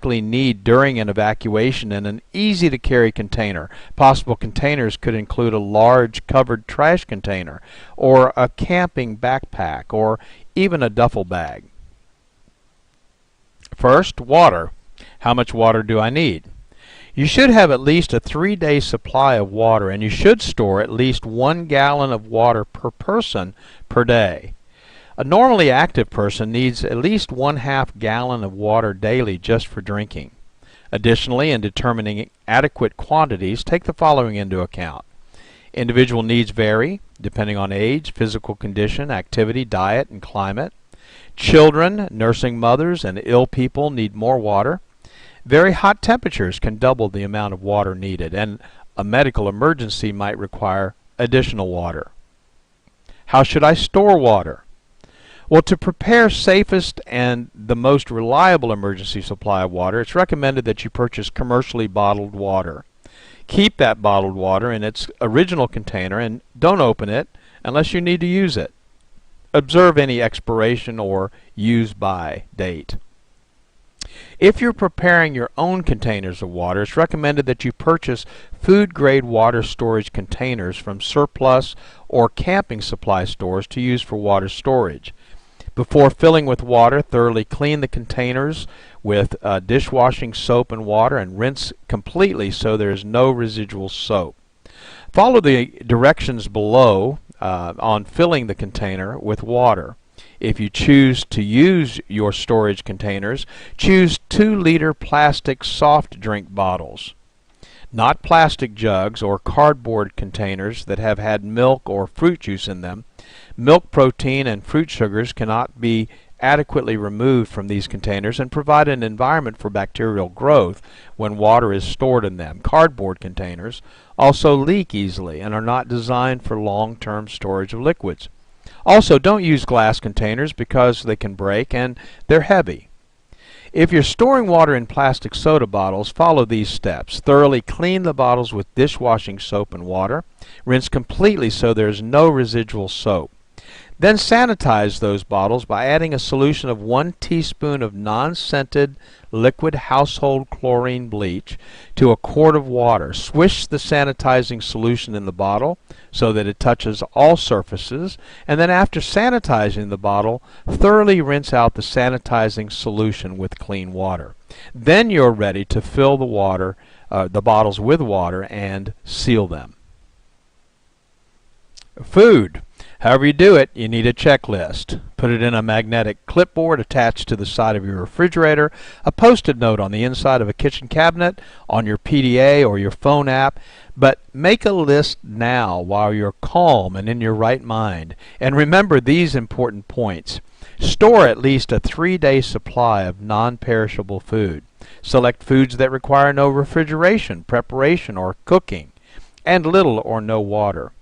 likely need during an evacuation in an easy-to-carry container. Possible containers could include a large covered trash container, or a camping backpack, or even a duffel bag. First, water. How much water do I need? You should have at least a 3-day supply of water, and you should store at least 1 gallon of water per person per day. A normally active person needs at least 1/2 gallon of water daily just for drinking. Additionally, in determining adequate quantities, take the following into account. Individual needs vary depending on age, physical condition, activity, diet, and climate. Children, nursing mothers, and ill people need more water. Very hot temperatures can double the amount of water needed, and a medical emergency might require additional water. How should I store water? Well, to prepare safest and the most reliable emergency supply of water, it's recommended that you purchase commercially bottled water. Keep that bottled water in its original container and don't open it unless you need to use it. Observe any expiration or use by date. If you're preparing your own containers of water, it's recommended that you purchase food-grade water storage containers from surplus or camping supply stores to use for water storage. Before filling with water, thoroughly clean the containers with dishwashing soap and water and rinse completely so there is no residual soap. Follow the directions below on filling the container with water. If you choose to use your storage containers, choose 2-liter plastic soft drink bottles. Not plastic jugs or cardboard containers that have had milk or fruit juice in them. Milk protein and fruit sugars cannot be adequately removed from these containers and provide an environment for bacterial growth when water is stored in them. Cardboard containers also leak easily and are not designed for long-term storage of liquids. Also, don't use glass containers because they can break and they're heavy. If you're storing water in plastic soda bottles, follow these steps. Thoroughly clean the bottles with dishwashing soap and water. Rinse completely so there's no residual soap. Then sanitize those bottles by adding a solution of 1 teaspoon of non-scented liquid household chlorine bleach to a quart of water. Swish the sanitizing solution in the bottle so that it touches all surfaces, and then after sanitizing the bottle, thoroughly rinse out the sanitizing solution with clean water. Then you're ready to fill the bottles with water and seal them. Food. However you do it, you need a checklist. Put it in a magnetic clipboard attached to the side of your refrigerator, a post-it note on the inside of a kitchen cabinet, on your PDA or your phone app. But make a list now while you're calm and in your right mind. And remember these important points. Store at least a 3-day supply of non-perishable food. Select foods that require no refrigeration, preparation, or cooking, and little or no water.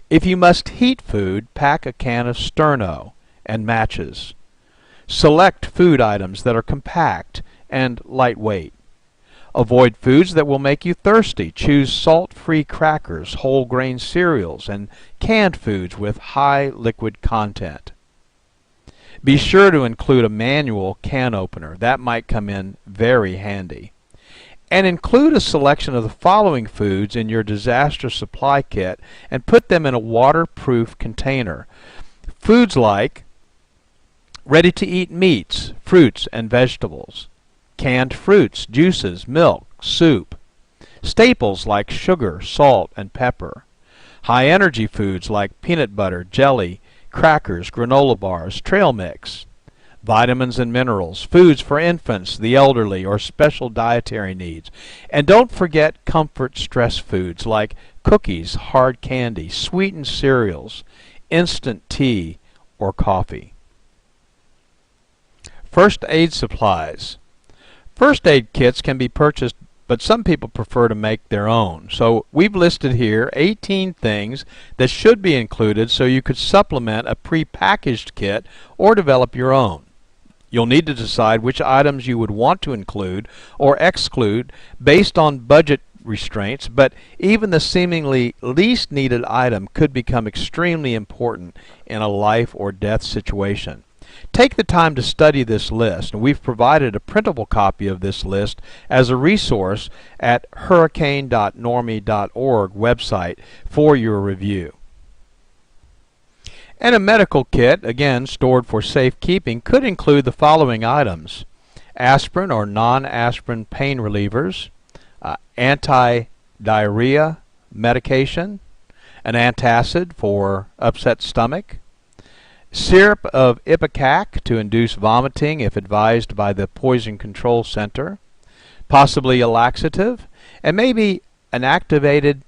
If you must heat food, pack a can of Sterno and matches. Select food items that are compact and lightweight. Avoid foods that will make you thirsty. Choose salt-free crackers, whole grain cereals, and canned foods with high liquid content. Be sure to include a manual can opener. That might come in very handy. And include a selection of the following foods in your disaster supply kit and put them in a waterproof container. Foods like ready-to-eat meats, fruits, and vegetables, canned fruits, juices, milk, soup, staples like sugar, salt, and pepper, high-energy foods like peanut butter, jelly, crackers, granola bars, trail mix, vitamins and minerals, foods for infants, the elderly, or special dietary needs. And don't forget comfort stress foods like cookies, hard candy, sweetened cereals, instant tea, or coffee. First aid supplies. First aid kits can be purchased, but some people prefer to make their own. So we've listed here 18 things that should be included so you could supplement a pre-packaged kit or develop your own. You'll need to decide which items you would want to include or exclude based on budget restraints, but even the seemingly least needed item could become extremely important in a life or death situation. Take the time to study this list, and we've provided a printable copy of this list as a resource at hurricane.normie.org website for your review. And a medical kit, again stored for safekeeping, could include the following items: aspirin or non-aspirin pain relievers, anti-diarrhea medication, an antacid for upset stomach, syrup of ipecac to induce vomiting if advised by the Poison Control Center, possibly a laxative, and maybe an activated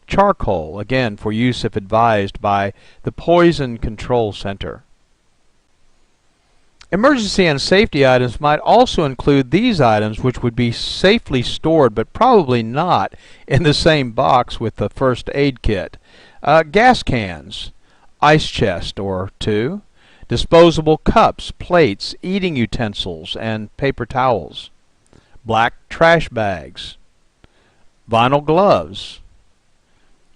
charcoal, again for use if advised by the Poison Control Center. Emergency and safety items might also include these items, which would be safely stored but probably not in the same box with the first aid kit. Gas cans, ice chest or two, disposable cups, plates, eating utensils, and paper towels, black trash bags, vinyl gloves,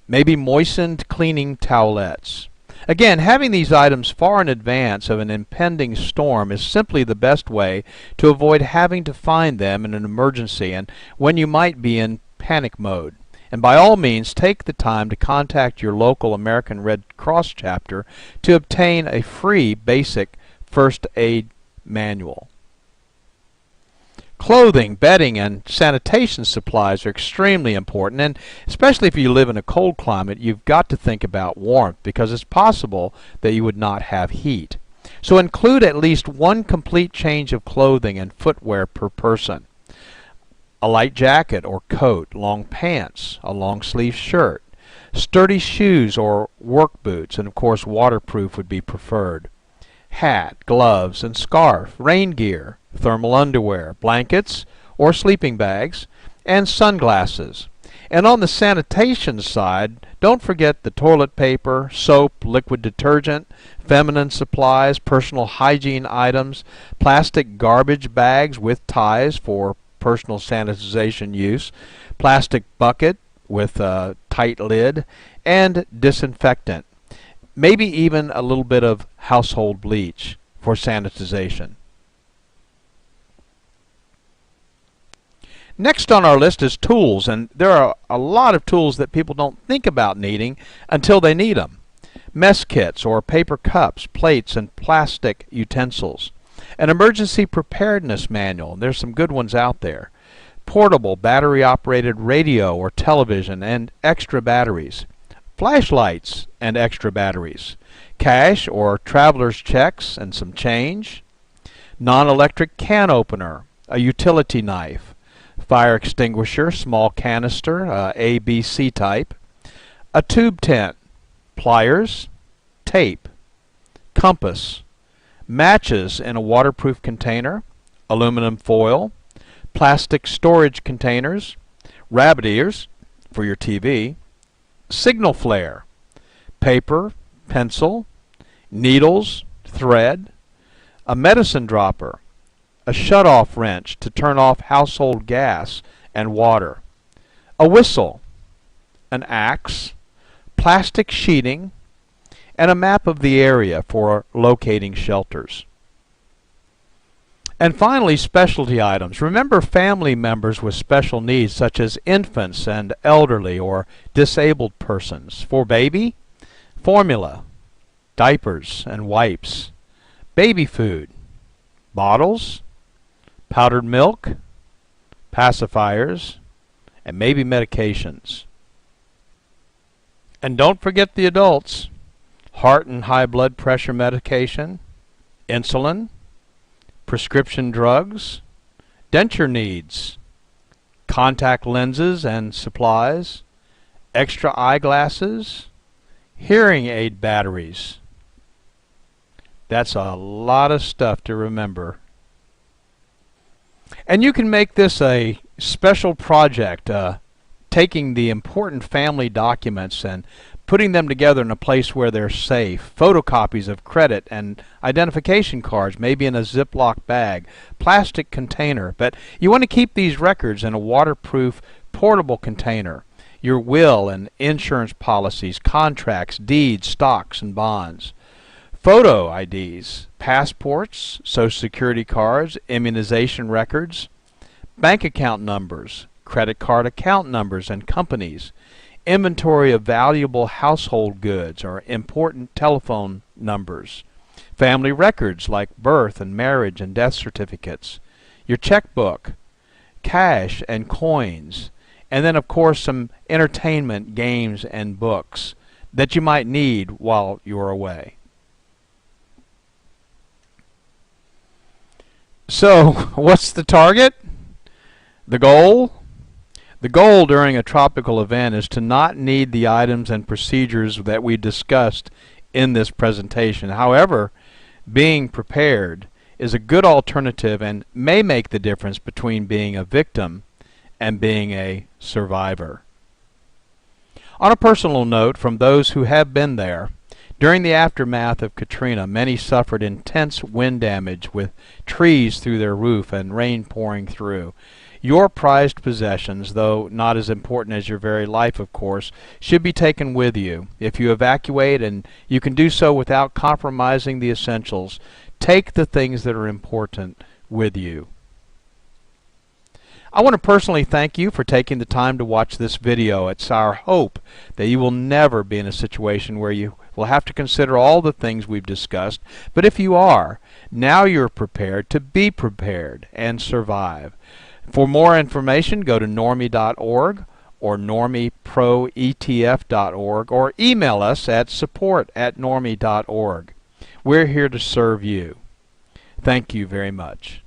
maybe moistened cleaning towelettes. Again, having these items far in advance of an impending storm is simply the best way to avoid having to find them in an emergency and when you might be in panic mode. And by all means, take the time to contact your local American Red Cross chapter to obtain a free basic first aid manual. Clothing, bedding, and sanitation supplies are extremely important, and especially if you live in a cold climate, you've got to think about warmth because it's possible that you would not have heat. So include at least one complete change of clothing and footwear per person. A light jacket or coat, long pants, a long sleeve shirt, sturdy shoes or work boots, and of course waterproof would be preferred. Hat, gloves, and scarf, rain gear, thermal underwear, blankets or sleeping bags, and sunglasses. And on the sanitation side, don't forget the toilet paper, soap, liquid detergent, feminine supplies, personal hygiene items, plastic garbage bags with ties for personal sanitization use, plastic bucket with a tight lid, and disinfectant. Maybe even a little bit of household bleach for sanitization. Next on our list is tools, and there are a lot of tools that people don't think about needing until they need them. Mess kits or paper cups, plates, and plastic utensils. An emergency preparedness manual. There's some good ones out there. Portable battery-operated radio or television and extra batteries. Flashlights and extra batteries. Cash or traveler's checks and some change. Non-electric can opener. A utility knife. Fire extinguisher, small canister, ABC type. A tube tent. Pliers. Tape. Compass. Matches in a waterproof container, aluminum foil, plastic storage containers, rabbit ears for your TV, signal flare, paper, pencil, needles, thread, a medicine dropper, a shut-off wrench to turn off household gas and water, a whistle, an axe, plastic sheeting, and a map of the area for locating shelters. And finally, specialty items. Remember family members with special needs such as infants and elderly or disabled persons. For baby, formula, diapers and wipes, baby food, bottles, powdered milk, pacifiers, and maybe medications. And don't forget the adults. Heart and high blood pressure medication, insulin, prescription drugs, denture needs, contact lenses and supplies, extra eyeglasses, hearing aid batteries. That's a lot of stuff to remember. And you can make this a special project, taking the important family documents and putting them together in a place where they're safe. Photocopies of credit and identification cards, maybe in a Ziploc bag, plastic container. But you want to keep these records in a waterproof, portable container. Your will and insurance policies, contracts, deeds, stocks, and bonds. Photo IDs, passports, social security cards, immunization records, bank account numbers, credit card account numbers and companies, inventory of valuable household goods or important telephone numbers, family records like birth and marriage and death certificates, your checkbook, cash and coins, and then of course some entertainment, games, and books that you might need while you're away. So, what's the target? The goal? The goal during a tropical event is to not need the items and procedures that we discussed in this presentation. However, being prepared is a good alternative and may make the difference between being a victim and being a survivor. On a personal note, from those who have been there, during the aftermath of Katrina, many suffered intense wind damage with trees through their roof and rain pouring through. Your prized possessions, though not as important as your very life, of course, should be taken with you. If you evacuate, and you can do so without compromising the essentials, take the things that are important with you. I want to personally thank you for taking the time to watch this video. It's our hope that you will never be in a situation where you will have to consider all the things we've discussed, but if you are, now you're prepared to be prepared and survive. For more information, go to normie.org or normieproetf.org or email us at support@normie.org. We're here to serve you. Thank you very much.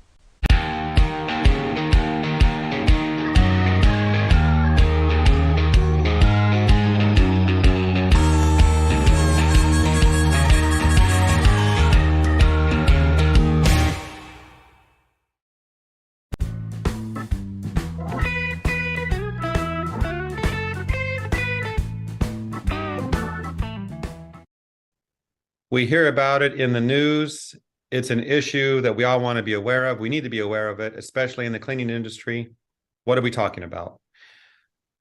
We hear about it in the news. It's an issue that we all want to be aware of. We need to be aware of it, especially in the cleaning industry. What are we talking about?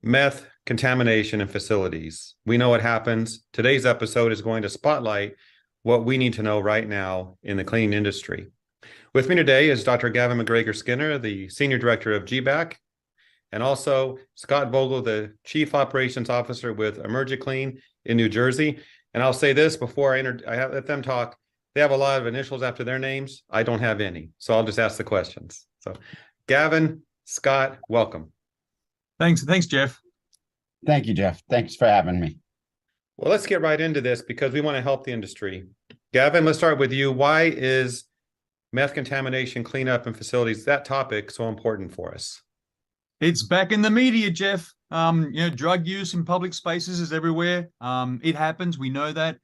Meth contamination in facilities. We know what happens. Today's episode is going to spotlight what we need to know right now in the cleaning industry. With me today is Dr. Gavin McGregor Skinner, the Senior Director of GBAC, and also Scott Vogel, the Chief Operations Officer with EmergiClean in New Jersey. And I'll say this before I let them talk. They have a lot of initials after their names. I don't have any, so I'll just ask the questions. So, Gavin, Scott, welcome. Thanks, Jeff. Thank you, Jeff. Thanks for having me. Well, let's get right into this because we want to help the industry. Gavin, let's start with you. Why is meth contamination cleanup in facilities, that topic, so important for us? It's back in the media, Jeff. Drug use in public spaces is everywhere. It happens, we know that.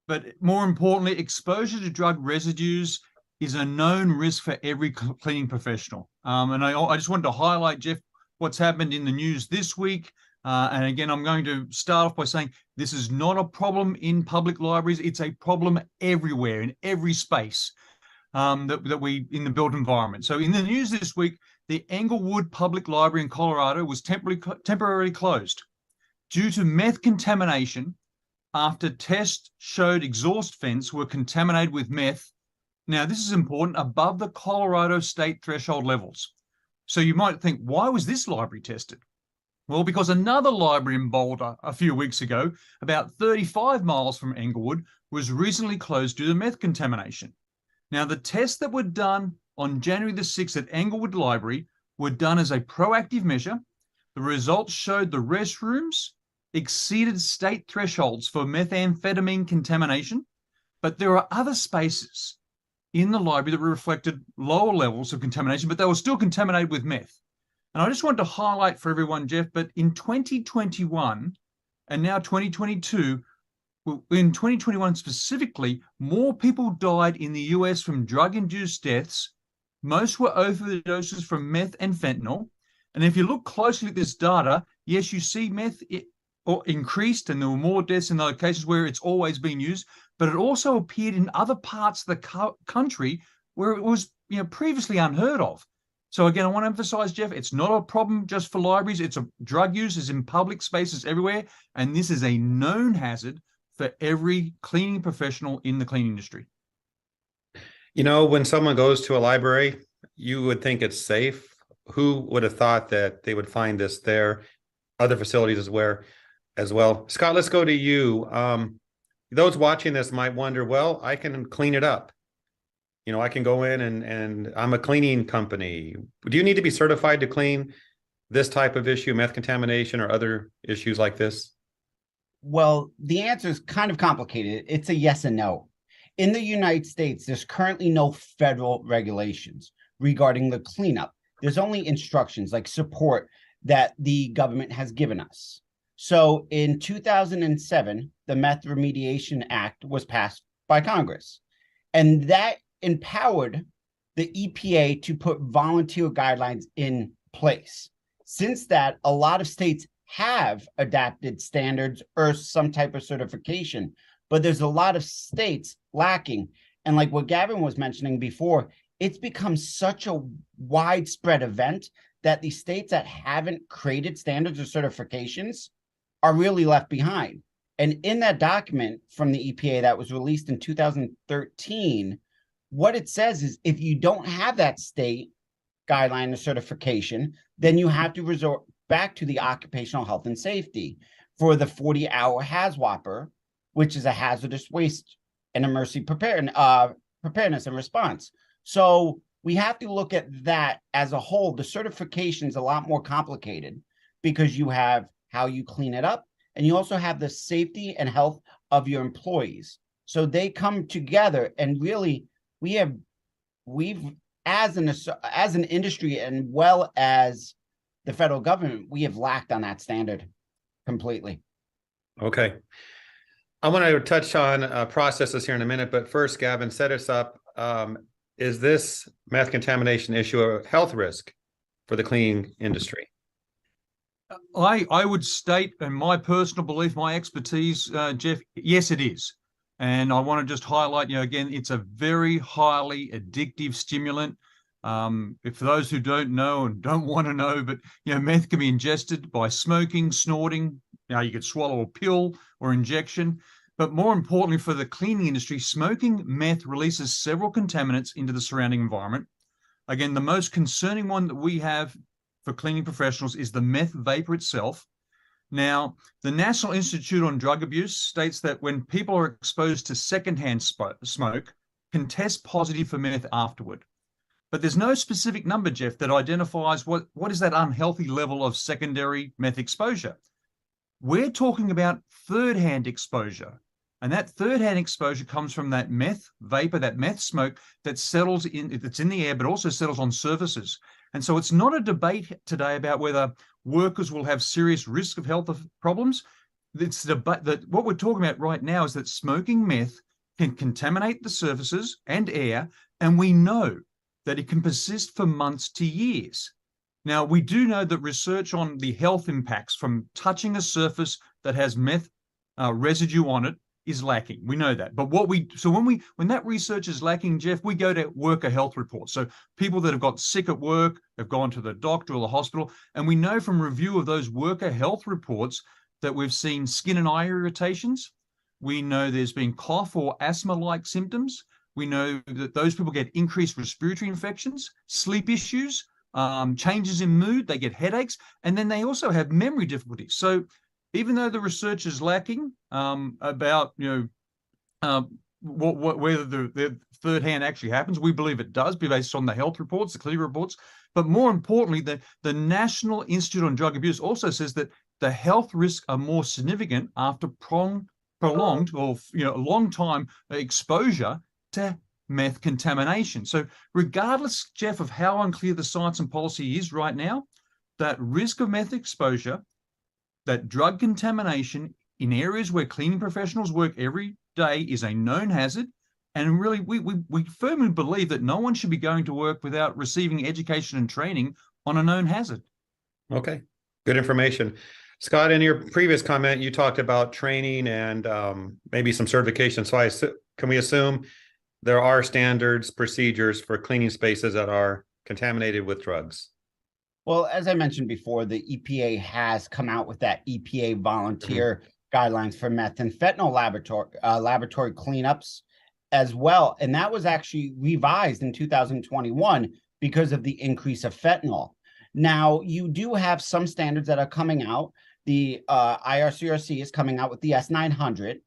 But more importantly, exposure to drug residues is a known risk for every cleaning professional. And I just wanted to highlight, Jeff, what's happened in the news this week. And again, I'm going to start off by saying this is not a problem in public libraries. It's a problem everywhere, in every space that we in the built environment. So in the news this week, the Englewood Public Library in Colorado was temporarily closed due to meth contamination after tests showed exhaust vents were contaminated with meth. Now, this is important, above the Colorado state threshold levels. So you might think, why was this library tested? Well, because another library in Boulder a few weeks ago, about 35 miles from Englewood, was recently closed due to meth contamination. Now, the tests that were done on January the 6th at Englewood Library were done as a proactive measure. The results showed the restrooms exceeded state thresholds for methamphetamine contamination, but there are other spaces in the library that reflected lower levels of contamination, but they were still contaminated with meth. And I just wanted to highlight for everyone, Jeff, but in 2021 and now 2022, in 2021 specifically, more people died in the US from drug-induced deaths. Most were overdoses from meth and fentanyl. And if you look closely at this data, yes, you see meth increased and there were more deaths in those cases where it's always been used, but it also appeared in other parts of the country where it was previously unheard of. So again, I want to emphasize, Jeff, it's not a problem just for libraries. It's a drug use is in public spaces everywhere. And this is a known hazard for every cleaning professional in the cleaning industry. You know, when someone goes to a library, you would think it's safe. Who would have thought that they would find this there? Other facilities as well. Scott, let's go to you. Those watching this might wonder, well, I can clean it up. You know, I can go in and I'm a cleaning company. Do you need to be certified to clean this type of issue, meth contamination or other issues like this? Well, the answer is kind of complicated. It's a yes and no. In the United States, there's currently no federal regulations regarding the cleanup. There's only instructions like support that the government has given us. So in 2007, the Meth Remediation Act was passed by Congress, and that empowered the EPA to put volunteer guidelines in place. Since that, a lot of states have adapted standards or some type of certification, but there's a lot of states lacking. And like what Gavin was mentioning before, it's become such a widespread event that the states that haven't created standards or certifications are really left behind. And in that document from the EPA that was released in 2013, what it says is if you don't have that state guideline or certification, then you have to resort back to the occupational health and safety for the 40-hour HAZWOPER, which is a hazardous waste and emergency preparedness and response. So we have to look at that as a whole. The certification is a lot more complicated because you have how you clean it up, and you also have the safety and health of your employees. So they come together, and really we've as an industry and well as the federal government, we have lacked on that standard completely. Okay. I want to touch on processes here in a minute, but first, Gavin, set us up. Is this meth contamination issue a health risk for the cleaning industry? I would state, in my personal belief, my expertise, Jeff, yes, it is. And I want to just highlight, again, it's a very highly addictive stimulant. For those who don't know and don't want to know, but meth can be ingested by smoking, snorting. You could swallow a pill or injection. But more importantly, for the cleaning industry, smoking meth releases several contaminants into the surrounding environment. Again, the most concerning one that we have for cleaning professionals is the meth vapor itself. Now, the National Institute on Drug Abuse states that when people are exposed to secondhand smoke, can test positive for meth afterward. But there's no specific number, Jeff, that identifies what is that unhealthy level of secondary meth exposure. We're talking about third-hand exposure. And that third-hand exposure comes from that meth vapor, that meth smoke that settles that's in the air, but also settles on surfaces. And so it's not a debate today about whether workers will have serious risk of health problems. It's the debate that what we're talking about right now is that smoking meth can contaminate the surfaces and air, and we know that it can persist for months to years. Now, we do know that research on the health impacts from touching a surface that has meth residue on it is lacking. We know that. But when that research is lacking, Jeff, we go to worker health reports. So people that have got sick at work, have gone to the doctor or the hospital, and we know from review of those worker health reports that we've seen skin and eye irritations. We know there's been cough or asthma-like symptoms. We know that those people get increased respiratory infections, sleep issues, changes in mood, they get headaches, and then they also have memory difficulties. So even though the research is lacking about whether the third hand actually happens, we believe it does, based on the health reports, the clinical reports. But more importantly, the National Institute on Drug Abuse also says that the health risks are more significant after prolonged or a long time exposure to meth contamination. So regardless, Jeff, of how unclear the science and policy is right now, that risk of meth exposure, that drug contamination in areas where cleaning professionals work every day is a known hazard. And really, we firmly believe that no one should be going to work without receiving education and training on a known hazard. Okay, good information. Scott, in your previous comment, you talked about training and maybe some certification. So can we assume there are standards, procedures for cleaning spaces that are contaminated with drugs? Well, as I mentioned before, the EPA has come out with that EPA volunteer guidelines for meth and fentanyl laboratory cleanups as well. And that was actually revised in 2021 because of the increase of fentanyl. Now, you do have some standards that are coming out. The IRCRC is coming out with the S900.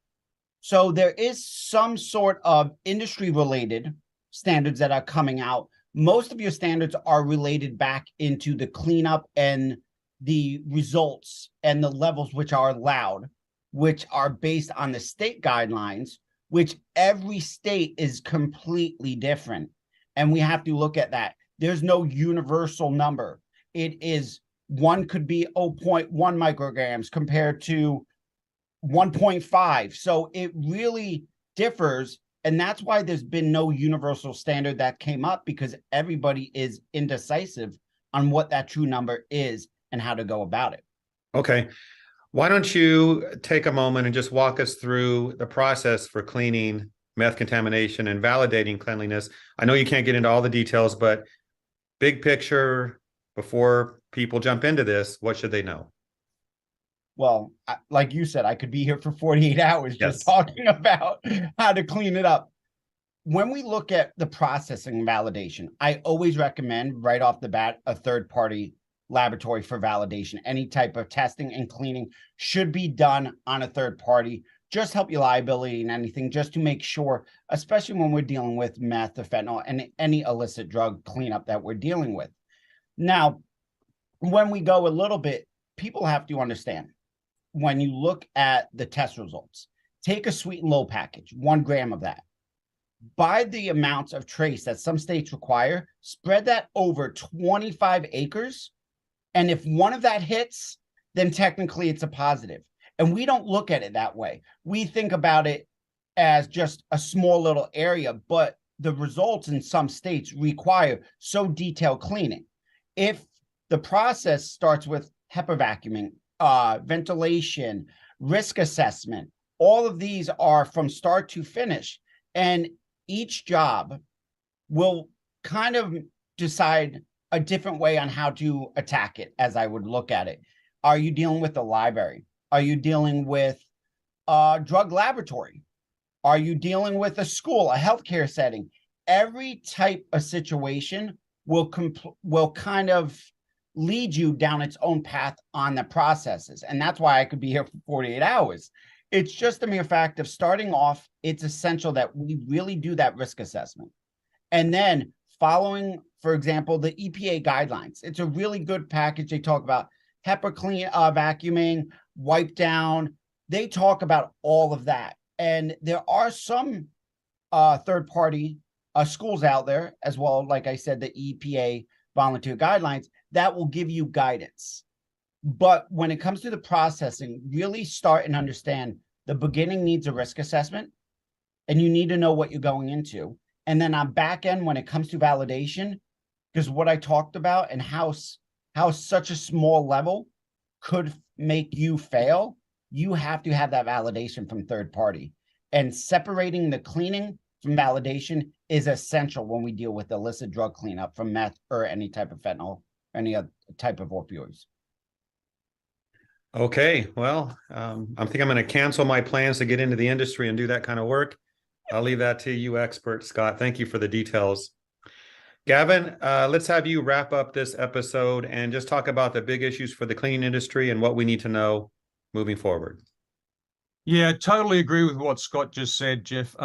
So there is some sort of industry-related standards that are coming out. Most of your standards are related back into the cleanup and the results and the levels which are allowed, which are based on the state guidelines, which every state is completely different. And we have to look at that. There's no universal number. It is, one could be 0.1 micrograms compared to 1.5. So it really differs. And that's why there's been no universal standard that came up, because everybody is indecisive on what that true number is and how to go about it. Okay. Why don't you take a moment and just walk us through the process for cleaning meth contamination and validating cleanliness? I know you can't get into all the details, but big picture, before people jump into this, what should they know? Well, like you said, I could be here for 48 hours Yes. just talking about how to clean it up. When we look at the processing and validation, I always recommend right off the bat a third-party laboratory for validation. Any type of testing and cleaning should be done on a third party. Just help your liability and anything, just to make sure, especially when we're dealing with meth or fentanyl and any illicit drug cleanup that we're dealing with. Now, when we go a little bit, people have to understand, when you look at the test results, take a sweet and low package, 1 gram of that. By the amounts of trace that some states require, spread that over 25 acres. And if one of that hits, then technically it's a positive. And we don't look at it that way. We think about it as just a small little area, but the results in some states require so detailed cleaning. If the process starts with HEPA vacuuming, ventilation, risk assessment, all of these are from start to finish. And each job will kind of decide a different way on how to attack it, as I would look at it. Are you dealing with the library? Are you dealing with a drug laboratory? Are you dealing with a school, a healthcare setting? Every type of situation will kind of lead you down its own path on the processes. And that's why I could be here for 48 hours. It's just a mere fact of starting off, it's essential that we really do that risk assessment. And then following, for example, the EPA guidelines. It's a really good package. They talk about HEPA clean, vacuuming, wipe down. They talk about all of that. And there are some third-party schools out there as well, like I said, the EPA volunteer guidelines that will give you guidance. But when it comes to the processing, really start and understand the beginning needs a risk assessment, and you need to know what you're going into. And then on back end, when it comes to validation, because what I talked about and how such a small level could make you fail, you have to have that validation from third party. And separating the cleaning from validation is essential when we deal with illicit drug cleanup from meth or any type of fentanyl, any other type of opioids. Okay, well, I think I'm going to cancel my plans to get into the industry and do that kind of work. I'll leave that to you experts, Scott. Thank you for the details. Gavin, let's have you wrap up this episode and just talk about the big issues for the cleaning industry and what we need to know moving forward. Yeah, totally agree with what Scott just said, Jeff.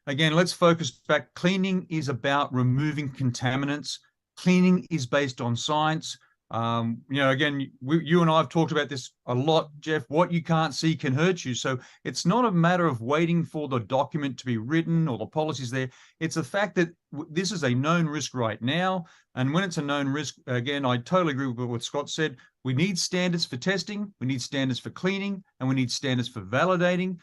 Again, let's focus back. Cleaning is about removing contaminants. Cleaning is based on science. Again, you and I have talked about this a lot, Jeff. What you can't see can hurt you. So it's not a matter of waiting for the document to be written or the policies there. It's the fact that this is a known risk right now. And when it's a known risk, again, I totally agree with what Scott said. We need standards for testing, we need standards for cleaning, and we need standards for validating.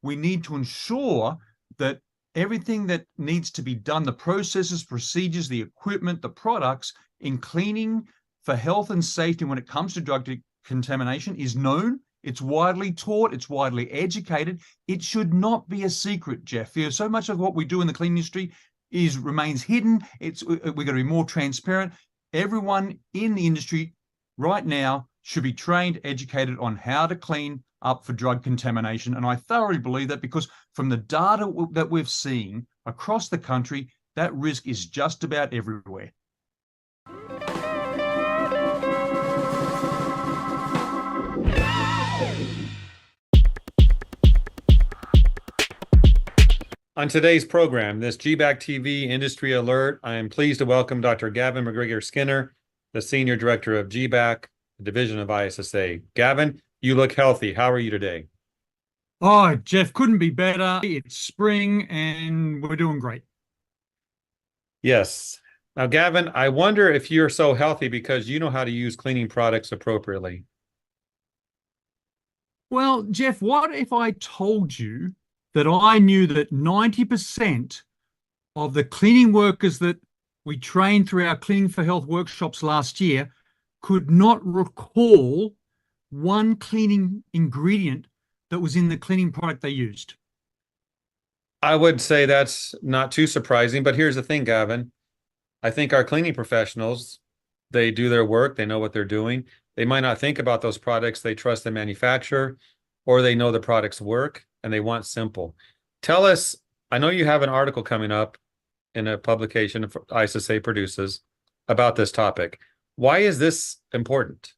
We need to ensure that everything that needs to be done, the processes, procedures, the equipment, the products in cleaning for health and safety when it comes to drug contamination is known. It's widely taught. It's widely educated. It should not be a secret, Jeff. So much of what we do in the cleaning industry remains hidden. We're going to be more transparent. Everyone in the industry right now should be trained, educated on how to clean up for drug contamination. And I thoroughly believe that, because from the data that we've seen across the country, that risk is just about everywhere. On today's program, this GBAC TV Industry Alert, I am pleased to welcome Dr. Gavin McGregor Skinner, the Senior Director of GBAC, the Division of ISSA. Gavin, you look healthy. How are you today? Oh, Jeff, couldn't be better. It's spring and we're doing great. Yes. Now, Gavin, I wonder if you're so healthy because you know how to use cleaning products appropriately. Well, Jeff, what if I told you that I knew that 90% of the cleaning workers that we trained through our Cleaning for Health workshops last year could not recall one cleaning ingredient that was in the cleaning product they used? I would say that's not too surprising, but here's the thing, Gavin. I think our cleaning professionals, they do their work, they know what they're doing. They might not think about those products, they trust the manufacturer, or they know the products work and they want simple. Tell us, I know you have an article coming up in a publication ISSA produces about this topic. Why is this important?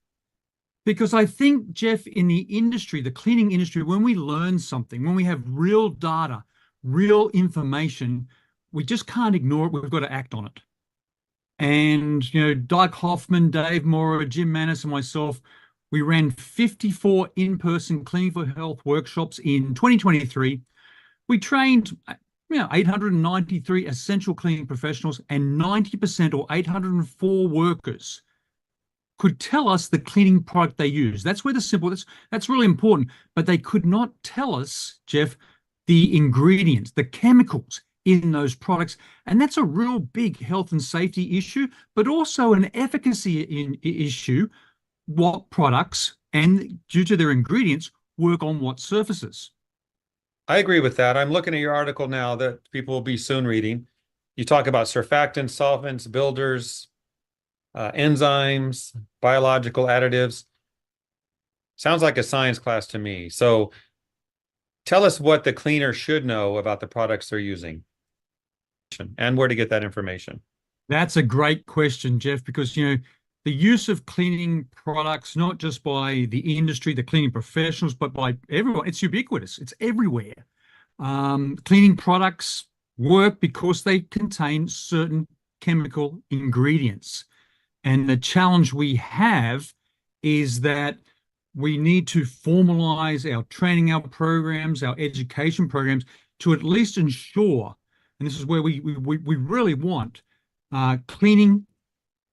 Because I think, Jeff, in the industry, the cleaning industry, when we learn something, when we have real data, real information, we just can't ignore it. We've got to act on it. And, Doug Hoffman, Dave Mora, Jim Manus, and myself, we ran 54 in-person Cleaning for Health workshops in 2023. We trained 893 essential cleaning professionals, and 90% or 804 workers could tell us the cleaning product they use. That's where that's really important. But they could not tell us, Jeff, the ingredients, the chemicals in those products. And that's a real big health and safety issue, but also an efficacy issue. What products, and due to their ingredients, work on what surfaces. I agree with that. I'm looking at your article now that people will be soon reading. You talk about surfactants, solvents, builders, enzymes, biological additives. Sounds like a science class to me. So tell us what the cleaner should know about the products they're using and where to get that information. That's a great question, Jeff, because, the use of cleaning products, not just by the industry, the cleaning professionals, but by everyone, it's ubiquitous. It's everywhere. Cleaning products work because they contain certain chemical ingredients. And the challenge we have is that we need to formalize our training, our programs, our education programs to at least ensure, and this is where we really want cleaning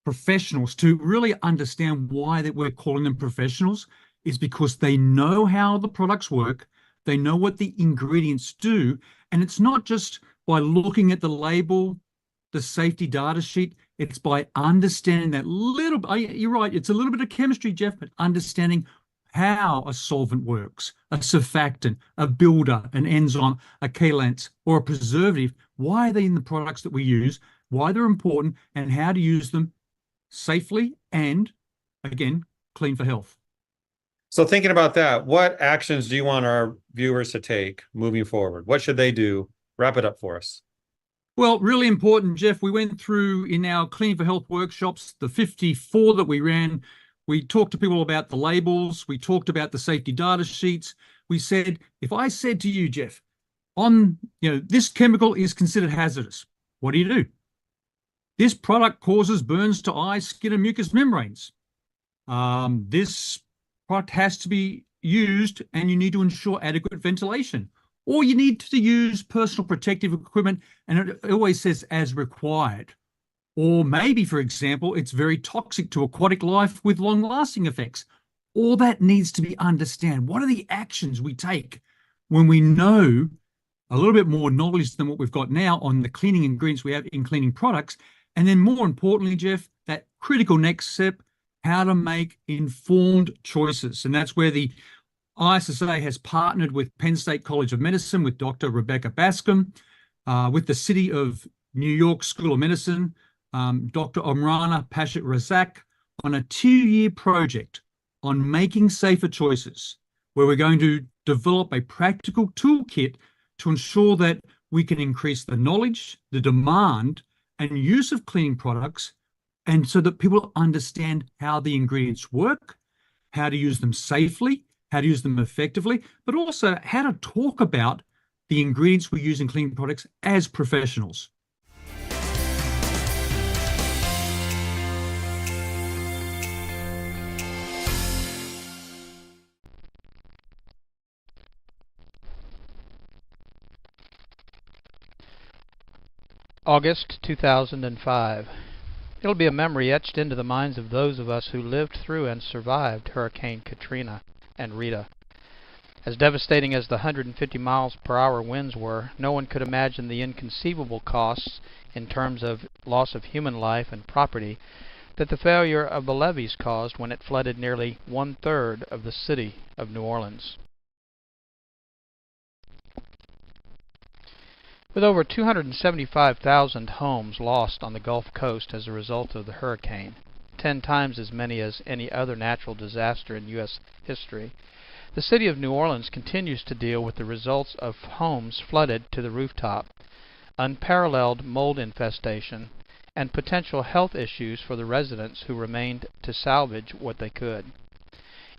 professionals to really understand why that we're calling them professionals, is because they know how the products work, they know what the ingredients do, and it's not just by looking at the label, the safety data sheet, it's by understanding that little, you're right, it's a little bit of chemistry, Jeff, but understanding how a solvent works, a surfactant, a builder, an enzyme, a chelate, or a preservative, why are they in the products that we use, why they're important, and how to use them safely and, again, clean for health. So thinking about that, what actions do you want our viewers to take moving forward? What should they do? Wrap it up for us. Well, really important, Jeff. We went through in our Clean for Health workshops, the 54 that we ran. We talked to people about the labels. We talked about the safety data sheets. We said, if I said to you, Jeff, this chemical is considered hazardous, what do? This product causes burns to eyes, skin, and mucous membranes. This product has to be used, and you need to ensure adequate ventilation. Or you need to use personal protective equipment, and it always says as required. Or maybe, for example, it's very toxic to aquatic life with long-lasting effects. All that needs to be understood. What are the actions we take when we know a little bit more knowledge than what we've got now on the cleaning ingredients we have in cleaning products? And then more importantly, Jeff, that critical next step, how to make informed choices. And that's where the ISSA has partnered with Penn State College of Medicine, with Dr. Rebecca Bascom, with the City of New York School of Medicine, Dr. Omrana Pashat Razak, on a 2-year project on making safer choices, where we're going to develop a practical toolkit to ensure that we can increase the knowledge, the demand, and use of cleaning products, and so that people understand how the ingredients work, how to use them safely, how to use them effectively, but also how to talk about the ingredients we use in cleaning products as professionals. August 2005. It'll be a memory etched into the minds of those of us who lived through and survived Hurricane Katrina and Rita. As devastating as the 150 miles per hour winds were, no one could imagine the inconceivable costs in terms of loss of human life and property that the failure of the levees caused when it flooded nearly 1/3 of the city of New Orleans. With over 275,000 homes lost on the Gulf Coast as a result of the hurricane, 10 times as many as any other natural disaster in U.S. history, the city of New Orleans continues to deal with the results of homes flooded to the rooftop, unparalleled mold infestation, and potential health issues for the residents who remained to salvage what they could.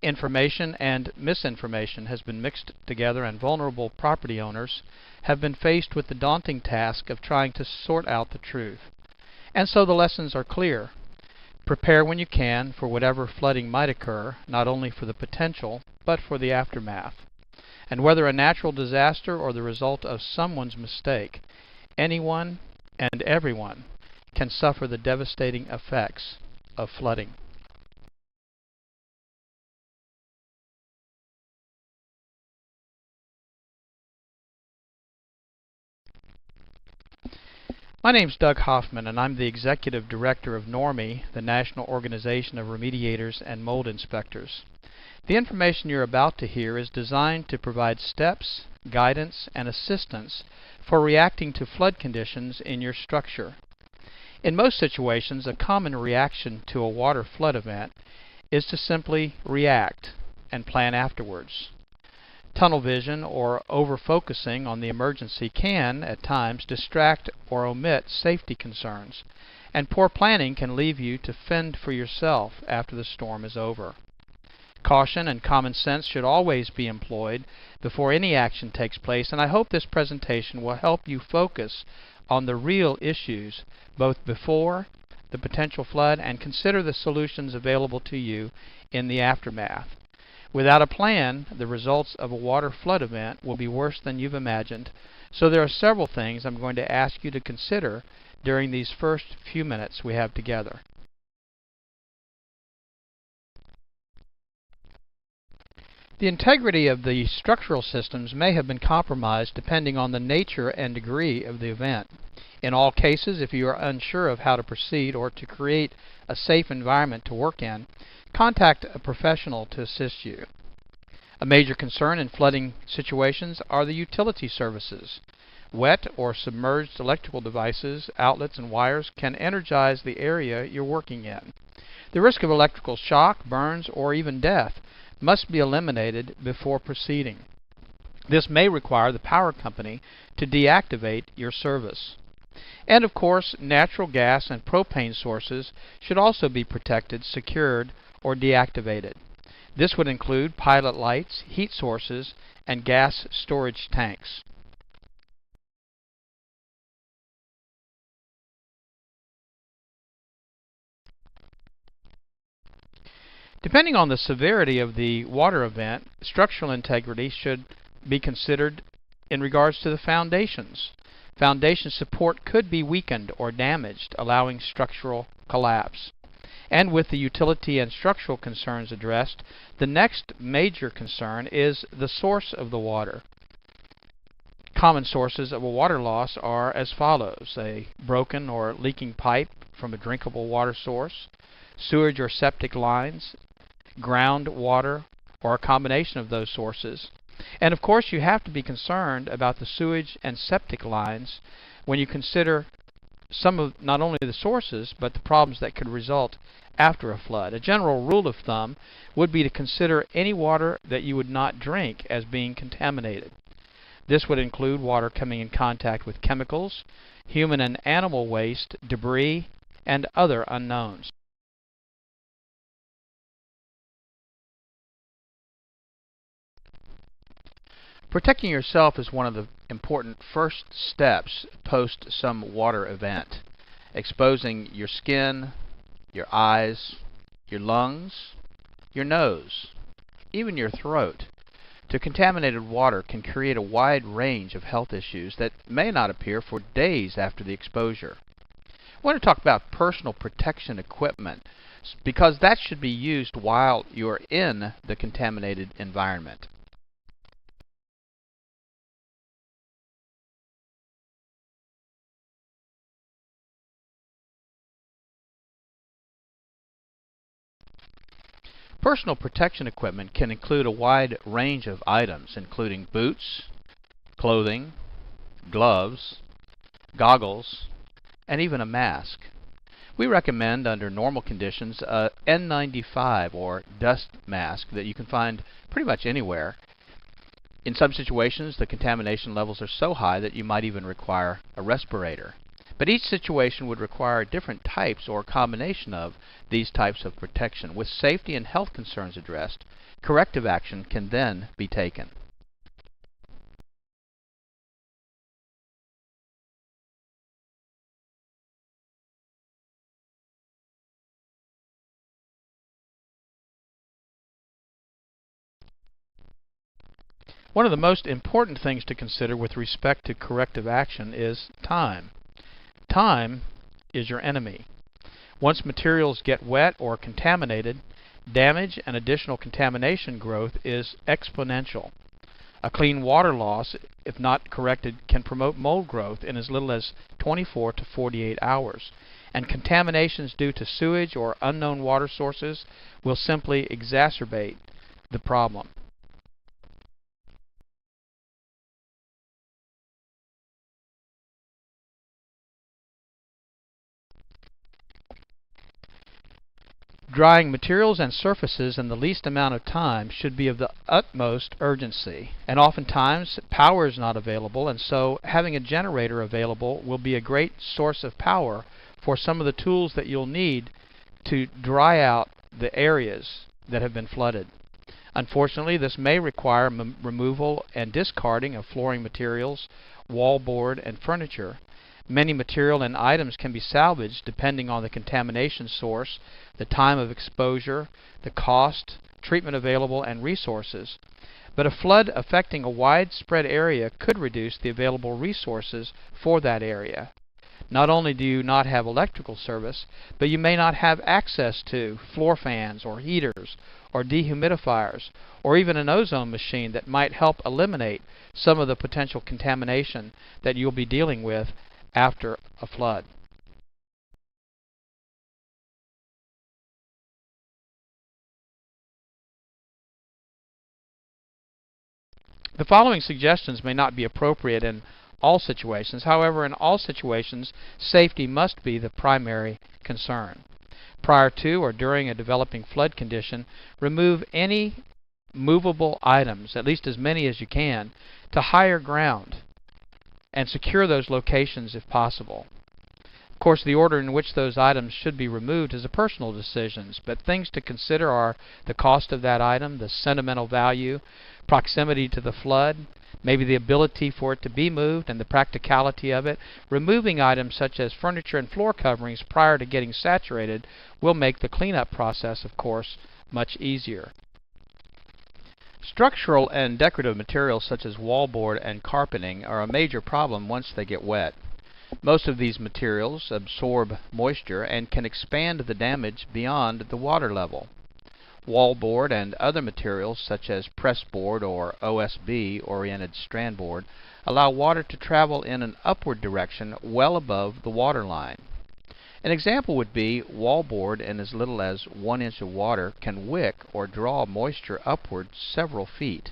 Information and misinformation has been mixed together, and vulnerable property owners have been faced with the daunting task of trying to sort out the truth. And so the lessons are clear. Prepare when you can for whatever flooding might occur, not only for the potential, but for the aftermath. And whether a natural disaster or the result of someone's mistake, anyone and everyone can suffer the devastating effects of flooding. My name's Doug Hoffman, and I'm the Executive Director of NORMI, the National Organization of Remediators and Mold Inspectors. The information you're about to hear is designed to provide steps, guidance, and assistance for reacting to flood conditions in your structure. In most situations, a common reaction to a water flood event is to simply react and plan afterwards. Tunnel vision or over-focusing on the emergency can, at times, distract or omit safety concerns, and poor planning can leave you to fend for yourself after the storm is over. Caution and common sense should always be employed before any action takes place, and I hope this presentation will help you focus on the real issues both before the potential flood and consider the solutions available to you in the aftermath. Without a plan, the results of a water flood event will be worse than you've imagined, so there are several things I'm going to ask you to consider during these first few minutes we have together. The integrity of the structural systems may have been compromised depending on the nature and degree of the event. In all cases, if you are unsure of how to proceed or to create a safe environment to work in, contact a professional to assist you. A major concern in flooding situations are the utility services. Wet or submerged electrical devices, outlets, and wires can energize the area you're working in. The risk of electrical shock, burns, or even death must be eliminated before proceeding. This may require the power company to deactivate your service. And of course, natural gas and propane sources should also be protected, secured, or deactivated. This would include pilot lights, heat sources, and gas storage tanks. Depending on the severity of the water event, structural integrity should be considered in regards to the foundations. Foundation support could be weakened or damaged, allowing structural collapse. And with the utility and structural concerns addressed, the next major concern is the source of the water. Common sources of a water loss are as follows: a broken or leaking pipe from a drinkable water source, sewage or septic lines, groundwater, or a combination of those sources. And of course, you have to be concerned about the sewage and septic lines when you consider not only the sources, but the problems that could result after a flood. A general rule of thumb would be to consider any water that you would not drink as being contaminated. This would include water coming in contact with chemicals, human and animal waste, debris, and other unknowns. Protecting yourself is one of the important first steps post some water event. Exposing your skin, your eyes, your lungs, your nose, even your throat to contaminated water can create a wide range of health issues that may not appear for days after the exposure. I want to talk about personal protection equipment because that should be used while you are in the contaminated environment. Personal protection equipment can include a wide range of items, including boots, clothing, gloves, goggles, and even a mask. We recommend, under normal conditions, a N95 or dust mask that you can find pretty much anywhere. In some situations, the contamination levels are so high that you might even require a respirator. But each situation would require different types or combination of these types of protection. With safety and health concerns addressed, corrective action can then be taken. One of the most important things to consider with respect to corrective action is time. Time is your enemy. Once materials get wet or contaminated, damage and additional contamination growth is exponential. A clean water loss, if not corrected, can promote mold growth in as little as 24 to 48 hours. And contaminations due to sewage or unknown water sources will simply exacerbate the problem. Drying materials and surfaces in the least amount of time should be of the utmost urgency, and oftentimes power is not available, and so having a generator available will be a great source of power for some of the tools that you'll need to dry out the areas that have been flooded. Unfortunately, this may require removal and discarding of flooring materials, wallboard, and furniture. Many material and items can be salvaged depending on the contamination source, the time of exposure, the cost, treatment available, and resources. But a flood affecting a widespread area could reduce the available resources for that area. Not only do you not have electrical service, but you may not have access to floor fans or heaters or dehumidifiers or even an ozone machine that might help eliminate some of the potential contamination that you'll be dealing with after a flood. The following suggestions may not be appropriate in all situations. However, in all situations, safety must be the primary concern. Prior to or during a developing flood condition, remove any movable items, at least as many as you can, to higher ground and secure those locations if possible. Of course, the order in which those items should be removed is a personal decision, but things to consider are the cost of that item, the sentimental value, proximity to the flood, maybe the ability for it to be moved and the practicality of it. Removing items such as furniture and floor coverings prior to getting saturated will make the cleanup process, of course, much easier. Structural and decorative materials such as wallboard and carpeting are a major problem once they get wet. Most of these materials absorb moisture and can expand the damage beyond the water level. Wallboard and other materials such as pressboard or OSB oriented strand board allow water to travel in an upward direction well above the water line. An example would be wallboard in as little as 1 inch of water can wick or draw moisture upward several feet.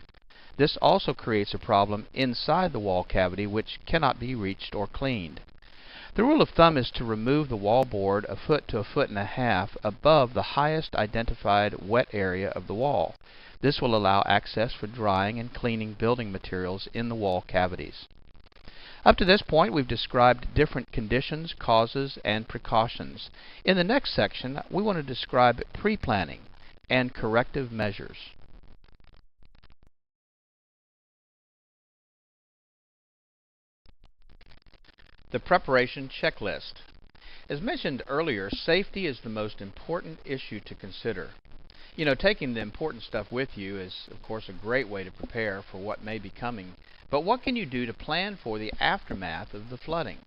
This also creates a problem inside the wall cavity which cannot be reached or cleaned. The rule of thumb is to remove the wallboard a foot to a foot and a half above the highest identified wet area of the wall. This will allow access for drying and cleaning building materials in the wall cavities. Up to this point, we've described different conditions, causes, and precautions. In the next section, we want to describe pre-planning and corrective measures. The preparation checklist. As mentioned earlier, safety is the most important issue to consider. You know, taking the important stuff with you is, of course, a great way to prepare for what may be coming. But what can you do to plan for the aftermath of the flooding?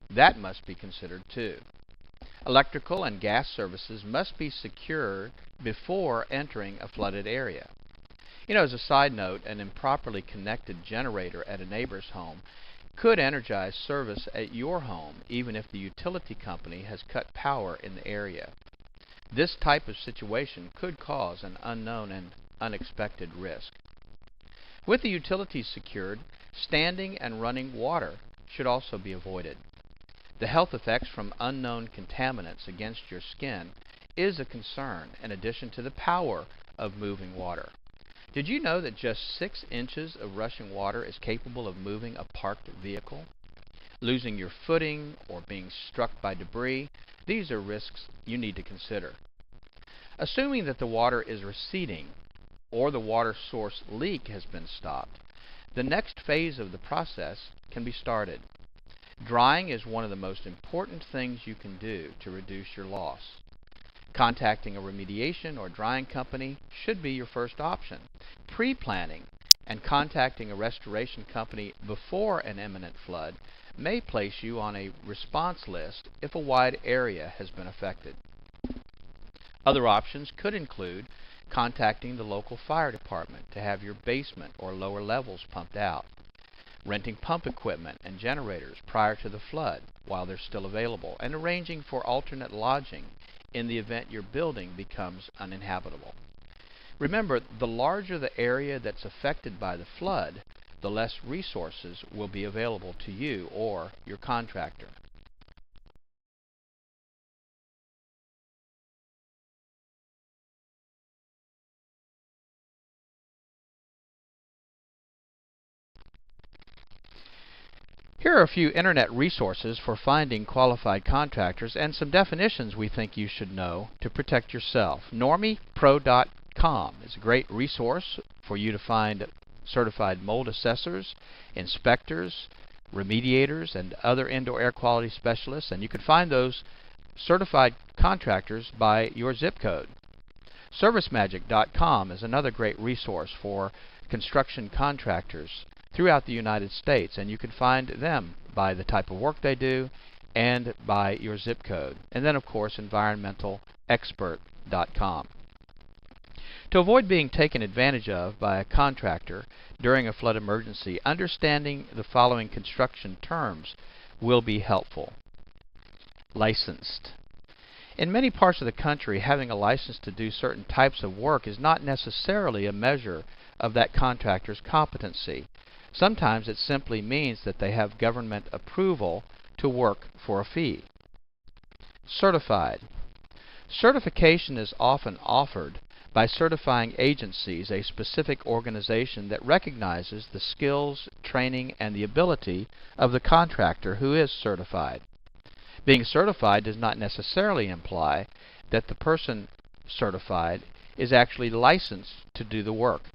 That must be considered too. Electrical and gas services must be secured before entering a flooded area. You know, as a side note, an improperly connected generator at a neighbor's home could energize service at your home even if the utility company has cut power in the area. This type of situation could cause an unknown and unexpected risk. With the utilities secured, standing and running water should also be avoided. The health effects from unknown contaminants against your skin is a concern in addition to the power of moving water. Did you know that just 6 inches of rushing water is capable of moving a parked vehicle? Losing your footing or being struck by debris, these are risks you need to consider. Assuming that the water is receding or the water source leak has been stopped, the next phase of the process can be started. Drying is one of the most important things you can do to reduce your loss. Contacting a remediation or drying company should be your first option. Pre-planning and contacting a restoration company before an imminent flood may place you on a response list if a wide area has been affected. Other options could include contacting the local fire department to have your basement or lower levels pumped out, renting pump equipment and generators prior to the flood while they're still available, and arranging for alternate lodging in the event your building becomes uninhabitable. Remember, the larger the area that's affected by the flood, the less resources will be available to you or your contractor. Here are a few internet resources for finding qualified contractors and some definitions we think you should know to protect yourself. NormiePro.com is a great resource for you to find certified mold assessors, inspectors, remediators, and other indoor air quality specialists, and you can find those certified contractors by your zip code. ServiceMagic.com is another great resource for construction contractors throughout the United States, and you can find them by the type of work they do and by your zip code. And then, of course, EnvironmentalExpert.com. To avoid being taken advantage of by a contractor during a flood emergency, understanding the following construction terms will be helpful. Licensed. In many parts of the country, having a license to do certain types of work is not necessarily a measure of that contractor's competency. Sometimes it simply means that they have government approval to work for a fee. Certified. Certification is often offered by certifying agencies, a specific organization that recognizes the skills, training, and the ability of the contractor who is certified. Being certified does not necessarily imply that the person certified is actually licensed to do the work.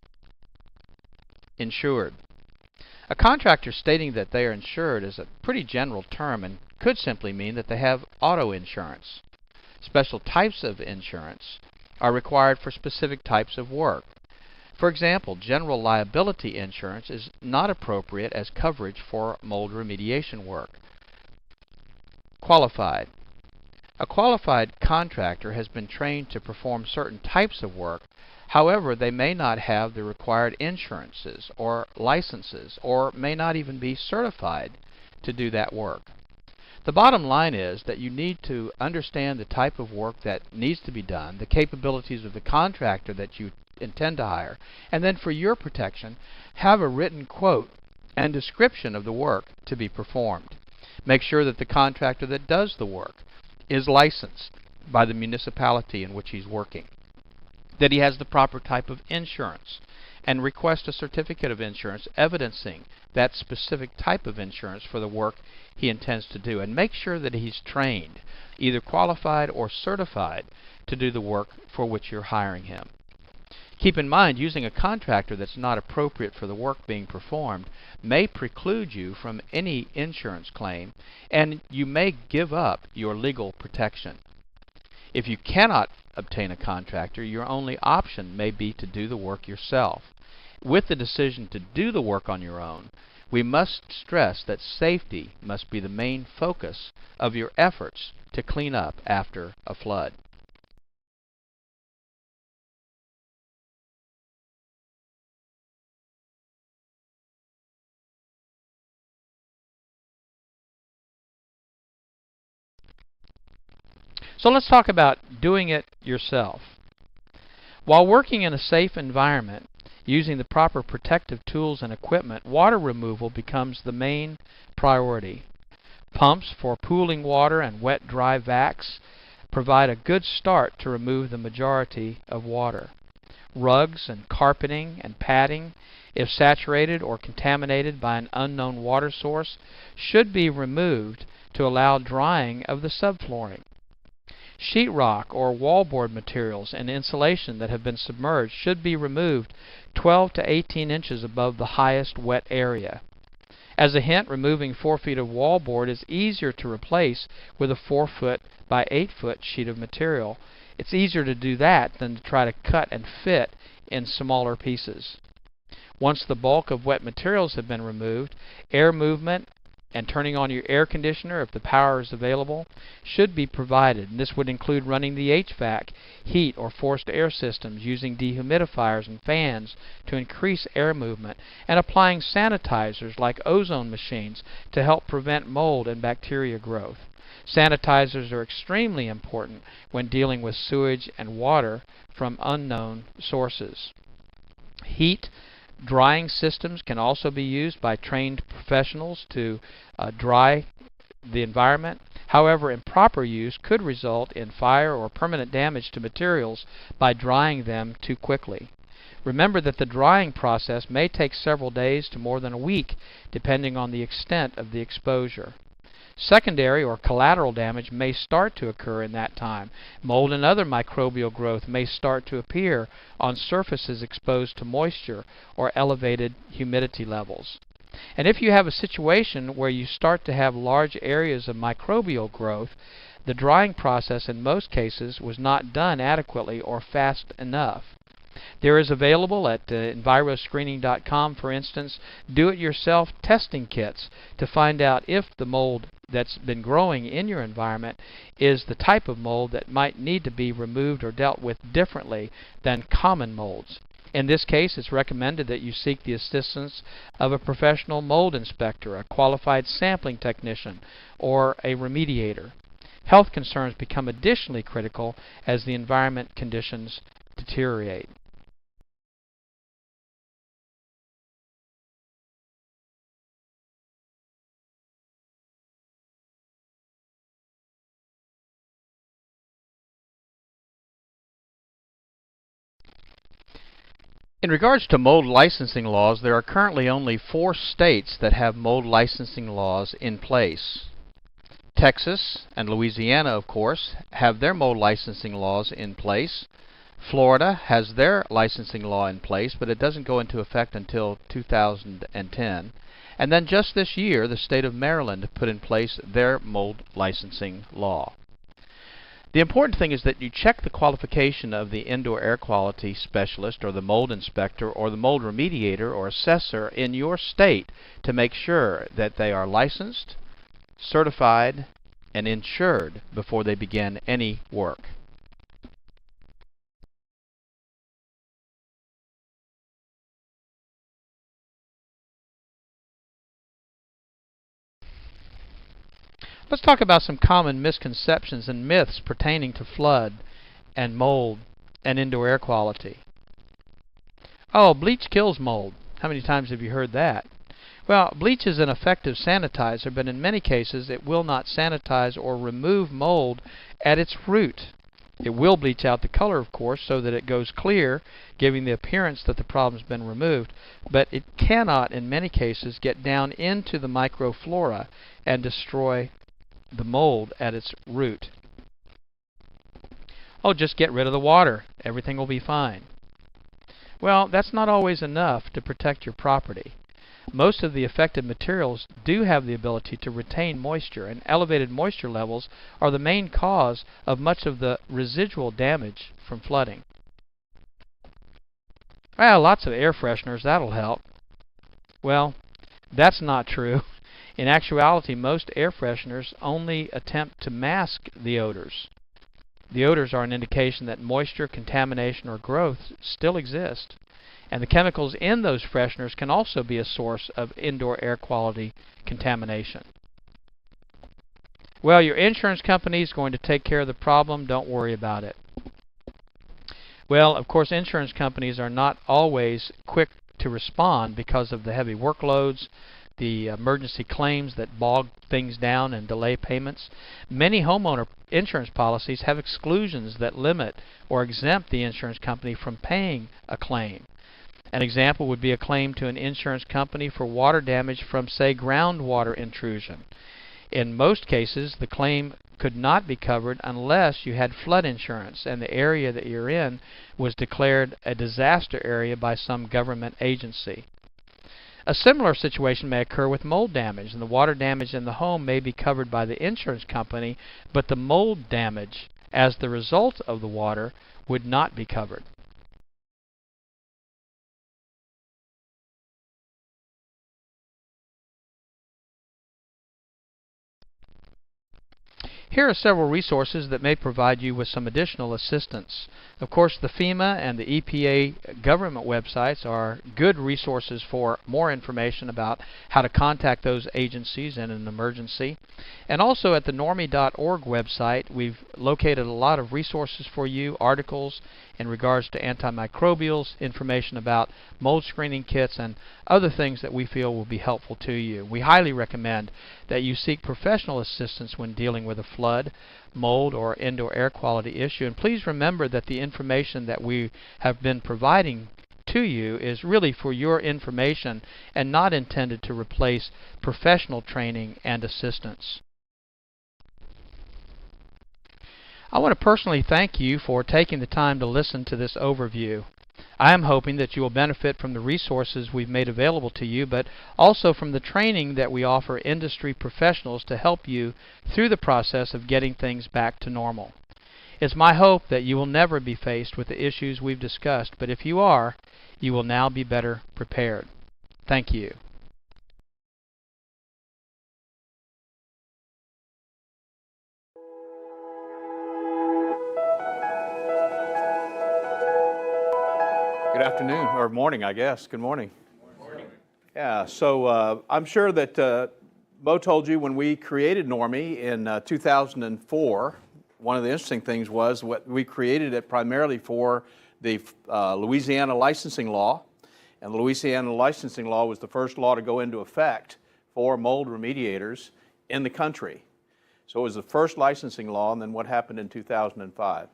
Insured. A contractor stating that they are insured is a pretty general term and could simply mean that they have auto insurance. Special types of insurance are required for specific types of work. For example, general liability insurance is not appropriate as coverage for mold remediation work. Qualified. A qualified contractor has been trained to perform certain types of work. However, they may not have the required insurances or licenses, or may not even be certified to do that work. The bottom line is that you need to understand the type of work that needs to be done, the capabilities of the contractor that you intend to hire, and then for your protection, have a written quote and description of the work to be performed. Make sure that the contractor that does the work is licensed by the municipality in which he's working, that he has the proper type of insurance, and request a certificate of insurance evidencing that specific type of insurance for the work he intends to do. And make sure that he's trained, either qualified or certified, to do the work for which you're hiring him. Keep in mind, using a contractor that's not appropriate for the work being performed may preclude you from any insurance claim, and you may give up your legal protection. If you cannot obtain a contractor, your only option may be to do the work yourself. With the decision to do the work on your own, we must stress that safety must be the main focus of your efforts to clean up after a flood. So let's talk about doing it yourself. While working in a safe environment, using the proper protective tools and equipment, water removal becomes the main priority. Pumps for pooling water and wet-dry vacs provide a good start to remove the majority of water. Rugs and carpeting and padding, if saturated or contaminated by an unknown water source, should be removed to allow drying of the subflooring. Sheetrock or wallboard materials and insulation that have been submerged should be removed 12 to 18 inches above the highest wet area. As a hint, removing 4 feet of wallboard is easier to replace with a 4 foot by 8 foot sheet of material. It's easier to do that than to try to cut and fit in smaller pieces. Once the bulk of wet materials have been removed, air movement and turning on your air conditioner, if the power is available, should be provided. And this would include running the HVAC, heat or forced air systems, using dehumidifiers and fans to increase air movement, and applying sanitizers like ozone machines to help prevent mold and bacteria growth. Sanitizers are extremely important when dealing with sewage and water from unknown sources. Heat drying systems can also be used by trained professionals to dry the environment. However, improper use could result in fire or permanent damage to materials by drying them too quickly. Remember that the drying process may take several days to more than a week, depending on the extent of the exposure. Secondary or collateral damage may start to occur in that time. Mold and other microbial growth may start to appear on surfaces exposed to moisture or elevated humidity levels. And if you have a situation where you start to have large areas of microbial growth, the drying process in most cases was not done adequately or fast enough. There is available at enviroscreening.com, for instance, do-it-yourself testing kits to find out if the mold that's been growing in your environment is the type of mold that might need to be removed or dealt with differently than common molds. In this case, it's recommended that you seek the assistance of a professional mold inspector, a qualified sampling technician, or a remediator. Health concerns become additionally critical as the environment conditions deteriorate. In regards to mold licensing laws, there are currently only 4 states that have mold licensing laws in place. Texas and Louisiana, of course, have their mold licensing laws in place. Florida has their licensing law in place, but it doesn't go into effect until 2010. And then just this year, the state of Maryland put in place their mold licensing law. The important thing is that you check the qualification of the indoor air quality specialist or the mold inspector or the mold remediator or assessor in your state to make sure that they are licensed, certified, and insured before they begin any work. Let's talk about some common misconceptions and myths pertaining to flood and mold and indoor air quality. Oh, bleach kills mold. How many times have you heard that? Well, bleach is an effective sanitizer, but in many cases it will not sanitize or remove mold at its root. It will bleach out the color, of course, so that it goes clear, giving the appearance that the problem's been removed, but it cannot, in many cases, get down into the microflora and destroy the mold at its root. Oh, just get rid of the water. Everything will be fine. Well, that's not always enough to protect your property. Most of the affected materials do have the ability to retain moisture, and elevated moisture levels are the main cause of much of the residual damage from flooding. Well, lots of air fresheners, that'll help. Well, that's not true. In actuality, most air fresheners only attempt to mask the odors. The odors are an indication that moisture, contamination, or growth still exist. And the chemicals in those fresheners can also be a source of indoor air quality contamination. Well, your insurance company is going to take care of the problem. Don't worry about it. Well, of course, insurance companies are not always quick to respond because of the heavy workloads, the emergency claims that bog things down and delay payments. Many homeowner insurance policies have exclusions that limit or exempt the insurance company from paying a claim. An example would be a claim to an insurance company for water damage from, say, groundwater intrusion. In most cases, the claim could not be covered unless you had flood insurance and the area that you're in was declared a disaster area by some government agency. A similar situation may occur with mold damage, and the water damage in the home may be covered by the insurance company, but the mold damage as the result of the water would not be covered. Here are several resources that may provide you with some additional assistance. Of course, the FEMA and the EPA government websites are good resources for more information about how to contact those agencies in an emergency. And also at the normie.org website, we've located a lot of resources for you, articles in regards to antimicrobials, information about mold screening kits, and other things that we feel will be helpful to you. We highly recommend that you seek professional assistance when dealing with a flood, mold, or indoor air quality issue. And please remember that the information that we have been providing to you is really for your information and not intended to replace professional training and assistance. I want to personally thank you for taking the time to listen to this overview. I am hoping that you will benefit from the resources we've made available to you, but also from the training that we offer industry professionals to help you through the process of getting things back to normal. It's my hope that you will never be faced with the issues we've discussed, but if you are, you will now be better prepared. Thank you. Good afternoon, or morning, I guess. Good morning. Good morning. Yeah, so I'm sure that Mo told you when we created Normie in 2004, one of the interesting things was what we created it primarily for the Louisiana licensing law. And the Louisiana licensing law was the first law to go into effect for mold remediators in the country. So it was the first licensing law, and then what happened in 2005?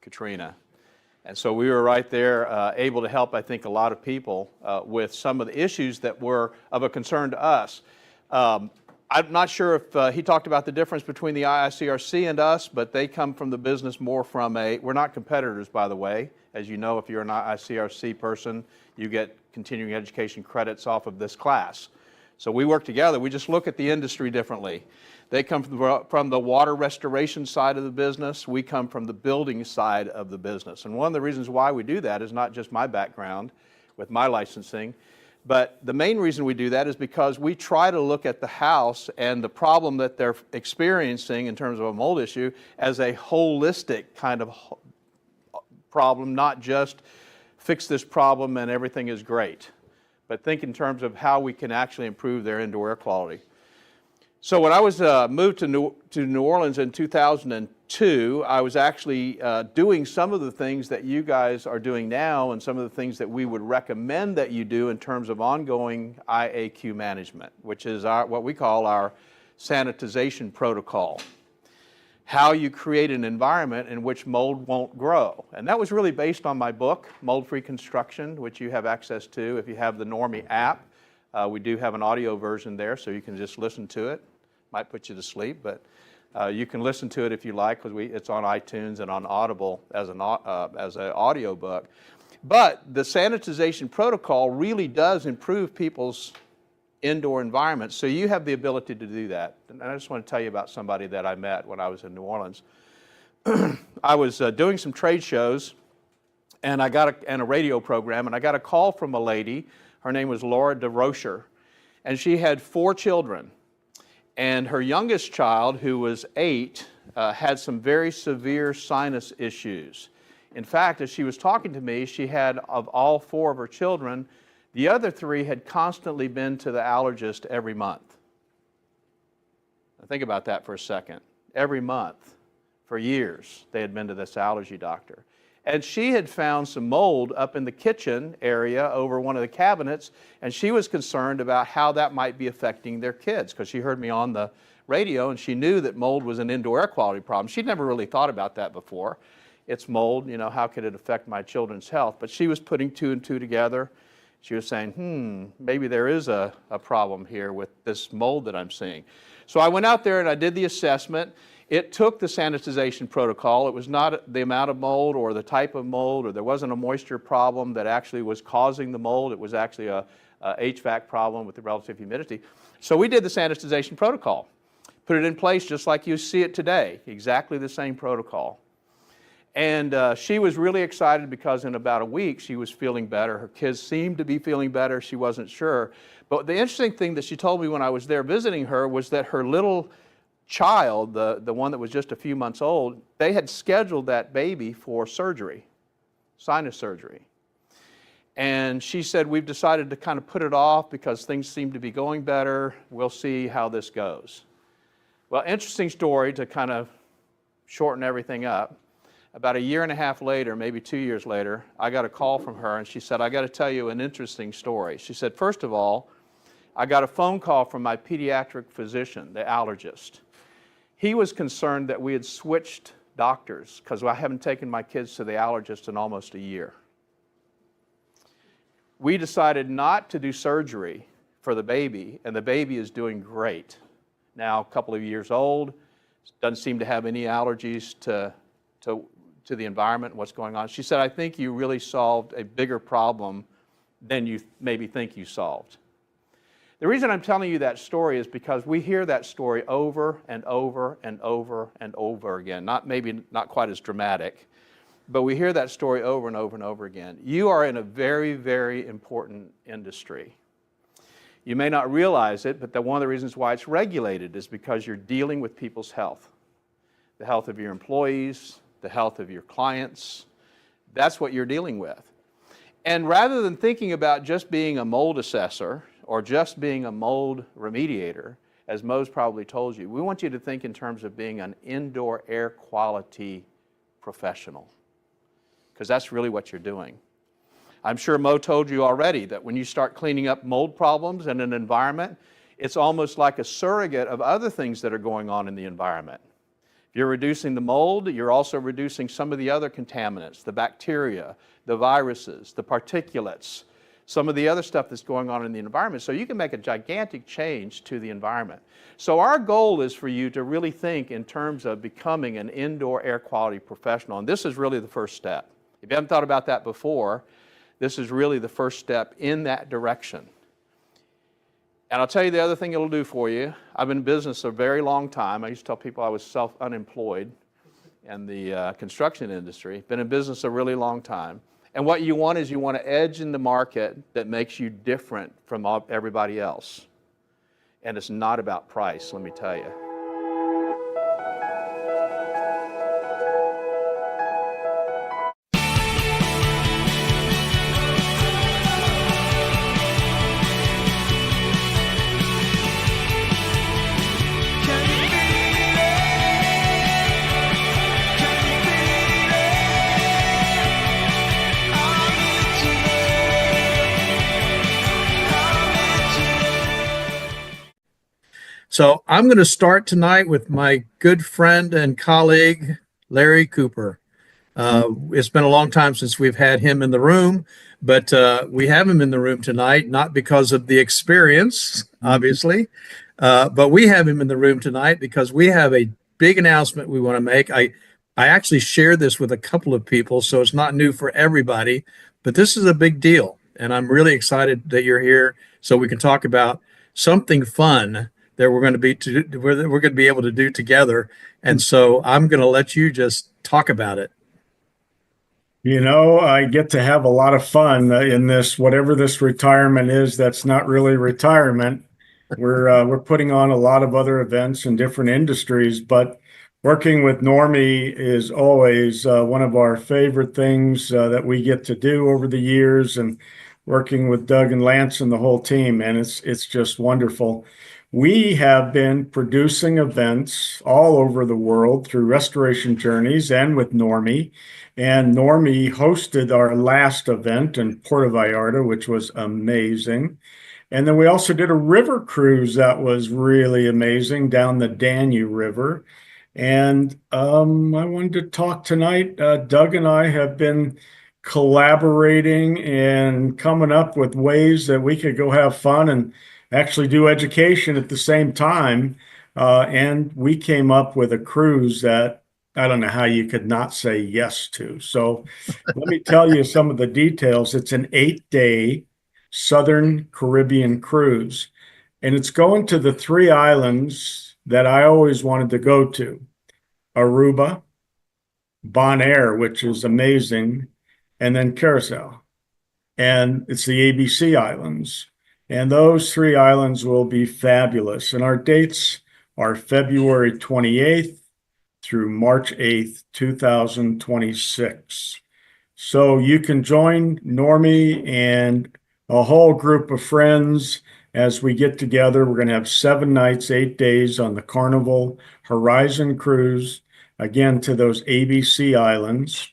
Katrina. And so we were right there able to help, I think, a lot of people with some of the issues that were of a concern to us. I'm not sure if he talked about the difference between the IICRC and us, but they come from the business more from we're not competitors, by the way. As you know, if you're an IICRC person, you get continuing education credits off of this class. So we work together. We just look at the industry differently. They come from the water restoration side of the business. We come from the building side of the business. And one of the reasons why we do that is not just my background with my licensing, but the main reason we do that is because we try to look at the house and the problem that they're experiencing in terms of a mold issue as a holistic kind of problem, not just fix this problem and everything is great, but think in terms of how we can actually improve their indoor air quality. So when I was moved to New Orleans in 2002, Two, I was actually doing some of the things that you guys are doing now and some of the things that we would recommend that you do in terms of ongoing IAQ management, which is what we call our sanitization protocol. How you create an environment in which mold won't grow. And that was really based on my book, Mold-Free Construction, which you have access to if you have the Normie app. We do have an audio version there, so you can just listen to it. Might put you to sleep, but you can listen to it if you like, because it's on iTunes and on Audible as an audio book. But the sanitization protocol really does improve people's indoor environments, so you have the ability to do that. And I just want to tell you about somebody that I met when I was in New Orleans. I was doing some trade shows, and a radio program, and I got a call from a lady. Her name was Laura DeRocher, and she had 4 children. And her youngest child, who was 8, had some very severe sinus issues. In fact, as she was talking to me, she had, of all 4 of her children, the other 3 had constantly been to the allergist every month. Now think about that for a second. Every month, for years, they had been to this allergy doctor. And she had found some mold up in the kitchen area over one of the cabinets, and she was concerned about how that might be affecting their kids, because she heard me on the radio and she knew that mold was an indoor air quality problem. She'd never really thought about that before. It's mold, how could it affect my children's health? But she was putting 2 and 2 together. She was saying, maybe there is a problem here with this mold that I'm seeing. So I went out there and I did the assessment. It took the sanitization protocol. It was not the amount of mold or the type of mold, or there wasn't a moisture problem that actually was causing the mold. It was actually a HVAC problem with the relative humidity. So we did the sanitization protocol, put it in place just like you see it today, exactly the same protocol. And she was really excited because in about a week she was feeling better. Her kids seemed to be feeling better. She wasn't sure. But the interesting thing that she told me when I was there visiting her was that her little child, the one that was just a few months old, they had scheduled that baby for surgery, sinus surgery. And she said, we've decided to kind of put it off because things seem to be going better. We'll see how this goes. Well, interesting story to kind of shorten everything up. About 1.5 years later, maybe 2 years later, I got a call from her and she said, I got to tell you an interesting story. She said, first of all, I got a phone call from my pediatric physician, the allergist. He was concerned that we had switched doctors because I haven't taken my kids to the allergist in almost a year. We decided not to do surgery for the baby, and the baby is doing great. Now, a couple of years old, doesn't seem to have any allergies to the environment and what's going on. She said, I think you really solved a bigger problem than you maybe think you solved. The reason I'm telling you that story is because we hear that story over and over and over and over again. Maybe not quite as dramatic, but we hear that story over and over and over again. You are in a very, very important industry. You may not realize it, but one of the reasons why it's regulated is because you're dealing with people's health. The health of your employees, the health of your clients. That's what you're dealing with. And rather than thinking about just being a mold assessor or just being a mold remediator, as Mo's probably told you, we want you to think in terms of being an indoor air quality professional, because that's really what you're doing. I'm sure Mo told you already that when you start cleaning up mold problems in an environment, it's almost like a surrogate of other things that are going on in the environment. If you're reducing the mold, you're also reducing some of the other contaminants, the bacteria, the viruses, the particulates, some of the other stuff that's going on in the environment. So you can make a gigantic change to the environment. So our goal is for you to really think in terms of becoming an indoor air quality professional. And this is really the first step. If you haven't thought about that before, this is really the first step in that direction. And I'll tell you the other thing it'll do for you. I've been in business a very long time. I used to tell people I was unemployed in the construction industry. Been in business a really long time. And what you want is you want an edge in the market that makes you different from everybody else. And it's not about price, let me tell you. So I'm going to start tonight with my good friend and colleague, Larry Cooper. It's been a long time since we've had him in the room, but we have him in the room tonight, not because of the experience, obviously, but we have him in the room tonight because we have a big announcement we want to make. I actually shared this with a couple of people, so it's not new for everybody, but this is a big deal. And I'm really excited that you're here so we can talk about something fun that we're going to be able to do together. And so I'm going to let you just talk about it. You know, I get to have a lot of fun in this, whatever this retirement is. That's not really retirement. We're putting on a lot of other events in different industries, but working with Normie is always one of our favorite things that we get to do over the years, and working with Doug and Lance and the whole team, and it's just wonderful. We have been producing events all over the world through Restoration Journeys and with Normie. And Normie hosted our last event in Puerto Vallarta, which was amazing. And then we also did a river cruise that was really amazing down the Danube River. And I wanted to talk tonight. Doug and I have been collaborating and coming up with ways that we could go have fun and actually do education at the same time. And we came up with a cruise that I don't know how you could not say yes to. So let me tell you some of the details. It's an 8-day Southern Caribbean cruise, and it's going to the 3 islands that I always wanted to go to: Aruba, Bonaire, which is amazing, and then Curacao. And it's the ABC Islands. And those 3 islands will be fabulous. And our dates are February 28th through March 8th, 2026. So you can join Normie and a whole group of friends as we get together. We're going to have 7 nights, 8 days on the Carnival Horizon Cruise, again, to those ABC Islands.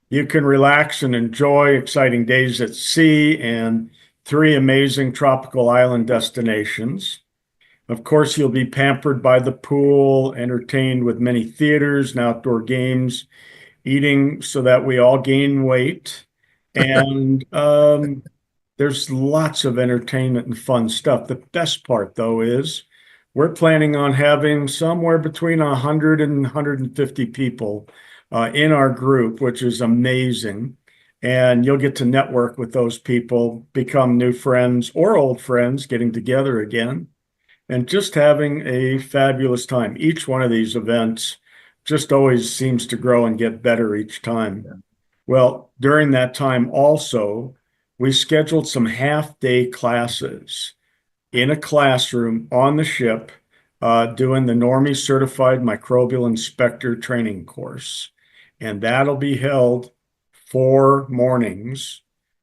You can relax and enjoy exciting days at sea and 3 amazing tropical island destinations. Of course, you'll be pampered by the pool, entertained with many theaters and outdoor games, eating so that we all gain weight. And there's lots of entertainment and fun stuff. The best part, though, is we're planning on having somewhere between 100 and 150 people in our group, which is amazing. And you'll get to network with those people, become new friends or old friends, getting together again, and just having a fabulous time. Each one of these events just always seems to grow and get better each time. Yeah. Well, during that time also, we scheduled some half-day classes in a classroom on the ship, doing the Normie Certified Microbial Inspector training course. And that'll be held 4 mornings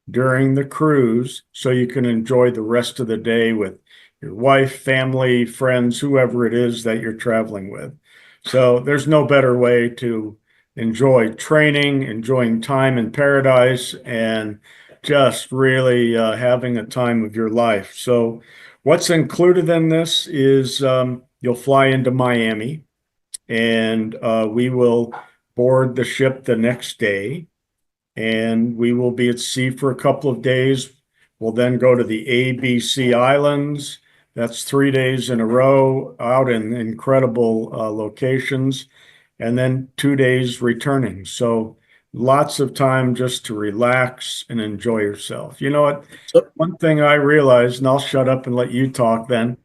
during the cruise, so you can enjoy the rest of the day with your wife, family, friends, whoever it is that you're traveling with. So there's no better way to enjoy training, enjoying time in paradise, and just really having a time of your life. So what's included in this is you'll fly into Miami, and we will board the ship the next day, and we will be at sea for a couple of days. We'll then go to the ABC Islands. That's 3 days in a row out in incredible locations, and then 2 days returning. So lots of time just to relax and enjoy yourself. You know what? One thing I realized, and I'll shut up and let you talk then,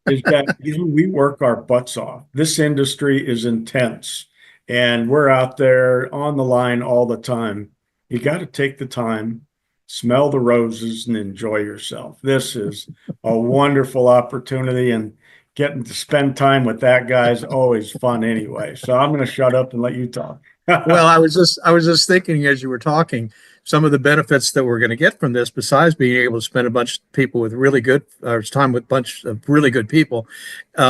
is that we work our butts off. This industry is intense, and we're out there on the line all the time. You got to take the time, smell the roses, and enjoy yourself. This is a wonderful opportunity, and getting to spend time with that guy is always fun anyway. So I'm going to shut up and let you talk. Well, I was just thinking as you were talking, some of the benefits that we're going to get from this, besides being able to spend a bunch of people with really good time with a bunch of really good people,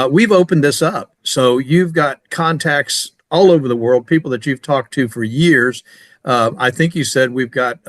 we've opened this up. So you've got contacts all over the world, people that you've talked to for years. I think you said we've got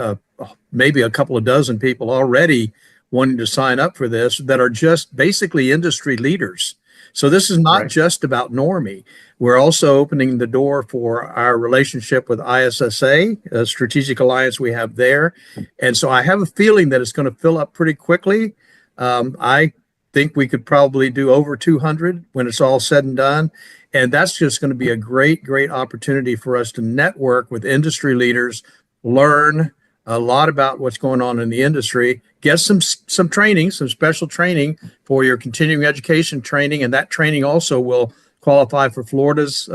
maybe a couple of dozen people already wanting to sign up for this that are just basically industry leaders. So this is not Right. just about Normie. We're also opening the door for our relationship with ISSA, a strategic alliance we have there. And so I have a feeling that it's going to fill up pretty quickly. I think we could probably do over 200 when it's all said and done. And that's just going to be a great, great opportunity for us to network with industry leaders, learn a lot about what's going on in the industry, get some training, some special training for your continuing education training. And that training also will qualify for Florida's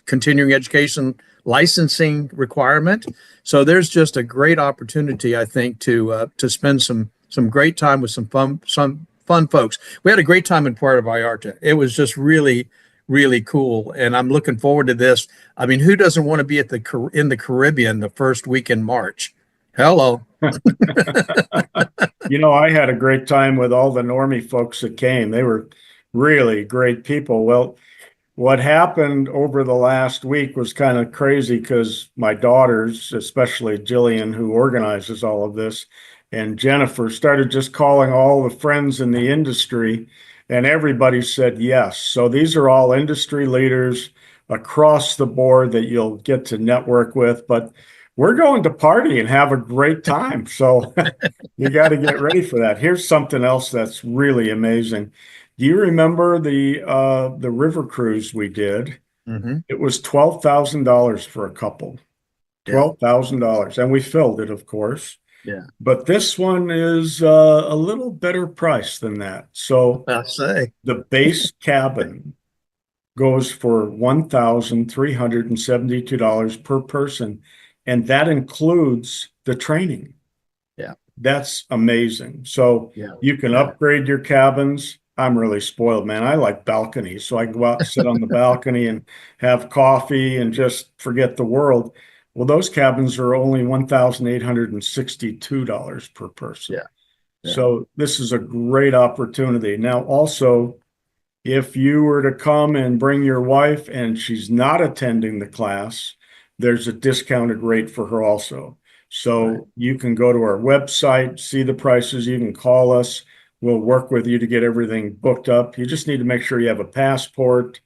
continuing education licensing requirement. So there's just a great opportunity, I think, to spend some great time with some fun folks. We had a great time in Puerto Vallarta. It was just really, really cool, and I'm looking forward to this. I mean, who doesn't want to be in the Caribbean the first week in March? Hello. You know, I had a great time with all the Normie folks that came. They were really great people. Well, what happened over the last week was kind of crazy because my daughters, especially Jillian, who organizes all of this, and Jennifer started just calling all the friends in the industry, and everybody said yes. So these are all industry leaders across the board that you'll get to network with, but we're going to party and have a great time. So you got to get ready for that. Here's something else that's really amazing. Do you remember the river cruise we did? Mm-hmm. It was $12,000 for a couple. $12,000, and we filled it, of course. Yeah. But this one is a little better price than that. So I'll say the base cabin goes for $1,372 per person, and that includes the training. Yeah. That's amazing. So Yeah. you can upgrade your cabins. I'm really spoiled, man. I like balconies, so I can go out and sit on the balcony and have coffee and just forget the world. Well, those cabins are only $1,862 per person. Yeah. So this is a great opportunity. Now, also, if you were to come and bring your wife and she's not attending the class, there's a discounted rate for her also. So you can go to our website, see the prices. You can call us. We'll work with you to get everything booked up. You just need to make sure you have a passport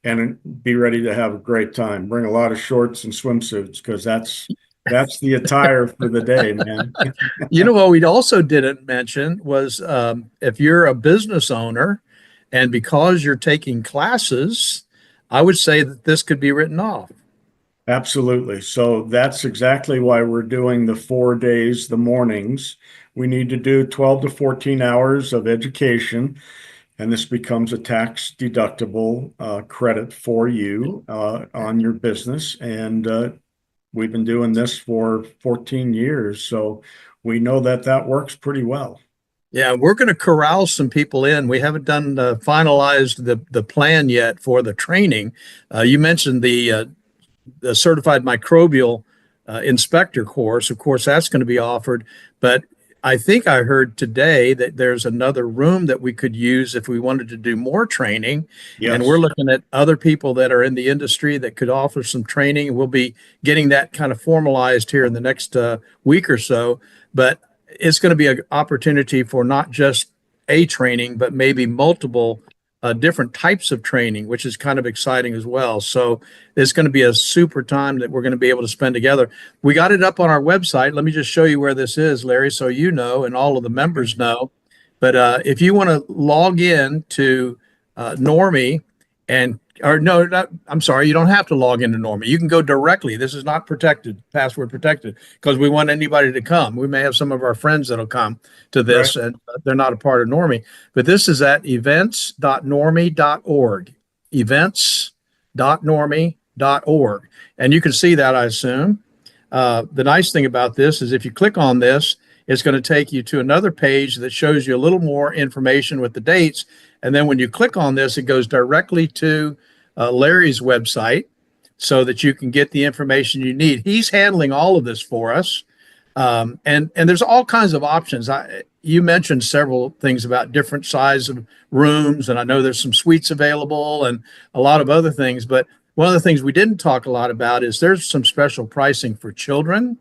and be ready to have a great time. Bring a lot of shorts and swimsuits because that's the attire for the day, man. You know what we also didn't mention was if you're a business owner and because you're taking classes, I would say that this could be written off. Absolutely. So that's exactly why we're doing the 4 days, the mornings. We need to do 12 to 14 hours of education, and this becomes a tax deductible credit for you on your business. And we've been doing this for 14 years, so we know that works pretty well. Yeah, we're going to corral some people in. We haven't done finalized the plan yet for the training. You mentioned the certified microbial inspector course. Of course, that's going to be offered, but I think I heard today that there's another room that we could use if we wanted to do more training. Yes. And we're looking at other people that are in the industry that could offer some training. We'll be getting that kind of formalized here in the next week or so. But it's going to be an opportunity for not just a training, but maybe multiple different types of training, which is kind of exciting as well. So it's going to be a super time that we're going to be able to spend together. We got it up on our website. Let me just show you where this is, Larry, so you know and all of the members know. But if you want to log in to Normie I'm sorry, you don't have to log into Normie. You can go directly. This is not protected, password protected, because we want anybody to come. We may have some of our friends that'll come to this, right, and they're not a part of Normie. But this is at events.normie.org, events.normie.org. And you can see that, I assume. The nice thing about this is if you click on this, it's going to take you to another page that shows you a little more information with the dates. And then when you click on this, it goes directly to Larry's website so that you can get the information you need. He's handling all of this for us. And there's all kinds of options. You mentioned several things about different size of rooms, and I know there's some suites available and a lot of other things. But one of the things we didn't talk a lot about is there's some special pricing for children,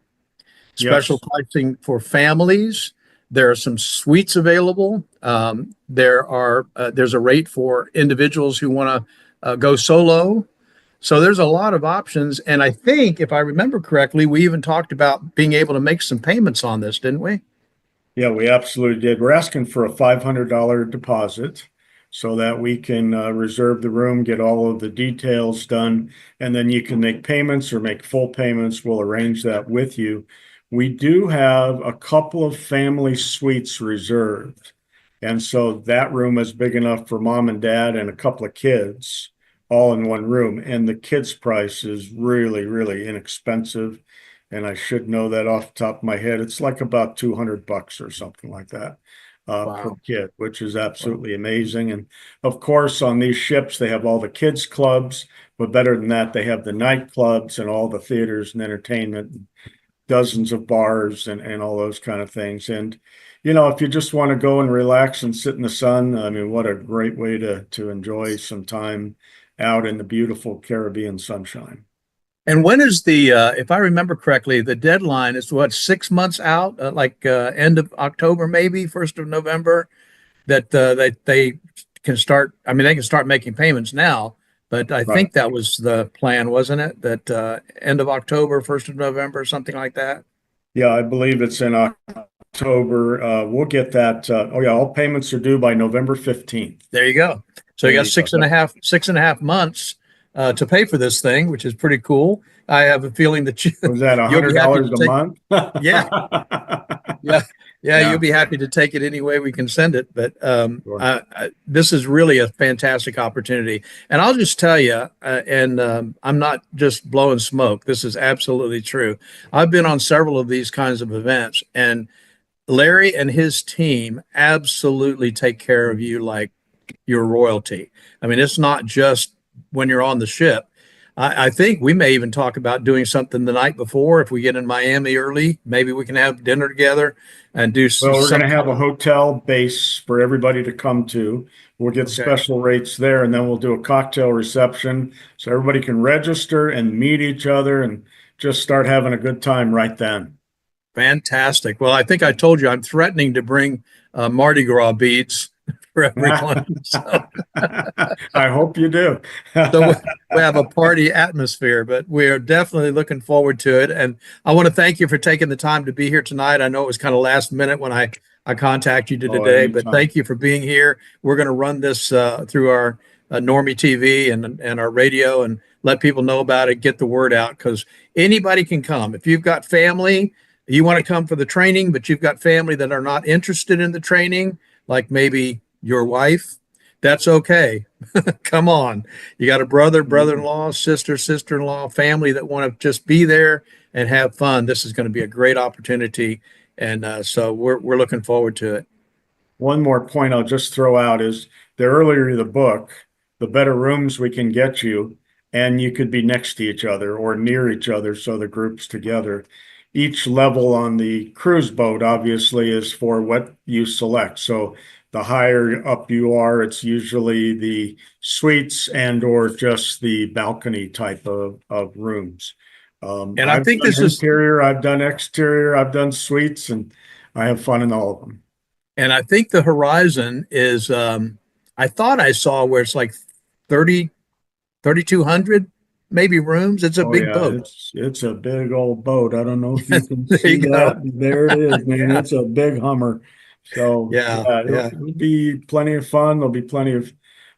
special pricing for families. There are some suites available. There's a rate for individuals who want to go solo. So there's a lot of options. And I think, if I remember correctly, we even talked about being able to make some payments on this, didn't we? Yeah, we absolutely did. We're asking for a $500 deposit so that we can reserve the room, get all of the details done, and then you can make payments or make full payments. We'll arrange that with you. We do have a couple of family suites reserved. And so that room is big enough for mom and dad and a couple of kids all in one room. And the kids' price is really, really inexpensive. And I should know that off the top of my head. It's like about $200 or something like that per kid, which is absolutely amazing. And of course, on these ships, they have all the kids' clubs, but better than that, they have the nightclubs and all the theaters and entertainment, and dozens of bars and all those kind of things. And, you know, if you just want to go and relax and sit in the sun, I mean, what a great way to enjoy some time out in the beautiful Caribbean sunshine. And when is if I remember correctly, the deadline is what, 6 months out, end of October, maybe 1st of November, that they can start. I mean, they can start making payments now, but I think that was the plan, wasn't it? That end of October, 1st of November, something like that. Yeah, I believe it's in October. We'll get that. All payments are due by November 15th. There you go. So you got six and a half months to pay for this thing, which is pretty cool. I have a feeling that was that $100 a month? Yeah, you'll be happy to take it any way we can send it. But Sure. This is really a fantastic opportunity. And I'll just tell you, I'm not just blowing smoke. This is absolutely true. I've been on several of these kinds of events, and Larry and his team absolutely take care of you like you're royalty. I mean, it's not just when you're on the ship. I think we may even talk about doing something the night before. If we get in Miami early, maybe we can have dinner together and do some. Well, we're going to have a hotel base for everybody to come to. We'll get special rates there, and then we'll do a cocktail reception so everybody can register and meet each other and just start having a good time right then. Fantastic. Well, I think I told you I'm threatening to bring Mardi Gras beads for everyone. So. I hope you do. So we have a party atmosphere, but we are definitely looking forward to it. And I want to thank you for taking the time to be here tonight. I know it was kind of last minute when I contacted you today, but thank you for being here. We're going to run this through our Normie TV and our radio and let people know about it, get the word out, because anybody can come. If you've got family, you want to come for the training, but you've got family that are not interested in the training, like maybe your wife, that's okay. Come on. You got a brother, brother-in-law, sister, sister-in-law, family that want to just be there and have fun. This is going to be a great opportunity. And so we're looking forward to it. One more point I'll just throw out is the earlier the book, the better rooms we can get you, and you could be next to each other or near each other, so the group's together. Each level on the cruise boat obviously is for what you select. So the higher up you are, it's usually the suites and or just the balcony type of rooms. And I think this is interior, I've done exterior, I've done suites, and I have fun in all of them. And I think the Horizon is, I thought I saw where it's like 3,200 maybe rooms. It's a big boat. It's a big old boat. I don't know if you can see that. There it is, man. It's a big Hummer. So it'll be plenty of fun. There'll be plenty of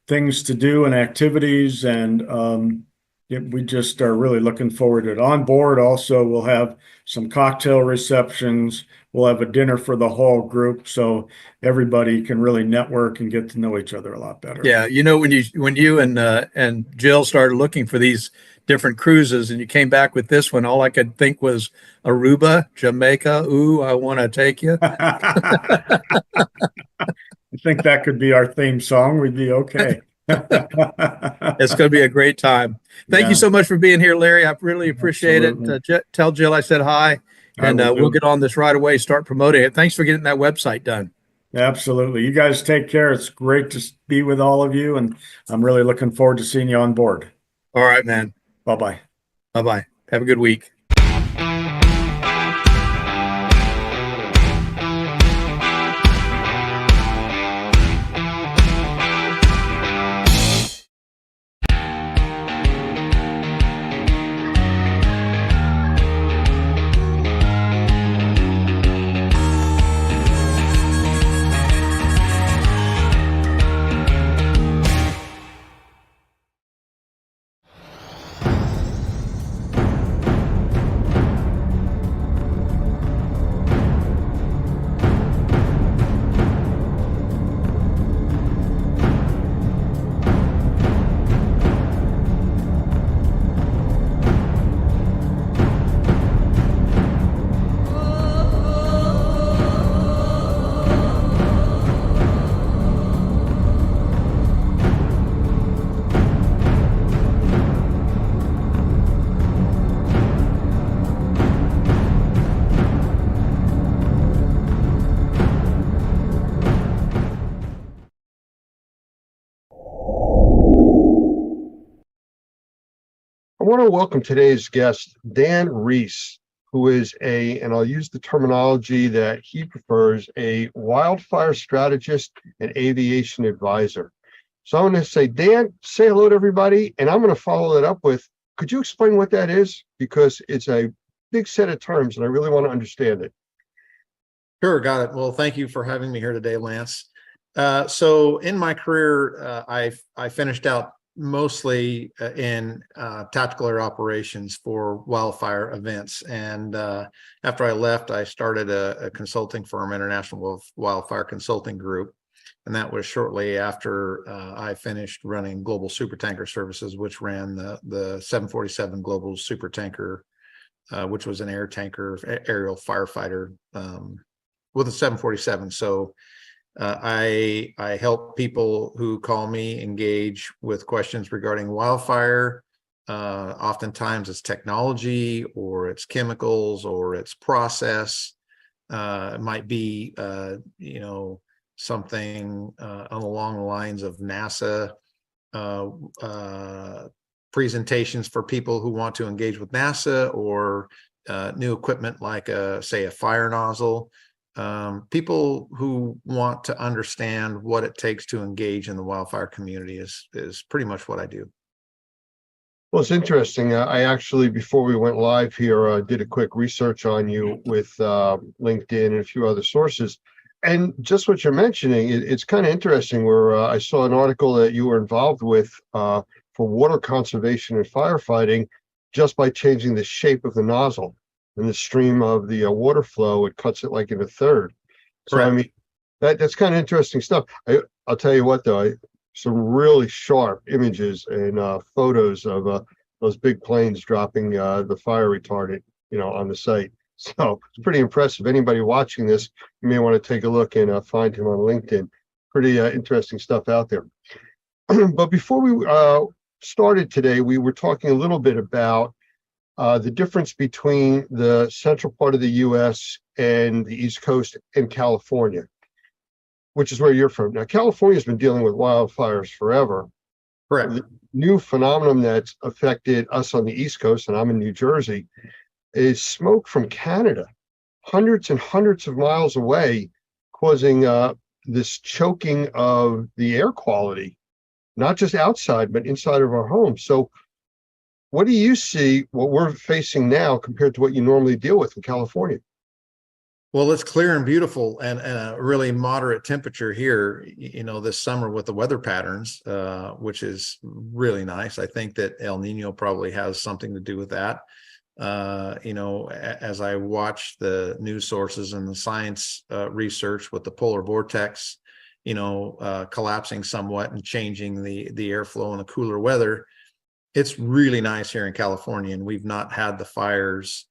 things to do and activities, and we just are really looking forward to it. On board also, we'll have some cocktail receptions. We'll have a dinner for the whole group, so everybody can really network and get to know each other a lot better. Yeah, you know, when you and Jill started looking for these different cruises, and you came back with this one, all I could think was Aruba, Jamaica. Ooh, I want to take you. I think that could be our theme song. We'd be okay. It's going to be a great time. Thank you so much for being here, Larry. I really appreciate it. Tell Jill I said hi, and we'll get on this right away, start promoting it. Thanks for getting that website done. Absolutely. You guys take care. It's great to be with all of you, and I'm really looking forward to seeing you on board. All right, man. Bye-bye. Bye-bye. Have a good week. want to welcome today's guest, Dan Reese, who is and I'll use the terminology that he prefers, a wildfire strategist and aviation advisor. So I'm going to say, Dan, say hello to everybody, and I'm going to follow it up with, could you explain what that is? Because it's a big set of terms, and I really want to understand it. Sure, got it. Well, thank you for having me here today, Lance. So in my career, I finished out mostly in tactical air operations for wildfire events. And after I left, I started a consulting firm, International Wildfire Consulting Group. And that was shortly after I finished running Global Supertanker Services, which ran the 747 Global Supertanker, which was an air tanker, aerial firefighter with a 747. So I help people who call me engage with questions regarding wildfire. Oftentimes it's technology, or it's chemicals, or it's process. It might be, something along the lines of NASA presentations for people who want to engage with NASA, or new equipment like, say, a fire nozzle. People who want to understand what it takes to engage in the wildfire community is pretty much what I do. Well, it's interesting. I actually, before we went live here, did a quick research on you with LinkedIn and a few other sources. And just what you're mentioning, it's kind of interesting, where I saw an article that you were involved with for water conservation and firefighting, just by changing the shape of the nozzle and the stream of the water flow. It cuts it like in a third. So right. I mean, that's kind of interesting stuff. I'll tell you what, though, some really sharp images and photos of those big planes dropping the fire retardant, on the site. So it's pretty impressive. Anybody watching this, you may want to take a look and find him on LinkedIn. Pretty interesting stuff out there. But before we started today, we were talking a little bit about the difference between the central part of the U.S. and the East Coast and California, which is where you're from. Now, California's been dealing with wildfires forever. Correct. The new phenomenon that's affected us on the East Coast, and I'm in New Jersey, is smoke from Canada, hundreds and hundreds of miles away, causing this choking of the air quality, not just outside, but inside of our homes. So what do you see, what we're facing now compared to what you normally deal with in California? Well, it's clear and beautiful, and a really moderate temperature here, this summer with the weather patterns, which is really nice. I think that El Nino probably has something to do with that. As I watch the news sources and the science research with the polar vortex, collapsing somewhat and changing the airflow and the cooler weather, it's really nice here in California. And we've not had the fires,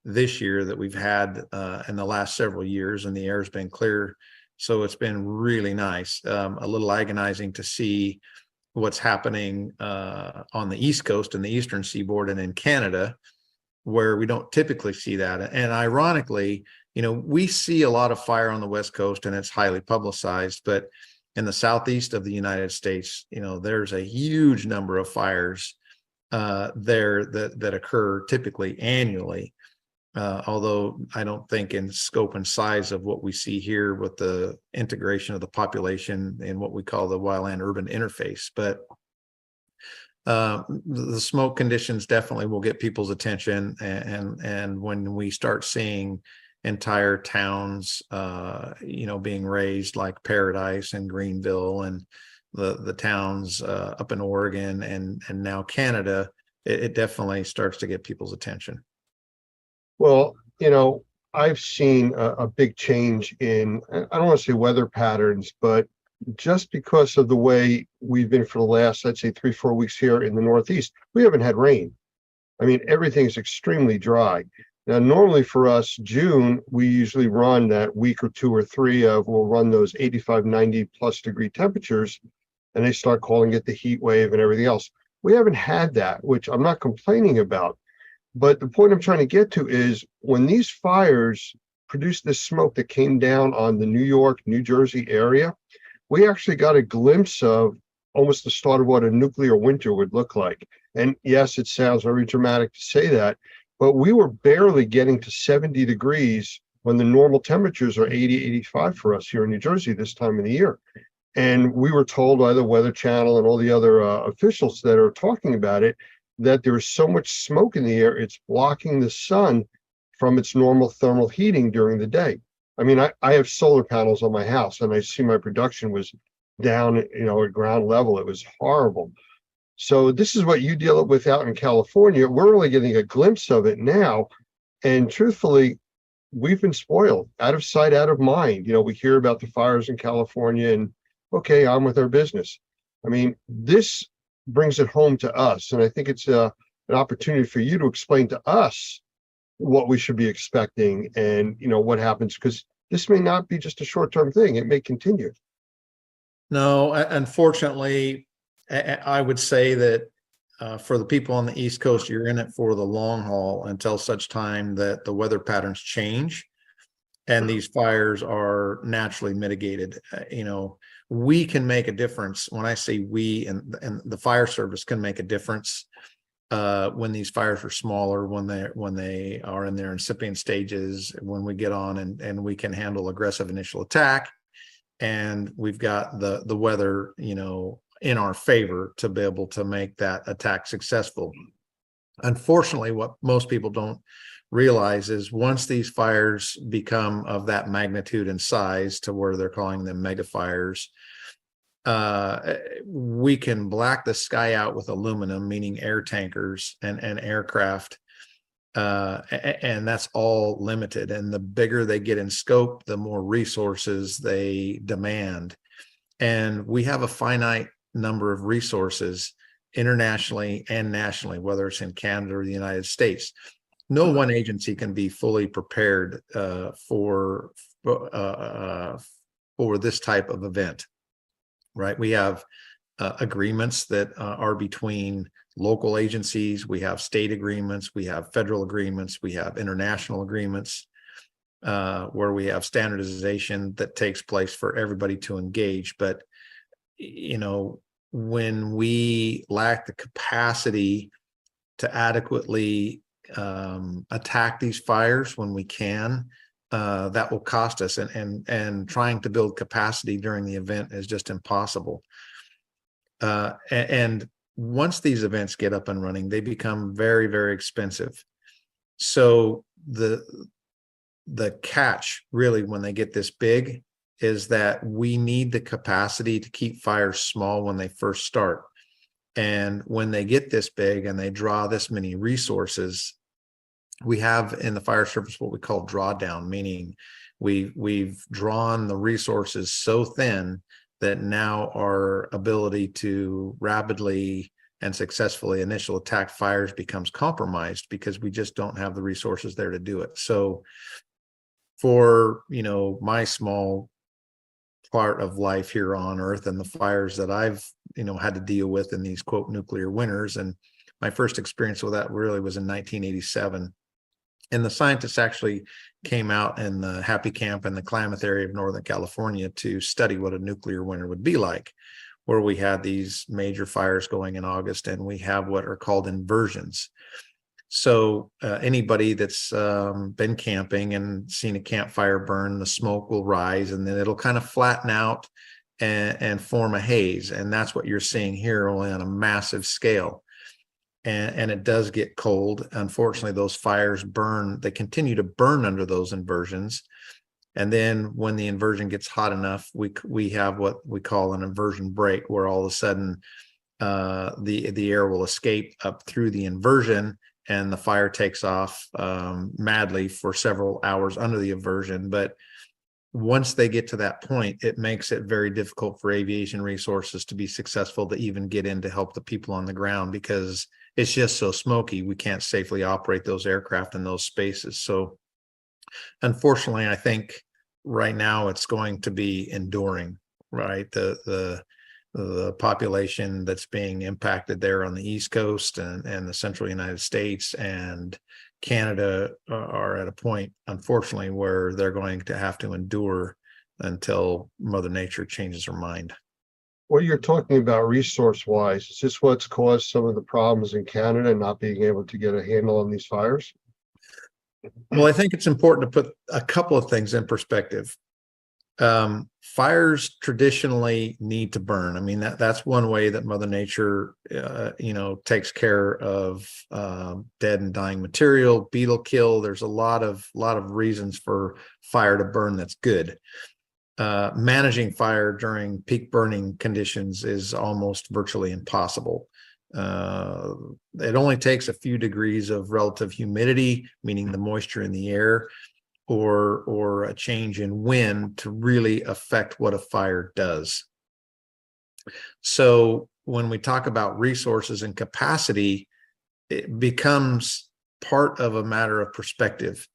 this year that we've had in the last several years, and the air's been clear. So it's been really nice. A little agonizing to see what's happening on the East Coast and the Eastern Seaboard and in Canada, where we don't typically see that. And ironically, we see a lot of fire on the West Coast, and it's highly publicized, but in the Southeast of the United States, there's a huge number of fires there that occur typically annually. Although I don't think in scope and size of what we see here with the integration of the population in what we call the wildland urban interface. But the smoke conditions definitely will get people's attention. And when we start seeing entire towns, being razed, like Paradise and Greenville and the towns up in Oregon and now Canada, it definitely starts to get people's attention. Well, I've seen a big change in, I don't want to say weather patterns, but just because of the way we've been for the last, I'd say 3-4 weeks here in the Northeast, we haven't had rain. I mean, everything's extremely dry. Now, normally for us, June, we usually run that week or 2 or 3 of, we'll run those 85, 90 plus degree temperatures, and they start calling it the heat wave and everything else. We haven't had that, which I'm not complaining about. But the point I'm trying to get to is, when these fires produced this smoke that came down on the New York, New Jersey area, we actually got a glimpse of almost the start of what a nuclear winter would look like. And yes, it sounds very dramatic to say that, but we were barely getting to 70 degrees when the normal temperatures are 80, 85 for us here in New Jersey this time of the year. And we were told by the Weather Channel and all the other officials that are talking about it, that there is so much smoke in the air, it's blocking the sun from its normal thermal heating during the day. I mean, I have solar panels on my house, and I see my production was down, at ground level. It was horrible. So this is what you deal with out in California. We're only getting a glimpse of it now. And truthfully, we've been spoiled, out of sight, out of mind. We hear about the fires in California and okay, on with our business. I mean, this brings it home to us. And I think it's an opportunity for you to explain to us what we should be expecting and, what happens, because this may not be just a short-term thing. It may continue. No, unfortunately, I would say that for the people on the East Coast, you're in it for the long haul until such time that the weather patterns change and these fires are naturally mitigated. We can make a difference. When I say we, and the fire service can make a difference when these fires are smaller, when they are in their incipient stages, when we get on and we can handle aggressive initial attack, and we've got the weather, in our favor to be able to make that attack successful. Unfortunately, what most people don't realize is once these fires become of that magnitude and size to where they're calling them mega fires, we can black the sky out with aluminum, meaning air tankers and aircraft. And that's all limited. And the bigger they get in scope, the more resources they demand. And we have a finite number of resources internationally and nationally, whether it's in Canada or the United States. No one agency can be fully prepared for this type of event, right? We have agreements that are between local agencies, we have state agreements, we have federal agreements, we have international agreements where we have standardization that takes place for everybody to engage. But, when we lack the capacity to adequately attack these fires when we can, that will cost us, and trying to build capacity during the event is just impossible. And once these events get up and running, they become very, very expensive. So the catch really when they get this big is that we need the capacity to keep fires small when they first start. And when they get this big and they draw this many resources, we have in the fire service what we call drawdown, meaning we've drawn the resources so thin that now our ability to rapidly and successfully initial attack fires becomes compromised because we just don't have the resources there to do it. So for, my small part of life here on Earth and the fires that I've, had to deal with in these quote nuclear winters, and my first experience with that really was in 1987. And the scientists actually came out in the Happy Camp in the Klamath area of Northern California to study what a nuclear winter would be like, where we had these major fires going in August, and we have what are called inversions. So anybody that's been camping and seen a campfire burn, the smoke will rise and then it'll kind of flatten out and form a haze. And that's what you're seeing here, only on a massive scale. And it does get cold. Unfortunately, those fires burn, they continue to burn under those inversions. And then when the inversion gets hot enough, we have what we call an inversion break, where all of a sudden the air will escape up through the inversion and the fire takes off madly for several hours under the inversion. But once they get to that point, it makes it very difficult for aviation resources to be successful to even get in to help the people on the ground, because it's just so smoky. We can't safely operate those aircraft in those spaces. So unfortunately, I think right now it's going to be enduring, right? The population that's being impacted there on the East Coast and the central United States and Canada are at a point, unfortunately, where they're going to have to endure until Mother Nature changes her mind. what you're talking about resource wise, is this what's caused some of the problems in Canada not being able to get a handle on these fires? Well, I think it's important to put a couple of things in perspective. Fires traditionally need to burn. I mean, that's one way that Mother Nature, takes care of dead and dying material, beetle kill. There's a lot of reasons for fire to burn. That's good. Managing fire during peak burning conditions is almost virtually impossible. It only takes a few degrees of relative humidity, meaning the moisture in the air, or a change in wind to really affect what a fire does. So when we talk about resources and capacity, it becomes part of a matter of perspective.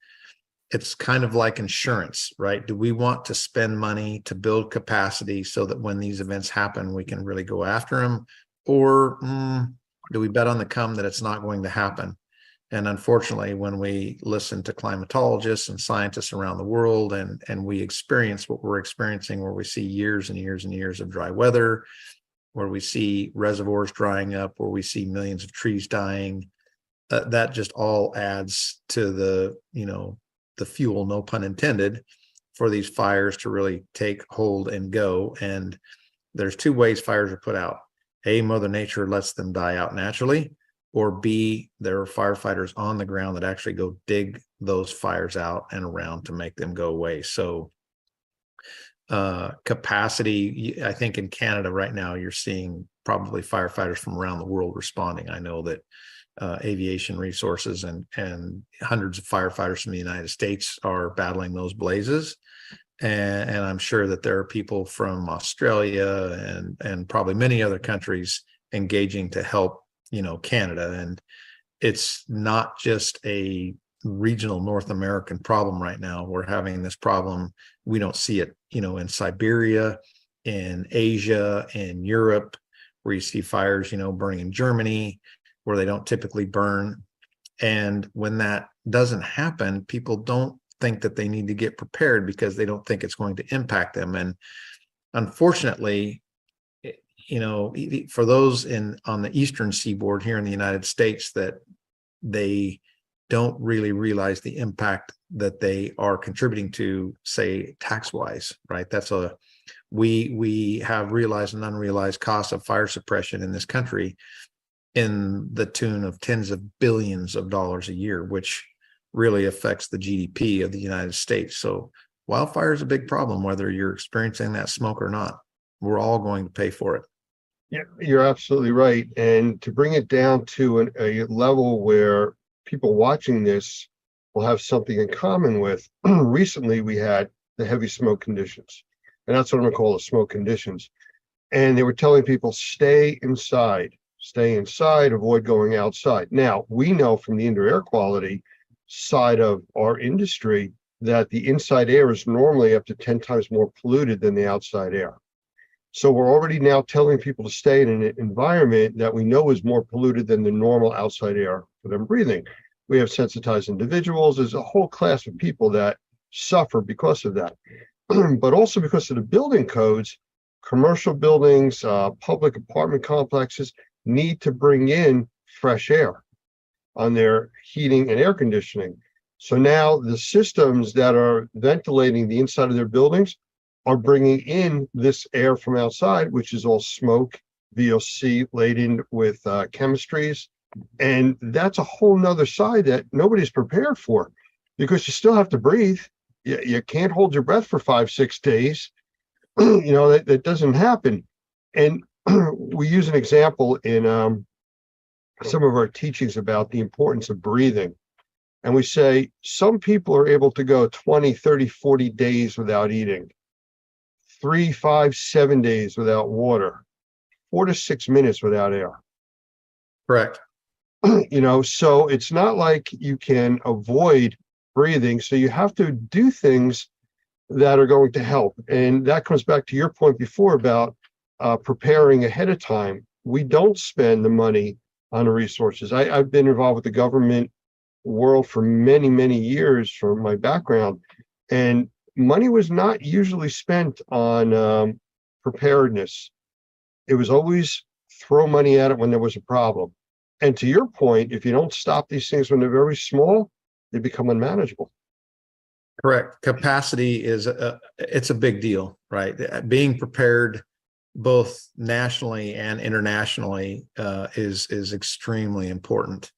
It's kind of like insurance, right? Do we want to spend money to build capacity so that when these events happen, we can really go after them? Or do we bet on the come that it's not going to happen? And unfortunately, when we listen to climatologists and scientists around the world and we experience what we're experiencing, where we see years and years and years of dry weather, where we see reservoirs drying up, where we see millions of trees dying, that just all adds to the fuel, no pun intended, for these fires to really take hold and go. And there's two ways fires are put out. A, Mother Nature lets them die out naturally, or B, there are firefighters on the ground that actually go dig those fires out and around to make them go away. So capacity, I think in Canada right now, you're seeing probably firefighters from around the world responding. I know that aviation resources and hundreds of firefighters from the United States are battling those blazes. And I'm sure that there are people from Australia and probably many other countries engaging to help, Canada. And it's not just a regional North American problem right now. We're having this problem. We don't see it, in Siberia, in Asia, in Europe, where you see fires, burning in Germany, where they don't typically burn. And when that doesn't happen, people don't think that they need to get prepared because they don't think it's going to impact them. And unfortunately, for those on the eastern seaboard here in the United States, that they don't really realize the impact that they are contributing to, say, tax-wise, right? We have realized and unrealized costs of fire suppression in this country in the tune of tens of billions of dollars a year, which really affects the GDP of the United States. So wildfire is a big problem, whether you're experiencing that smoke or not. We're all going to pay for it. Yeah, you're absolutely right. And to bring it down to a level where people watching this will have something in common with, recently we had the heavy smoke conditions. And that's what I'm going to call the smoke conditions. And they were telling people, stay inside, avoid going outside. Now, we know from the indoor air quality side of our industry that the inside air is normally up to 10 times more polluted than the outside air. So we're already now telling people to stay in an environment that we know is more polluted than the normal outside air for them breathing. We have sensitized individuals. There's a whole class of people that suffer because of that. But also because of the building codes, commercial buildings, public apartment complexes need to bring in fresh air on their heating and air conditioning. So now the systems that are ventilating the inside of their buildings are bringing in this air from outside, which is all smoke, VOC laden with chemistries. And that's a whole nother side that nobody's prepared for, because you still have to breathe. You can't hold your breath for 5-6 days. That doesn't happen. And we use an example in some of our teachings about the importance of breathing. And we say some people are able to go 20, 30, 40 days without eating, 3, 5, 7 days without water, 4 to 6 minutes without air. Correct. So it's not like you can avoid breathing. So you have to do things that are going to help. And that comes back to your point before about preparing ahead of time. We don't spend the money on the resources. I've been involved with the government world for many, many years from my background, and money was not usually spent on preparedness. It was always throw money at it when there was a problem. And to your point, if you don't stop these things when they're very small, they become unmanageable. Correct. Capacity is it's a big deal, right? Being prepared both nationally and internationally is extremely important.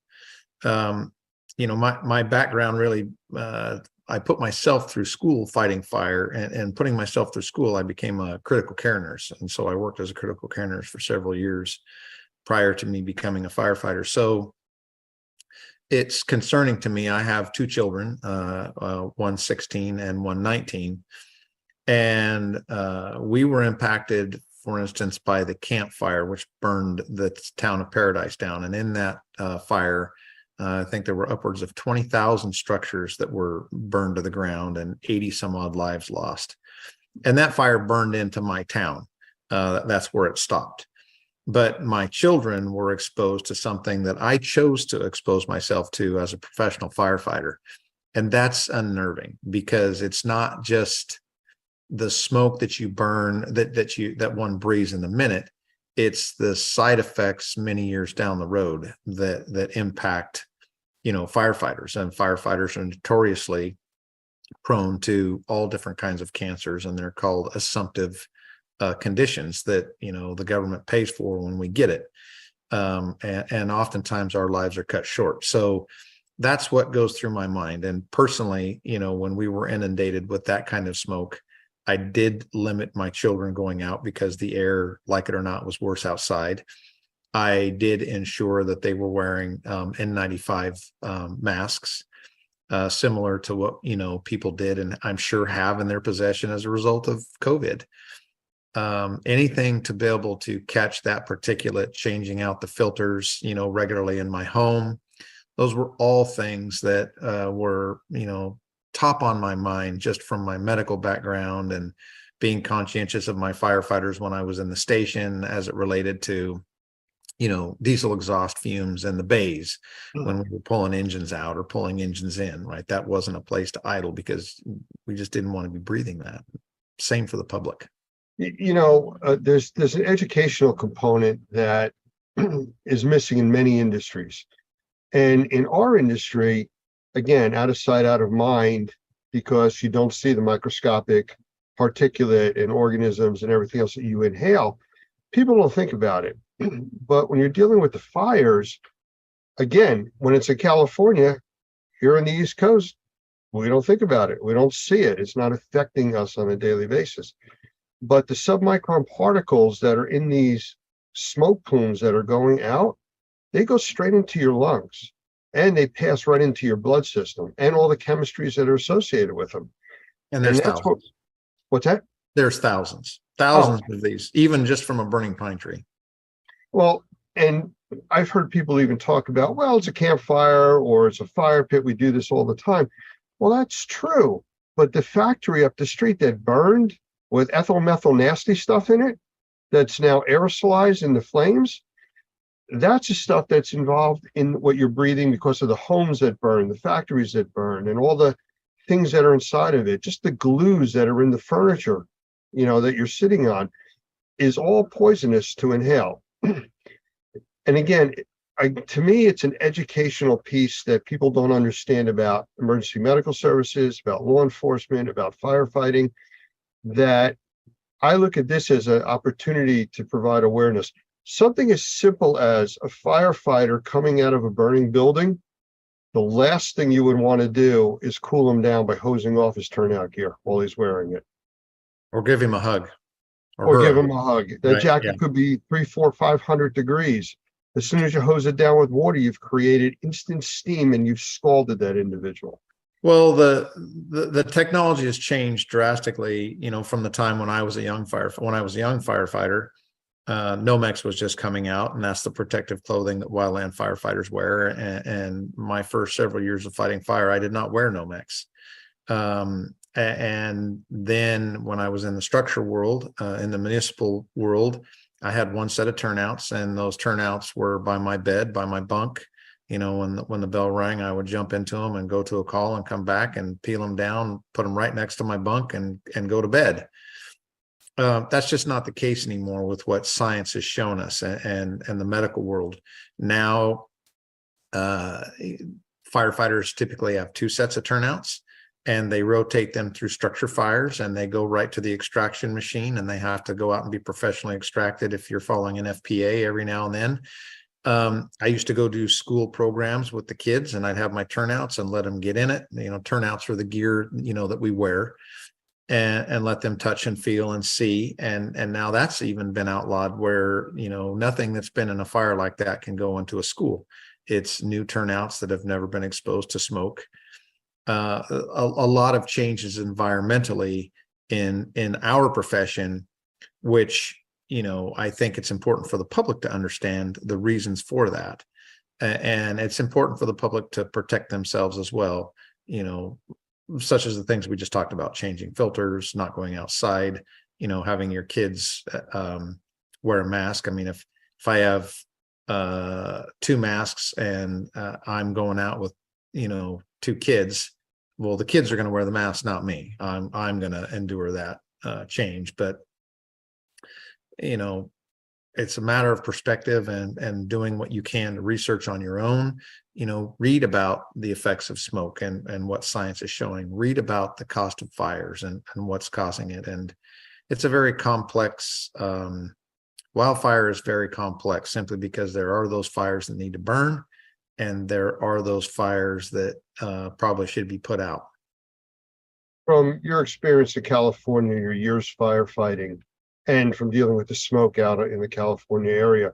My background really, I put myself through school fighting fire, and putting myself through school, I became a critical care nurse. And so I worked as a critical care nurse for several years prior to me becoming a firefighter. So it's concerning to me. I have two children, one 16 and one 19. And we were impacted, for instance, by the Camp Fire, which burned the town of Paradise down. And in that fire, I think there were upwards of 20,000 structures that were burned to the ground and 80 some odd lives lost. And that fire burned into my town. That's where it stopped. But my children were exposed to something that I chose to expose myself to as a professional firefighter. And that's unnerving, because it's not just the smoke that you burn, that one breathes in the minute. It's the side effects many years down the road that impact, firefighters. And firefighters are notoriously prone to all different kinds of cancers, and they're called assumptive conditions that the government pays for when we get it, and oftentimes our lives are cut short. So that's what goes through my mind. And personally, when we were inundated with that kind of smoke, I did limit my children going out, because the air, like it or not, was worse outside. I did ensure that they were wearing N95 masks, similar to what people did, and I'm sure have in their possession as a result of COVID. Anything to be able to catch that particulate, changing out the filters, regularly in my home. Those were all things that were, top on my mind, just from my medical background and being conscientious of my firefighters when I was in the station, as it related to, diesel exhaust fumes in the bays when we were pulling engines out or pulling engines in, right? That wasn't a place to idle, because we just didn't want to be breathing that. Same for the public. There's an educational component that is missing in many industries. And in our industry, again, out of sight, out of mind, because you don't see the microscopic particulate and organisms and everything else that you inhale, people don't think about it. But when you're dealing with the fires, again, when it's in California, here on the East Coast, we don't think about it. We don't see it. It's not affecting us on a daily basis. But the submicron particles that are in these smoke plumes that are going out, they go straight into your lungs, and they pass right into your blood system and all the chemistries that are associated with them. And there's thousands. What's that? There's thousands of these, even just from a burning pine tree. Well, and I've heard people even talk about, well, it's a campfire or it's a fire pit. We do this all the time. Well, that's true. But the factory up the street that burned with ethyl methyl nasty stuff in it, that's now aerosolized in the flames, that's the stuff that's involved in what you're breathing, because of the homes that burn, the factories that burn, and all the things that are inside of it. Just the glues that are in the furniture, that you're sitting on, is all poisonous to inhale. And again, to me, it's an educational piece that people don't understand about emergency medical services, about law enforcement, about firefighting, that I look at this as an opportunity to provide awareness. Something as simple as a firefighter coming out of a burning building, the last thing you would want to do is cool him down by hosing off his turnout gear while he's wearing it. Or give him a hug. Or give him a hug. That jacket could be 300, 400, 500 degrees. As soon as you hose it down with water, you've created instant steam and you've scalded that individual. Well, the technology has changed drastically, from the time when I was a young firefighter. Nomex was just coming out, and that's the protective clothing that wildland firefighters wear. And my first several years of fighting fire, I did not wear Nomex. And then when I was in the structure world, in the municipal world, I had one set of turnouts, and those turnouts were by my bed, by my bunk. When the bell rang, I would jump into them and go to a call and come back and peel them down, put them right next to my bunk and go to bed. That's just not the case anymore with what science has shown us and the medical world. Now, firefighters typically have 2 sets of turnouts, and they rotate them through structure fires, and they go right to the extraction machine, and they have to go out and be professionally extracted if you're following an FPA every now and then. I used to go do school programs with the kids, and I'd have my turnouts and let them get in it. Turnouts are the gear, that we wear, and let them touch and feel and see. And now that's even been outlawed, where, nothing that's been in a fire like that can go into a school. It's new turnouts that have never been exposed to smoke. A lot of changes environmentally in our profession, which, I think it's important for the public to understand the reasons for that. And it's important for the public to protect themselves as well, such as the things we just talked about: changing filters, not going outside, having your kids wear a mask. I mean, if I have 2 masks and I'm going out with, 2 kids, well, the kids are going to wear the mask, not me. I'm going to endure that change. But, it's a matter of perspective and doing what you can to research on your own. Read about the effects of smoke and what science is showing. Read about the cost of fires and what's causing it. And it's a very complex, wildfire is very complex, simply because there are those fires that need to burn, and there are those fires that probably should be put out. From your experience in California, your years firefighting, and from dealing with the smoke out in the California area,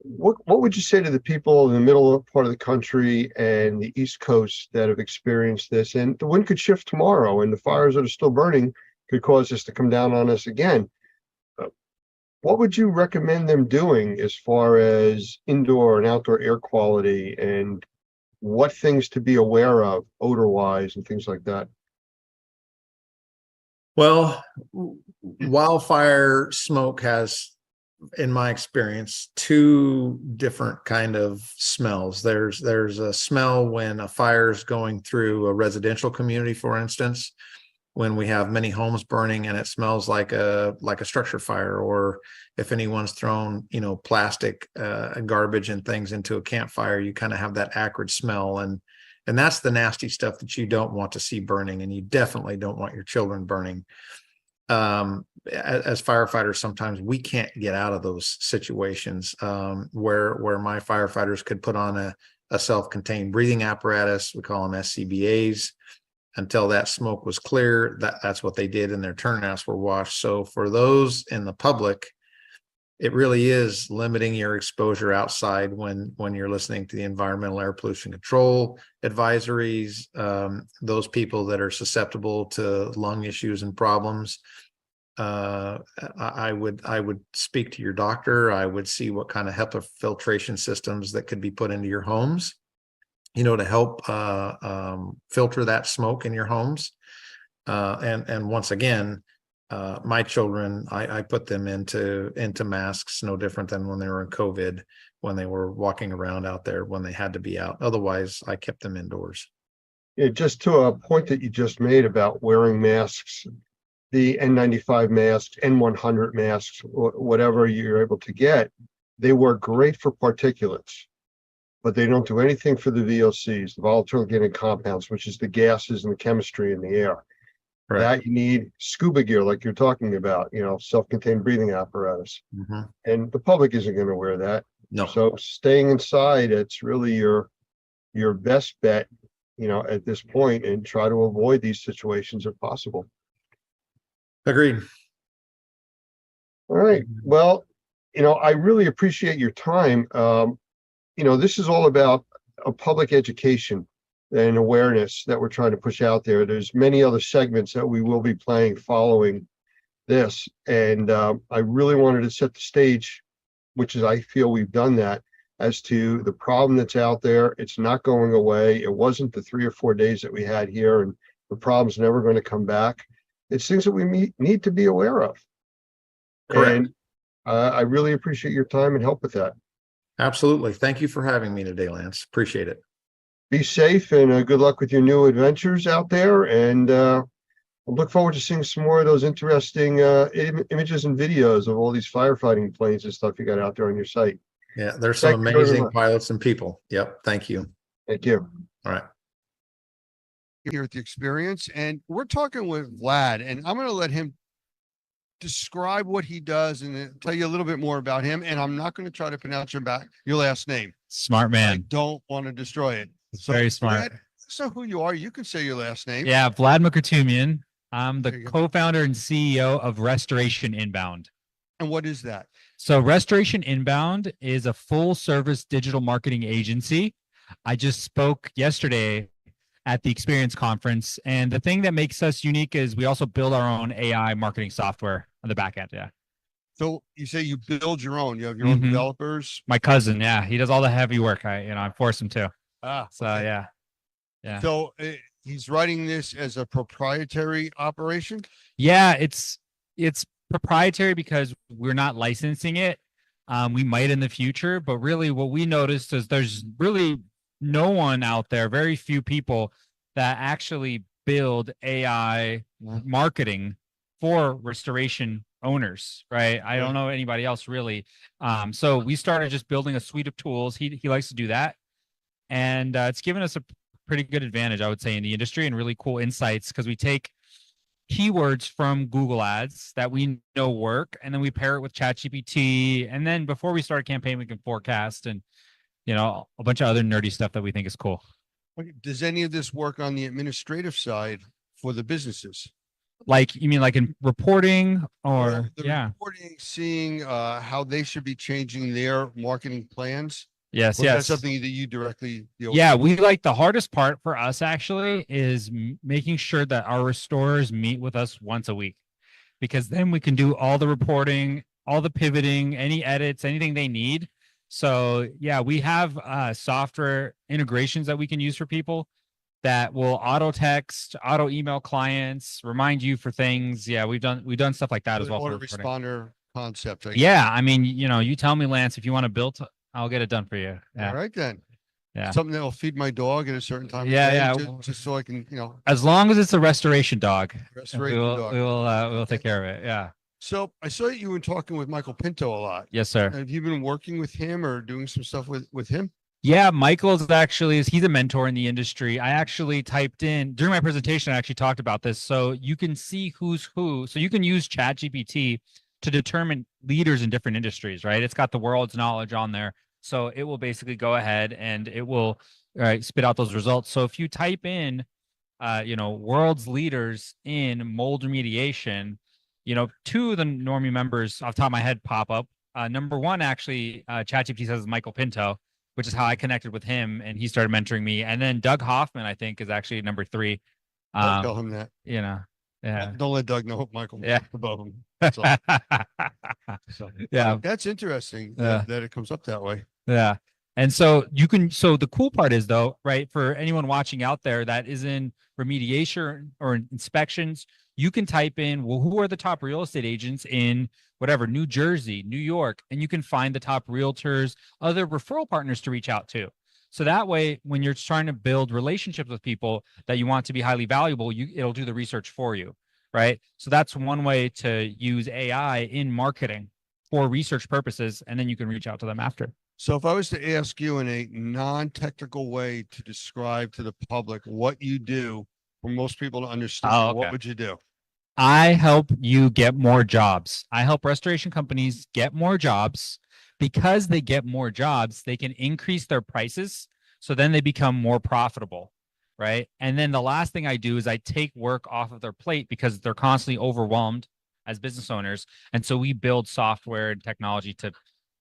what would you say to the people in the middle part of the country and the East Coast that have experienced this? And the wind could shift tomorrow, and the fires that are still burning could cause this to come down on us again. What would you recommend them doing as far as indoor and outdoor air quality, and what things to be aware of odor-wise and things like that? Well, wildfire smoke has, in my experience, 2 different kind of smells. There's a smell when a fire is going through a residential community, for instance, when we have many homes burning and it smells like a structure fire, or if anyone's thrown, plastic garbage and things into a campfire, you kind of have that acrid smell. And that's the nasty stuff that you don't want to see burning, and you definitely don't want your children burning. As firefighters, sometimes we can't get out of those situations where my firefighters could put on a self-contained breathing apparatus. We call them SCBAs. Until that smoke was clear, that's what they did, and their turnouts were washed. So for those in the public, it really is limiting your exposure outside when you're listening to the environmental air pollution control advisories. Those people that are susceptible to lung issues and problems, I would speak to your doctor. I would see what kind of HEPA filtration systems that could be put into your homes, to help filter that smoke in your homes. And once again, my children, I put them into masks, no different than when they were in COVID, when they were walking around out there, when they had to be out. Otherwise, I kept them indoors. Yeah, just to a point that you just made about wearing masks, the N95 masks, N100 masks, whatever you're able to get, they work great for particulates, but they don't do anything for the VOCs, the volatile organic compounds, which is the gases and the chemistry in the air. Right. That you need scuba gear, like you're talking about, self-contained breathing apparatus. Mm-hmm. And the public isn't going to wear that. No. So staying inside, it's really your best bet, at this point, and try to avoid these situations if possible. Agreed. All right. Well, I really appreciate your time. This is all about a public education and awareness that we're trying to push out there. There's many other segments that we will be playing following this. And I really wanted to set the stage, which is, I feel we've done that, as to the problem that's out there. It's not going away. It wasn't the 3 or 4 days that we had here, and the problem's never going to come back. It's things that we need to be aware of. Correct. And I really appreciate your time and help with that. Absolutely. Thank you for having me today, Lance. Appreciate it. Be safe, and good luck with your new adventures out there. And look forward to seeing some more of those interesting images and videos of all these firefighting planes and stuff you got out there on your site. Yeah, there's some Thank you very amazing much. pilots and people. Yep. Thank you. Thank you. All right. Here at the Experience, and we're talking with Vlad, and I'm going to let him describe what he does and then tell you a little bit more about him. And I'm not going to try to pronounce your last name. Smart I man. don't want to destroy it. It's very smart. Vlad, so who you are, you can say your last name. Yeah, Vlad Mukhertumian. I'm There the you go. co-founder and CEO of Restoration Inbound. And what is that? So Restoration Inbound is a full service digital marketing agency. I just spoke yesterday at the Experience Conference, and the thing that makes us unique is we also build our own AI marketing software on the back end. Yeah. So you say you build your own, you have your own Mhm. developers. My cousin, yeah, he does all the heavy work. I force him to. So Okay. yeah. Yeah. So he's writing this as a proprietary operation. Yeah, it's proprietary because we're not licensing it. We might in the future, but really what we noticed is there's really no one out there, very few people that actually build AI marketing for restoration owners, right? I don't know anybody else really. So we started just building a suite of tools. He likes to do that. And it's given us a pretty good advantage, I would say, in the industry and really cool insights because we take keywords from Google Ads that we know work, and then we pair it with ChatGPT. And then before we start a campaign, we can forecast and, a bunch of other nerdy stuff that we think is cool. Okay, does any of this work on the administrative side for the businesses? Like, you mean like in reporting or, Well, the yeah. reporting, seeing how they should be changing their marketing plans. Yes, Or is that yes. something that you directly deal Yeah, with? we like the hardest part for us actually is making sure that our restorers meet with us once a week, because then we can do all the reporting, all the pivoting, any edits, anything they need. So yeah, we have software integrations that we can use for people that will auto text, auto email clients, remind you for things. Yeah, we've done stuff like that as well. for reporting. Autoresponder concept. I guess. Yeah, I mean, you tell me, Lance, if you want to build, I'll get it done for you. Yeah. All right then. Yeah. Something that'll feed my dog at a certain time. of Yeah, day, yeah. Just so I can, As long as it's a restoration dog, restoration we will, dog. we'll take care of it. Yeah. So I saw that you were talking with Michael Pinto a lot. Yes, sir. Have you been working with him or doing some stuff with him? Yeah, Michael's actually he's a mentor in the industry. I actually typed in during my presentation, I actually talked about this. So you can see who's who. So you can use ChatGPT to determine leaders in different industries, right? It's got the world's knowledge on there. So it will basically go ahead and it will spit out those results. So if you type in world's leaders in mold remediation, two of the Normie members off the top of my head pop up. Number one, actually, ChatGPT says Michael Pinto, which is how I connected with him, and he started mentoring me. And then Doug Hoffman, I think, is actually number three. Don't tell him that. Yeah. Don't let Doug know Michael Yeah. above him. So, so Yeah. that's interesting Yeah. that it comes up that way. Yeah. And so the cool part is though, right, for anyone watching out there that is in remediation or inspections, you can type in, well, who are the top real estate agents in whatever, New Jersey, New York, and you can find the top realtors, other referral partners to reach out to. So that way, when you're trying to build relationships with people that you want to be highly valuable, it'll do the research for you, right? So that's one way to use AI in marketing for research purposes, and then you can reach out to them after. So if I was to ask you in a non-technical way to describe to the public what you do for most people to understand, what would you do? I help you get more jobs. I help restoration companies get more jobs. Because they get more jobs, they can increase their prices. So then they become more profitable, right? And then the last thing I do is I take work off of their plate because they're constantly overwhelmed as business owners. And so we build software and technology to,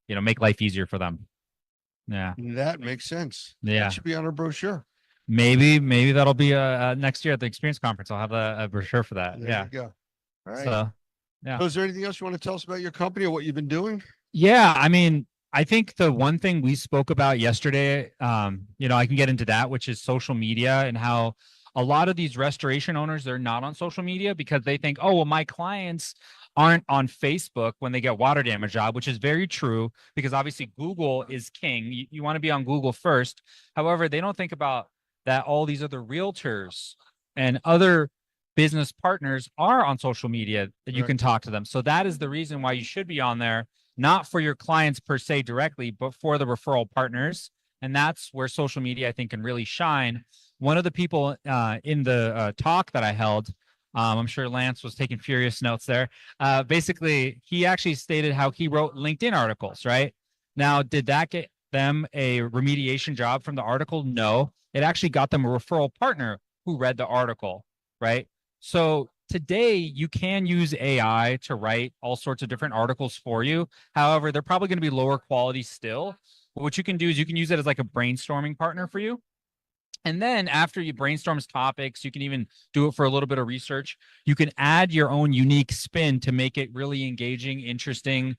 make life easier for them. Yeah. That makes sense. Yeah. That should be on our brochure. Maybe that'll be next year at the Experience Conference. I'll have a brochure for that. There Yeah. you go. All right. So, yeah. So is there anything else you want to tell us about your company or what you've been doing? Yeah, I mean, I think the one thing we spoke about yesterday, I can get into that, which is social media and how a lot of these restoration owners, they're not on social media because they think, oh, well, my clients aren't on Facebook when they get water damage job, which is very true because obviously Google is king. You want to be on Google first. However, they don't think about that all these other realtors and other business partners are on social media that you Right. can talk to them. So that is the reason why you should be on there, not for your clients per se directly, but for the referral partners. And that's where social media, I think, can really shine. One of the people in the talk that I held, I'm sure Lance was taking furious notes there. Basically, he actually stated how he wrote LinkedIn articles, right? Now, did that get them a remediation job from the article? No, it actually got them a referral partner who read the article, right? So today you can use AI to write all sorts of different articles for you. However, they're probably going to be lower quality still. But what you can do is you can use it as like a brainstorming partner for you. And then after you brainstorm topics, you can even do it for a little bit of research. You can add your own unique spin to make it really engaging, interesting,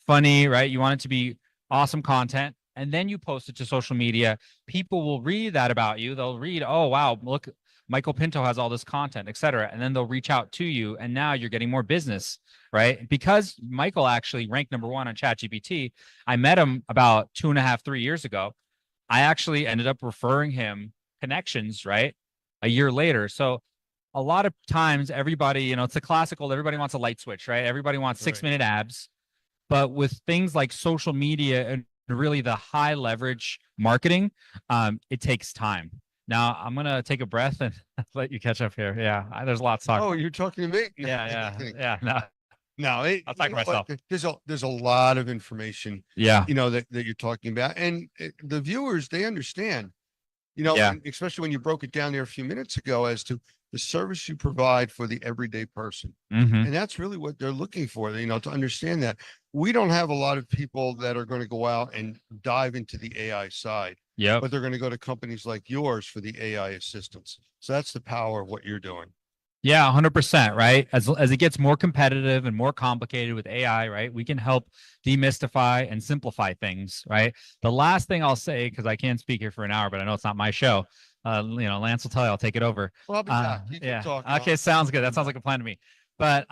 funny, right? You want it to be awesome content. And then you post it to social media. People will read that about you. They'll read, oh, wow, look, Michael Pinto has all this content, et cetera. And then they'll reach out to you. And now you're getting more business, right? Because Michael actually ranked #1 on ChatGPT. I met him about 2.5, 3 years ago. I actually ended up referring him connections, right? A year later. So a lot of times everybody, you know, it's a classical, everybody wants a light switch, right? Everybody wants 6-minute abs. But with things like social media and really the high leverage marketing, it takes time. Now I'm gonna take a breath and let you catch up here. Yeah, there's a lot to talk. Oh, you're talking to me? Yeah. No, No, I'll talk you to know what? myself. There's a lot of information, Yeah, you know, that you're talking about, and the viewers, they understand, you know, Yeah. and especially when you broke it down there a few minutes ago as to the service you provide for the everyday person. Mhm. And that's really what they're looking for, you know, to understand that we don't have a lot of people that are going to go out and dive into the AI side, Yep. but they're going to go to companies like yours for the AI assistance. So that's the power of what you're doing. Yeah, 100%, right? As it gets more competitive and more complicated with AI, right? We can help demystify and simplify things, right? The last thing I'll say, because I can't speak here for an hour, but I know it's not my show. You know, Lance will tell you I'll take it over. Well, I'll be back. You can Yeah. talk. Okay, sounds good. That sounds like a plan to me. But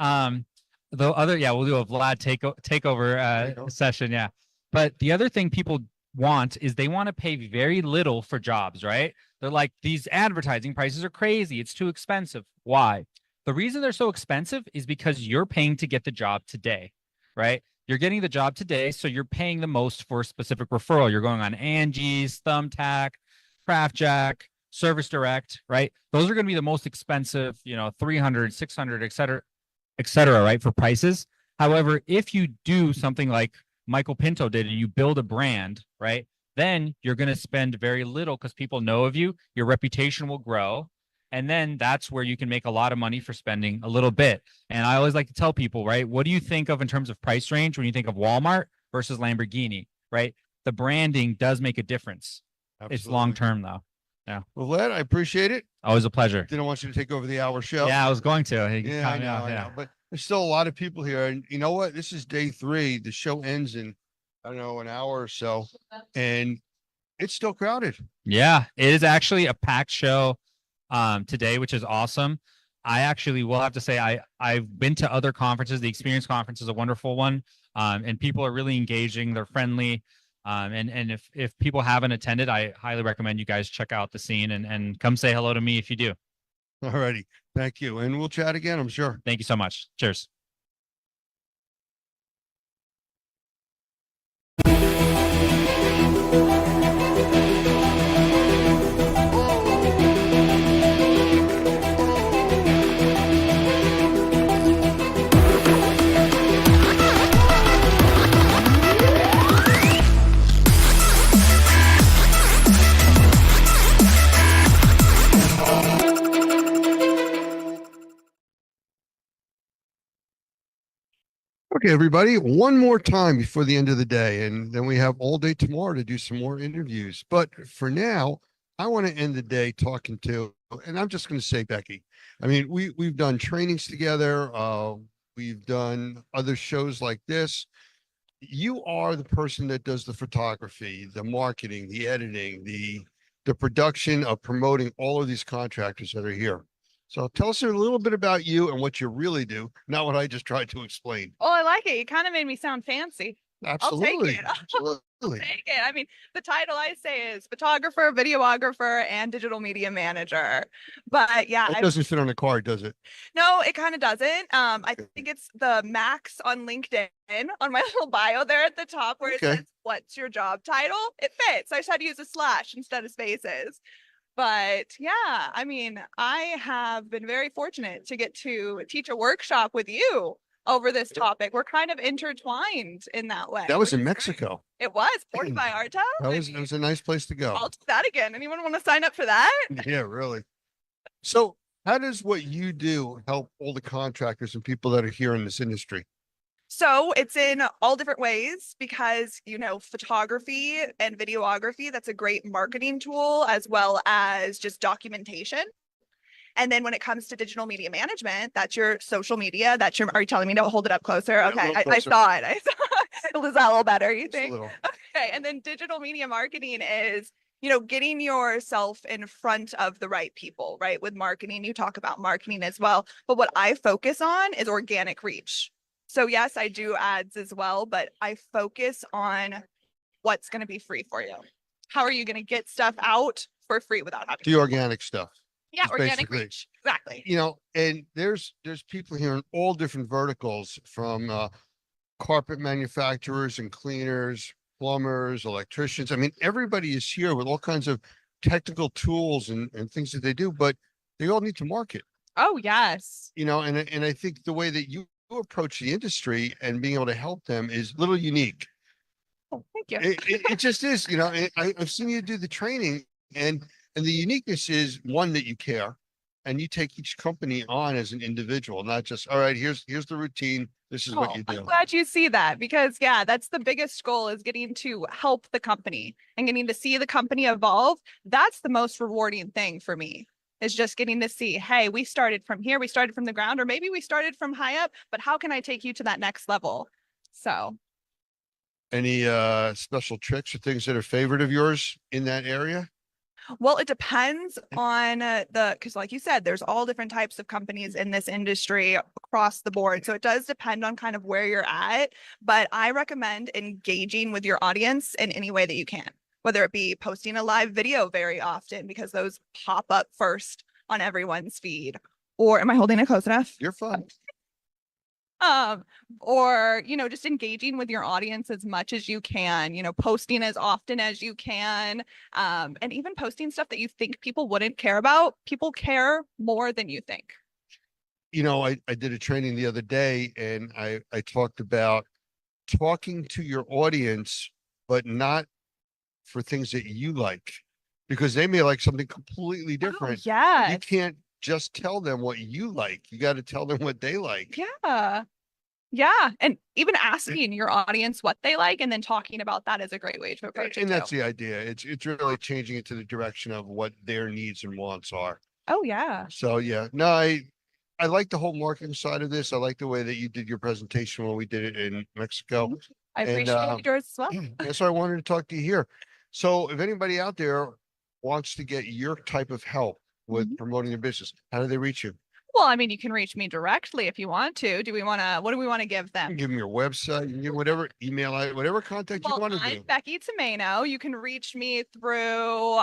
the other, yeah, we'll do a Vlad takeover session. Yeah. But the other thing people want is they want to pay very little for jobs, right? They're like, these advertising prices are crazy. It's too expensive. Why? The reason they're so expensive is because you're paying to get the job today, right? You're getting the job today, so you're paying the most for a specific referral. You're going on Angie's, Thumbtack, CraftJack, Service Direct, right? Those are going to be the most expensive, you know, 300, 600, et cetera, right? For prices. However, if you do something like Michael Pinto did and you build a brand, right? Then you're going to spend very little because people know of you. Your reputation will grow. And then that's where you can make a lot of money for spending a little bit. And I always like to tell people, right? What do you think of in terms of price range when you think of Walmart versus Lamborghini, right? The branding does make a difference. It's Absolutely. long-term though. Yeah. Well, Vlad, I appreciate it. Always a pleasure. Didn't want you to take over the hour show. Yeah, I was going to. He Yeah, caught I me know, off, I yeah. know. But there's still a lot of people here. And you know what? This is day 3. The show ends in, I don't know, an hour or so. And it's still crowded. Yeah, it is actually a packed show today, which is awesome. I actually will have to say I've been to other conferences. The Experience Conference is a wonderful one, and people are really engaging. They're friendly, and if people haven't attended, I highly recommend you guys check out the scene and come say hello to me if you do. All righty. Thank you. And we'll chat again, I'm sure. Thank you so much. Cheers. Okay, everybody, one more time before the end of the day, and then we have all day tomorrow to do some more interviews. But for now, I want to end the day talking to, and I'm just going to say, Becky, I mean, we've done trainings together. We've done other shows like this. You are the person that does the photography, the marketing, the editing, the production of promoting all of these contractors that are here. So tell us a little bit about you and what you really do, not what I just tried to explain. Oh, I like it. You kind of made me sound fancy. Absolutely. it. Absolutely. Take it. I mean, the title I say is photographer, videographer, and digital media manager. But yeah, That doesn't fit on the card, does it? no, it kind of doesn't. I think it's the max on LinkedIn on my little bio there at the top where it Okay. says, "What's your job title?" It fits. I just had to use a slash instead of spaces. But yeah, I mean, I have been very fortunate to get to teach a workshop with you over this topic. We're kind of intertwined in that way. That was which in is great. Mexico. It was Porta Vallarta. That was a nice place to go. I'll do that again. Anyone want to sign up for that? Yeah, really. So how does what you do help all the contractors and people that are here in this industry? So it's in all different ways because, photography and videography, that's a great marketing tool as well as just documentation. And then when it comes to digital media management, that's your social media. Are you telling me to hold it up closer? Yeah, a Okay. little I closer. saw it. I saw it. Was that a little better, you Just a think? little. Okay. And then digital media marketing is, getting yourself in front of the right people, right? With marketing, you talk about marketing as well. But what I focus on is organic reach. So yes, I do ads as well, but I focus on what's going to be free for you. How are you going to get stuff out for free without having The organic stuff. Yeah, Just organic basically. reach. Exactly. And there's people here in all different verticals from carpet manufacturers and cleaners, plumbers, electricians. I mean, everybody is here with all kinds of technical tools and things that they do, but they all need to market, Oh, yes. and I think the way that you approach the industry and being able to help them is a little unique. Oh, thank you. It just is, and I've seen you do the training and the uniqueness is one that you care and you take each company on as an individual, not just, all right, here's the routine. This is what Oh, you I'm do. glad you see that because yeah, that's the biggest goal is getting to help the company and getting to see the company evolve. That's the most rewarding thing for me is just getting to see, hey, we started from here, we started from the ground, or maybe we started from high up, but how can I take you to that next level? So Any special tricks or things that are favorite of yours in that area? well, it depends on because like you said, there's all different types of companies in this industry across the board. So it does depend on kind of where you're at, but I recommend engaging with your audience in any way that you can, whether it be posting a live video very often because those pop up first on everyone's feed. Or am I holding it close enough? You're fun. Or, just engaging with your audience as much as you can, posting as often as you can, and even posting stuff that you think people wouldn't care about. People care more than you think. I did a training the other day and I talked about talking to your audience, but not for things that you like, because they may like something completely different. You Yeah. can't just tell them what you like. You got to tell them what they like. Yeah. Yeah. And even asking your audience what they like and then talking about that is a great way to approach it. And that's too. the idea. It's really changing it to the direction of what their needs and wants are. Oh, yeah. So yeah, no, I like the whole marketing side of this. I like the way that you did your presentation when we did it in Mexico. I And, appreciate yours as well. That's why I wanted to talk to you here. So if anybody out there wants to get your type of help with promoting their business, how do they reach you? Well, I mean, you can reach me directly if you want to. What do we want to give You them? can give them your website, you can give whatever email, whatever contact you Well, want to I'm do. Becky Tomeno. You can reach me through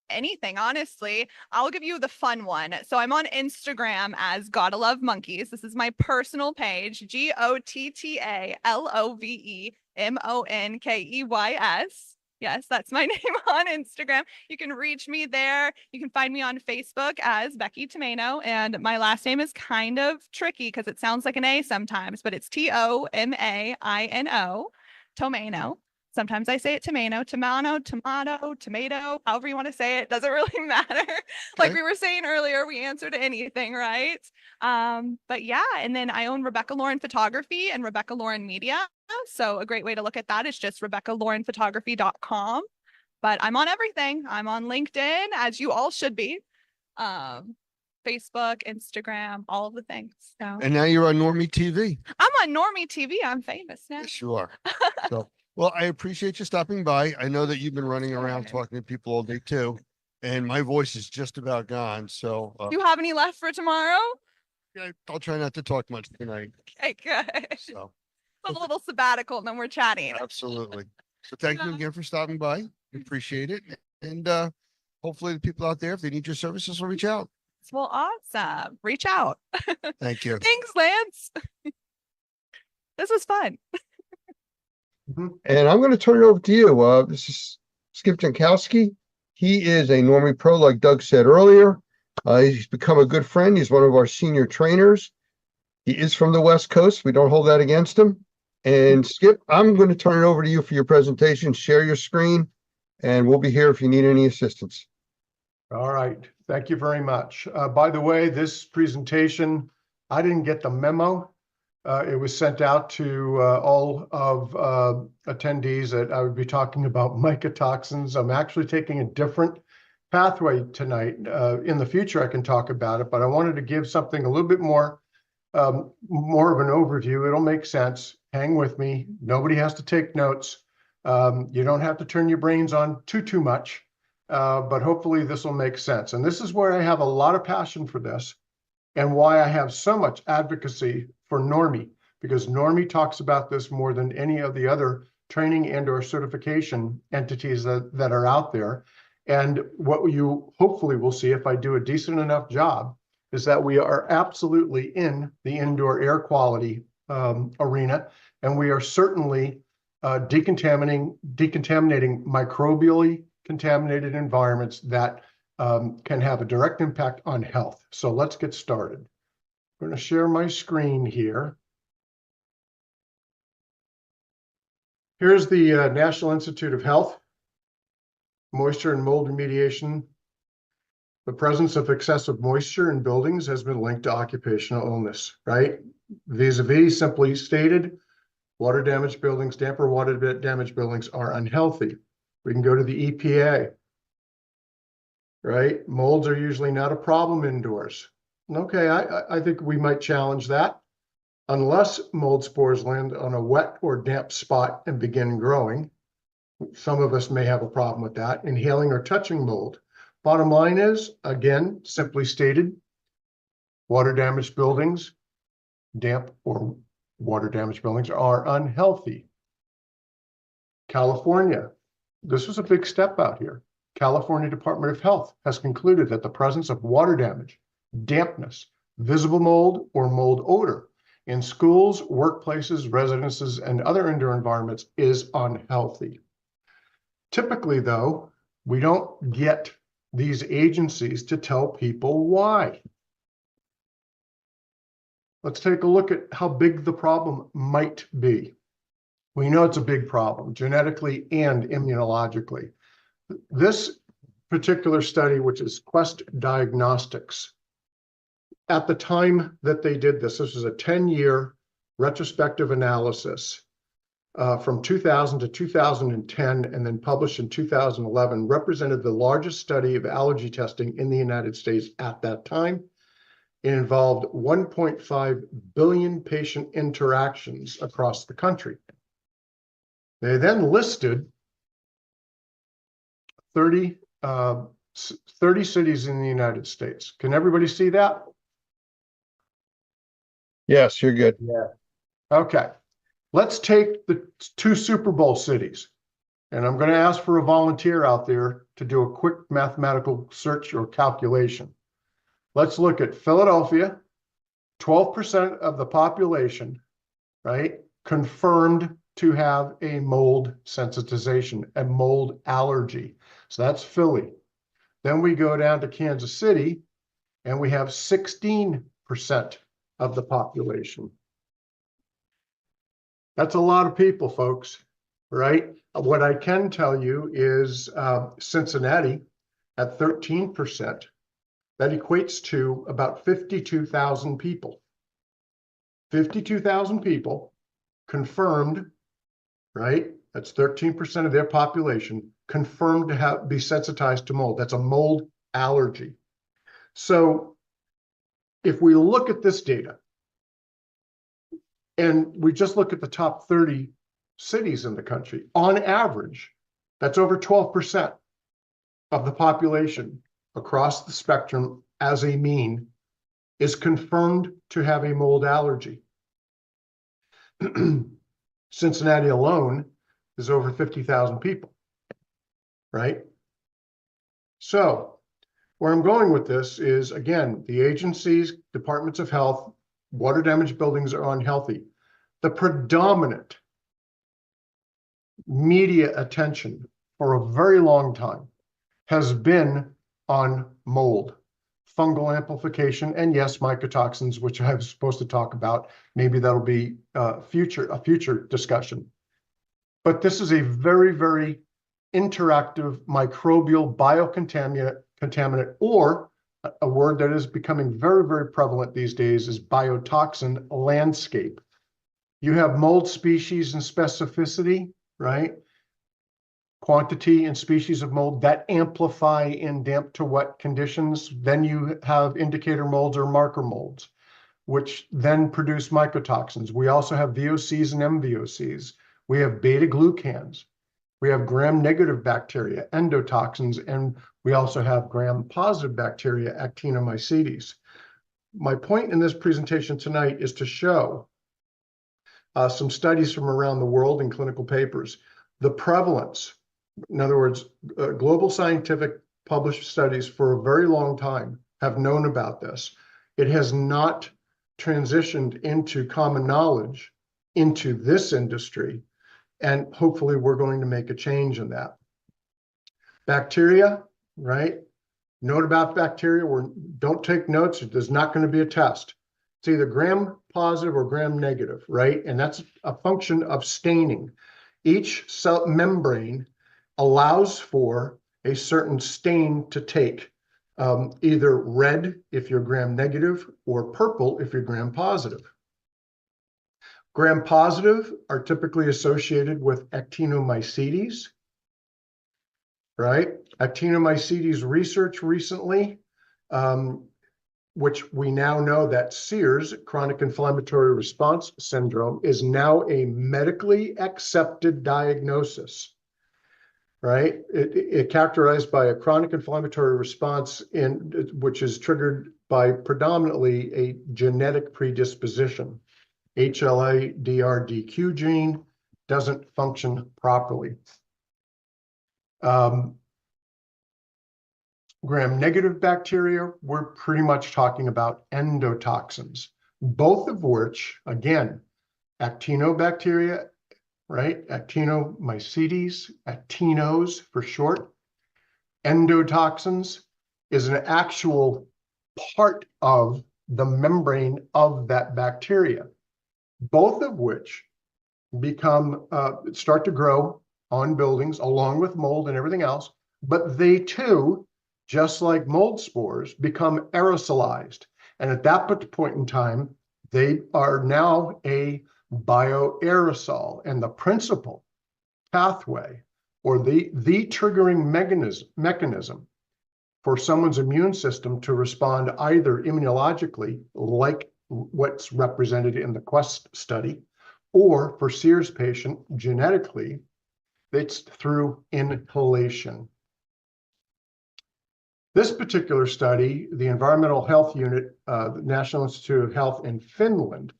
anything, honestly. I'll give you the fun one. So I'm on Instagram as Gotta Love Monkeys. This is my personal page, GOTTALOVEMONKEYS. Yes, that's my name on Instagram. You can reach me there. You can find me on Facebook as Becky Tomeno. And my last name is kind of tricky because it sounds like an A sometimes, but it's TOMAINO, Tomeno. Sometimes I say it tomato, tomato, however you want to say it. Doesn't really matter. Like Okay. we were saying earlier, we answer to anything, right? But yeah, and then I own Rebecca Lauren Photography and Rebecca Lauren Media. So a great way to look at that is just RebeccaLaurenPhotography.com. But I'm on everything. I'm on LinkedIn, as you all should be. Facebook, Instagram, all of the things. So And now you're on Normie TV. I'm on Normie TV. I'm famous now. Yes, you are. So, well, I appreciate you stopping by. I know that you've been running around Sure. talking to people all day too, and my voice is just about gone. So Do you have any left for tomorrow? I'll try not to talk much tonight. Okay, good. So, a little sabbatical and then we're chatting. Absolutely. So thank you Yeah. again for stopping by. We appreciate it. And hopefully the people out there, if they need your services, will reach out. Well, awesome. Reach out. Thank you. Thanks, Lance. This was fun. And I'm going to turn it over to you. This is Skip Jankowski. He is a Normie Pro, like Doug said earlier. He's become a good friend. He's one of our senior trainers. He is from the West Coast. We don't hold that against him. And Skip, I'm going to turn it over to you for your presentation. Share your screen, and we'll be here if you need any assistance. All right. Thank you very much. By the way, this presentation, I didn't get the memo. It was sent out to all of attendees that I would be talking about mycotoxins. I'm actually taking a different pathway tonight. In the future, I can talk about it, but I wanted to give something a little bit more of an overview. It'll make sense. Hang with me. Nobody has to take notes. You don't have to turn your brains on too much, but hopefully this will make sense. And this is where I have a lot of passion for this and why I have so much advocacy for Normie, because Normie talks about this more than any of the other training and or certification entities that are out there. And what you hopefully will see if I do a decent enough job is that we are absolutely in the indoor air quality arena, and we are certainly decontaminating microbially contaminated environments that can have a direct impact on health. So let's get started. I'm going to share my screen here. Here's the National Institute of Health, moisture and mold remediation. The presence of excessive moisture in buildings has been linked to occupational illness, right? Vis-a-vis, simply stated, water damaged buildings, damper water damaged buildings are unhealthy. We can go to the EPA, right? Molds are usually not a problem indoors. Okay, I think we might challenge that. Unless mold spores land on a wet or damp spot and begin growing. Some of us may have a problem with that, inhaling or touching mold. Bottom line is, again, simply stated, water damaged buildings, damp or water damaged buildings are unhealthy. California, this was a big step out here. California Department of Health has concluded that the presence of water damage, dampness, visible mold, or mold odor in schools, workplaces, residences, and other indoor environments is unhealthy. Typically, though, we don't get these agencies to tell people why. Let's take a look at how big the problem might be. We know it's a big problem, genetically and immunologically. This particular study, which is Quest Diagnostics, at the time that they did this was a 10-year retrospective analysis from 2000 to 2010, and then published in 2011, represented the largest study of allergy testing in the United States at that time. It involved 1.5 billion patient interactions across the country. They then listed 30 cities in the United States. Can everybody see that? Yes, you're good. Yeah. Okay. Let's take the 2 Super Bowl cities. And I'm going to ask for a volunteer out there to do a quick mathematical search or calculation. Let's look at Philadelphia, 12% of the population, right, confirmed to have a mold sensitization, a mold allergy. So that's Philly. Then we go down to Kansas City, and we have 16% of the population. That's a lot of people, folks, right? What I can tell you is Cincinnati at 13%, that equates to about 52,000 people. 52,000 people confirmed, right? That's 13% of their population confirmed to be sensitized to mold. That's a mold allergy. So if we look at this data and we just look at the top 30 cities in the country, on average, that's over 12% of the population across the spectrum as a mean is confirmed to have a mold allergy. Cincinnati alone is over 50,000 people, right? So where I'm going with this is, again, the agencies, departments of health, water damaged buildings are unhealthy. The predominant media attention for a very long time has been on mold, fungal amplification, and yes, mycotoxins, which I was supposed to talk about. Maybe that'll be a future discussion. But this is a very, very interactive microbial biocontaminant, or a word that is becoming very, very prevalent these days is biotoxin landscape. You have mold species and specificity, right? Quantity and species of mold that amplify in damp to wet conditions. Then you have indicator molds or marker molds, which then produce mycotoxins. We also have VOCs and MVOCs. We have beta glucans. We have gram-negative bacteria, endotoxins, and we also have gram-positive bacteria, Actinomycetes. My point in this presentation tonight is to show some studies from around the world in clinical papers. The prevalence, in other words, global scientific published studies for a very long time have known about this. It has not transitioned into common knowledge into this industry, and hopefully we're going to make a change in that. Bacteria, right? Note about bacteria, don't take notes. There's not going to be a test. It's either gram positive or gram negative, right? And that's a function of staining. Each cell membrane allows for a certain stain to take, either red if you're gram negative or purple if you're gram positive. Gram positive are typically associated with Actinomycetes, right? Actinomycetes research recently, which we now know that CIRS, chronic inflammatory response syndrome, is now a medically accepted diagnosis, right? It characterized by a chronic inflammatory response which is triggered by predominantly a genetic predisposition. HLA-DRDQ gene doesn't function properly. Gram-negative bacteria, we're pretty much talking about endotoxins, both of which, again, actinobacteria, right? Actinomycetes, actinos for short. Endotoxins is an actual part of the membrane of that bacteria, both of which start to grow on buildings along with mold and everything else, but they too, just like mold spores, become aerosolized. And at that point in time, they are now a bioaerosol. And the principal pathway or the triggering mechanism for someone's immune system to respond either immunologically, like what's represented in the Quest study, or for CIRS patient genetically, it's through inhalation. This particular study, the Environmental Health Unit, the National Institute of Health in Finland,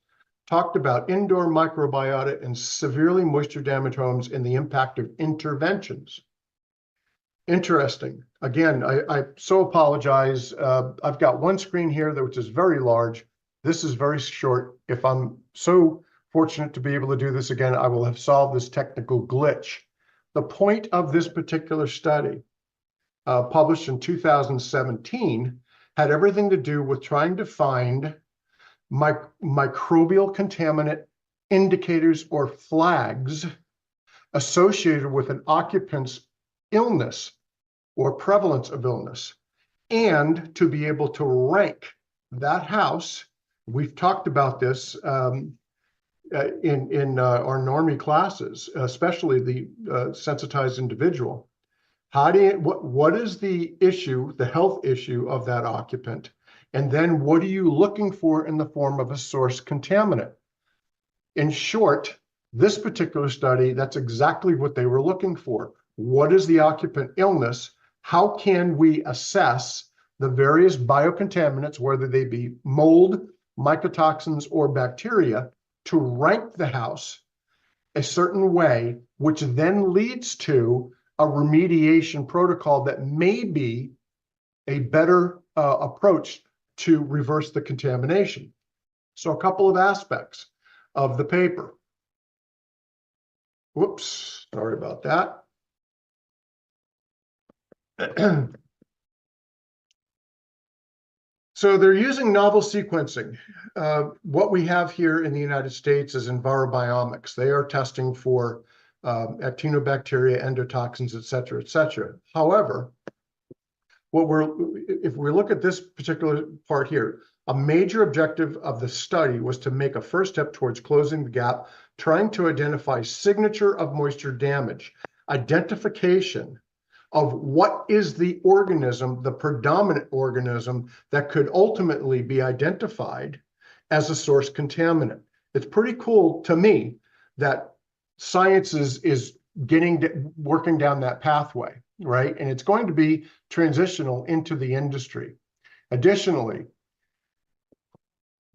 talked about indoor microbiota and severely moisture damaged homes and the impact of interventions. Interesting. Again, I so apologize. I've got one screen here which is very large. This is very short. If I'm so fortunate to be able to do this again, I will have solved this technical glitch. The point of this particular study, published in 2017, had everything to do with trying to find microbial contaminant indicators or flags associated with an occupant's illness or prevalence of illness, and to be able to rank that house. We've talked about this in our normie classes, especially the sensitized individual. What is the issue, the health issue of that occupant? And then what are you looking for in the form of a source contaminant? In short, this particular study, that's exactly what they were looking for. What is the occupant illness? How can we assess the various biocontaminants, whether they be mold, mycotoxins, or bacteria, to rank the house a certain way, which then leads to a remediation protocol that may be a better approach to reverse the contamination. So a couple of aspects of the paper. Whoops, sorry about that. So they're using novel sequencing. What we have here in the United States is EnviroBiomics. They are testing for actinobacteria, endotoxins, et cetera, et cetera. However, if we look at this particular part here, a major objective of the study was to make a first step towards closing the gap, trying to identify signature of moisture damage, identification of what is the organism, the predominant organism that could ultimately be identified as a source contaminant. It's pretty cool to me that science is working down that pathway, right? And it's going to be transitional into the industry. Additionally,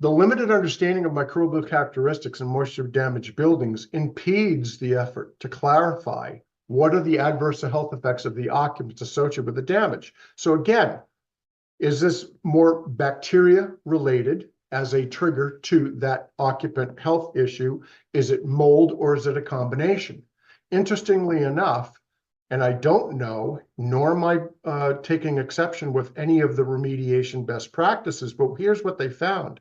the limited understanding of microbial characteristics in moisture damaged buildings impedes the effort to clarify what are the adverse health effects of the occupants associated with the damage. So again, is this more bacteria related as a trigger to that occupant health issue? Is it mold, or is it a combination? Interestingly enough, and I don't know, nor am I taking exception with any of the remediation best practices, but here's what they found.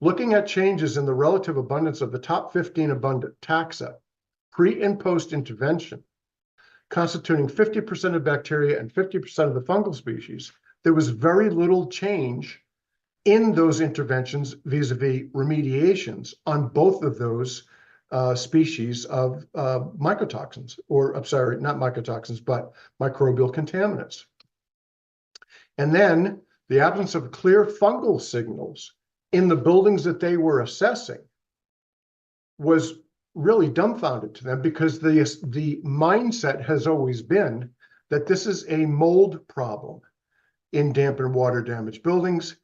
Looking at changes in the relative abundance of the top 15 abundant taxa, pre and post intervention, constituting 50% of bacteria and 50% of the fungal species, there was very little change in those interventions vis-a-vis remediations on both of those species of mycotoxins, or I'm sorry, not mycotoxins, but microbial contaminants. And then the absence of clear fungal signals in the buildings that they were assessing was really dumbfounded to them, because the mindset has always been that this is a mold problem in damp and water damaged buildings,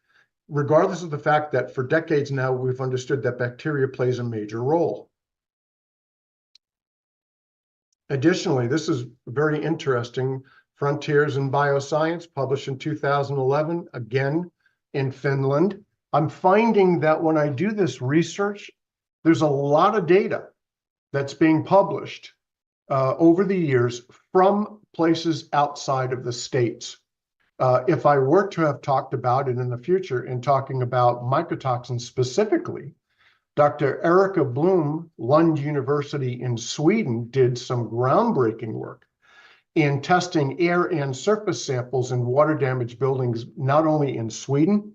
regardless of the fact that for decades now we've understood that bacteria plays a major role. Additionally, this is very interesting, Frontiers in Bioscience, published in 2011, again in Finland. I'm finding that when I do this research, there's a lot of data that's being published over the years from places outside of the States. If I were to have talked about it in the future in talking about mycotoxins specifically, Dr. Erika Blom, Lund University in Sweden, did some groundbreaking work in testing air and surface samples in water damaged buildings, not only in Sweden,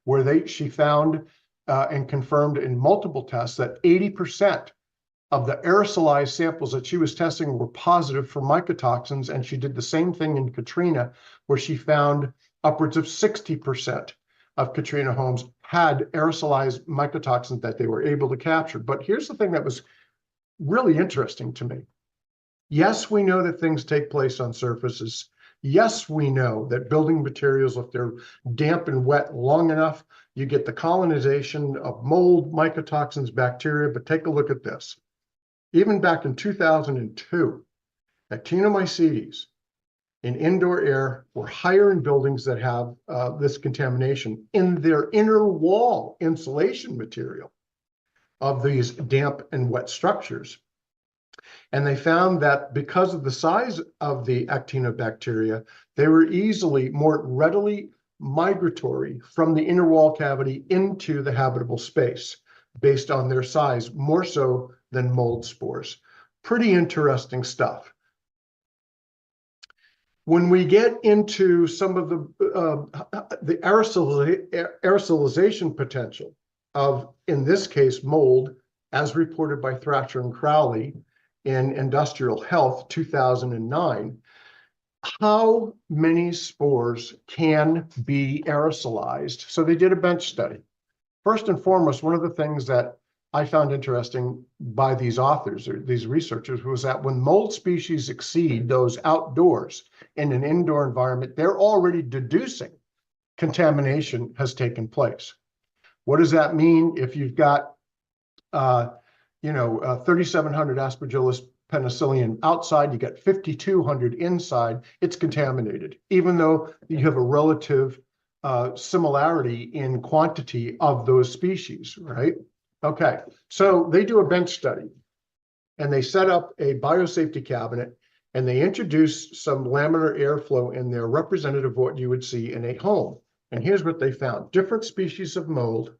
where she found and confirmed in multiple tests that 80% of the aerosolized samples that she was testing were positive for mycotoxins. And she did the same thing in Katrina, where she found upwards of 60% of Katrina homes had aerosolized mycotoxins that they were able to capture. But here's the thing that was really interesting to me. Yes, we know that things take place on surfaces. Yes, we know that building materials, if they're damp and wet long enough, you get the colonization of mold, mycotoxins, bacteria. But take a look at this. Even back in 2002, actinomycetes in indoor air were higher in buildings that have this contamination in their inner wall insulation material of these damp and wet structures. And they found that because of the size of the actinobacteria, they were more readily migratory from the inner wall cavity into the habitable space based on their size, more so than mold spores. Pretty interesting stuff. When we get into some of the aerosolization potential of, in this case, mold, as reported by Thrasher and Crowley in Industrial Health 2009, how many spores can be aerosolized? So they did a bench study. First and foremost, one of the things that I found interesting by these authors or these researchers was that when mold species exceed those outdoors in an indoor environment, they're already deducing contamination has taken place. What does that mean if you've got 3,700 Aspergillus penicillium outside, you get 5,200 inside, it's contaminated, even though you have a relative similarity in quantity of those species, right? Okay, so they do a bench study and they set up a biosafety cabinet and they introduce some laminar airflow in there representative of what you would see in a home. And here's what they found. Different species of mold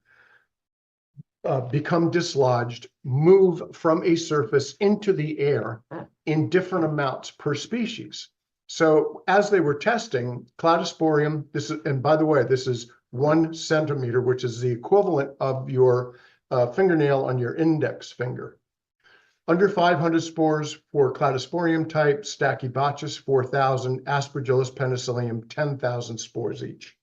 become dislodged, move from a surface into the air in different amounts per species. So as they were testing Cladosporium, and by the way, this is 1 centimeter, which is the equivalent of your fingernail on your index finger. Under 500 spores for Cladosporium type, Stachybotrys 4,000, Aspergillus penicillium 10,000 spores each.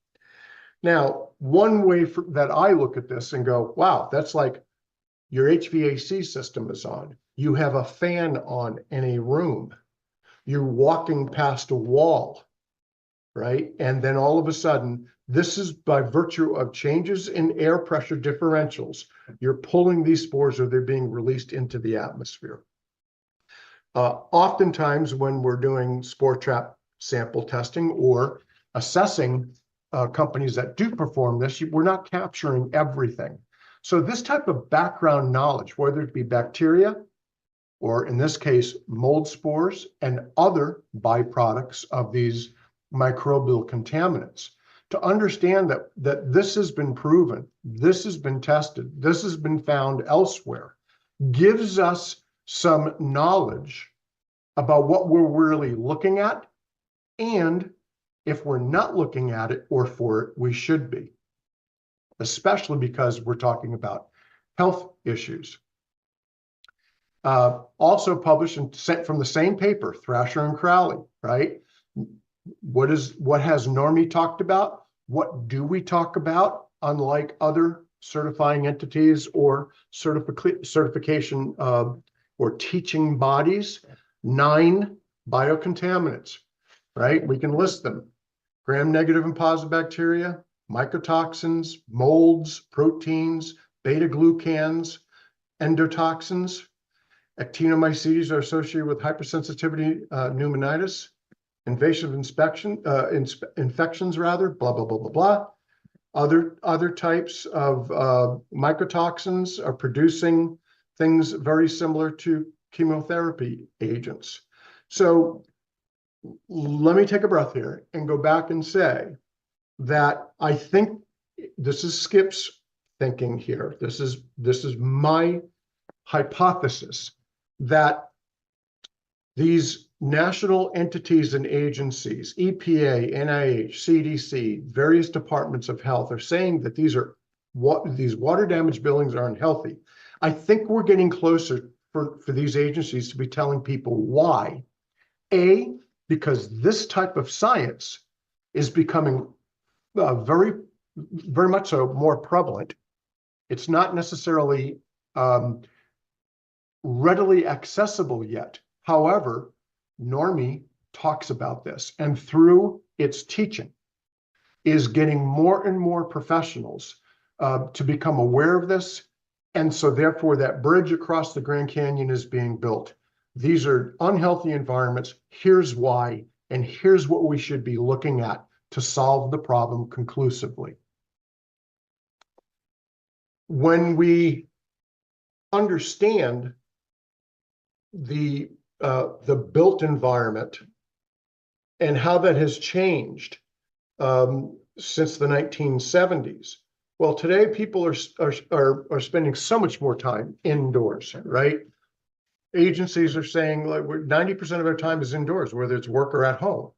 Now, one way that I look at this and go, wow, that's like your HVAC system is on. You have a fan on in a room. You're walking past a wall, right? And then all of a sudden, this is by virtue of changes in air pressure differentials. You're pulling these spores or they're being released into the atmosphere. Oftentimes when we're doing spore trap sample testing or assessing companies that do perform this, we're not capturing everything. So this type of background knowledge, whether it be bacteria, or in this case, mold spores and other byproducts of these microbial contaminants, to understand that this has been proven, this has been tested, this has been found elsewhere, gives us some knowledge about what we're really looking at, and if we're not looking at it or for it, we should be, especially because we're talking about health issues. Also published and sent from the same paper, Thrasher and Crowley, right? What has Normie talked about? What do we talk about, unlike other certifying entities or certification or teaching bodies? 9 biocontaminants, right? We can list them. Gram-negative and positive bacteria, mycotoxins, molds, proteins, beta-glucans, endotoxins. Actinomycetes are associated with hypersensitivity pneumonitis, invasive infections, rather, blah, blah, blah, blah, blah. Other types of mycotoxins are producing things very similar to chemotherapy agents. So let me take a breath here and go back and say that I think this is Skip's thinking here. This is my hypothesis that these national entities and agencies, EPA, NIH, CDC, various departments of health are saying that these water damage buildings are unhealthy. I think we're getting closer for these agencies to be telling people why. A, because this type of science is becoming very, very much so more prevalent. It's not necessarily readily accessible yet. However, Normie talks about this, and through its teaching is getting more and more professionals to become aware of this. And so therefore that bridge across the Grand Canyon is being built. These are unhealthy environments. Here's why, and here's what we should be looking at to solve the problem conclusively. When we understand the built environment and how that has changed since the 1970s. Well, today people are spending so much more time indoors, right? Agencies are saying like 90% of our time is indoors, whether it's work or at home.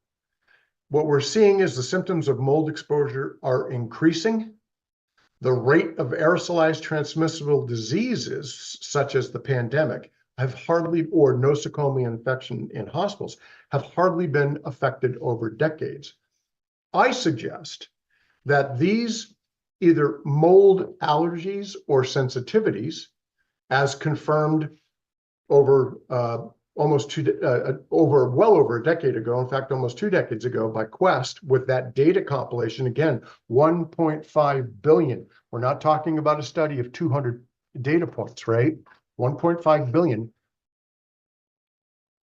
What we're seeing is the symptoms of mold exposure are increasing. The rate of aerosolized transmissible diseases, such as the pandemic, have hardly, or nosocomial infection in hospitals, have hardly been affected over decades. I suggest that these either mold allergies or sensitivities, as confirmed over well over a decade ago, in fact, almost 2 decades ago by Quest with that data compilation, again, 1.5 billion. We're not talking about a study of 200 data points, right? 1.5 billion.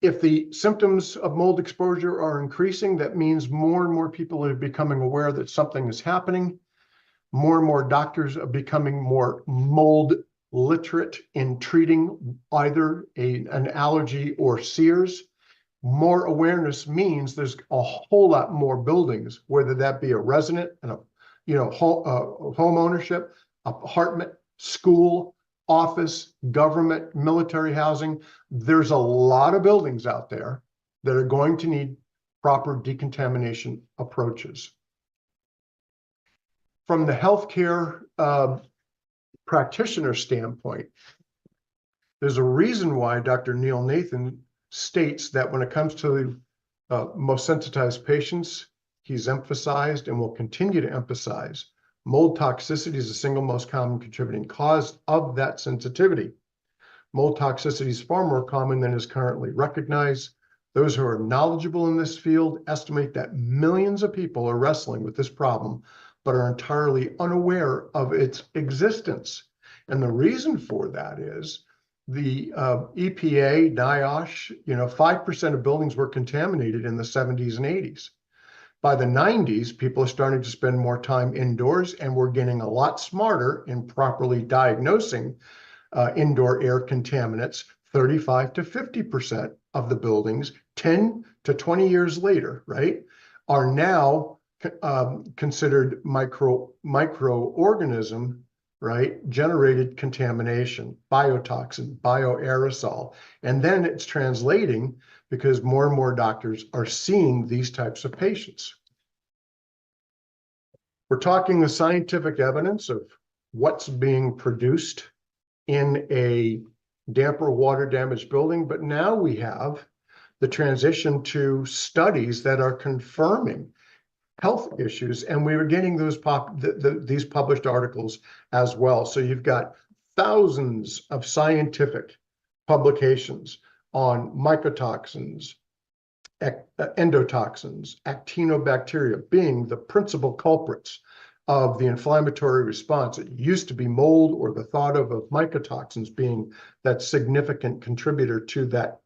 If the symptoms of mold exposure are increasing, that means more and more people are becoming aware that something is happening. More and more doctors are becoming more mold literate in treating either an allergy or SEERS. More awareness means there's a whole lot more buildings, whether that be a resident and home ownership, apartment, school, office, government, military housing. There's a lot of buildings out there that are going to need proper decontamination approaches. From the healthcare practitioner standpoint, there's a reason why Dr. Neil Nathan states that when it comes to the most sensitized patients, he's emphasized and will continue to emphasize mold toxicity is the single most common contributing cause of that sensitivity. Mold toxicity is far more common than is currently recognized. Those who are knowledgeable in this field estimate that millions of people are wrestling with this problem, but are entirely unaware of its existence. And the reason for that is the EPA, NIOSH, 5% of buildings were contaminated in the 70s and 80s. By the 90s, people are starting to spend more time indoors, and we're getting a lot smarter in properly diagnosing indoor air contaminants. 35 to 50% of the buildings 10 to 20 years later, right, are now considered microorganism, right, generated contamination, biotoxin, bioaerosol. And then it's translating because more and more doctors are seeing these types of patients. We're talking the scientific evidence of what's being produced in a damp or water damaged building, but now we have the transition to studies that are confirming health issues, and we were getting those these published articles as well. So you've got thousands of scientific publications on mycotoxins, endotoxins, actinobacteria being the principal culprits of the inflammatory response. It used to be mold, or the thought of mycotoxins being that significant contributor to that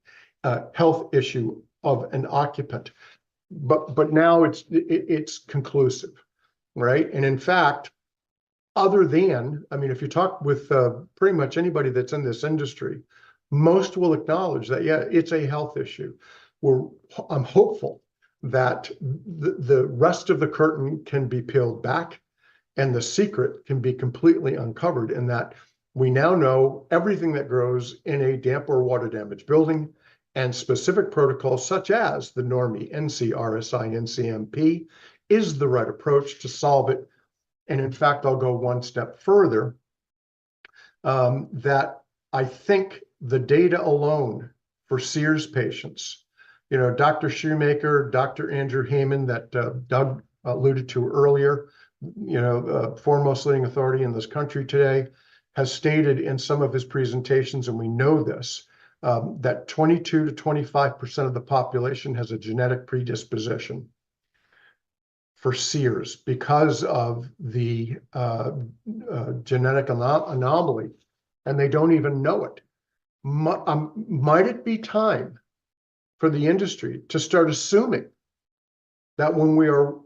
health issue of an occupant. But now it's conclusive, right? And in fact, other than, I mean, if you talk with pretty much anybody that's in this industry, most will acknowledge that, yeah, it's a health issue. I'm hopeful that the rest of the curtain can be peeled back and the secret can be completely uncovered, in that we now know everything that grows in a damp or water damaged building, and specific protocols such as the NORMI, NC, RSI, NCMP is the right approach to solve it. And in fact, I'll go one step further, that I think the data alone for SEERS patients, Dr. Shoemaker, Dr. Andrew Heyman that Doug alluded to earlier, foremost leading authority in this country today, has stated in some of his presentations, and we know this, that 22 to 25% of the population has a genetic predisposition for SEERS because of the genetic anomaly, and they don't even know it. Might it be time for the industry to start assuming that when we are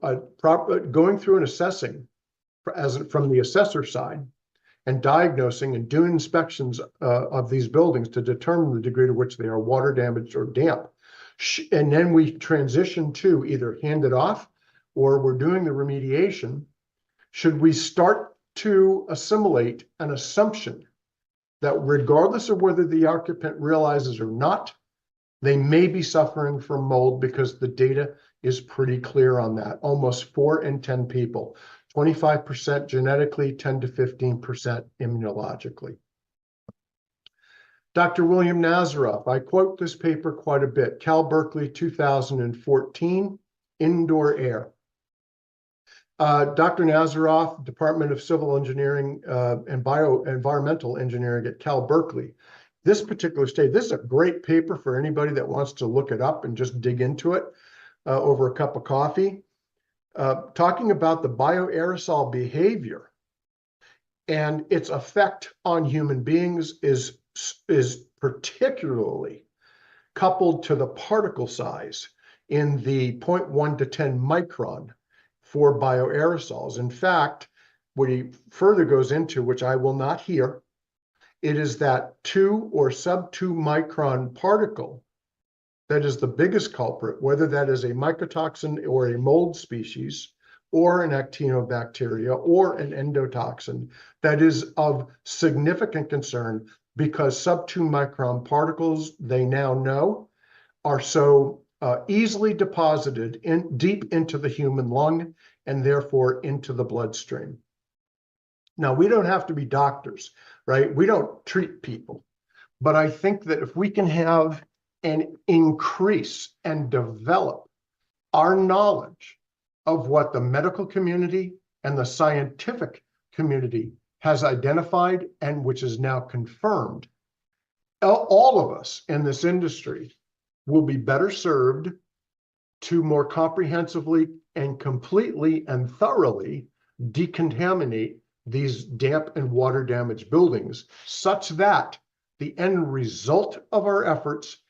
going through and assessing from the assessor side, and diagnosing and doing inspections of these buildings to determine the degree to which they are water damaged or damp, and then we transition to either hand it off or we're doing the remediation, should we start to assimilate an assumption that regardless of whether the occupant realizes or not, they may be suffering from mold, because the data is pretty clear on that. Almost 4 in 10 people. 25% genetically, 10 to 15% immunologically. Dr. William Nazaroff, I quote this paper quite a bit. Cal Berkeley, 2014, indoor air. Dr. Nazaroff, Department of Civil Engineering and Environmental Engineering at Cal Berkeley. This particular study, this is a great paper for anybody that wants to look it up and just dig into it over a cup of coffee. Talking about the bioaerosol behavior and its effect on human beings is is particularly coupled to the particle size in the 0.1 to 10 micron for bioaerosols. In fact, what he further goes into, which I will not hear, it is that 2 or sub 2 micron particle that is the biggest culprit, whether that is a mycotoxin or a mold species, or an actinobacteria, or an endotoxin, that is of significant concern, because sub 2 micron particles, they now know, are so easily deposited deep into the human lung and therefore into the bloodstream. Now, we don't have to be doctors, right? We don't treat people. But I think that if we can have and increase and develop our knowledge of what the medical community and the scientific community has identified, and which is now confirmed, all of us in this industry will be better served to more comprehensively and completely and thoroughly decontaminate these damp and water damaged buildings, such that the end result of our efforts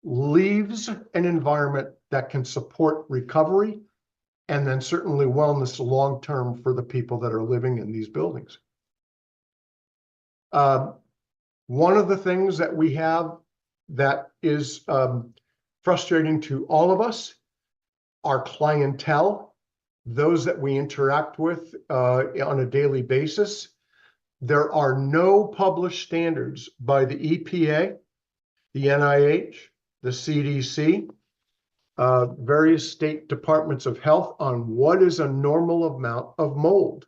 leaves an environment that can support recovery and then certainly wellness long-term for the people that are living in these buildings. One of the things that we have that is frustrating to all of us, our clientele, those that we interact with on a daily basis, there are no published standards by the EPA, the NIH, the CDC, various state departments of health on what is a normal amount of mold.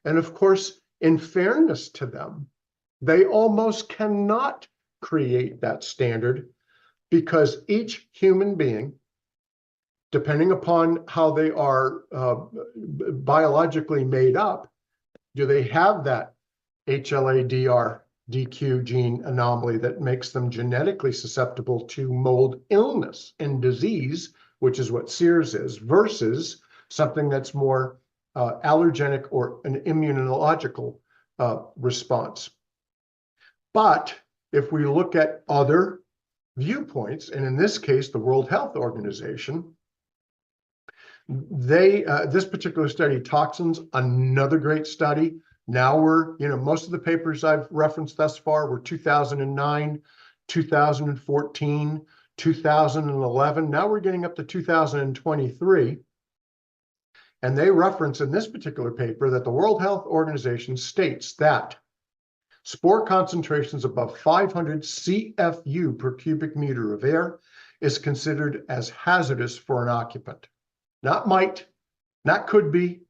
And of course, in fairness to them, they almost cannot create that standard, because each human being, depending upon how they are biologically made up, do they have that HLA-DR-DQ gene anomaly that makes them genetically susceptible to mold illness and disease, which is what SEERS is, versus something that's more allergenic or an immunological response. But if we look at other viewpoints, and in this case, the World Health Organization, this particular study, toxins, another great study. Now we're, most of the papers I've referenced thus far were 2009, 2014, 2011. Now we're getting up to 2023. And they reference in this particular paper that the World Health Organization states that spore concentrations above 500 CFU per cubic meter of air is considered as hazardous for an occupant. Not might, not could be,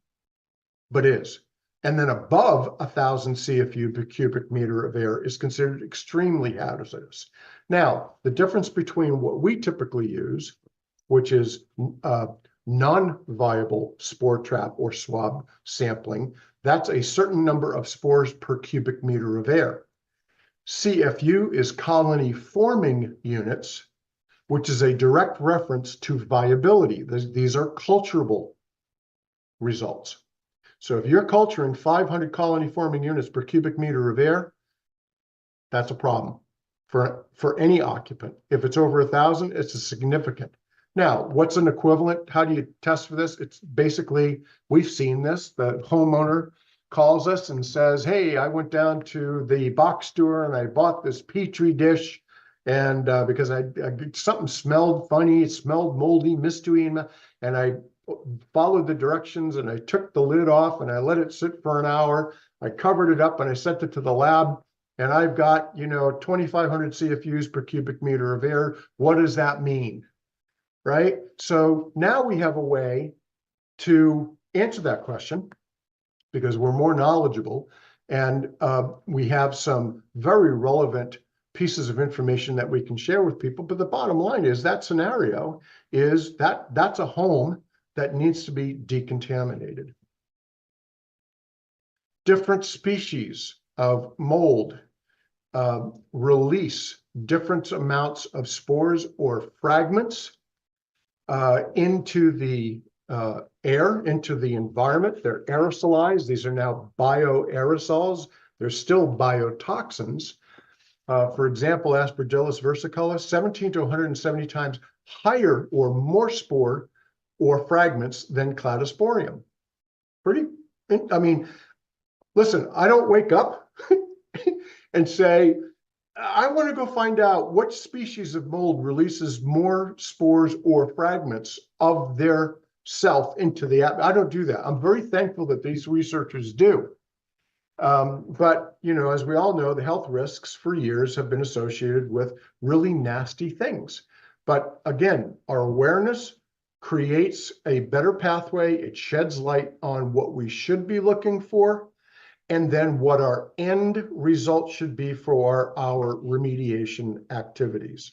but is. And then above 1,000 CFU per cubic meter of air is considered extremely hazardous. Now, the difference between what we typically use, which is non-viable spore trap or swab sampling, that's a certain number of spores per cubic meter of air. CFU is colony forming units, which is a direct reference to viability. These are culturable results. So if you're culturing 500 colony forming units per cubic meter of air, that's a problem for any occupant. If it's over 1,000, it's a significant. Now, what's an equivalent? How do you test for this? It's basically, we've seen this. The homeowner calls us and says, hey, I went down to the box store and I bought this Petri dish. And because something smelled funny, it smelled moldy, misty, and I followed the directions and I took the lid off and I let it sit for an hour. I covered it up and I sent it to the lab, and I've got, 2,500 CFUs per cubic meter of air. What does that mean? Right? So now we have a way to answer that question because we're more knowledgeable, and we have some very relevant pieces of information that we can share with people. But the bottom line is that scenario is that's a home that needs to be decontaminated. Different species of mold release different amounts of spores or fragments into the air, into the environment. They're aerosolized. These are now bioaerosols. They're still biotoxins. For example, Aspergillus versicolor, 17 to 170 times higher or more spore or fragments than Cladosporium. I mean, listen, I don't wake up and say, I want to go find out what species of mold releases more spores or fragments of their self into the atmosphere. I don't do that. I'm very thankful that these researchers do. But, you know, as we all know, the health risks for years have been associated with really nasty things. But again, our awareness creates a better pathway. It sheds light on what we should be looking for, and then what our end result should be for our remediation activities.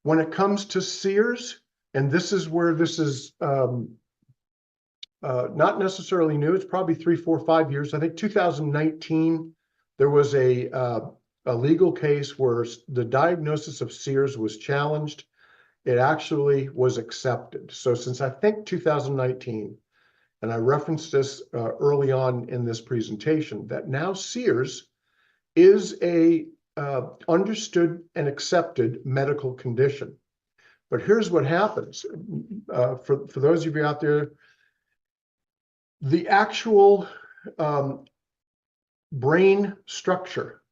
When it comes to SEERS, and this is where this is not necessarily new, it's probably 3, 4, 5 years. I think 2019, there was a legal case where the diagnosis of SEERS was challenged. It actually was accepted. So since I think 2019, and I referenced this early on in this presentation, that now SEERS is a understood and accepted medical condition. But here's what happens. For those of you out there, the actual brain structure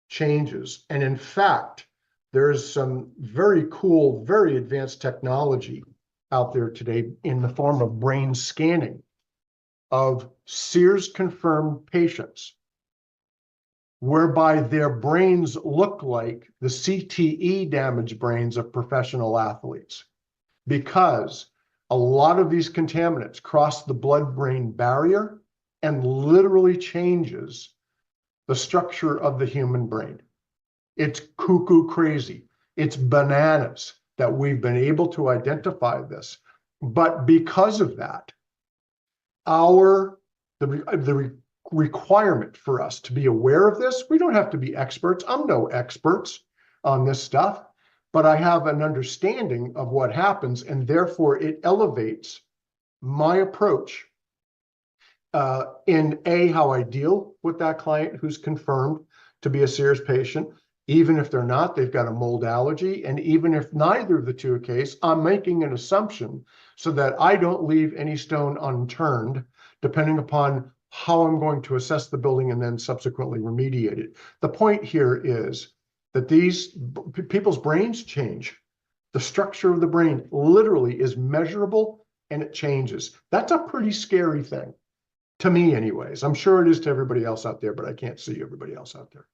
changes. And in fact, there's some very cool, very advanced technology out there today in the form of brain scanning of SEERS confirmed patients, whereby their brains look like the CTE damaged brains of professional athletes, because a lot of these contaminants cross the blood-brain barrier and literally changes the structure of the human brain. It's cuckoo crazy. It's bananas that we've been able to identify this. But because of that, the requirement for us to be aware of this, we don't have to be experts. I'm no experts on this stuff, but I have an understanding of what happens, and therefore it elevates my approach in how I deal with that client who's confirmed to be a SEERS patient. Even if they're not, they've got a mold allergy. And even if neither of the two are case, I'm making an assumption so that I don't leave any stone unturned, depending upon how I'm going to assess the building and then subsequently remediate it. The point here is that these people's brains change. The structure of the brain literally is measurable and it changes. That's a pretty scary thing, to me anyways. I'm sure it is to everybody else out there, but I can't see everybody else out there.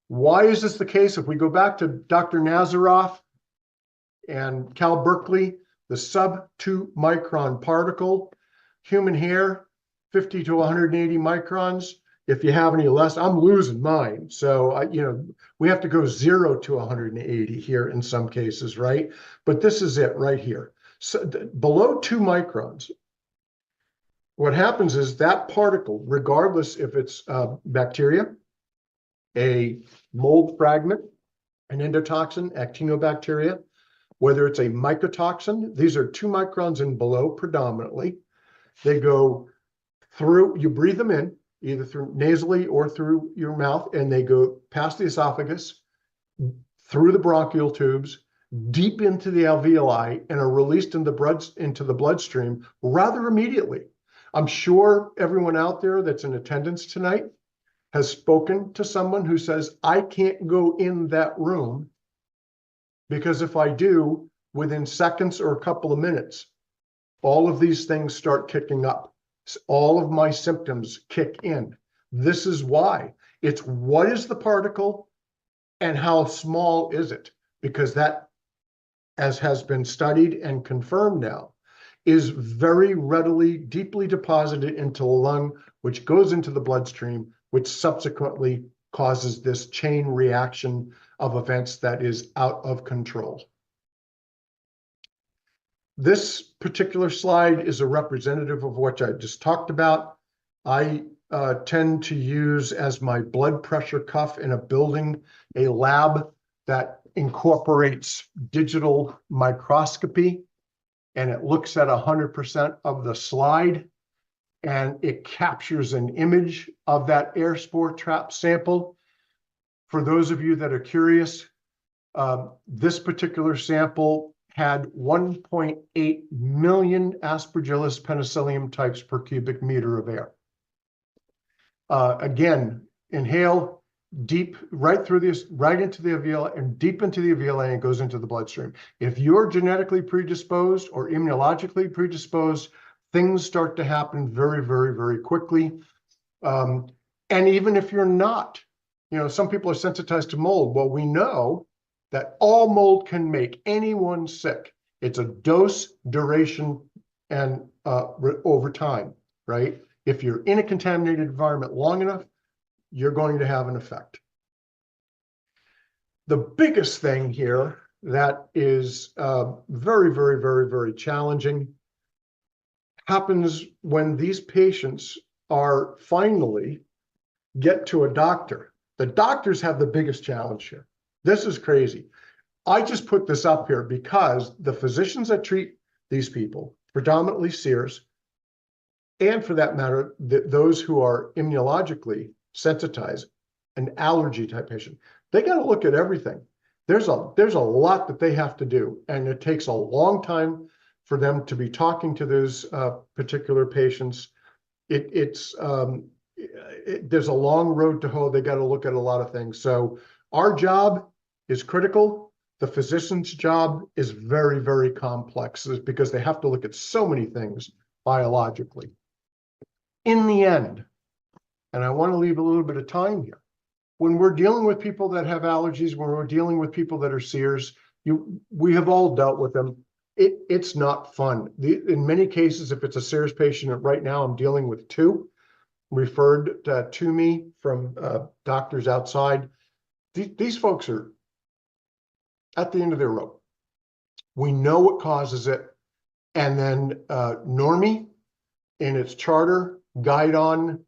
Why is this the case? If we go back to Dr. Nazaroff and Cal Berkeley, the sub-2 micron particle, human hair, 50 to 180 microns. If you have any less, I'm losing mine. So, we have to go 0 to 180 here in some cases, right? But this is it right here. So below 2 microns, what happens is that particle, regardless if it's bacteria, a mold fragment, an endotoxin, actinobacteria, whether it's a mycotoxin, these are 2 microns and below predominantly. They go through, you breathe them in, either through nasally or through your mouth, and they go past the esophagus, through the bronchial tubes, deep into the alveoli, and are released into the bloodstream rather immediately. I'm sure everyone out there that's in attendance tonight has spoken to someone who says, I can't go in that room because if I do, within seconds or a couple of minutes, all of these things start kicking up. All of my symptoms kick in. This is why. It's what is the particle and how small is it? Because that, as has been studied and confirmed now, is very readily, deeply deposited into the lung, which goes into the bloodstream, which subsequently causes this chain reaction of events that is out of control. This particular slide is a representative of what I just talked about. I tend to use as my blood pressure cuff in a building, a lab that incorporates digital microscopy, and it looks at 100% of the slide. and it captures an image of that air spore trap sample. For those of you that are curious, this particular sample had 1.8 million Aspergillus penicillium types per cubic meter of air. Again, inhale deep right through this, right into the alveoli and deep into the alveoli and goes into the bloodstream. If you're genetically predisposed or immunologically predisposed, things start to happen very, very, very quickly. And even if you're not, you know, some people are sensitized to mold. Well, we know that all mold can make anyone sick. It's a dose, duration, and over time, right? If you're in a contaminated environment long enough, you're going to have an effect. The biggest thing here that is very, very, very, very challenging happens when these patients are finally get to a doctor. The doctors have the biggest challenge here. This is crazy. I just put this up here because the physicians that treat these people, predominantly SEERs, and for that matter, those who are immunologically sensitized, an allergy type patient, they got to look at everything. There's a lot that they have to do, and it takes a long time for them to be talking to those particular patients. There's a long road to hoe. They got to look at a lot of things. So our job is critical. The physician's job is very, very complex because they have to look at so many things biologically. In the end, and I want to leave a little bit of time here, when we're dealing with people that have allergies, when we're dealing with people that are SEERs, we have all dealt with them. It's not fun. In many cases, if it's a SEERs patient, right now I'm dealing with 2 referred to me from doctors outside. These folks are at the end of their rope. We know what causes it. And then Normie, in its charter, Guidon,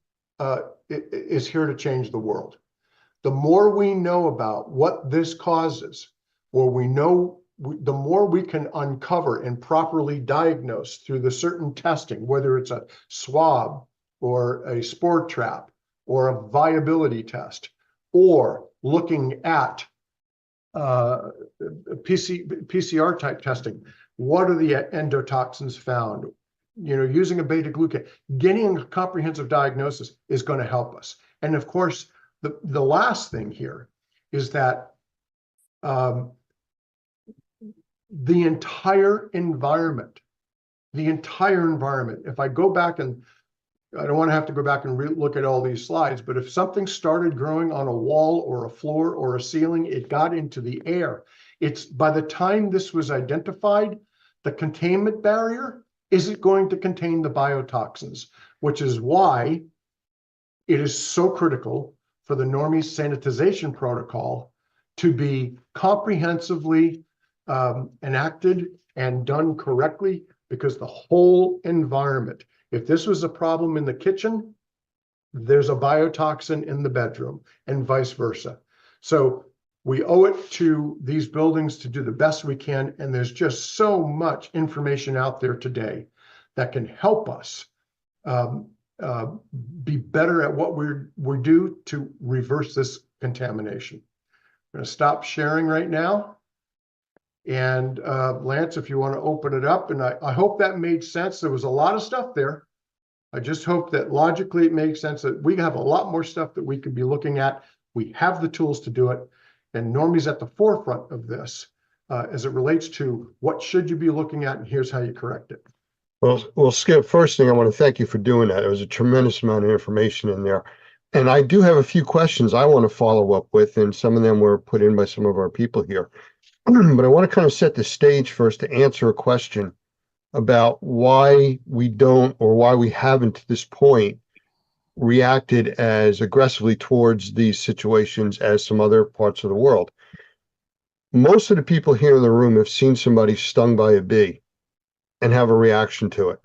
is here to change the world. The more we know about what this causes, or the more we can uncover and properly diagnose through the certain testing, whether it's a swab or a spore trap or a viability test, or looking at PCR type testing. What are the endotoxins found? You know, using a beta glucan, getting a comprehensive diagnosis is going to help us. And of course, the last thing here is that the entire environment, if I go back, and I don't want to have to go back and look at all these slides, but if something started growing on a wall or a floor or a ceiling, it got into the air. It's by the time this was identified, the containment barrier isn't going to contain the biotoxins, which is why it is so critical for the Normie sanitization protocol to be comprehensively enacted and done correctly, because the whole environment, if this was a problem in the kitchen, there's a biotoxin in the bedroom, and vice versa. So we owe it to these buildings to do the best we can, and there's just so much information out there today that can help us be better at what we do to reverse this contamination. I'm going to stop sharing right now. And Lance, if you want to open it up, and I hope that made sense. There was a lot of stuff there. I just hope that logically it makes sense, that we have a lot more stuff that we could be looking at. We have the tools to do it. And Normie's at the forefront of this as it relates to what should you be looking at, and here's how you correct it. Well, Skip, first thing, I want to thank you for doing that. It was a tremendous amount of information in there. And I do have a few questions I want to follow up with, and some of them were put in by some of our people here. But I want to kind of set the stage first to answer a question about why we don't, or why we haven't to this point reacted as aggressively towards these situations as some other parts of the world. Most of the people here in the room have seen somebody stung by a bee and have a reaction to it.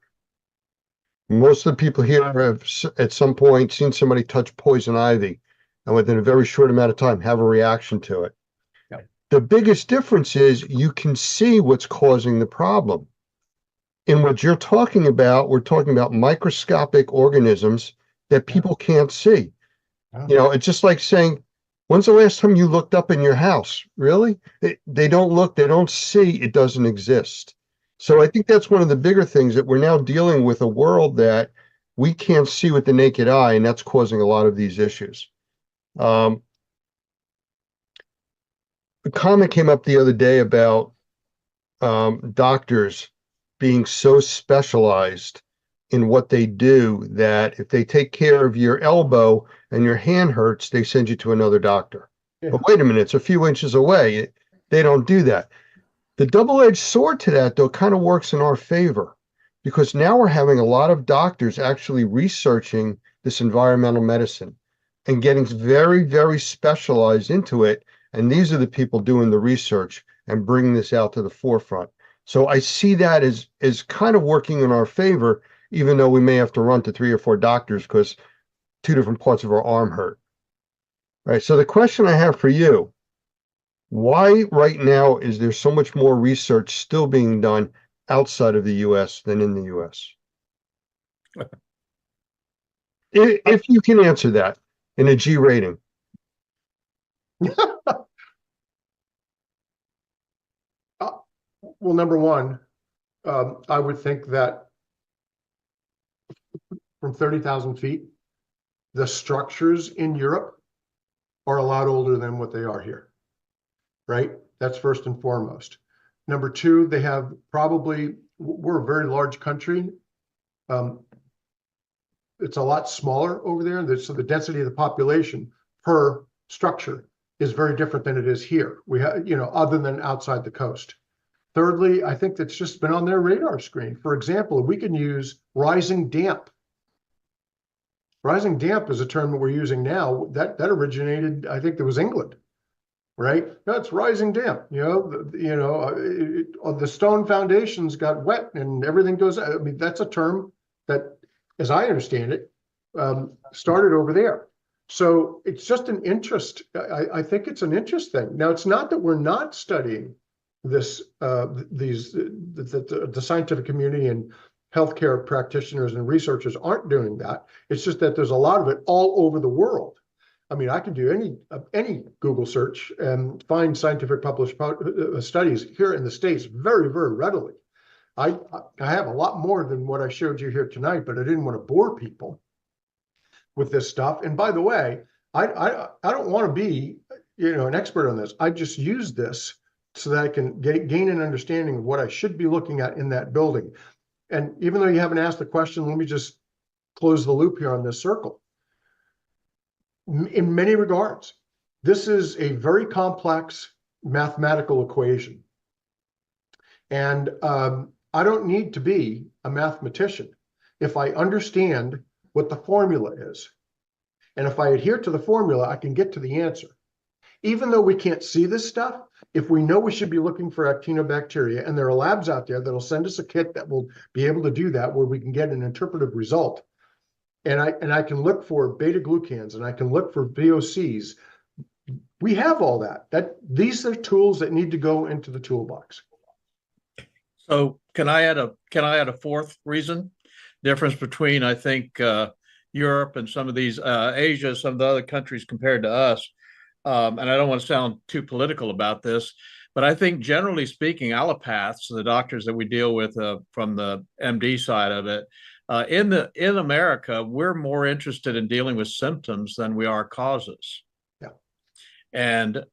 Most of the people here have at some point seen somebody touch poison ivy, and within a very short amount of time have a reaction to it. The biggest difference is you can see what's causing the problem. in what you're talking about, we're talking about microscopic organisms that people can't see. You know, it's just like saying, when's the last time you looked up in your house? Really? They don't look, they don't see, it doesn't exist. So I think that's one of the bigger things, that we're now dealing with a world that we can't see with the naked eye, and that's causing a lot of these issues. A comment came up the other day about doctors being so specialized in what they do that if they take care of your elbow and your hand hurts, they send you to another doctor. Yeah. But wait a minute, it's a few inches away. They don't do that. The double-edged sword to that, though, kind of works in our favor, because now we're having a lot of doctors actually researching this environmental medicine and getting very, very specialized into it. And these are the people doing the research and bringing this out to the forefront. So I see that as kind of working in our favor, even though we may have to run to 3 or 4 doctors because 2 different parts of our arm hurt. All right. So the question I have for you, why right now is there so much more research still being done outside of the US than in the US? If you can answer that in a G rating. Well, number one, I would think that from 30,000 feet, the structures in Europe are a lot older than what they are here, right? That's first and foremost. Number two, they have probably, we're a very large country. It's a lot smaller over there. So the density of the population per structure is very different than it is here. We have, you know, other than outside the coast. Thirdly, I think that's just been on their radar screen. For example, we can use rising damp. Rising damp is a term that we're using now. That originated, I think, it was England, right? That's rising damp. The stone foundations got wet and everything goes. I mean, that's a term that, as I understand it, started over there. So it's just an interest. I think it's an interest thing. Now, it's not that we're not studying this, the scientific community and healthcare practitioners and researchers aren't doing that. It's just that there's a lot of it all over the world. I mean, I can do any Google search and find scientific published studies here in the States very, very readily. I have a lot more than what I showed you here tonight, but I didn't want to bore people with this stuff. And by the way, I don't want to be, an expert on this. I just use this so that I can gain an understanding of what I should be looking at in that building. And even though you haven't asked the question, let me just close the loop here on this circle. In many regards, this is a very complex mathematical equation. And I don't need to be a mathematician if I understand what the formula is. And if I adhere to the formula, I can get to the answer. Even though we can't see this stuff, if we know we should be looking for actinobacteria, and there are labs out there that'll send us a kit that will be able to do that, where we can get an interpretive result. And I can look for beta glucans and I can look for VOCs. We have all that. These are tools that need to go into the toolbox. So can I add a fourth reason? Difference between, I think, Europe and some of these Asia, some of the other countries compared to us. And I don't want to sound too political about this, but I think generally speaking, allopaths, the doctors that we deal with from the MD side of it, in America, we're more interested in dealing with symptoms than we are causes. Yeah. And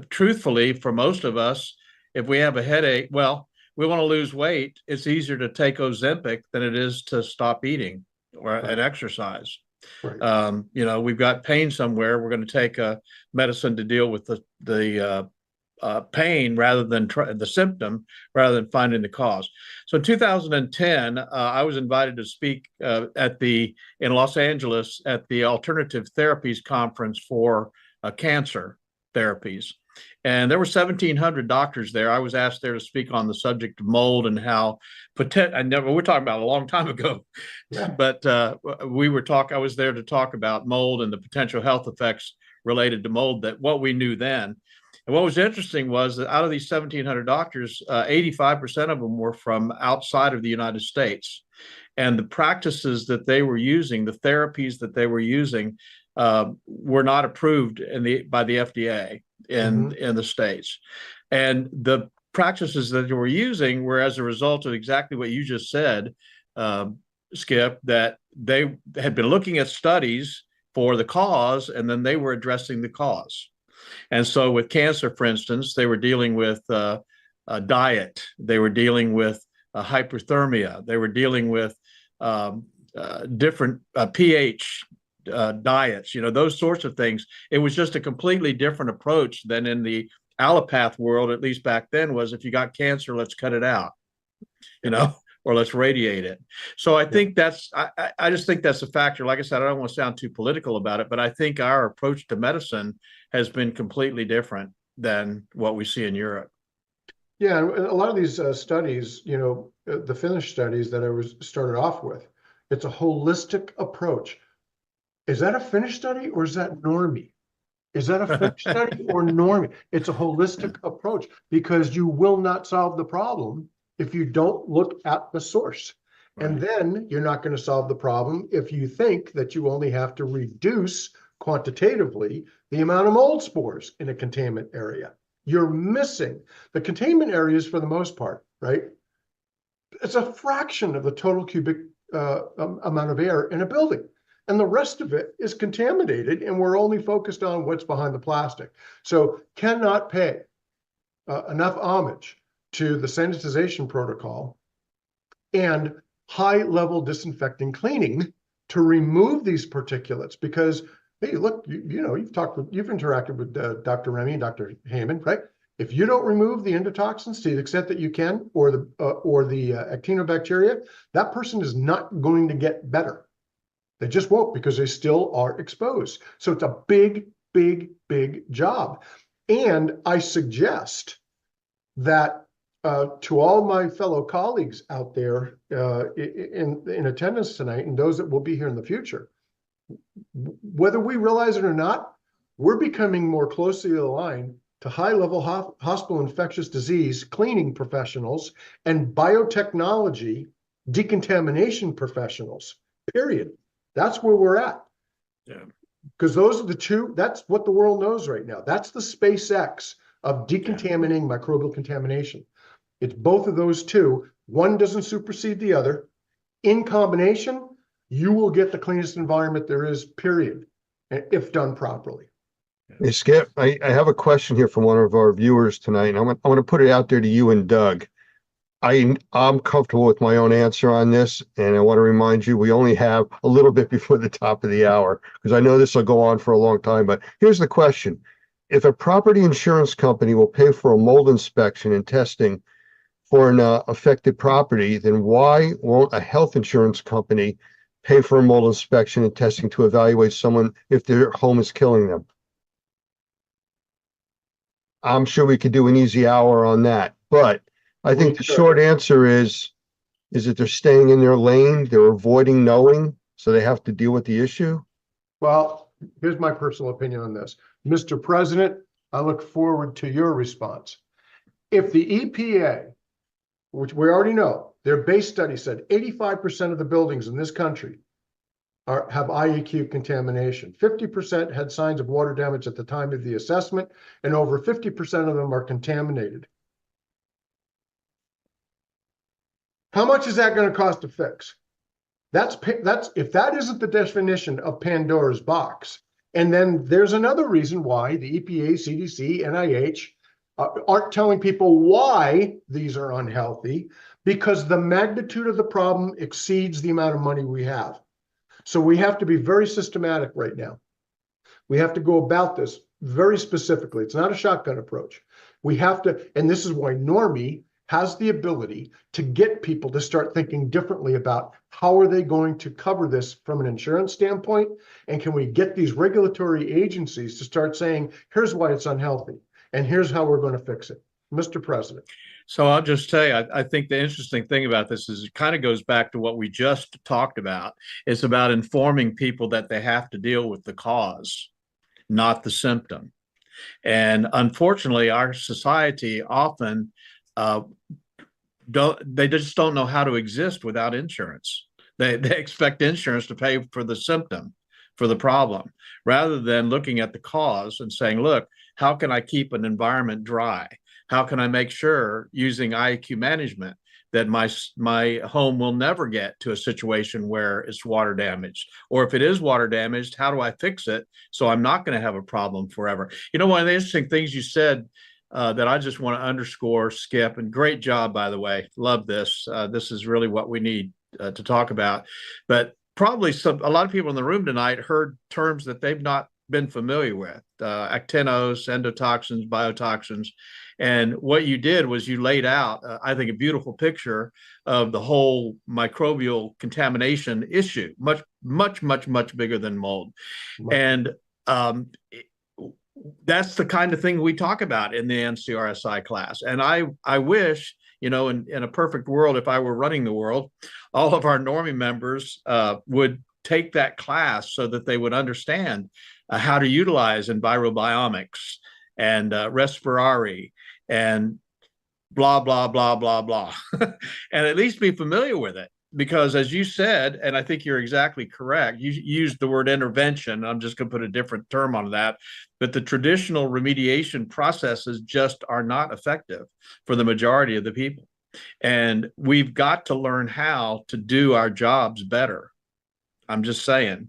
truthfully, for most of us, if we have a headache, well, we want to lose weight. It's easier to take Ozempic than it is to stop eating and exercise. Right. We've got pain somewhere. We're going to take a medicine to deal with the pain rather than the symptom, rather than finding the cause. So in 2010, I was invited to speak in Los Angeles at the Alternative Therapies Conference for cancer therapies. And there were 1,700 doctors there. I was asked there to speak on the subject of mold and how we're talking about a long time ago, Yeah. but I was there to talk about mold and the potential health effects related to mold, that what we knew then. And what was interesting was that out of these 1,700 doctors, 85% of them were from outside of the United States. And the practices that they were using, the therapies that they were using, were not approved by the FDA in the States. And the practices that they were using were as a result of exactly what you just said, Skip, that they had been looking at studies for the cause, and then they were addressing the cause. And so with cancer, for instance, they were dealing with diet, they were dealing with hyperthermia, they were dealing with different pH diets, those sorts of things. It was just a completely different approach than in the allopath world, at least back then, was if you got cancer, let's cut it out, or let's radiate it. So I think I just think that's a factor. Like I said, I don't want to sound too political about it, but I think our approach to medicine has been completely different than what we see in Europe. Yeah, a lot of these studies, the Finnish studies that I started off with, it's a holistic approach. Is that a Finnish study or is that normie? Is that a Finnish study or normie? It's a holistic approach because you will not solve the problem if you don't look at the source. Right. And then you're not going to solve the problem if you think that you only have to reduce quantitatively the amount of mold spores in a containment area. You're missing the containment areas for the most part, right? It's a fraction of the total cubic amount of air in a building. And the rest of it is contaminated, and we're only focused on what's behind the plastic. So cannot pay enough homage to the sanitization protocol and high-level disinfecting cleaning to remove these particulates. Because, hey, look, you've interacted with Dr. Remy and Dr. Heyman, right? If you don't remove the endotoxins to the extent that you can, or the actinobacteria, that person is not going to get better. They just won't, because they still are exposed. So it's a big, big, big job. And I suggest that to all my fellow colleagues out there in attendance tonight, and those that will be here in the future, whether we realize it or not, we're becoming more closely aligned to high-level hospital infectious disease cleaning professionals and biotechnology decontamination professionals, period. That's where we're at. Yeah. Because those are the two, that's what the world knows right now. That's the SpaceX of decontaminating microbial contamination. It's both of those two. One doesn't supersede the other. In combination, you will get the cleanest environment there is, period, if done properly. Hey, Skip, I have a question here from one of our viewers tonight. I want to put it out there to you and Doug. I'm comfortable with my own answer on this, and I want to remind you we only have a little bit before the top of the hour, because I know this will go on for a long time. But here's the question. If a property insurance company will pay for a mold inspection and testing for an affected property, then why won't a health insurance company pay for a mold inspection and testing to evaluate someone if their home is killing them? I'm sure we could do an easy hour on that, but I think the short answer is that they're staying in their lane, they're avoiding knowing, so they have to deal with the issue? Well, here's my personal opinion on this. Mr. President, I look forward to your response. If the EPA, which we already know, their base study said 85% of the buildings in this country have IEQ contamination. 50% had signs of water damage at the time of the assessment, and over 50% of them are contaminated. How much is that going to cost to fix? That's if that isn't the definition of Pandora's box. And then there's another reason why the EPA, CDC, NIH aren't telling people why these are unhealthy, because the magnitude of the problem exceeds the amount of money we have. So we have to be very systematic right now. We have to go about this very specifically. It's not a shotgun approach. We have to, and this is why Normie has the ability to get people to start thinking differently about how are they going to cover this from an insurance standpoint, and can we get these regulatory agencies to start saying, here's why it's unhealthy, and here's how we're going to fix it. Mr. President. So I'll just tell you, I think the interesting thing about this is it kind of goes back to what we just talked about. It's about informing people that they have to deal with the cause, not the symptom. And unfortunately, our society often they just don't know how to exist without insurance. They expect insurance to pay for the symptom, for the problem, rather than looking at the cause and saying, look, how can I keep an environment dry? How can I make sure, using IAQ management, that my home will never get to a situation where it's water damaged? Or if it is water damaged, how do I fix it so I'm not going to have a problem forever? You know, one of the interesting things you said that I just want to underscore, Skip, and great job, by the way. Love this. This is really what we need to talk about. But probably a lot of people in the room tonight heard terms that they've not been familiar with, actinos, endotoxins, biotoxins. And what you did was you laid out, I think, a beautiful picture of the whole microbial contamination issue, much, much, much, much bigger than mold. And that's the kind of thing we talk about in the NCRSI class. And I wish, you know, in a perfect world, if I were running the world, all of our Normie members would take that class so that they would understand how to utilize EnviroBiomics and Respirari and blah, blah, blah, blah, blah, and at least be familiar with it. Because as you said, and I think you're exactly correct, you used the word intervention. I'm just going to put a different term on that. But the traditional remediation processes just are not effective for the majority of the people. And we've got to learn how to do our jobs better. I'm just saying.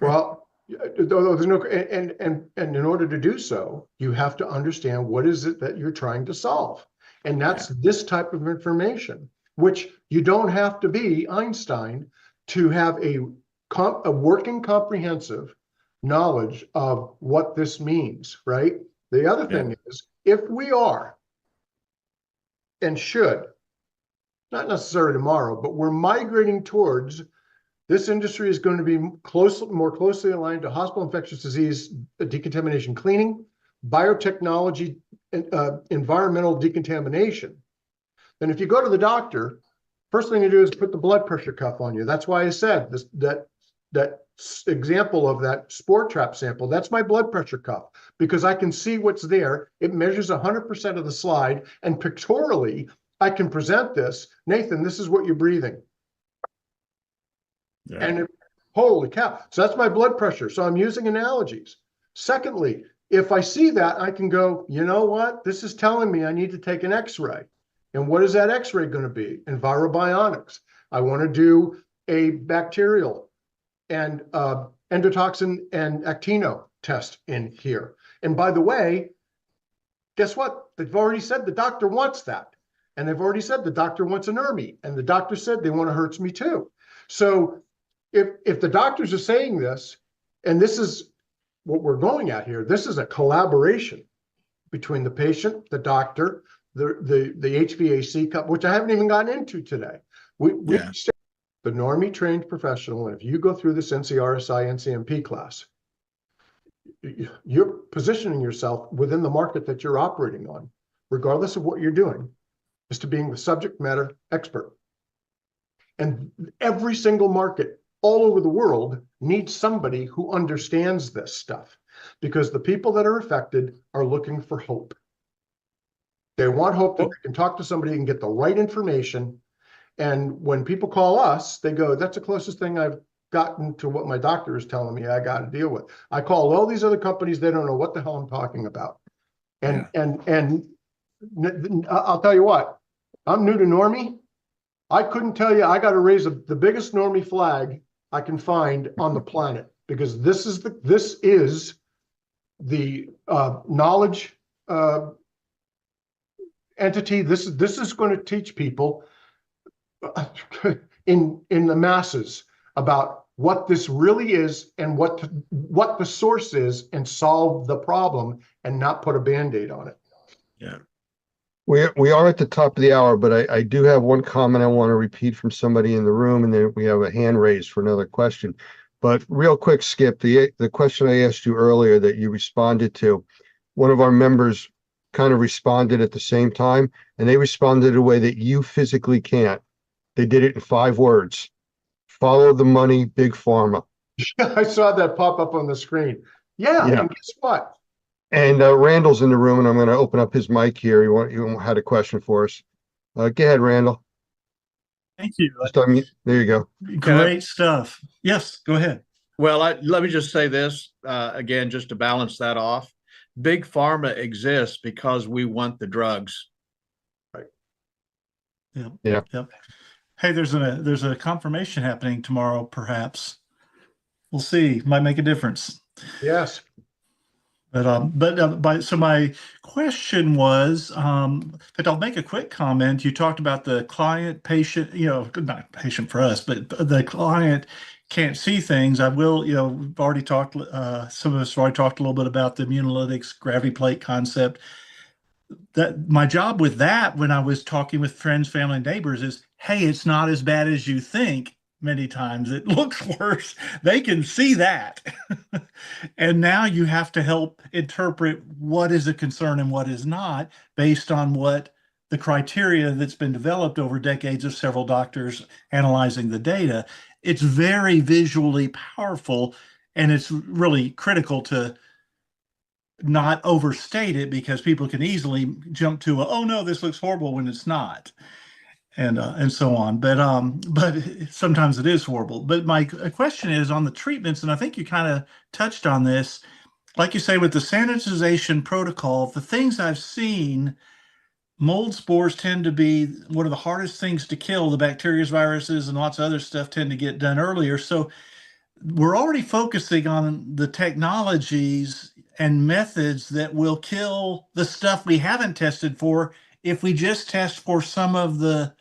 Well, there's no, and in order to do so, you have to understand what is it that you're trying to solve. And that's this type of information, which you don't have to be Einstein to have a working comprehensive knowledge of what this means, right? The other thing is, if we are and should, not necessarily tomorrow, but we're migrating towards this industry is going to be more closely aligned to hospital infectious disease decontamination cleaning, biotechnology, environmental decontamination. Then if you go to the doctor, first thing you do is put the blood pressure cuff on you. That's why I said this, that example of that spore trap sample, that's my blood pressure cuff, because I can see what's there. It measures 100% of the slide, and pictorially, I can present this. Nathan, this is what you're breathing. Yeah. And holy cow. So that's my blood pressure. So I'm using analogies. Secondly, if I see that, I can go, you know what? This is telling me I need to take an X-ray. And what is that X-ray going to be? EnviroBiomics. I want to do a bacterial and endotoxin and actino test in here. And by the way, guess what? They've already said the doctor wants that. And they've already said the doctor wants an ERMI. And the doctor said they want a HERTS-me too. So if the doctors are saying this, and this is what we're going at here, this is a collaboration between the patient, the doctor, the HVAC company, which I haven't even gotten into today. The Normie trained professional, and if you go through this NCRSI NCMP class, you're positioning yourself within the market that you're operating on, regardless of what you're doing, is to being the subject matter expert. And every single market all over the world needs somebody who understands this stuff, because the people that are affected are looking for hope. They want hope that they can talk to somebody and get the right information. And when people call us, they go, that's the closest thing I've gotten to what my doctor is telling me I got to deal with. I call all these other companies, they don't know what the hell I'm talking about. And I'll tell you what, I'm new to Normie. I couldn't tell you, I got to raise the biggest Normie flag I can find on the planet, because this is the knowledge entity. This is going to teach people in the masses about what this really is and what the source is, and solve the problem and not put a Band-Aid on it. Yeah. We are at the top of the hour, but I do have one comment I want to repeat from somebody in the room, and then we have a hand raised for another question. But real quick, Skip, the question I asked you earlier that you responded to, one of our members kind of responded at the same time, and they responded in a way that you physically can't. They did it in 5 words. Follow the money, big pharma. I saw that pop up on the screen. Yeah. And guess what? And Randall's in the room, and I'm going to open up his mic here. You had a question for us. Go ahead, Randall. Thank you. There you go. Great stuff. Yes, go ahead. Well, let me just say this again, just to balance that off. Big pharma exists because we want the drugs. Right. Yep. Yeah. Yep. Hey, there's a confirmation happening tomorrow, perhaps. We'll see. Might make a difference. Yes. So my question was, but I'll make a quick comment. You talked about the client patient, not patient for us, but the client can't see things. I will, we've already talked, some of us have already talked a little bit about the Immunolytics gravity plate concept. That my job with that, when I was talking with friends, family, and neighbors, is, hey, it's not as bad as you think. Many times it looks worse. They can see that. And now you have to help interpret what is a concern and what is not based on what the criteria that's been developed over decades of several doctors analyzing the data. It's very visually powerful, and it's really critical to not overstate it, because people can easily jump to oh no, this looks horrible, when it's not. And so on, but sometimes it is horrible. But my question is on the treatments, and I think you kind of touched on this, like you say, with the sanitization protocol. The things I've seen, mold spores tend to be one of the hardest things to kill. The bacteria, viruses, and lots of other stuff tend to get done earlier. So we're already focusing on the technologies and methods that will kill the stuff we haven't tested for. If we just test for some of the,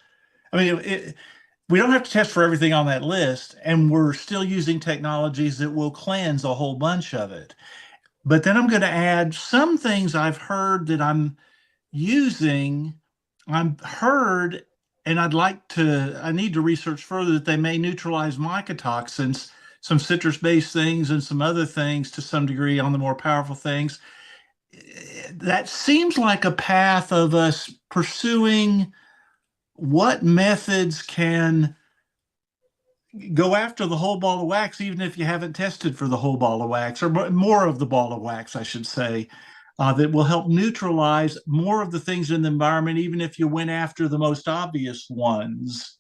we don't have to test for everything on that list, and we're still using technologies that will cleanse a whole bunch of it. But then I'm going to add some things I've heard that I'm using. I've heard, and I need to research further, that they may neutralize mycotoxins, some citrus-based things and some other things to some degree on the more powerful things. That seems like a path of us pursuing what methods can go after the whole ball of wax, even if you haven't tested for the whole ball of wax, or more of the ball of wax, I should say, that will help neutralize more of the things in the environment, even if you went after the most obvious ones.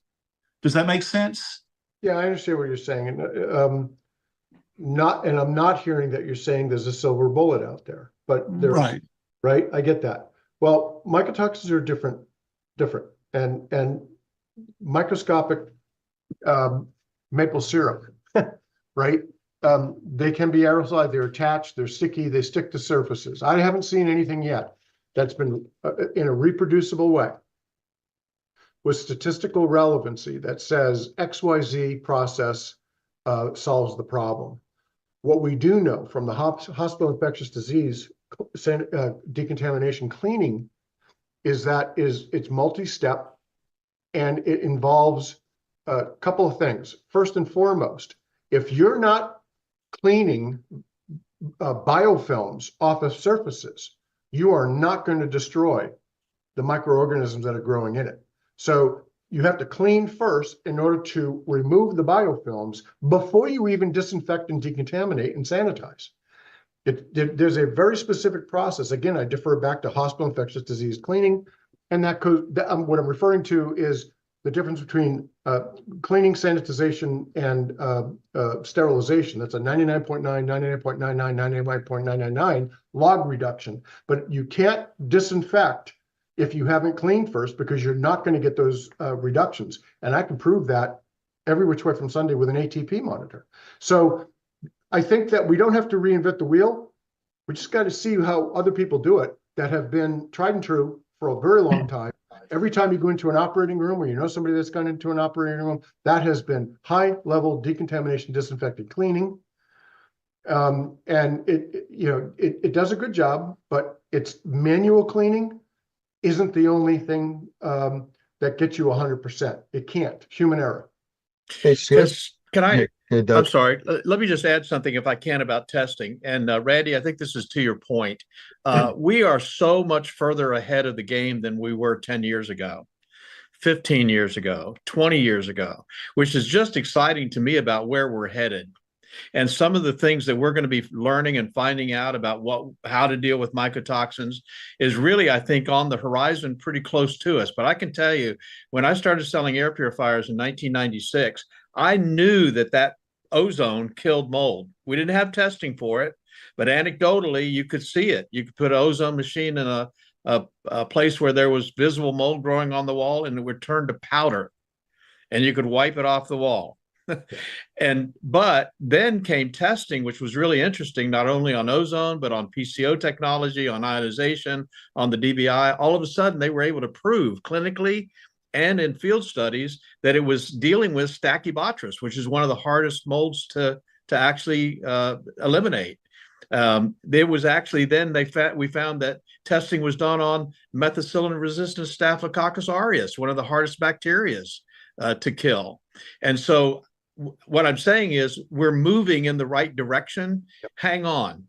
Does that make sense? Yeah, I understand what you're saying. And I'm not hearing that you're saying there's a silver bullet out there, but there's right. I get that. Well, mycotoxins are different, and microscopic maple syrup, right? They can be aerosolized, they're attached, they're sticky, they stick to surfaces. I haven't seen anything yet that's been in a reproducible way with statistical relevancy that says XYZ process solves the problem. What we do know from the hospital infectious disease decontamination cleaning is that it's multi-step, and it involves a couple of things. First and foremost, if you're not cleaning biofilms off of surfaces, you are not going to destroy the microorganisms that are growing in it. So you have to clean first in order to remove the biofilms before you even disinfect and decontaminate and sanitize. There's a very specific process. Again, I defer back to hospital infectious disease cleaning, and what I'm referring to is the difference between cleaning, sanitization, and sterilization. That's a 99.9, 99.99, 99.999 log reduction. But you can't disinfect if you haven't cleaned first, because you're not going to get those reductions. And I can prove that every which way from Sunday with an ATP monitor. So I think that we don't have to reinvent the wheel. We just got to see how other people do it that have been tried and true for a very long time. Every time you go into an operating room, or you know somebody that's gone into an operating room, that has been high-level decontamination, disinfecting, cleaning. And it does a good job, but it's manual cleaning isn't the only thing that gets you 100%. It can't. Human error. Can I? I'm sorry. Let me just add something, if I can, about testing. And Randy, I think this is to your point. We are so much further ahead of the game than we were 10 years ago, 15 years ago, 20 years ago, which is just exciting to me about where we're headed. And some of the things that we're going to be learning and finding out about how to deal with mycotoxins is really, I think, on the horizon, pretty close to us. But I can tell you, when I started selling air purifiers in 1996, I knew that ozone killed mold. We didn't have testing for it, but anecdotally, you could see it. You could put an ozone machine in a place where there was visible mold growing on the wall, and it would turn to powder, and you could wipe it off the wall. But then came testing, which was really interesting, not only on ozone, but on PCO technology, on ionization, on the DBI. All of a sudden, they were able to prove clinically and in field studies that it was dealing with Stachybotrys, which is one of the hardest molds to actually eliminate. There was actually then we found that testing was done on methicillin-resistant Staphylococcus aureus, one of the hardest bacteria to kill. And so what I'm saying is we're moving in the right direction. Hang on.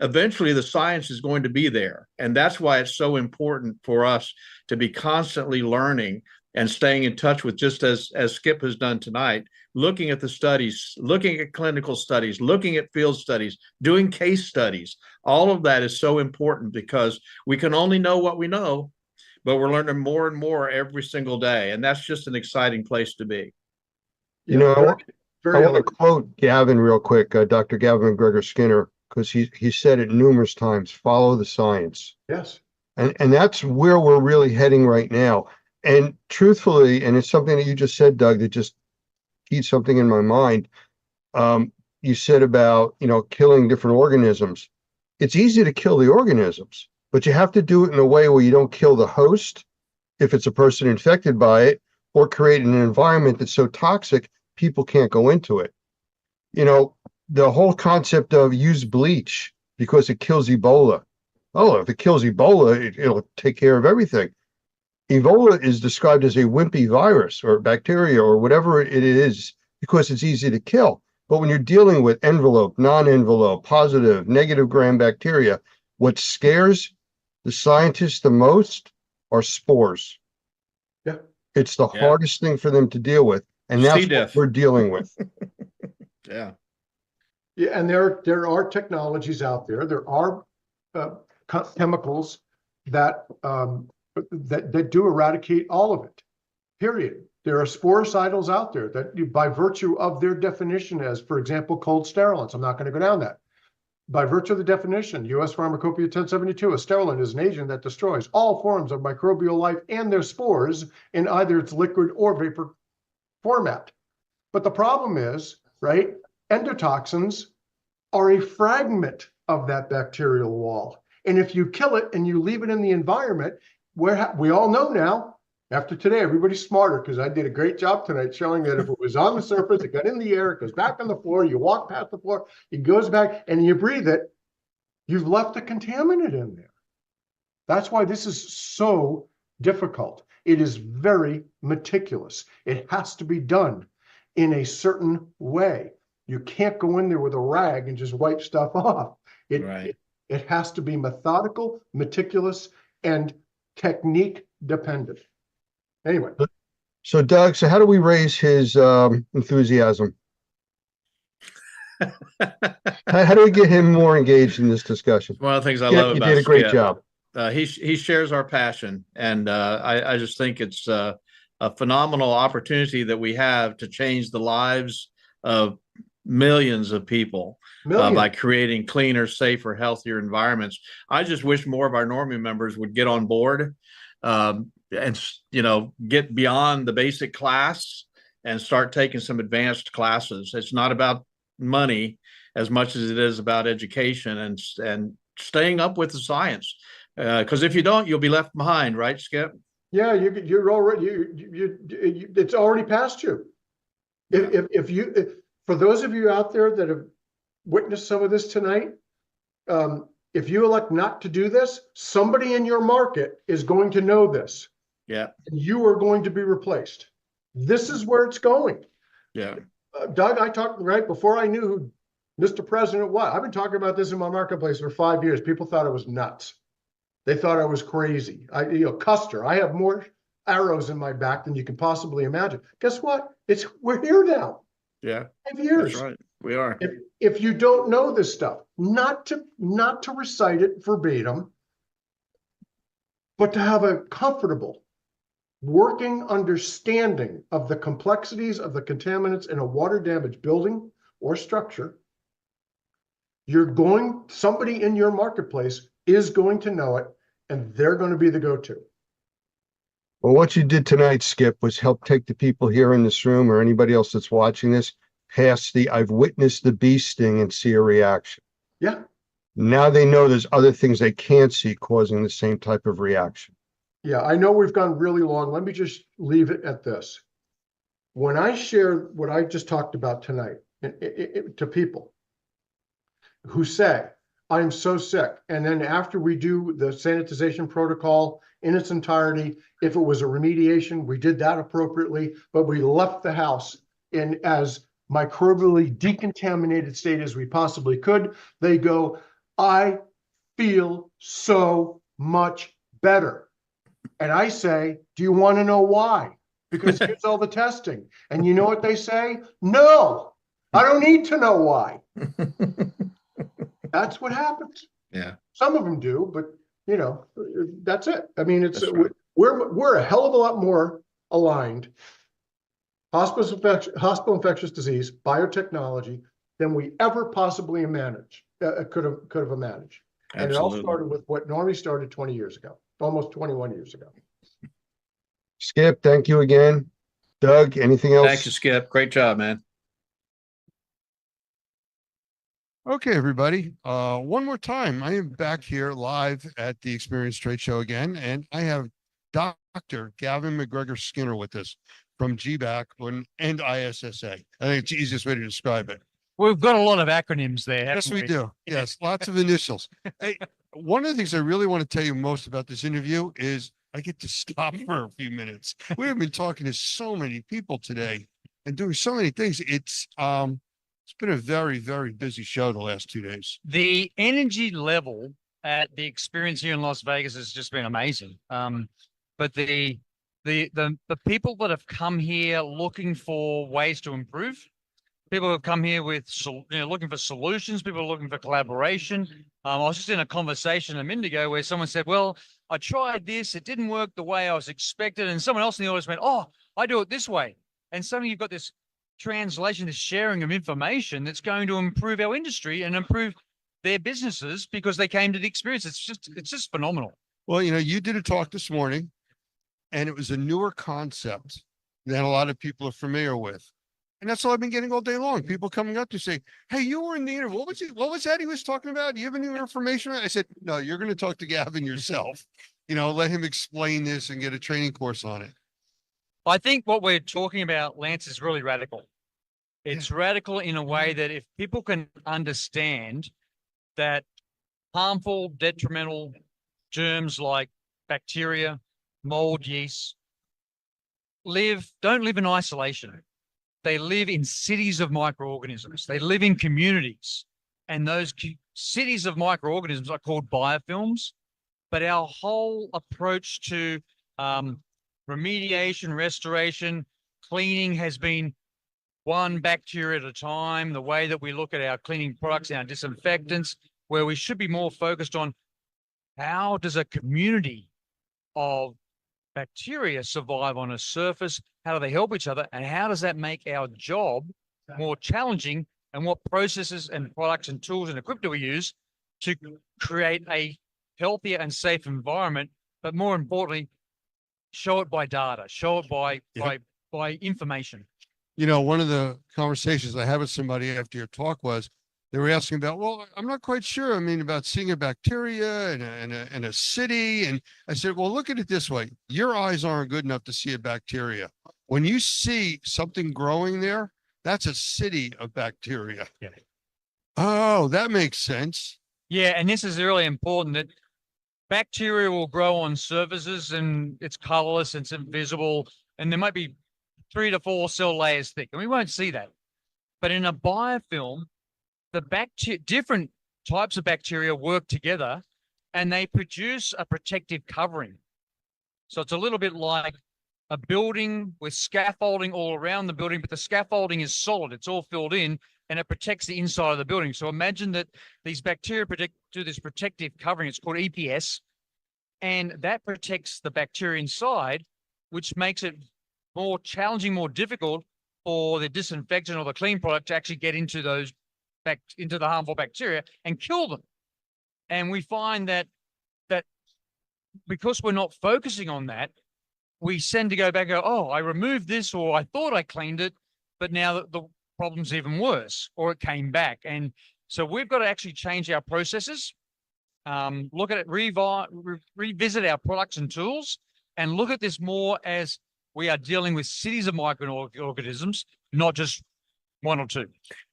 Eventually the science is going to be there. And that's why it's so important for us to be constantly learning and staying in touch with, just as Skip has done tonight, looking at the studies, looking at clinical studies, looking at field studies, doing case studies. All of that is so important because we can only know what we know, but we're learning more and more every single day. And that's just an exciting place to be. You know, I want to quote Gavin real quick, Dr. Gavin McGregor Skinner, because he said it numerous times, follow the science. Yes. And that's where we're really heading right now. And truthfully, and it's something that you just said, Doug, that just keeps something in my mind. You said about, killing different organisms. It's easy to kill the organisms, but you have to do it in a way where you don't kill the host, if it's a person infected by it, or create an environment that's so toxic people can't go into it. The whole concept of use bleach because it kills Ebola. Oh, if it kills Ebola, it'll take care of everything. Ebola is described as a wimpy virus or bacteria or whatever it is because it's easy to kill. But when you're dealing with envelope, non-envelope, positive, negative gram bacteria, what scares the scientists the most are spores. Yeah. It's the hardest thing for them to deal with. And that's what we're dealing with. Yeah. Yeah, and there are technologies out there. There are chemicals that do eradicate all of it. Period. There are sporicidals out there that, by virtue of their definition, as for example, cold sterilants. I'm not going to go down that. By virtue of the definition, U.S. Pharmacopoeia 1072, a sterilant is an agent that destroys all forms of microbial life and their spores in either its liquid or vapor format. But the problem is, right, endotoxins are a fragment of that bacterial wall. And if you kill it and you leave it in the environment, we all know now, after today, everybody's smarter because I did a great job tonight showing that if it was on the surface, it got in the air, it goes back on the floor, you walk past the floor, it goes back and you breathe it, you've left a contaminant in there. That's why this is so difficult. It is very meticulous. It has to be done in a certain way. You can't go in there with a rag and just wipe stuff off. It has to be methodical, meticulous, and technique dependent. Anyway. So Doug, how do we raise his enthusiasm? How do we get him more engaged in this discussion? One of the things I love about you did a great Skip, job. He shares our passion, and I just think it's a phenomenal opportunity that we have to change the lives of millions of people by creating cleaner, safer, healthier environments. I just wish more of our Normie members would get on board and get beyond the basic class and start taking some advanced classes. It's not about money as much as it is about education and staying up with the science. Because if you don't, you'll be left behind, right, Skip? Yeah, you're already it's already past you. If for those of you out there that have witnessed some of this tonight, if you elect not to do this, somebody in your market is going to know this. Yeah. And you are going to be replaced. This is where it's going. Yeah. Doug, I talked right before I knew who Mr. President was. I've been talking about this in my marketplace for 5 years. People thought I was nuts. They thought I was crazy. Custer, I have more arrows in my back than you can possibly imagine. Guess what? We're here now. Yeah, 5 that's years. right. We are. If you don't know this stuff, not to recite it verbatim, but to have a comfortable working understanding of the complexities of the contaminants in a water damaged building or structure, somebody in your marketplace is going to know it, and they're going to be the go-to. Well, what you did tonight, Skip, was help take the people here in this room or anybody else that's watching this past the I've witnessed the bee sting and see a reaction. Yeah. Now they know there's other things they can't see causing the same type of reaction. Yeah, I know we've gone really long. Let me just leave it at this. When I share what I just talked about tonight to people who say, I'm so sick, and then after we do the sanitization protocol in its entirety, if it was a remediation, we did that appropriately, but we left the house in as microbially decontaminated state as we possibly could, they go, I feel so much better. And I say, do you want to know why? Because here's all the testing. And you know what they say? No, I don't need to know why. That's what happens. Yeah. Some of them do, but you know, that's it. I mean, it's Right. we're a hell of a lot more aligned, hospital infectious disease, biotechnology, than we ever possibly could have imagined. And it all Absolutely. started with what Normie started 20 years ago, almost 21 years ago. Skip, thank you again. Doug, anything else? Thanks, Skip. Great job, man. Okay, everybody. One more time. I am back here live at the Experience Trade Show again, and I have Dr. Gavin McGregor Skinner with us from GBAC and ISSA. I think it's the easiest way to describe it. We've got a lot of acronyms there. Yes, haven't we do. Yes, lots of initials. Hey, one of the things I really want to tell you most about this interview is I get to stop for a few minutes. We have been talking to so many people today and doing so many things. It's been a very, very busy show the last 2 days. The energy level at the experience here in Las Vegas has just been amazing. But the people that have come here looking for ways to improve, people have come here with looking for solutions, people are looking for collaboration. I was just in a conversation a minute ago where someone said, well, I tried this, it didn't work the way I was expected. And someone else in the audience went, oh, I do it this way. And suddenly you've got this translation, this sharing of information that's going to improve our industry and improve their businesses because they came to the experience. It's just phenomenal. Well, you did a talk this morning, and it was a newer concept that a lot of people are familiar with. And that's all I've been getting all day long. People coming up to say, hey, you were in the interview. What was that he was talking about? Do you have any information? I said, no, you're going to talk to Gavin yourself. Let him explain this and get a training course on it. I think what we're talking about, Lance, is really radical. It's radical in a way that if people can understand that harmful, detrimental germs like bacteria, mold, yeast, don't live in isolation. They live in cities of microorganisms. They live in communities. And those cities of microorganisms are called biofilms. But our whole approach to remediation, restoration, cleaning has been one bacteria at a time. The way that we look at our cleaning products, our disinfectants, where we should be more focused on how does a community of bacteria survive on a surface? How do they help each other? And how does that make our job more challenging? And what processes and products and tools and equipment do we use to create a healthier and safe environment? But more importantly, show it by data, show it by information. One of the conversations I had with somebody after your talk was they were asking about, well, I'm not quite sure. About seeing a bacteria in a city. And I said, well, look at it this way. Your eyes aren't good enough to see a bacteria. When you see something growing there, that's a city of bacteria. Yeah. Oh, that makes sense. Yeah, and this is really important that bacteria will grow on surfaces and it's colorless, it's invisible, and there might be 3 to 4 cell layers thick, and we won't see that. But in a biofilm, different types of bacteria work together and they produce a protective covering. So it's a little bit like a building with scaffolding all around the building, but the scaffolding is solid. It's all filled in and it protects the inside of the building. So imagine that these bacteria do this protective covering. It's called EPS. And that protects the bacteria inside, which makes it more challenging, more difficult for the disinfectant or the clean product to actually get into those into the harmful bacteria and kill them. And we find that because we're not focusing on that, we tend to go back and go, oh, I removed this, or I thought I cleaned it, but now the problem's even worse, or it came back. And so we've got to actually change our processes, look at it, revisit our products and tools, and look at this more as we are dealing with cities of microorganisms, not just one or two.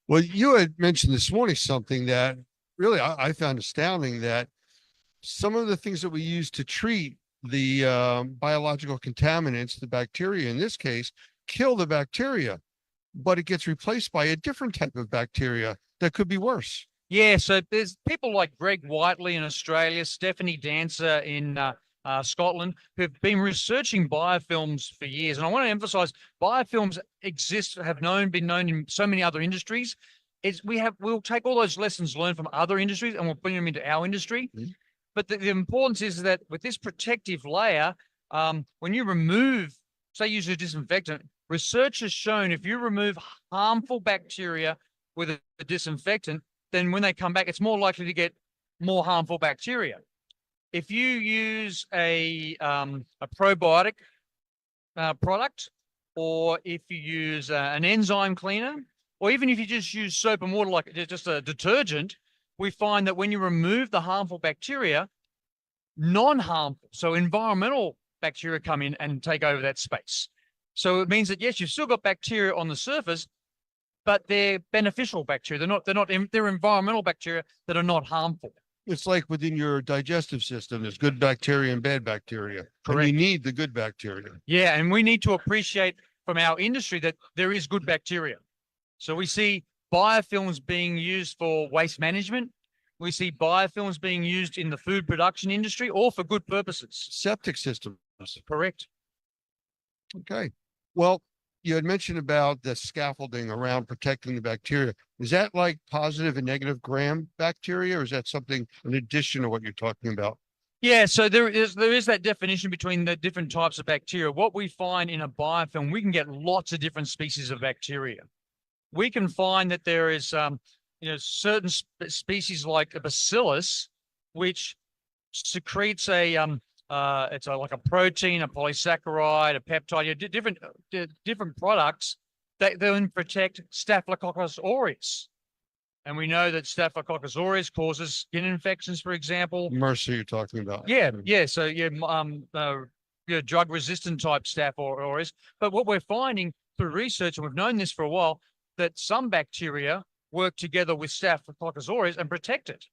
Well, you had mentioned this morning something that really I found astounding, that some of the things that we use to treat the biological contaminants, the bacteria in this case, kill the bacteria, but it gets replaced by a different type of bacteria that could be worse. Yeah, so there's people like Greg Whiteley in Australia, Stephanie Dancer in Scotland, who've been researching biofilms for years. And I want to emphasize, biofilms been known in so many other industries. We'll take all those lessons learned from other industries and we'll bring them into our industry. Mm-hmm. But the importance is that with this protective layer, when you remove, say, use a disinfectant, research has shown if you remove harmful bacteria with a disinfectant, then when they come back, it's more likely to get more harmful bacteria. If you use a probiotic product, or if you use an enzyme cleaner, or even if you just use soap and water, like just a detergent, we find that when you remove the harmful bacteria, non-harmful, so environmental bacteria come in and take over that space. So it means that, yes, you've still got bacteria on the surface, but they're beneficial bacteria. They're environmental bacteria that are not harmful. It's like within your digestive system, there's good bacteria and bad bacteria. Correct. And you need the good bacteria. Yeah, and we need to appreciate from our industry that there is good bacteria. So we see biofilms being used for waste management. We see biofilms being used in the food production industry, all for good purposes. Septic systems. Correct. Okay. Well, you had mentioned about the scaffolding around protecting the bacteria. Is that like positive and negative gram bacteria, or is that something in addition to what you're talking about? Yeah, so there is that definition between the different types of bacteria. What we find in a biofilm, we can get lots of different species of bacteria. We can find that there is certain species like a bacillus, which secretes it's like a protein, a polysaccharide, a peptide, different products that then protect Staphylococcus aureus. And we know that Staphylococcus aureus causes skin infections, for example. MRSA you're talking about. Yeah. So drug-resistant type Staph aureus. But what we're finding through research, and we've known this for a while, that some bacteria work together with Staphylococcus aureus and protect it.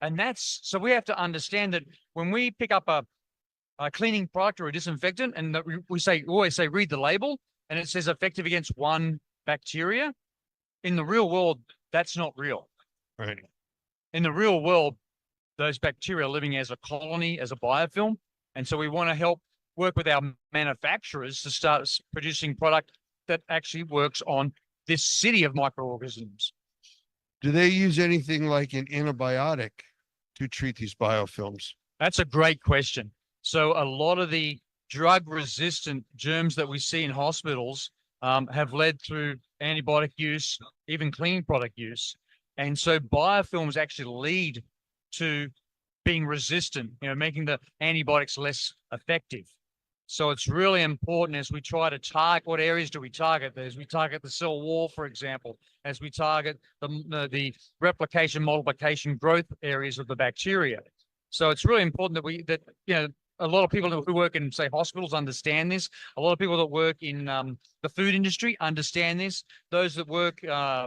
And so we have to understand that when we pick up a cleaning product or a disinfectant, and that we always say, read the label, and it says effective against one bacteria. In the real world, that's not real. Right. In the real world, those bacteria are living as a colony, as a biofilm. And so we want to help work with our manufacturers to start producing product that actually works on this city of microorganisms. Do they use anything like an antibiotic to treat these biofilms? That's a great question. So a lot of the drug-resistant germs that we see in hospitals have led through antibiotic use, even cleaning product use. And so biofilms actually lead to being resistant, making the antibiotics less effective. So it's really important as we try to target, what areas do we target? As we target the cell wall, for example, as we target the replication, multiplication, growth areas of the bacteria. So it's really important that a lot of people who work in, say, hospitals understand this. A lot of people that work in the food industry understand this. Those that work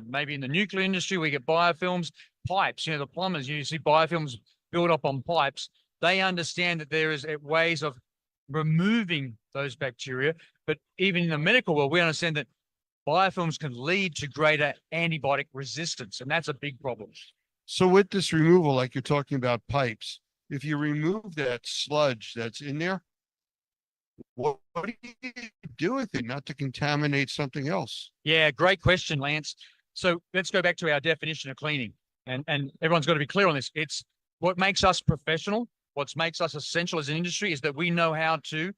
maybe in the nuclear industry, we get biofilms, pipes, the plumbers, you see biofilms build up on pipes. They understand that there is ways of removing those bacteria. But even in the medical world, we understand that biofilms can lead to greater antibiotic resistance, and that's a big problem. So with this removal, like you're talking about pipes, if you remove that sludge that's in there, what do you do with it not to contaminate something else? Yeah, great question, Lance. So let's go back to our definition of cleaning. And everyone's got to be clear on this. It's what makes us professional, what makes us essential as an industry is that we know how to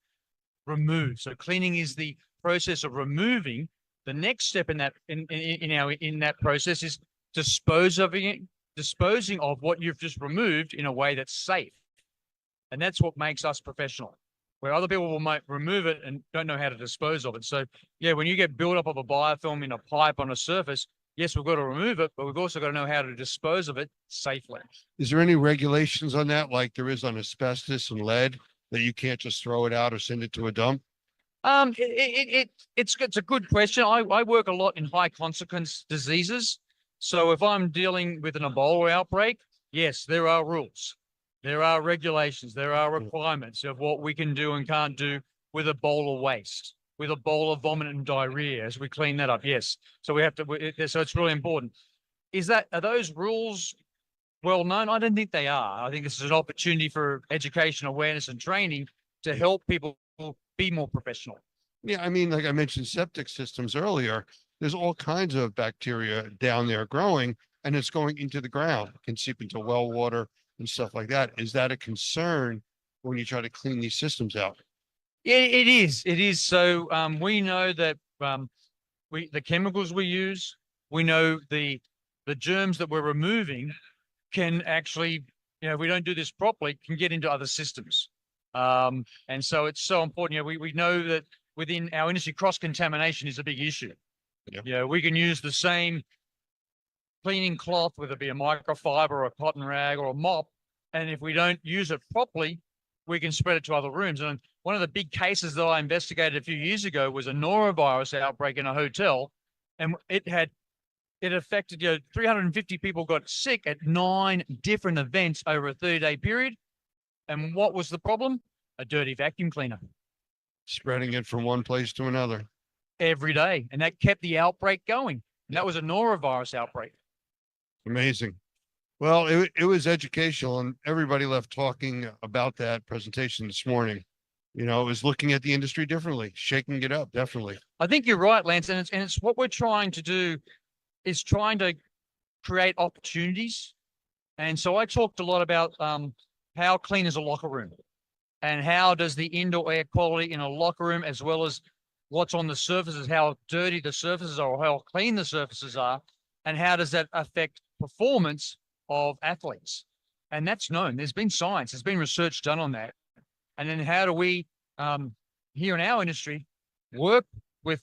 remove. So cleaning is the process of removing. The next step in that process is disposing of what you've just removed in a way that's safe. And that's what makes us professional. Where other people might remove it and don't know how to dispose of it. So yeah, when you get buildup of a biofilm in a pipe on a surface, yes, we've got to remove it, but we've also got to know how to dispose of it safely. Is there any regulations on that, like there is on asbestos and lead, that you can't just throw it out or send it to a dump? It's a good question. I work a lot in high consequence diseases. So if I'm dealing with an Ebola outbreak, yes, there are rules. There are regulations, there are requirements of what we can do and can't do with Ebola waste, with Ebola vomit and diarrhea as we clean that up. Yes. So we have to, so it's really important. Are those rules well known? I don't think they are. I think this is an opportunity for education, awareness, and training to help people be more professional. Yeah, I mean, like I mentioned septic systems earlier, there's all kinds of bacteria down there growing, and it's going into the ground. It can seep into well water and stuff like that. Is that a concern when you try to clean these systems out? Yeah, it is. It is. So we know that the chemicals we use, we know the germs that we're removing can actually, if we don't do this properly, can get into other systems. And so it's so important. We know that within our industry, cross-contamination is a big issue. Yeah. We can use the same cleaning cloth, whether it be a microfiber or a cotton rag or a mop, and if we don't use it properly, we can spread it to other rooms. And one of the big cases that I investigated a few years ago was a norovirus outbreak in a hotel, and it affected 350 people got sick at 9 different events over a 30-day period. And what was the problem? A dirty vacuum cleaner. Spreading it from one place to another. Every day. And that kept the outbreak going. And that was a norovirus outbreak. Amazing. Well, it was educational, and everybody left talking about that presentation this morning. It was looking at the industry differently, shaking it up, definitely. I think you're right, Lance. And it's what we're trying to do is trying to create opportunities. And so I talked a lot about how clean is a locker room, and how does the indoor air quality in a locker room, as well as what's on the surfaces, how dirty the surfaces are or how clean the surfaces are, and how does that affect performance of athletes. And that's known. There's been science, there's been research done on that. And then how do we, here in our industry, work with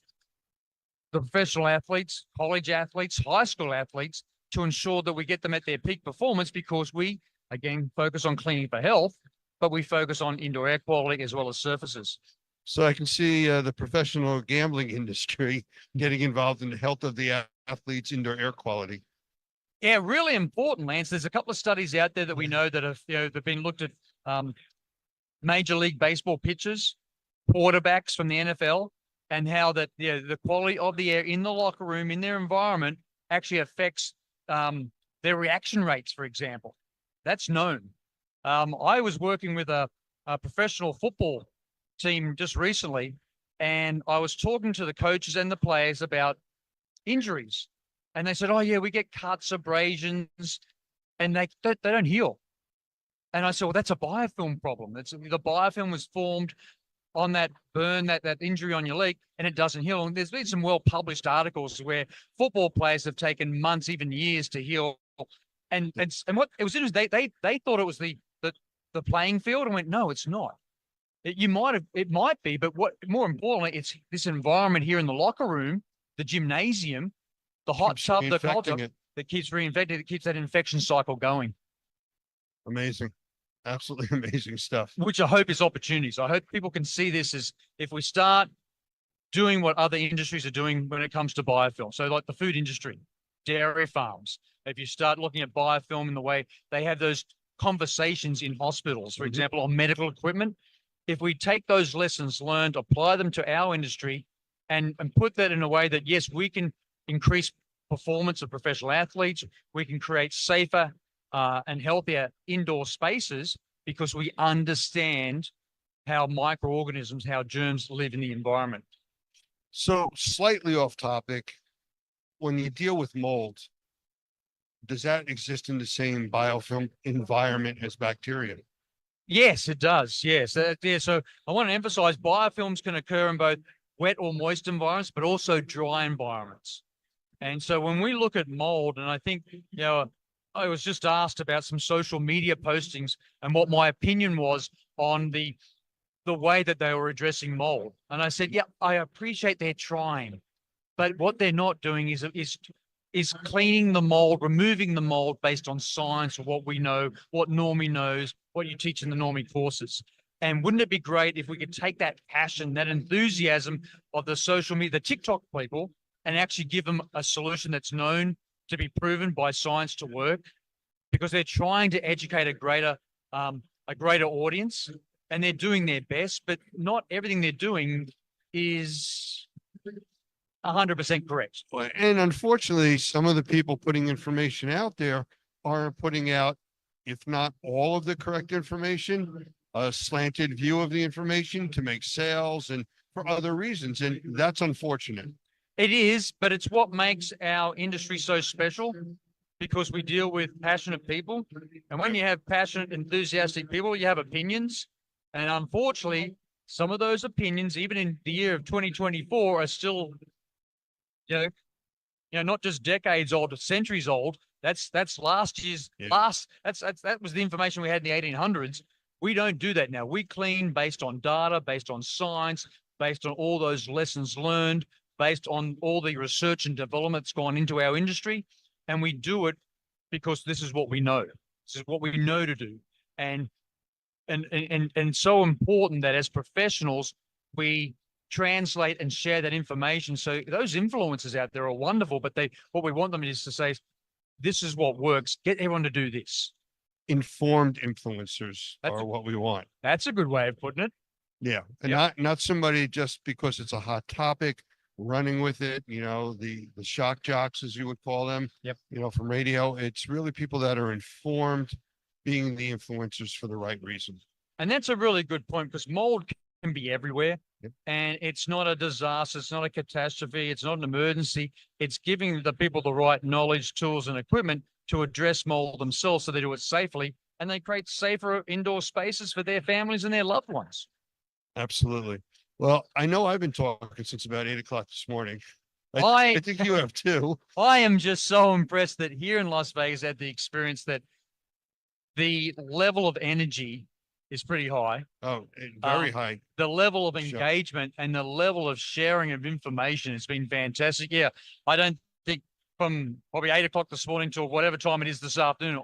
the professional athletes, college athletes, high school athletes, to ensure that we get them at their peak performance, because we, again, focus on cleaning for health, but we focus on indoor air quality as well as surfaces. So I can see the professional gambling industry getting involved in the health of the athletes' indoor air quality. Yeah, really important, Lance. There's a couple of studies out there that we know that have they've been looked at Major League Baseball pitchers, quarterbacks from the NFL, and how that the quality of the air in the locker room, in their environment, actually affects their reaction rates, for example. That's known. I was working with a professional football team just recently, and I was talking to the coaches and the players about injuries. And they said, oh, yeah, we get cuts, abrasions, and they don't heal. And I said, well, that's a biofilm problem. The biofilm was formed on that burn, that injury on your leg, and it doesn't heal. And there's been some well-published articles where football players have taken months, even years to heal. And what it was interesting, they thought it was the playing field, and went, no, it's not. It might be, but what more importantly, it's this environment here in the locker room, the gymnasium, the hot tub, the cold tub that keeps reinfecting, that keeps that infection cycle going. Amazing. Absolutely amazing stuff. Which I hope is opportunities. I hope people can see this as, if we start doing what other industries are doing when it comes to biofilm. So like the food industry, dairy farms, if you start looking at biofilm in the way they have those conversations in hospitals, for example, on medical equipment, if we take those lessons learned, apply them to our industry, and put that in a way that, yes, we can increase performance of professional athletes, we can create safer and healthier indoor spaces, because we understand how microorganisms, how germs live in the environment. So slightly off topic, when you deal with mold, does that exist in the same biofilm environment as bacteria? Yes, it does. Yes. Yeah. So I want to emphasize biofilms can occur in both wet or moist environments, but also dry environments. And so when we look at mold, and I think, I was just asked about some social media postings and what my opinion was on the way that they were addressing mold. And I said, yeah, I appreciate they're trying, but what they're not doing is cleaning the mold, removing the mold based on science or what we know, what Normie knows, what you teach in the Normie courses. And wouldn't it be great if we could take that passion, that enthusiasm of the social media, the TikTok people, and actually give them a solution that's known to be proven by science to work, because they're trying to educate a greater audience, and they're doing their best, but not everything they're doing is 100% correct. And unfortunately, some of the people putting information out there are putting out, if not all of the correct information, a slanted view of the information to make sales and for other reasons. And that's unfortunate. It is, but it's what makes our industry so special, because we deal with passionate people. And when you have passionate, enthusiastic people, you have opinions. And unfortunately, some of those opinions, even in the year of 2024, are still, not just decades old, centuries old. That's last year's that was the information we had in the 1800s. We don't do that now. We clean based on data, based on science, based on all those lessons learned, based on all the research and development that's gone into our industry. And we do it because this is what we know. This is what we know to do. And so important that as professionals, we translate and share that information. So those influencers out there are wonderful, but what we want them is to say, this is what works. Get everyone to do this. Informed influencers are what we want. That's a good way of putting it. Yeah. And not somebody just because it's a hot topic running with it, the shock jocks, as you would call them, from radio. It's really people that are informed, being the influencers for the right reason. And that's a really good point, because mold can be everywhere. And it's not a disaster. It's not a catastrophe. It's not an emergency. It's giving the people the right knowledge, tools, and equipment to address mold themselves, so they do it safely, and they create safer indoor spaces for their families and their loved ones. Absolutely. Well, I know I've been talking since about 8 o'clock this morning. I think you have too. I am just so impressed that here in Las Vegas, I had the experience that the level of energy is pretty high. Oh, very high. The level of engagement and the level of sharing of information has been fantastic. Yeah, I don't think from probably 8 o'clock this morning till whatever time it is this afternoon,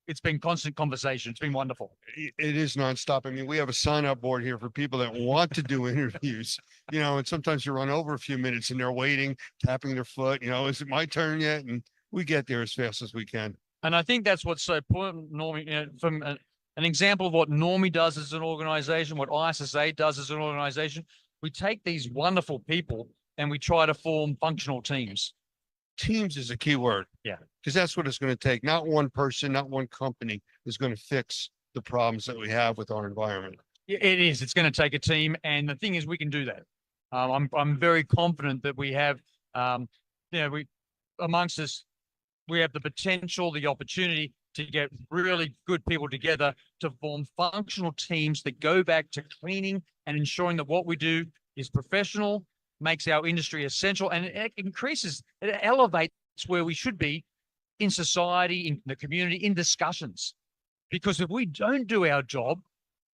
it's been constant conversation. It's been wonderful. It is nonstop. I mean, we have a sign up board here for people that want to do interviews, and sometimes you run over a few minutes and they're waiting, tapping their foot, is it my turn yet? And we get there as fast as we can. And I think that's what's so important, Normie, from an example of what Normie does as an organization, what ISSA does as an organization. We take these wonderful people and we try to form functional teams. Teams is a key word. Yeah. Because that's what it's going to take. Not one person, not one company is going to fix the problems that we have with our environment. It is. It's going to take a team. And the thing is, we can do that. I'm very confident that we have, amongst us, we have the potential, the opportunity to get really good people together to form functional teams that go back to cleaning and ensuring that what we do is professional, makes our industry essential, and it elevates where we should be in society, in the community, in discussions. Because if we don't do our job,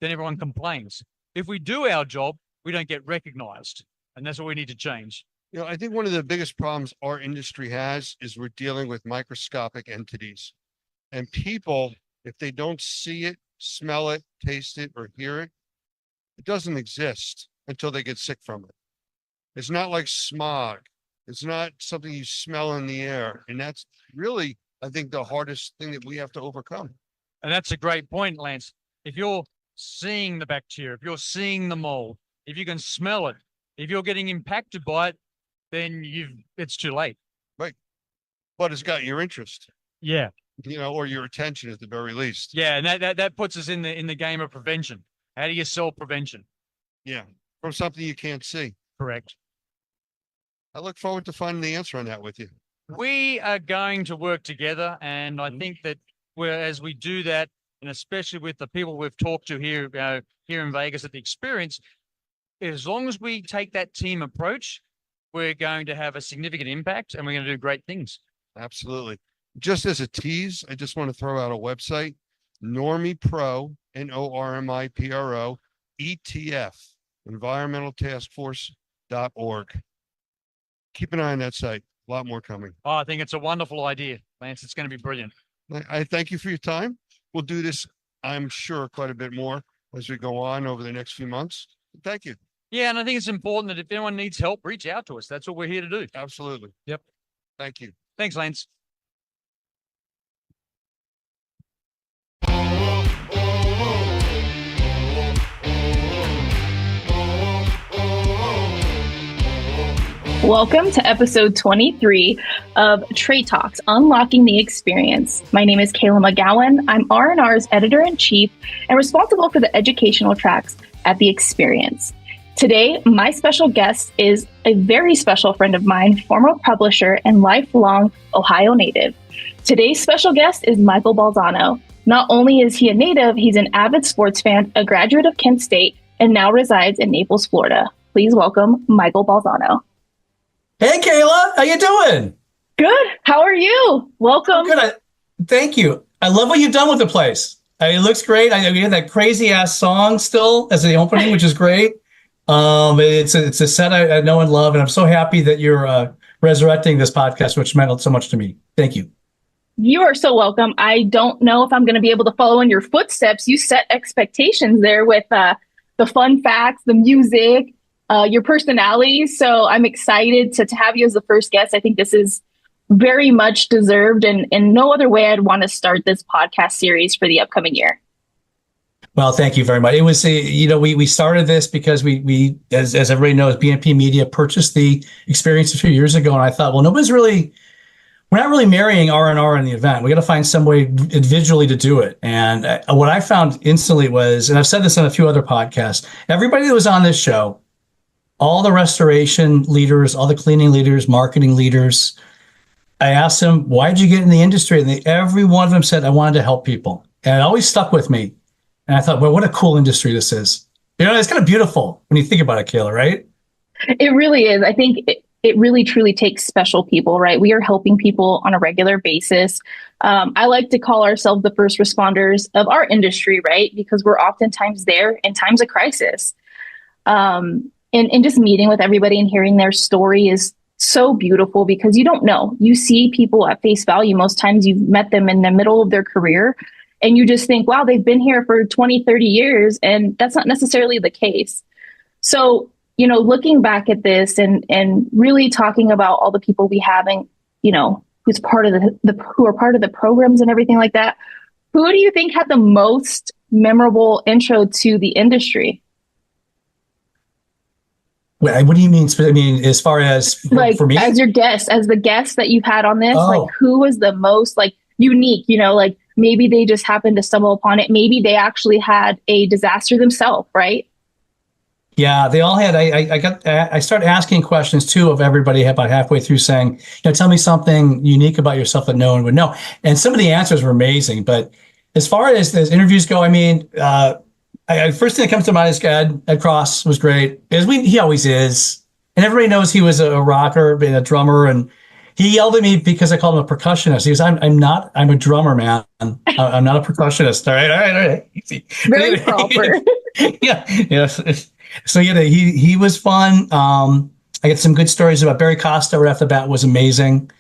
then everyone complains. If we do our job, we don't get recognized. And that's what we need to change. I think one of the biggest problems our industry has is we're dealing with microscopic entities. And people, if they don't see it, smell it, taste it, or hear it, it doesn't exist until they get sick from it. It's not like smog. It's not something you smell in the air. And that's really, I think, the hardest thing that we have to overcome. And that's a great point, Lance. If you're seeing the bacteria, if you're seeing the mold, if you can smell it, if you're getting impacted by it, then it's too late. Right. But it's got your interest. Yeah. Or your attention at the very least. Yeah, and that puts us in the game of prevention. How do you sell prevention? Yeah, from something you can't see. Correct. I look forward to finding the answer on that with you. We are going to work together, and I think that as we do that, and especially with the people we've talked to here, here in Vegas at the experience, as long as we take that team approach, we're going to have a significant impact, and we're going to do great things. Absolutely. Just as a tease, I just want to throw out a website, NormiPro, NORMIPRO, ETF, environmentaltaskforce.org. Keep an eye on that site. A lot more coming. Oh, I think it's a wonderful idea, Lance. It's going to be brilliant. I thank you for your time. We'll do this, I'm sure, quite a bit more as we go on over the next few months. Thank you. Yeah, and I think it's important that if anyone needs help, reach out to us. That's what we're here to do. Absolutely. Yep. Thank you. Thanks, Lance. Welcome to episode 23 of Trade Talks, Unlocking the Experience. My name is Kayla McGowan. I'm R&R's editor-in-chief and responsible for the educational tracks at The Experience. Today, my special guest is a very special friend of mine, former publisher and lifelong Ohio native. Today's special guest is Michael Balzano. Not only is he a native, he's an avid sports fan, a graduate of Kent State, and now resides in Naples, Florida. Please welcome Michael Balzano. Hey, Kayla, how you doing? Good. How are you? Welcome. Good. Thank you. I love what you've done with the place. It looks great. We had that crazy ass song still as the opening, which is great. It's a set I know and love, and I'm so happy that you're resurrecting this podcast, which meant so much to me. Thank you. You are so welcome. I don't know if I'm going to be able to follow in your footsteps. You set expectations there with the fun facts, the music, your personality. So I'm excited to have you as the first guest. I think this is very much deserved, and no other way I'd want to start this podcast series for the upcoming year. Well, thank you very much. It was, we started this because we as everybody knows, BNP Media purchased the experience a few years ago. And I thought, well, we're not really marrying R&R in the event. We got to find some way individually to do it. And what I found instantly was, and I've said this on a few other podcasts, everybody that was on this show, all the restoration leaders, all the cleaning leaders, marketing leaders, I asked them, why did you get in the industry? And every one of them said, I wanted to help people. And it always stuck with me. And I thought, well, what a cool industry this is. It's kind of beautiful when you think about it, Kayla, right? It really is. I think it really, truly takes special people, right? We are helping people on a regular basis. I like to call ourselves the first responders of our industry, right? Because we're oftentimes there in times of crisis. And just meeting with everybody and hearing their story is so beautiful because you don't know. You see people at face value. Most times you've met them in the middle of their career and you just think, wow, they've been here for 20, 30 years. And that's not necessarily the case. So, looking back at this and really talking about all the people we have and, who's part of who are part of the programs and everything like that, who do you think had the most memorable intro to the industry? What do you mean? I mean, as far as for me, as your guest, as the guest that you've had on this, who was the most unique? Maybe they just happened to stumble upon it. Maybe they actually had a disaster themselves, right? Yeah, they all had. I started asking questions too of everybody about halfway through, saying, tell me something unique about yourself that no one would know. And some of the answers were amazing. But as far as interviews go, I mean, first thing that comes to mind is Ed Cross was great. He always is, and everybody knows he was a rocker and a drummer. And he yelled at me because I called him a percussionist. He goes, I'm a drummer, man. I'm not a percussionist. All right. Easy. Very proper. Yes. So he was fun. I get some good stories about Barry Costa right off the bat. Was amazing.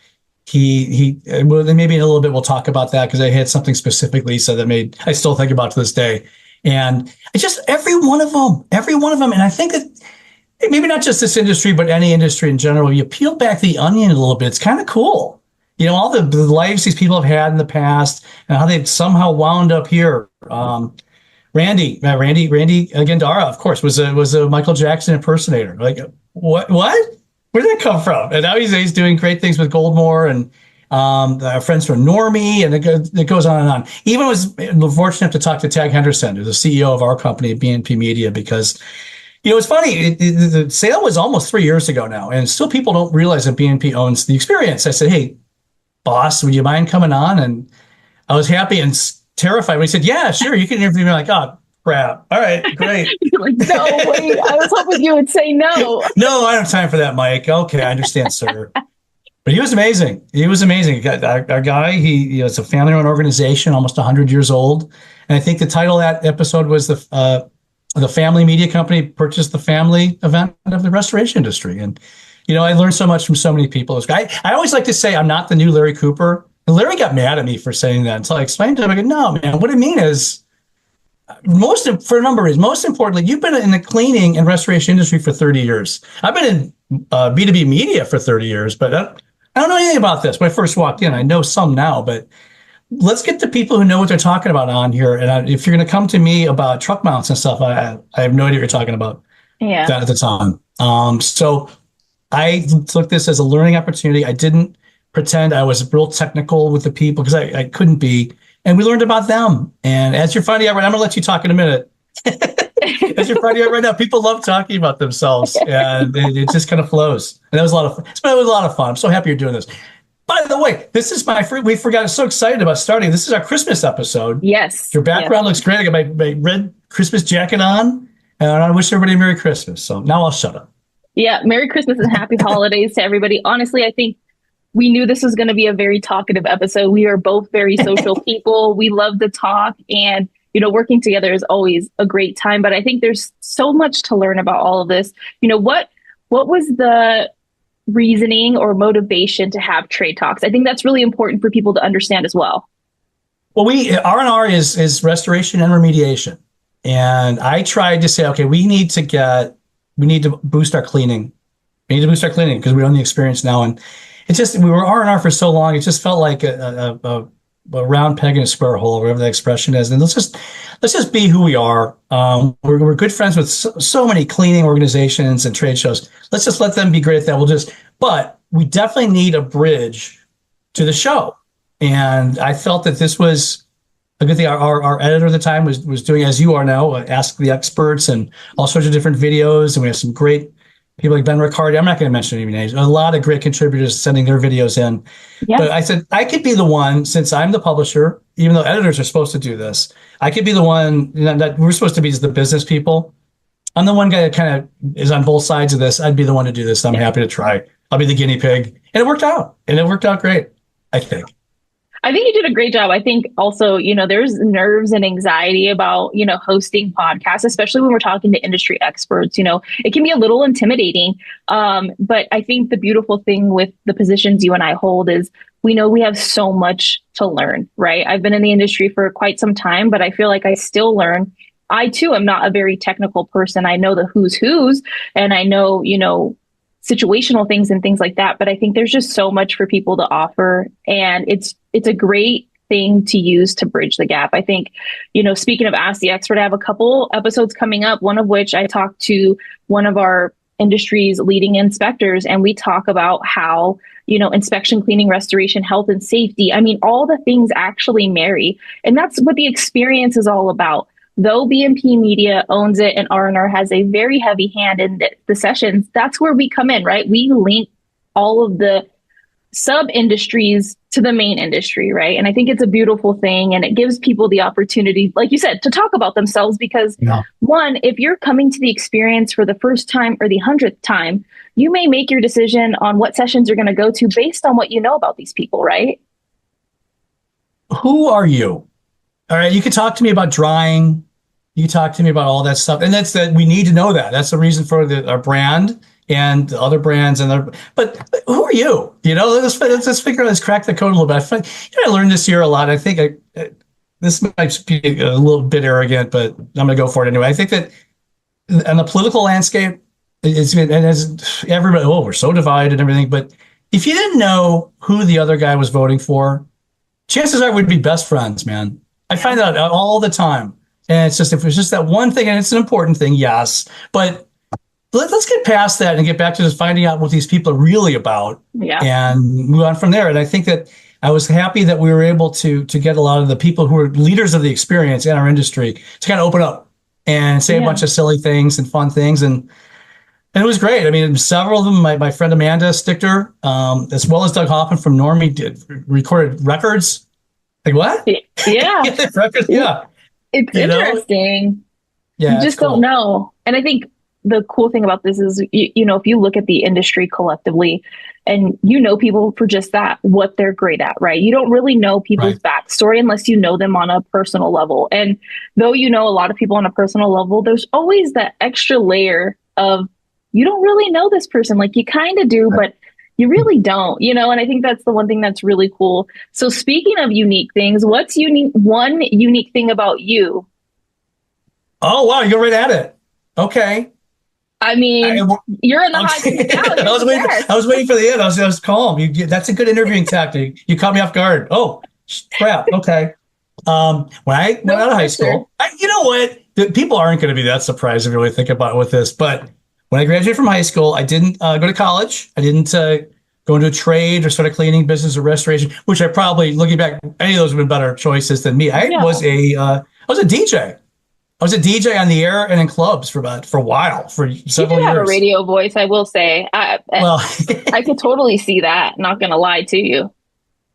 He maybe in a little bit we'll talk about that because I had something specifically so that I still think about to this day. And it's just every one of them. And I think that maybe not just this industry, but any industry in general, you peel back the onion a little bit. It's kind of cool. All the lives these people have had in the past and how they've somehow wound up here. Randy Gandara, of course, was a Michael Jackson impersonator. Like, what? Where did that come from? And now he's doing great things with Goldmore. And Our friends from Normie, and it goes on and on. Even was fortunate to talk to Tag Henderson, who's the CEO of our company, BNP Media, because it's funny. The sale was almost 3 years ago now, and still people don't realize that BNP owns the experience. I said, "Hey, boss, would you mind coming on?" And I was happy and terrified when he said, "Yeah, sure, you can interview me." I'm like, "Oh, crap. All right, great." You're like, no, wait, I was hoping you would say no. No, I don't have time for that, Mike. Okay, I understand, sir. But he was amazing. He was amazing. Our guy, it's a family-run organization, almost 100 years old. And I think the title of that episode was the family media company purchased the family event of the restoration industry. And, I learned so much from so many people. I always like to say I'm not the new Larry Cooper. And Larry got mad at me for saying that until I explained to him. I go, no, man, what I mean is, for a number of reasons. Most importantly, you've been in the cleaning and restoration industry for 30 years. I've been in B2B media for 30 years, but I don't know anything about this. When I first walked in, I know some now, but let's get the people who know what they're talking about on here. And if you're going to come to me about truck mounts and stuff, I have no idea what you're talking about. Yeah. That at the time. So I took this as a learning opportunity. I didn't pretend I was real technical with the people because I couldn't be. And we learned about them. And as you're finding out, I'm going to let you talk in a minute. As you're finding out right now, people love talking about themselves, and it just kind of flows. And that was a lot of fun. It was a lot of fun. I'm so happy you're doing this. By the way, this is we forgot. I'm so excited about starting. This is our Christmas episode. Yes. Your background looks great. I got my red Christmas jacket on, and I wish everybody a Merry Christmas. So now I'll shut up. Yeah. Merry Christmas and happy holidays to everybody. Honestly, I think we knew this was going to be a very talkative episode. We are both very social people. We love to talk, and working together is always a great time. But I think there's so much to learn about all of this. What was the reasoning or motivation to have trade talks? I think that's really important for people to understand as well. Well, R&R is restoration and remediation, and I tried to say, okay, we need to boost our cleaning. We need to boost our cleaning because we own the experience now, and it's just we were R&R for so long. It just felt like a round peg in a square hole, whatever the expression is. And let's just be who we are. We're good friends with so many cleaning organizations and trade shows. Let's just let them be great at that. But we definitely need a bridge to the show. And I felt that this was a good thing. Our editor at the time was doing, as you are now, Ask the Experts and all sorts of different videos. And we have some great people like Ben Riccardi. I'm not going to mention any names. A lot of great contributors sending their videos in. Yeah. But I said, I could be the one, since I'm the publisher, even though editors are supposed to do this, I could be the one that we're supposed to be the business people. I'm the one guy that kind of is on both sides of this. I'd be the one to do this. I'm happy to try. I'll be the guinea pig. And it worked out. And it worked out great, I think. I think you did a great job. I think also, there's nerves and anxiety about, hosting podcasts, especially when we're talking to industry experts. It can be a little intimidating. But I think the beautiful thing with the positions you and I hold is we know we have so much to learn, right? I've been in the industry for quite some time, but I feel like I still learn. I too am not a very technical person. I know the who's, and I know, situational things and things like that. But I think there's just so much for people to offer. And it's a great thing to use to bridge the gap. I think, speaking of Ask the Expert, I have a couple episodes coming up, one of which I talked to one of our industry's leading inspectors, and we talk about how, inspection, cleaning, restoration, health, and safety. I mean, all the things actually marry. And that's what the experience is all about. Though BNP Media owns it and R&R has a very heavy hand in the sessions, that's where we come in, right? We link all of the sub-industries to the main industry, right? And I think it's a beautiful thing, and it gives people the opportunity, like you said, to talk about themselves because, one, if you're coming to the experience for the first time or the 100th time, you may make your decision on what sessions you're going to go to based on what you know about these people, right? Who are you? All right, you can talk to me about drying. You talk to me about all that stuff, and that's that. We need to know that. That's the reason for our brand and the other brands. But who are you? Let's figure out. Let's crack the code a little bit. I learned this year a lot. I think this might be a little bit arrogant, but I'm going to go for it anyway. I think that on the political landscape, as everybody, we're so divided and everything. But if you didn't know who the other guy was voting for, chances are we'd be best friends, man. I find that out all the time. And it's just, if it's just that one thing, and it's an important thing, yes, but let's get past that and get back to just finding out what these people are really about, Yeah. and move on from there. And I think that I was happy that we were able to get a lot of the people who are leaders of the experience in our industry to kind of open up and say a bunch of silly things and fun things, and it was great. I mean, several of them, my friend Amanda Stichter, as well as Doug Hoffman from Normie, recorded records. Like what? Yeah. Records, yeah. It's interesting. Yeah, You just don't know. And I think the cool thing about this is, you know, if you look at the industry collectively and you know people for just that, what they're great at, right? You don't really know people's backstory unless you know them on a personal level. And though you know a lot of people on a personal level, there's always that extra layer of you don't really know this person. Like you kind of do, but you really don't, you know? And I think that's the one thing that's really cool. So speaking of unique things, what's one unique thing about you? Oh, wow. You're right at it. Okay. I mean, you're in the hot seat now. I was waiting for the end. I was calm. That's a good interviewing tactic. You caught me off guard. Oh, crap. Okay. When I went out of high school, you know what? People aren't going to be that surprised if you really think about it with this. But when I graduated from high school, I didn't go to college. I didn't go into a trade or start a cleaning business or restoration, which I probably, looking back, any of those would have been better choices than me. I was a DJ. I was a DJ on the air and in clubs for a while, for several years. You have a years. radio voice, I will say. I could totally see that. Not going to lie to you.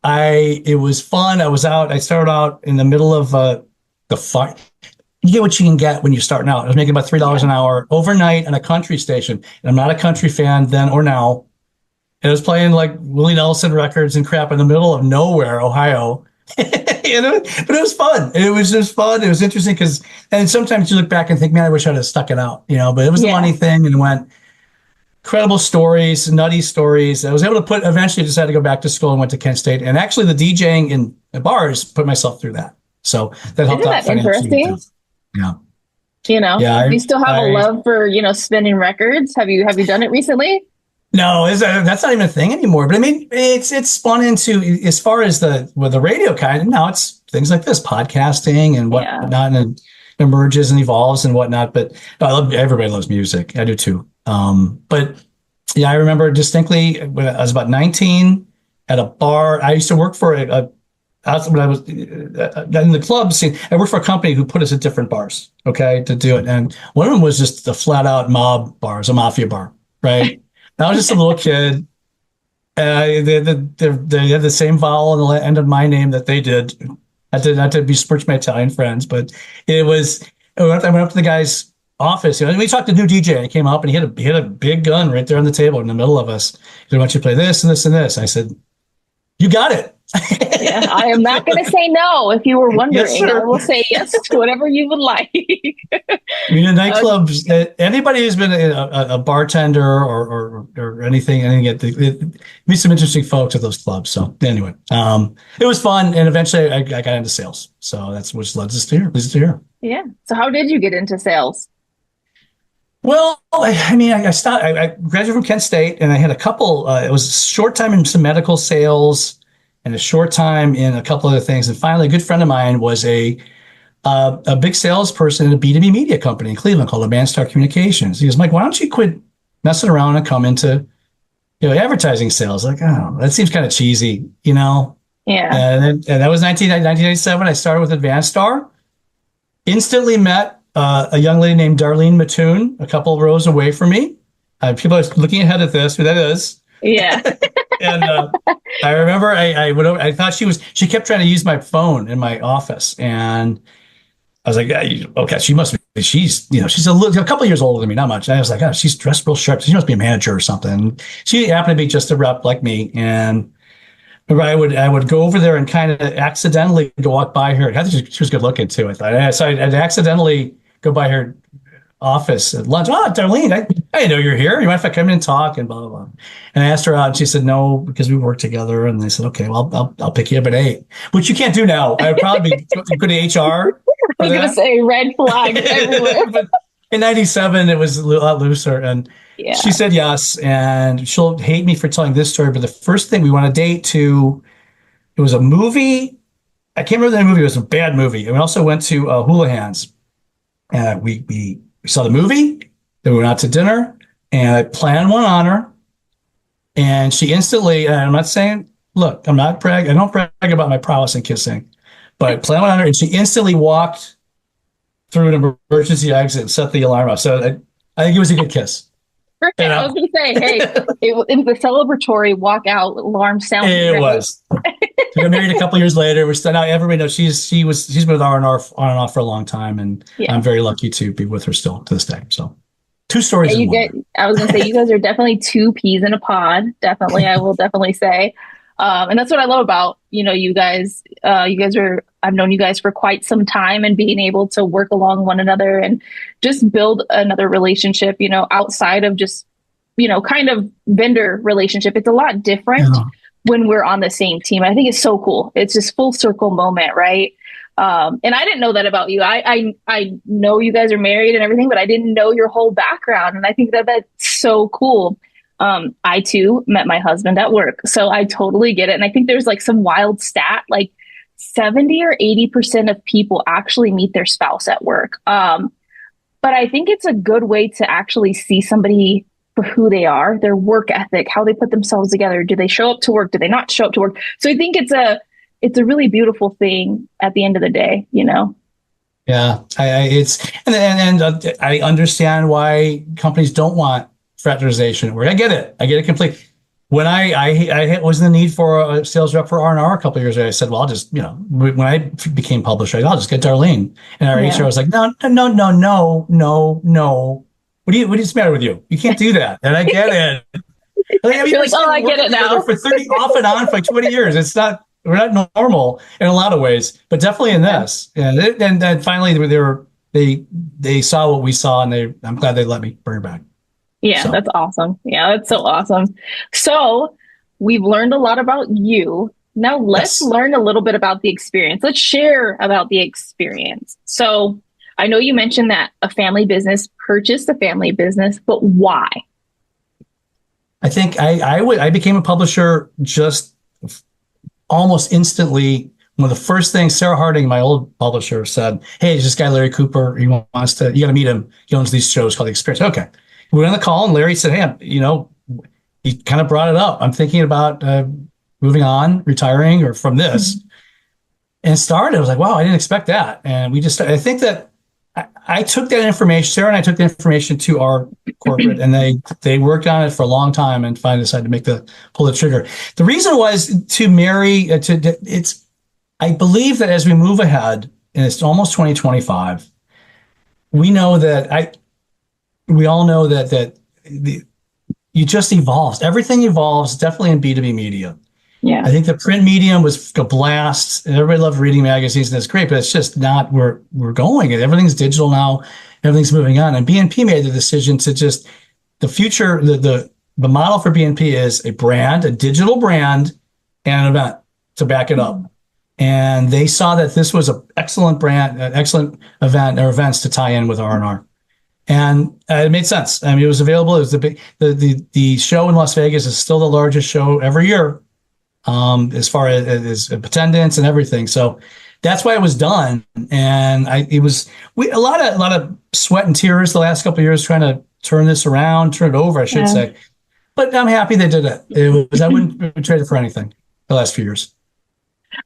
It was fun. I started out in the middle of the fun. You get what you can get when you're starting out. I was making about $3 an hour overnight on a country station. And I'm not a country fan then or now. And I was playing like Willie Nelson records and crap in the middle of nowhere, Ohio. You know, but it was fun. It was just fun. It was interesting and sometimes you look back and think, man, I wish I'd have stuck it out, you know, but it was the money thing and went incredible stories, nutty stories. I was able to eventually decided to go back to school and went to Kent State. And actually the DJing in the bars put myself through that. So that helped out financially. Interesting? Yeah. You know, do you still have a love for, you know, spinning records? Have you done it recently? No, that's not even a thing anymore. But I mean, it's spun into, as far as the radio kind, now it's things like this, podcasting and whatnot, and it emerges and evolves and whatnot. But everybody loves music. I do too. But yeah, I remember distinctly when I was about 19 at a bar. I used to work for when I was in the club scene. I worked for a company who put us at different bars, okay, to do it. And one of them was just the flat out mob bars, a mafia bar, right? I was just a little kid. They had the same vowel on the end of my name that they did. Not to besmirch my Italian friends, but I went up to the guy's office. You know, we talked to new DJ. He came up and he had a big gun right there on the table in the middle of us. He said, "Why don't you play this and this and this?" I said, "You got it." Yeah, I am not going to say no. If you were wondering, Yes, sir. I will say yes to whatever you would like. I mean, in nightclubs, anybody who's been a bartender or anything, meet some interesting folks at those clubs. So anyway, it was fun, and eventually I got into sales. So that's what led us to here. Yeah. So how did you get into sales? Well, I mean, I graduated from Kent State, and I had a couple. It was a short time in some medical sales, and a short time in a couple other things. And finally, a good friend of mine was a big salesperson at a B2B media company in Cleveland called Advanced Communications. He goes, "Mike, why don't you quit messing around and come into, you know, advertising sales?" Like, oh, that seems kind of cheesy, you know? Yeah. And that was 1997. I started with Advanced Star. Instantly met a young lady named Darlene Mattoon, a couple of rows away from me. People are looking ahead at this, who that is. Yeah. And I remember I went over, I thought she kept trying to use my phone in my office. And I was like, okay, she must be, she's a couple of years older than me, not much. And I was like, oh, she's dressed real sharp. She must be a manager or something. She happened to be just a rep like me. And I would go over there and kind of accidentally go walk by her. I think she was good looking too. I thought. So I'd accidentally go by her office at lunch. "Oh, Darlene, I didn't know you're here. You mind if I come in and talk?" And blah, blah, blah. And I asked her out, and she said no, because we work together. And they said, "Okay, well, I'll pick you up at 8," which you can't do now. I would probably go to HR. I was going to say red flags everywhere. But in 97, it was a lot looser. And Yeah. she said yes. And she'll hate me for telling this story, but the first thing we went on a date to, it was a movie. I can't remember the movie. It was a bad movie. And we also went to Houlihan's. And we saw the movie. Then we went out to dinner. and I planned one on her. And she instantly, and I'm not saying, look, I'm not I don't brag about my prowess in kissing, but I planned one on her, and she instantly walked through an emergency exit and set the alarm off. So I think it was a good kiss. Perfect. I was going to say, hey, it was a celebratory walkout alarm sound. It was. We got married a couple years later. We're still now. Everybody knows she's been with R&R on and off for a long time, and I'm very lucky to be with her still to this day. So, two stories. Yeah, I was going to say, you guys are definitely two peas in a pod. Definitely, I will definitely say, and that's what I love about you guys. I've known you guys for quite some time, and being able to work along one another and just build another relationship. Outside of just kind of vendor relationship. It's a lot different when we're on the same team. I think it's so cool. It's just full circle moment, right? And I didn't know that about you. I know you guys are married and everything, but I didn't know your whole background. And I think that that's so cool. I too met my husband at work, so I totally get it. And I think there's like some wild stat, like 70 or 80% of people actually meet their spouse at work. But I think it's a good way to actually see somebody for who they are, their work ethic, how they put themselves together. Do they show up to work? Do they not show up to work? So I think it's a really beautiful thing at the end of the day, Yeah, I understand why companies don't want fraternization at work. I get it completely. When I was in the need for a sales rep for R&R a couple of years ago, I said, well, I'll just, when I became publisher, I'll just get Darlene. And our HR was like, no. What's the matter with you? You can't do that. And I get it. You're like, I get it now. For 30 off and on for like 20 years. We're not normal in a lot of ways, but definitely in this. And then finally they saw what we saw, and I'm glad they let me bring her back. Yeah, so. That's awesome. Yeah, that's so awesome. So we've learned a lot about you. Now let's learn a little bit about the experience. Let's share about the experience. So I know you mentioned that a family business purchased a family business, but why? I think I became a publisher just almost instantly. One of the first things Sarah Harding, my old publisher, said, "Hey, there's this guy Larry Cooper. You got to meet him. He owns these shows called The Experience." Okay, we went on the call, and Larry said, "Hey, he kind of brought it up. I'm thinking about moving on, retiring, or from this." And started. I was like, "Wow, I didn't expect that." And we just, I think that I took that information. Sarah and I took the information to our corporate, and they worked on it for a long time, and finally decided to pull the trigger. The reason was to marry. I believe that as we move ahead, and it's almost 2025, we know that we all know that you just evolves. Everything evolves, definitely in B2B media. Yeah. I think the print medium was a blast. Everybody loved reading magazines, and that's great, but it's just not where we're going. Everything's digital now. Everything's moving on. And BNP made the decision to just, the future, the model for BNP is a brand, a digital brand, and an event to back it up. And they saw that this was an excellent brand, an excellent event or events to tie in with R&R. And it made sense. I mean, it was available. It was the show in Las Vegas is still the largest show every year, as far as attendance and everything. So that's why it was done. And a lot of sweat and tears the last couple of years trying to turn this around, turn it over, I should say. But I'm happy they did it. I wouldn't trade it for anything the last few years.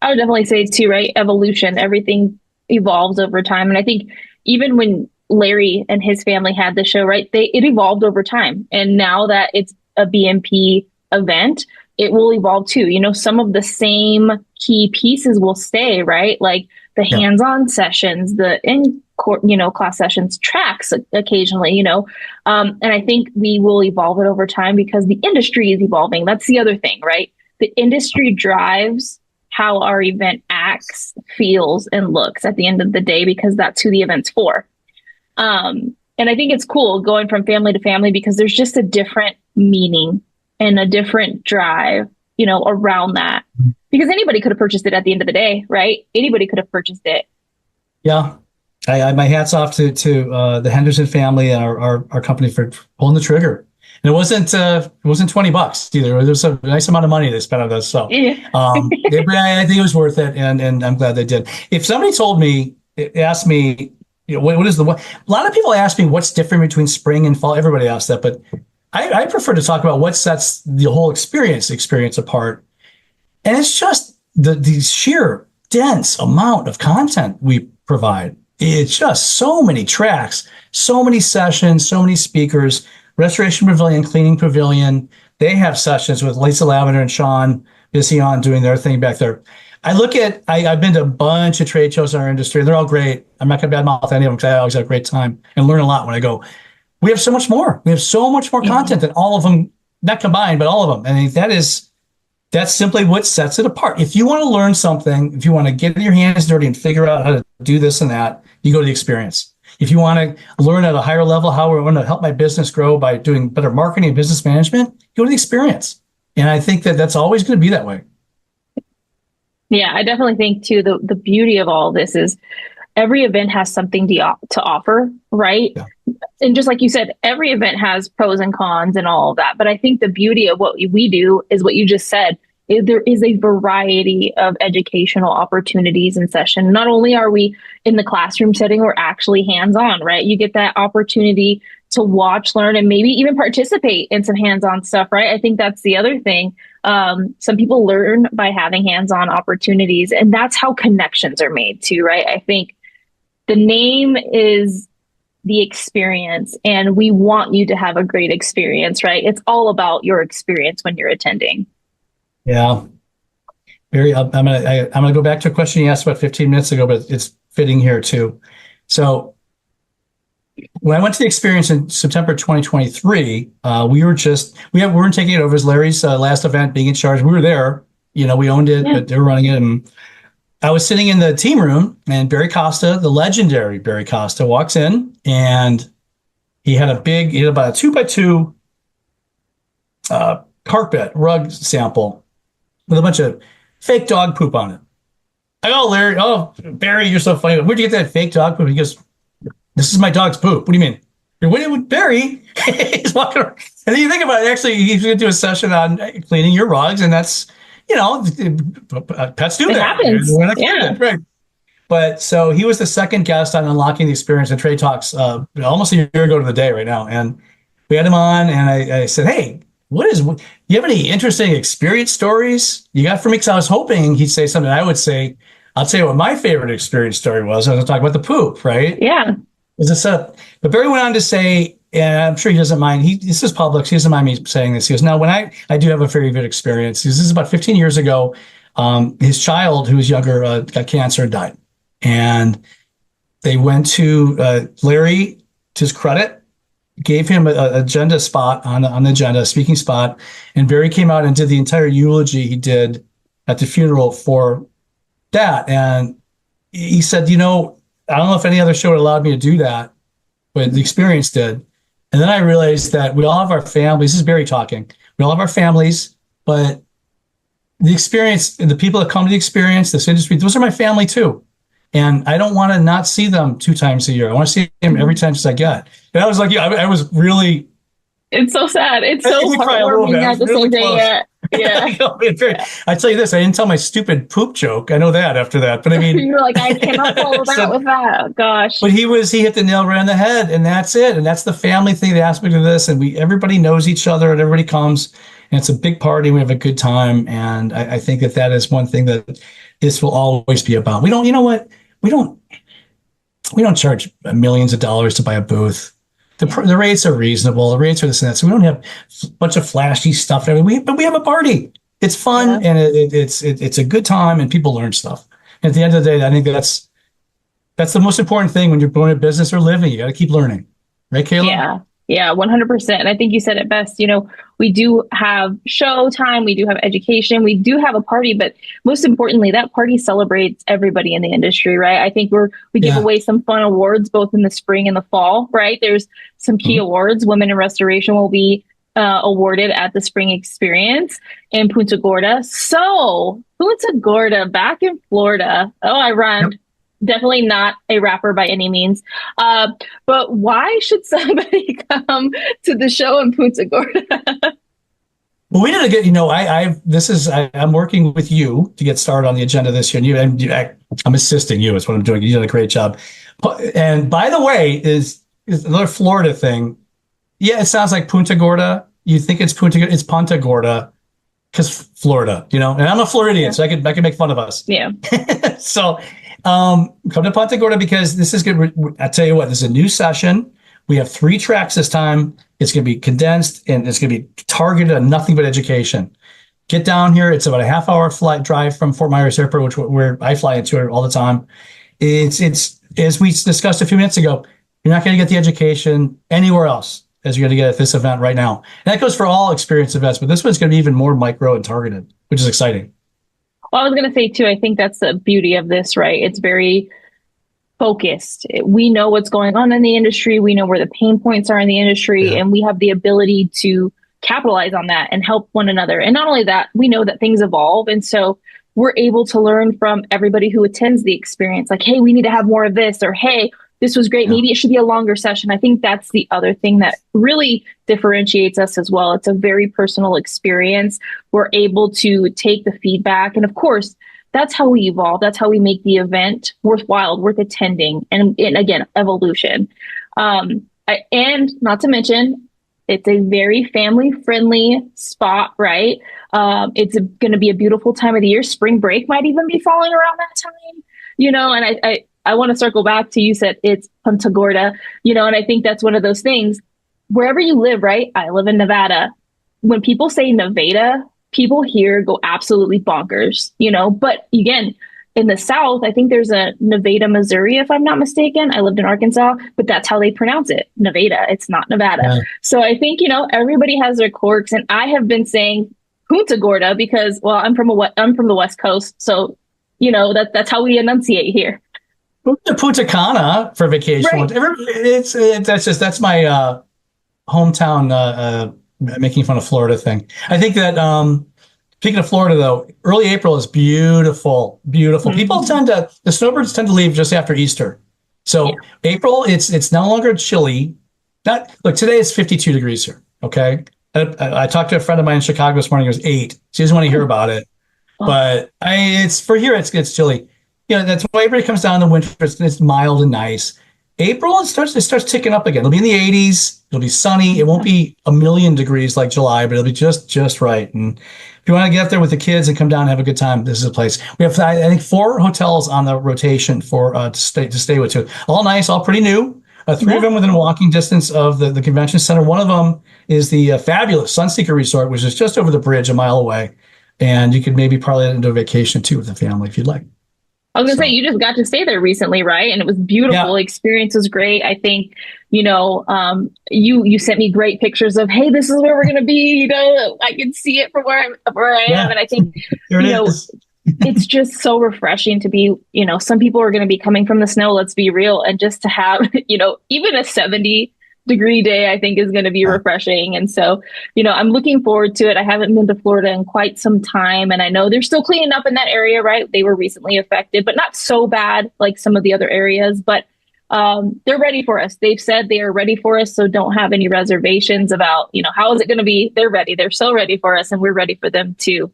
I would definitely say too, right? Evolution, everything evolves over time. And I think even when Larry and his family had the show, right, it evolved over time. And now that it's a BNP event, it will evolve too. Some of the same key pieces will stay, right? Like the hands-on sessions, the in-court, class sessions, tracks occasionally, and I think we will evolve it over time because the industry is evolving. That's the other thing, right? The industry drives how our event acts, feels, and looks at the end of the day, because that's who the event's for. And I think it's cool going from family to family because there's just a different meaning and a different drive, around that. Because anybody could have purchased it at the end of the day, right? Anybody could have purchased it. Yeah. My hat's off to the Henderson family and our company for pulling the trigger. And it wasn't $20 either. There was a nice amount of money they spent on this. So I think it was worth it, and I'm glad they did. If somebody asked me, what is a lot of people ask me what's different between spring and fall. Everybody asks that, but I prefer to talk about what sets the whole experience apart. And it's just the sheer dense amount of content we provide. It's just so many tracks, so many sessions, so many speakers. Restoration Pavilion, Cleaning Pavilion, they have sessions with Lisa Lavender and Sean Bission doing their thing back there. I've been to a bunch of trade shows in our industry. They're all great. I'm not going to badmouth any of them because I always have a great time and learn a lot when I go. We have so much more. We have so much more content than all of them, not combined, but all of them. And that's simply what sets it apart. If you want to learn something, if you want to get your hands dirty and figure out how to do this and that, you go to the experience. If you want to learn at a higher level how we're going to help my business grow by doing better marketing and business management, go to the experience. And I think that that's always going to be that way. Yeah, I definitely think too, the beauty of all this is every event has something to offer, right? Yeah. And just like you said, every event has pros and cons and all of that. But I think the beauty of what we do is what you just said. There is a variety of educational opportunities in session. Not only are we in the classroom setting, we're actually hands-on, right? You get that opportunity to watch, learn, and maybe even participate in some hands-on stuff, right? I think that's the other thing. Some people learn by having hands-on opportunities, and that's how connections are made too, right? I think the name is the experience, and we want you to have a great experience, right? It's all about your experience when you're attending. Yeah. Barry, I'm gonna go back to a question you asked about 15 minutes ago, but it's fitting here too. So when I went to the experience in September 2023, we weren't taking it over as Larry's last event, being in charge. We were there, we owned it, but they were running it. And I was sitting in the team room, and Barry Costa, the legendary Barry Costa, walks in, and he had about a 2x2 carpet rug sample with a bunch of fake dog poop on it. I go, Larry, Barry, you're so funny. Where'd you get that fake dog poop? He goes, this is my dog's poop. What do you mean? You're waiting with Barry. He's walking around. And then you think about it, actually, he's going to do a session on cleaning your rugs, and that's, pets do that. It happens. Yeah. Right. But so he was the second guest on Unlocking the Experience and Trade Talks almost a year ago to the day right now. And we had him on, and I said, hey, you have any interesting experience stories you got for me? Because I was hoping he'd say something. I would say, I'll tell you what my favorite experience story was. I was talking about the poop, right? Yeah. It was a setup. But Barry went on to say, and I'm sure he doesn't mind, this is public, so he doesn't mind me saying this. He goes, no, when I do have a very good experience. This is about 15 years ago. His child, who was younger, got cancer and died. And they went to Larry, to his credit, gave him an agenda spot on the agenda, a speaking spot. And Barry came out and did the entire eulogy he did at the funeral for that. And he said, I don't know if any other show would allowed me to do that, but the experience did. And then I realized that we all have our families. This is Barry talking. We all have our families, but the experience and the people that come to the experience, this industry, those are my family too. And I don't want to not see them 2 times a year. I want to see them every time I get. And I was like, I was really. It's so sad. It's so heartwarming at the same day. Yeah. I tell you this, I didn't tell my stupid poop joke. I know that after that, but I mean, you're like, I cannot follow that with that. Gosh. But he hit the nail right on the head, and that's it. And that's the family thing, the aspect of this. And everybody knows each other, and everybody comes, and it's a big party. We have a good time, and I think that is one thing that this will always be about. We don't, we don't charge millions of dollars to buy a booth. The rates are reasonable. The rates are this and that. So we don't have a bunch of flashy stuff. But we have a party. It's fun, and it's a good time, and people learn stuff. And at the end of the day, I think that's the most important thing when you're going to business or living. You got to keep learning, right, Kayla? Yeah, 100%. And I think you said it best. We do have show time, we do have education, we do have a party, but most importantly, that party celebrates everybody in the industry, right? I think we give away some fun awards both in the spring and the fall, right? There's some key awards. Women in Restoration will be awarded at the Spring Experience in Punta Gorda. So Punta Gorda, back in Florida. Oh, I rhymed. Yep. Definitely not a rapper by any means. But why should somebody come to the show in Punta Gorda? Well, we did I'm working with you to get started on the agenda this year. And I'm assisting you. Is what I'm doing. You did a great job. And by the way, is another Florida thing. Yeah, it sounds like Punta Gorda. You think it's Punta Gorda because Florida, and I'm a Floridian, so I could make fun of us. Yeah. So come to Punta Gorda because this is good. I tell you what, this is a new session. We have 3 tracks this time. It's going to be condensed and it's going to be targeted on nothing but education. Get down here. It's about a half-hour flight drive from Fort Myers Airport, where I fly into it all the time. It's as we discussed a few minutes ago, you're not going to get the education anywhere else as you're going to get at this event right now. And that goes for all experience events, but this one's going to be even more micro and targeted, which is exciting. Well, I was going to say too, I think that's the beauty of this, right? It's very focused. We know what's going on in the industry. We know where the pain points are in the industry, and we have the ability to capitalize on that and help one another. And not only that, we know that things evolve. And so we're able to learn from everybody who attends the experience. Like, hey, we need to have more of this, or hey, this was great. Maybe it should be a longer session. I think that's the other thing that really differentiates us as well. It's a very personal experience. We're able to take the feedback. And of course, that's how we evolve. That's how we make the event worthwhile, worth attending. And again, evolution. And not to mention, it's a very family-friendly spot, right? It's going to be a beautiful time of the year. Spring break might even be falling around that time, and I want to circle back to, you said it's Punta Gorda, and I think that's one of those things. Wherever you live, right? I live in Nevada. When people say Nevada, people here go absolutely bonkers, but again, in the South, I think there's a Nevada, Missouri, if I'm not mistaken. I lived in Arkansas, but that's how they pronounce it. Nevada. It's not Nevada. Yeah. So I think, everybody has their quirks, and I have been saying Punta Gorda because, well, I'm from the West Coast. So, that's how we enunciate here. Punta Cana for vacation. Right. That's my hometown making fun of Florida thing. I think that speaking of Florida, though, early April is beautiful, beautiful. Mm-hmm. The snowbirds tend to leave just after Easter. So April, it's no longer chilly. Look, today it's 52 degrees here. Okay. I talked to a friend of mine in Chicago this morning. It was 8. She doesn't want to hear about it, but it's for here. It's chilly. That's why everybody comes down in the winter. It's mild and nice. April, it starts ticking up again. It'll be in the 80s. It'll be sunny. It won't be a million degrees like July, but it'll be just right. And if you want to get up there with the kids and come down and have a good time, this is a place. We have, I think, 4 hotels on the rotation for to stay with too. All nice, all pretty new. 3 of them within walking distance of the convention center. One of them is the fabulous Sunseeker Resort, which is just over the bridge, a mile away. And you could maybe parlay it into a vacation too with the family if you'd like. I was going to say, you just got to stay there recently, right? And it was beautiful. Yeah. Experience was great. I think, you sent me great pictures of, hey, this is where we're going to be. I can see it from where I am. And I think, it's just so refreshing to be, some people are going to be coming from the snow, let's be real. And just to have, even a 70-degree day, I think is going to be refreshing. And so, I'm looking forward to it. I haven't been to Florida in quite some time. And I know they're still cleaning up in that area, right? They were recently affected, but not so bad like some of the other areas. But they're ready for us. They've said they are ready for us. So don't have any reservations about, how is it going to be? They're ready. They're so ready for us, and we're ready for them too.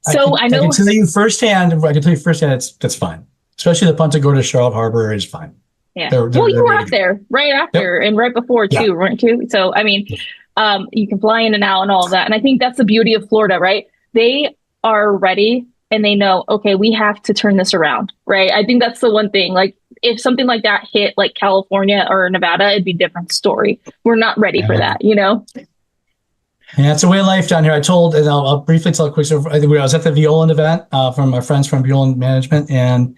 So I can tell you firsthand, that's fine. Especially the Punta Gorda Charlotte Harbor is fine. Yeah. You were out there right after and right before too, weren't you? So, you can fly in and out and all of that. And I think that's the beauty of Florida, right? They are ready and they know, okay, we have to turn this around, right? I think that's the one thing. Like, if something like that hit like California or Nevada, it'd be a different story. We're not ready for that, Yeah, it's a way of life down here. And I'll briefly tell a quick story. I was at the Violand event from our friends from Violand Management, and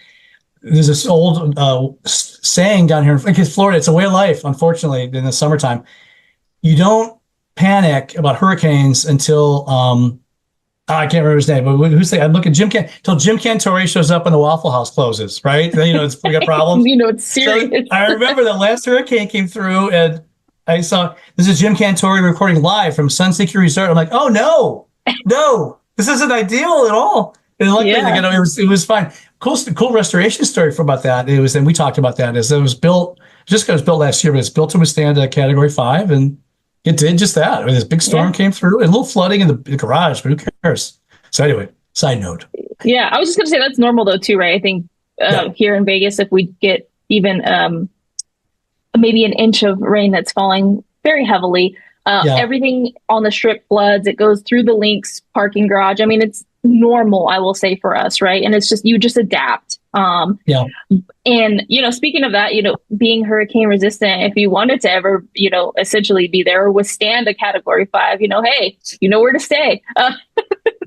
there's this old saying down here in Florida. It's a way of life, unfortunately, in the summertime. You don't panic about hurricanes until I can't remember his name, but I'm looking until Jim Cantore shows up and the Waffle House closes, right? Then we got problems. It's serious. So I remember the last hurricane came through, and I saw this is Jim Cantore recording live from Sunseeker Resort. I'm like, oh no, this isn't ideal at all. And luckily, it was fine. Cool restoration story about that. And we talked about that. It was built last year, but it's built to withstand a Category 5, and it did just that. This big storm came through, and a little flooding in the garage, but who cares? So anyway, side note. Yeah, I was just going to say that's normal though too, right? I think here in Vegas, if we get even maybe an inch of rain that's falling very heavily. Everything on the strip floods. It goes through the Lynx parking garage. I mean, it's normal, I will say, for us, right? And it's just, you just adapt. And, speaking of that, being hurricane resistant, if you wanted to ever, essentially be there or withstand a Category 5, hey, you know where to stay.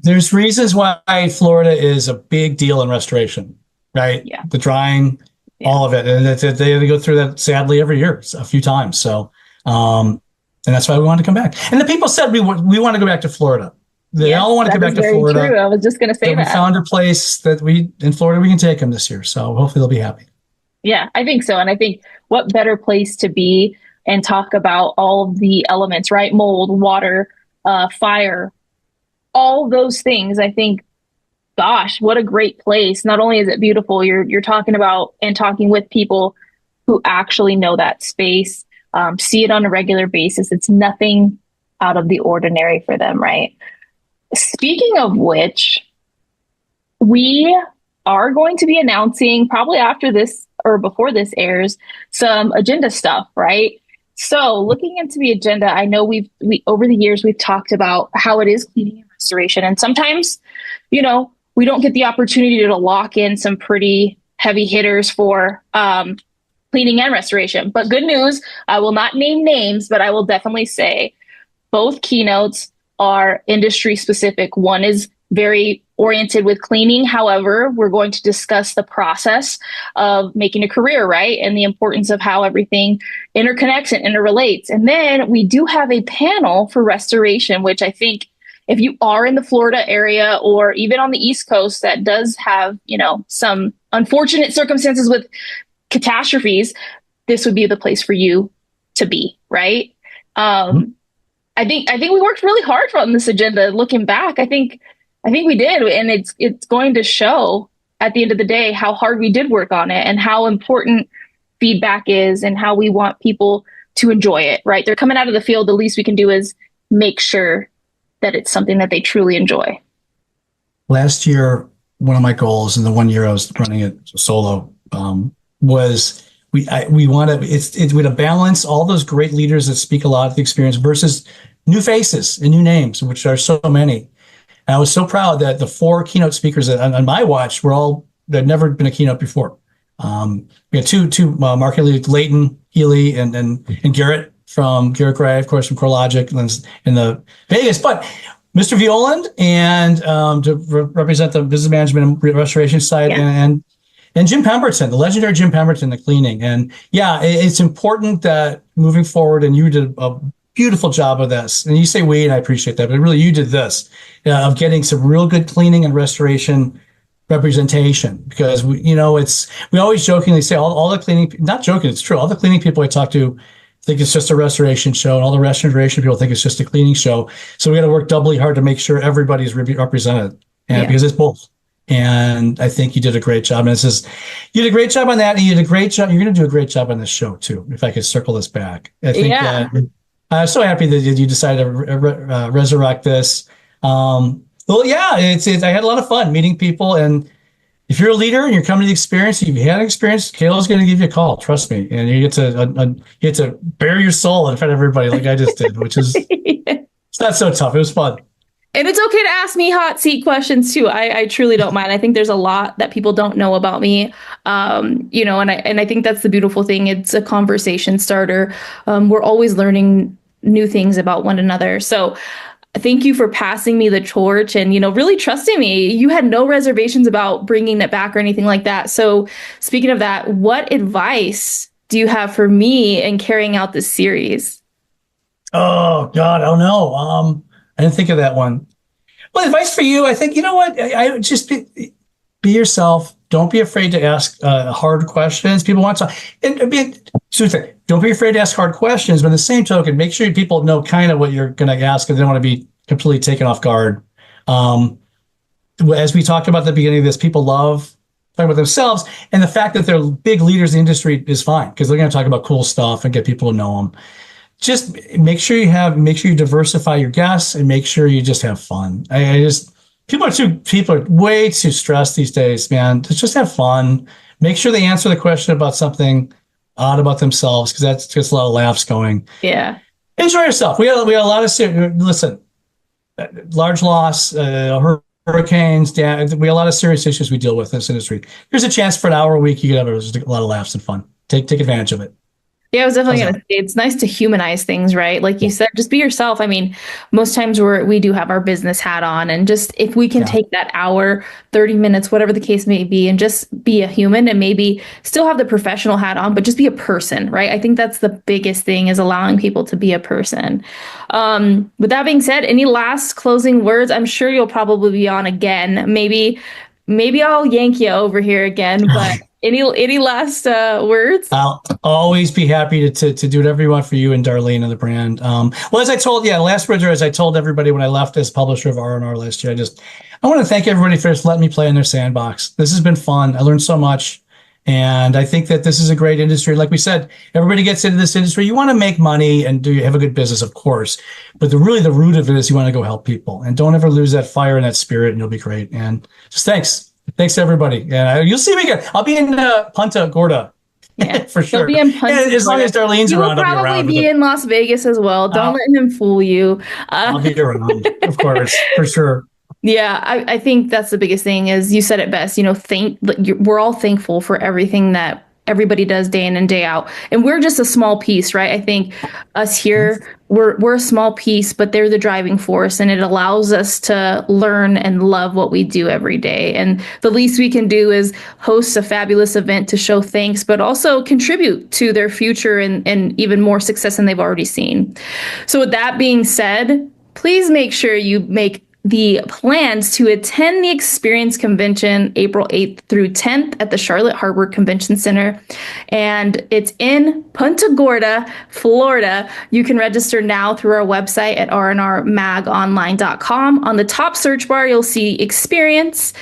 There's reasons why Florida is a big deal in restoration, right? Yeah. The drying, all of it. And they go through that sadly every year, a few times. So, and that's why we wanted to come back. And the people said we want to go back to Florida. They all want to go back to Florida. True. I was just going to say that. We found a place that in Florida we can take them this year. So hopefully they'll be happy. Yeah, I think so. And I think what better place to be and talk about all of the elements, right? Mold, water, fire, all those things. I think, gosh, what a great place. Not only is it beautiful, you're talking about and talking with people who actually know that space, see it on a regular basis. It's nothing out of the ordinary for them, right? Speaking of which, we are going to be announcing probably after this or before this airs some agenda stuff, right? So looking into the agenda, I know we over the years, we've talked about how it is cleaning and restoration. And sometimes, we don't get the opportunity to lock in some pretty heavy hitters for cleaning and restoration. But good news, I will not name names, but I will definitely say both keynotes are industry specific. One is very oriented with cleaning. However, we're going to discuss the process of making a career, right? And the importance of how everything interconnects and interrelates. And then we do have a panel for restoration, which I think if you are in the Florida area or even on the East Coast that does have, some unfortunate circumstances with catastrophes, this would be the place for you to be, right? I think we worked really hard on this agenda. Looking back, I think we did, and it's going to show at the end of the day how hard we did work on it and how important feedback is and how we want people to enjoy it, right? They're coming out of the field. The least we can do is make sure that it's something that they truly enjoy. Last year, one of my goals in the 1 year I was running it solo was we want to balance all those great leaders that speak a lot of the experience versus new faces and new names, which are so many. And I was so proud that the 4 keynote speakers that on my watch they'd never been a keynote before. We had two market leaders, Leighton Healy and Garrett Gray, of course, from CoreLogic in the Vegas. But Mr. Violand and to represent the business management and restoration side, and Jim Pemberton, the legendary Jim Pemberton, the cleaning. And it's important that moving forward, and you did a beautiful job of this. And you say we, and I appreciate that, but really you did this of getting some real good cleaning and restoration representation, because we always jokingly say all the cleaning, not joking, it's true. All the cleaning people I talk to think it's just a restoration show, and all the restoration people think it's just a cleaning show. So we got to work doubly hard to make sure everybody's represented, because it's both. And I think you did a great job. And you did a great job on that, and you did a great job. You're going to do a great job on this show too. If I could circle this back, I think I'm so happy that you decided to resurrect this. I had a lot of fun meeting people, and if you're a leader and you're coming to the experience, you've had an experience, Kayla's going to give you a call. Trust me, and you get to bare your soul in front of everybody like I just did, which is it's not so tough. It was fun. And it's okay to ask me hot seat questions too. I truly don't mind. I think there's a lot that people don't know about me, and I think that's the beautiful thing. It's a conversation starter. We're always learning new things about one another. So thank you for passing me the torch and, really trusting me. You had no reservations about bringing it back or anything like that. So speaking of that, what advice do you have for me in carrying out this series? Oh God, I don't know. I didn't think of that one. Well, advice for you, I think, I just be yourself. Don't be afraid to ask hard questions. People want to, don't be afraid to ask hard questions, but in the same token, make sure people know kind of what you're going to ask, and they don't want to be completely taken off guard. As we talked about at the beginning of this, people love talking about themselves, and the fact that they're big leaders in the industry is fine, because they're going to talk about cool stuff and get people to know them. Just make sure you diversify your guests, and make sure you just have fun. People are way too stressed these days, man. Just have fun. Make sure they answer the question about something odd about themselves, because that gets a lot of laughs going. Yeah. Enjoy yourself. We had a lot of listen, large loss, hurricanes, we have a lot of serious issues we deal with in this industry. Here's a chance for an hour a week. You can have a lot of laughs and fun. Take advantage of it. Yeah, I was definitely going to say it's nice to humanize things, right? Like you said, just be yourself. I mean, most times we do have our business hat on, and just if we can take that hour, 30 minutes, whatever the case may be, and just be a human and maybe still have the professional hat on, but just be a person, right? I think that's the biggest thing, is allowing people to be a person. With that being said, any last closing words? I'm sure you'll probably be on again. Maybe I'll yank you over here again, but any last words? I'll always be happy to do whatever you want for you and Darlene and the brand. Well, as I told, last words are, as I told everybody when I left as publisher of R&R last year, I want to thank everybody for just letting me play in their sandbox. This has been fun. I learned so much. And I think that this is a great industry. Like we said, everybody gets into this industry. You want to make money and have a good business, of course. But the root of it is you want to go help people. And don't ever lose that fire and that spirit, and you'll be great. And just thanks. Thanks, everybody. And you'll see me again. I'll be in Punta Gorda. Yeah, for sure. He'll be in Punta as long as Darlene's around, I'll be around. Probably be in Las Vegas as well. Don't let him fool you. I'll be around, of course, for sure. Yeah, I think that's the biggest thing, is you said it best. We're all thankful for everything that everybody does day in and day out, and we're just a small piece, right? I think us here, we're a small piece, but they're the driving force, and it allows us to learn and love what we do every day. And the least we can do is host a fabulous event to show thanks, but also contribute to their future and even more success than they've already seen. So with that being said, please make sure you make the plans to attend the Experience Convention April 8th through 10th at the Charlotte Harbor Convention Center. And it's in Punta Gorda, Florida. You can register now through our website at rnrmagonline.com. On the top search bar, you'll see Experience.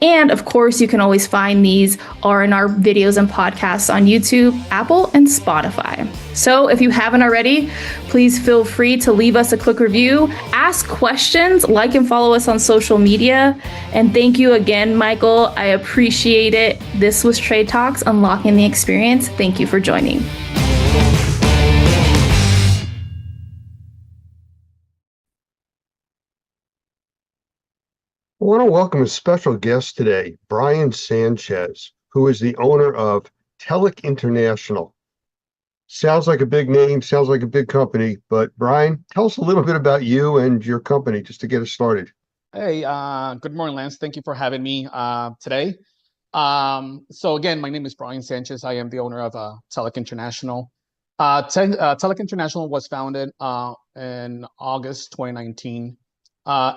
And of course, you can always find these R&R videos and podcasts on YouTube, Apple, and Spotify. So if you haven't already, please feel free to leave us a quick review, ask questions, like and follow us on social media. And thank you again, Michael. I appreciate it. This was Trade Talks, Unlocking the Experience. Thank you for joining. I want to welcome a special guest today, Brian Sanchez, who is the owner of Telic International. Sounds like a big name, sounds like a big company, but Brian, tell us a little bit about you and your company just to get us started. Hey, good morning, Lance. Thank you for having me today. So again, my name is Brian Sanchez. I am the owner of Telic International. Telic International was founded in August 2019.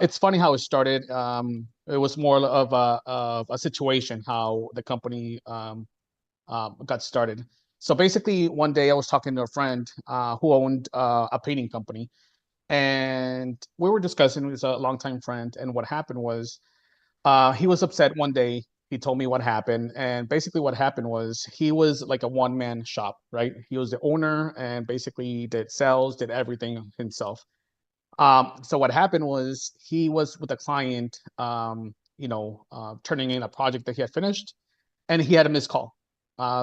It's funny how it started. It was more of a situation how the company got started. So basically, one day I was talking to a friend who owned a painting company, and we were discussing. He was a longtime friend, and what happened was he was upset one day. He told me what happened, and basically what happened was he was like a one-man shop, right? He was the owner and basically did sales, did everything himself. So what happened was he was with a client, turning in a project that he had finished, and he had a missed call.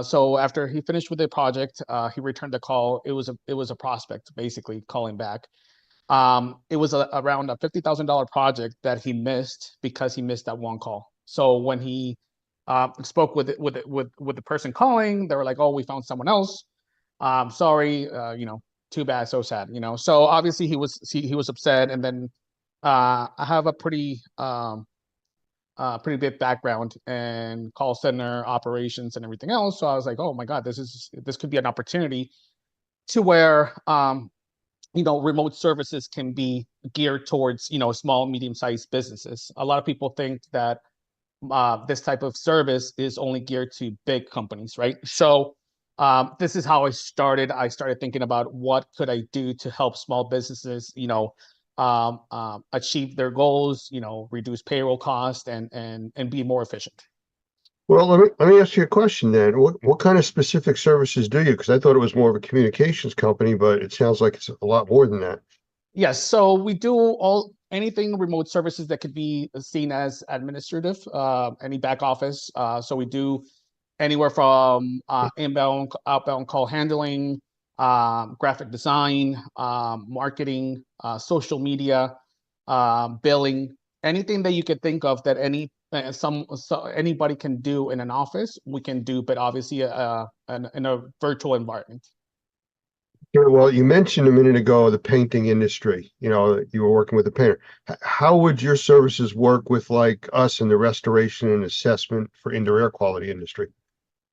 So after he finished with the project, he returned the call. It was a prospect basically calling back. It was around a $50,000 project that he missed because he missed that one call. So when he spoke with the person calling, they were like, "Oh, we found someone else. Sorry, too bad, so sad." So obviously he was upset, and then I have a pretty big background in call center operations and everything else. So I was like, oh my God, this could be an opportunity to where remote services can be geared towards small, medium-sized businesses. A lot of people think that this type of service is only geared to big companies, right? So this is how I started. I started thinking about what could I do to help small businesses, achieve their goals, reduce payroll cost and be more efficient. Well, let me ask you a question then. What kind of specific services do you? Because I thought it was more of a communications company, but it sounds like it's a lot more than that. Yes, so we do anything remote services that could be seen as administrative, any back office. So we do anywhere from inbound, outbound call handling, graphic design, marketing, social media, billing, anything that you could think of that anybody can do in an office, we can do, but obviously in a virtual environment. Sure. Well, you mentioned a minute ago the painting industry. You know, you were working with a painter. How would your services work with like us in the restoration and assessment for indoor air quality industry?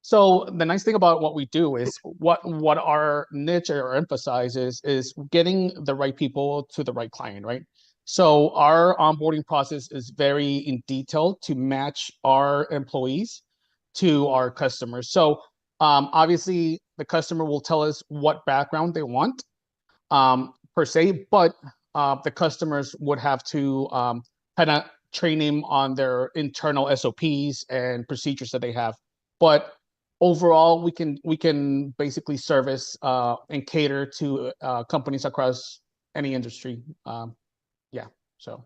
So the nice thing about what we do is what our niche or emphasizes is getting the right people to the right client, right? So our onboarding process is very in detail to match our employees to our customers. So obviously the customer will tell us what background they want per se, but the customers would have to kind of train them on their internal SOPs and procedures that they have. But overall, we can basically service and cater to companies across any industry. Yeah, so.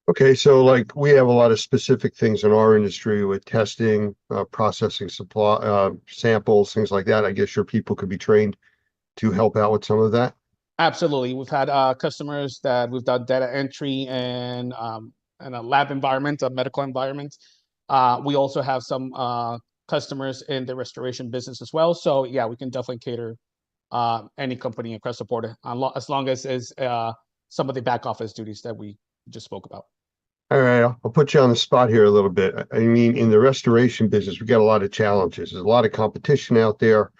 Okay, so like we have a lot of specific things in our industry with testing, processing supply, samples, things like that. I guess your people could be trained to help out with some of that. Absolutely. We've had customers that we've done data entry and in a lab environment, a medical environment. We also have some customers in the restoration business as well. So yeah, we can definitely cater any company across the board as long as some of the back office duties that we just spoke about. All right, I'll put you on the spot here a little bit. I mean, in the restoration business, we got a lot of challenges. There's a lot of competition out there.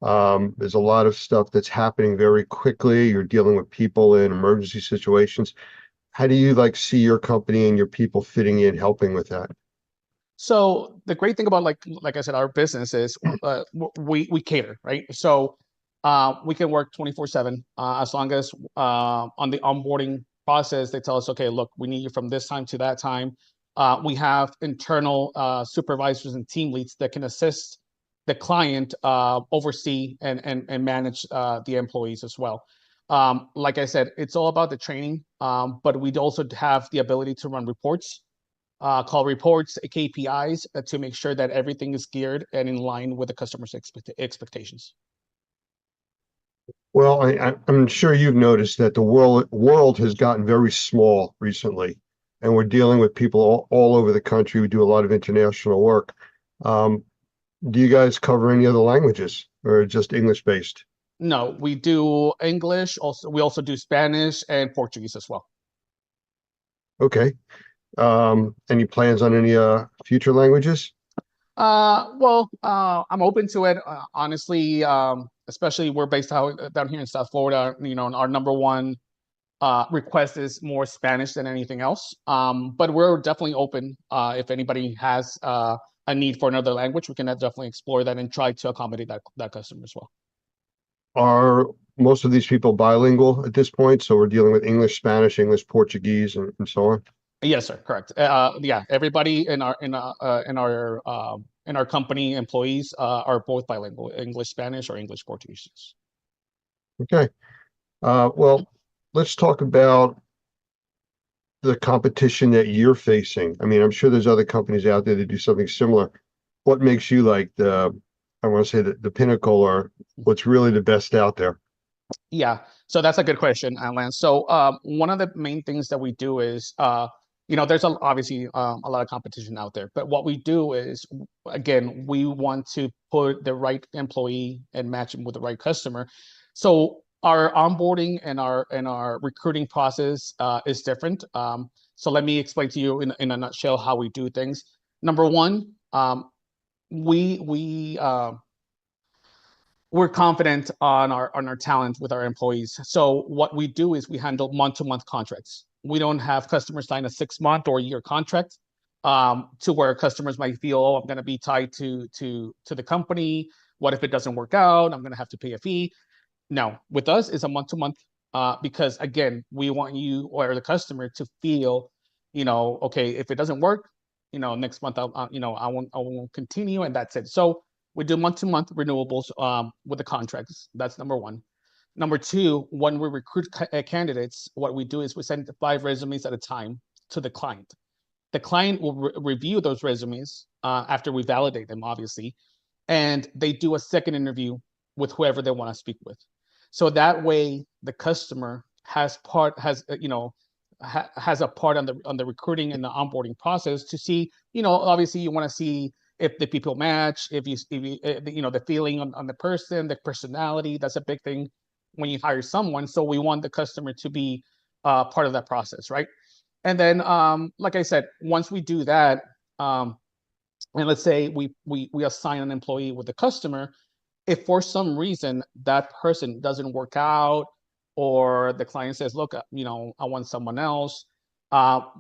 There's a lot of stuff that's happening very quickly. You're dealing with people in emergency situations. How do you like see your company and your people fitting in, helping with that? So the great thing about like I said, our business is we cater, right? So we can work 24/7 as long as on the onboarding process, they tell us, okay, look, we need you from this time to that time. We have internal supervisors and team leads that can assist the client oversee and manage the employees as well. Like I said, it's all about the training, but we also have the ability to run reports, call reports, KPIs to make sure that everything is geared and in line with the customer's expectations. Well, I'm sure you've noticed that the world has gotten very small recently, and we're dealing with people all over the country. We do a lot of international work. Do you guys cover any other languages or just English based? No, we do English. We also do Spanish and Portuguese as well. Okay. Any plans on any future languages? Well, I'm open to it. Honestly, especially we're based down here in South Florida. You know, our number one request is more Spanish than anything else. But we're definitely open. If anybody has a need for another language, we can definitely explore that and try to accommodate that customer as well. Are most of these people bilingual at this point? So we're dealing with English, Spanish, English, Portuguese, and so on. Yes, sir. Correct. Yeah, everybody in our company employees are both bilingual, English, Spanish, or English, Portuguese. Okay. Well, let's talk about the competition that you're facing. I mean, I'm sure there's other companies out there that do something similar. What makes you like I want to say the pinnacle, or what's really the best out there? Yeah, so that's a good question, Lance. So one of the main things that we do is, there's obviously a lot of competition out there, but what we do is, again, we want to put the right employee and match him with the right customer. So our onboarding and our recruiting process is different. So let me explain to you in a nutshell how we do things. Number one, we're confident on our talent with our employees. So what we do is we handle month-to-month contracts. We don't have customers sign a 6-month or a year contract to where customers might feel, oh, I'm going to be tied to the company. What if it doesn't work out? I'm going to have to pay a fee. No, with us, it's a month-to-month because, again, we want you or the customer to feel, okay, if it doesn't work, next month, I won't continue, and that's it. So we do month-to-month renewables with the contracts. That's number one. Number two, when we recruit candidates, what we do is we send 5 resumes at a time to the client. The client will review those resumes after we validate them, obviously, and they do a second interview with whoever they want to speak with. So that way the customer has a part on the recruiting and the onboarding process to see, obviously you want to see if the people match, if you the feeling on the person, the personality. That's a big thing when you hire someone. So we want the customer to be part of that process, right? And then, like I said, once we do that, and let's say we assign an employee with the customer, if for some reason that person doesn't work out, or the client says, look, I want someone else,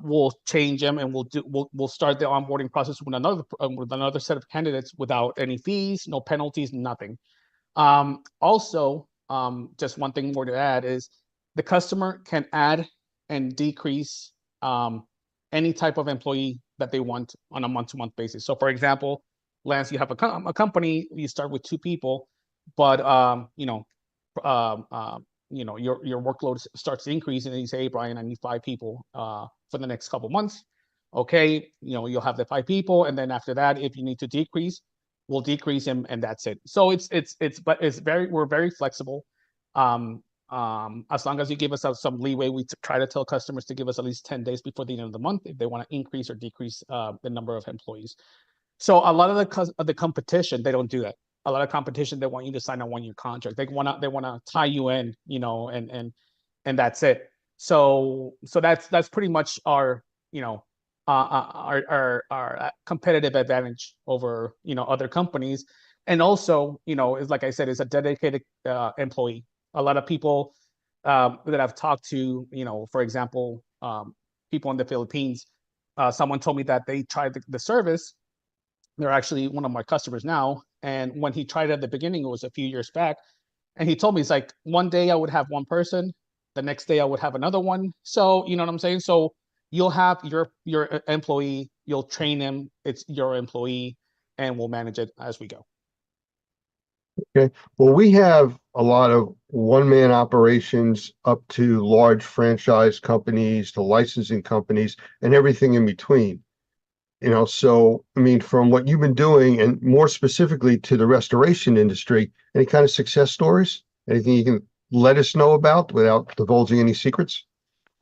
we'll change them, and we'll start the onboarding process with another set of candidates without any fees, no penalties, nothing. Also, just one thing more to add is the customer can add and decrease any type of employee that they want on a month-to-month basis. So, for example, Lance, you have a company, you start with 2 people, but your workload starts to increase, and you say, hey, Brian, I need 5 people for the next couple months. Okay, you'll have the 5 people, and then after that, if you need to decrease, we'll decrease them, and that's it. So we're very flexible. As long as you give us some leeway, we try to tell customers to give us at least 10 days before the end of the month if they want to increase or decrease the number of employees. So a lot of the competition, they don't do that. A lot of competition, they want you to sign a 1-year contract. They want to tie you in, and that's it. So that's pretty much our competitive advantage over other companies. And also, is like I said, is a dedicated employee. A lot of people that I've talked to, for example, people in the Philippines, someone told me that they tried the service. They're actually one of my customers now. And when he tried it at the beginning, it was a few years back. And he told me, it's like, one day I would have one person, the next day I would have another one. So, you know what I'm saying? So you'll have your employee, you'll train him, it's your employee, and we'll manage it as we go. Okay. Well, we have a lot of one-man operations up to large franchise companies to licensing companies and everything in between. So, I mean, from what you've been doing, and more specifically to the restoration industry, any kind of success stories? Anything you can let us know about without divulging any secrets?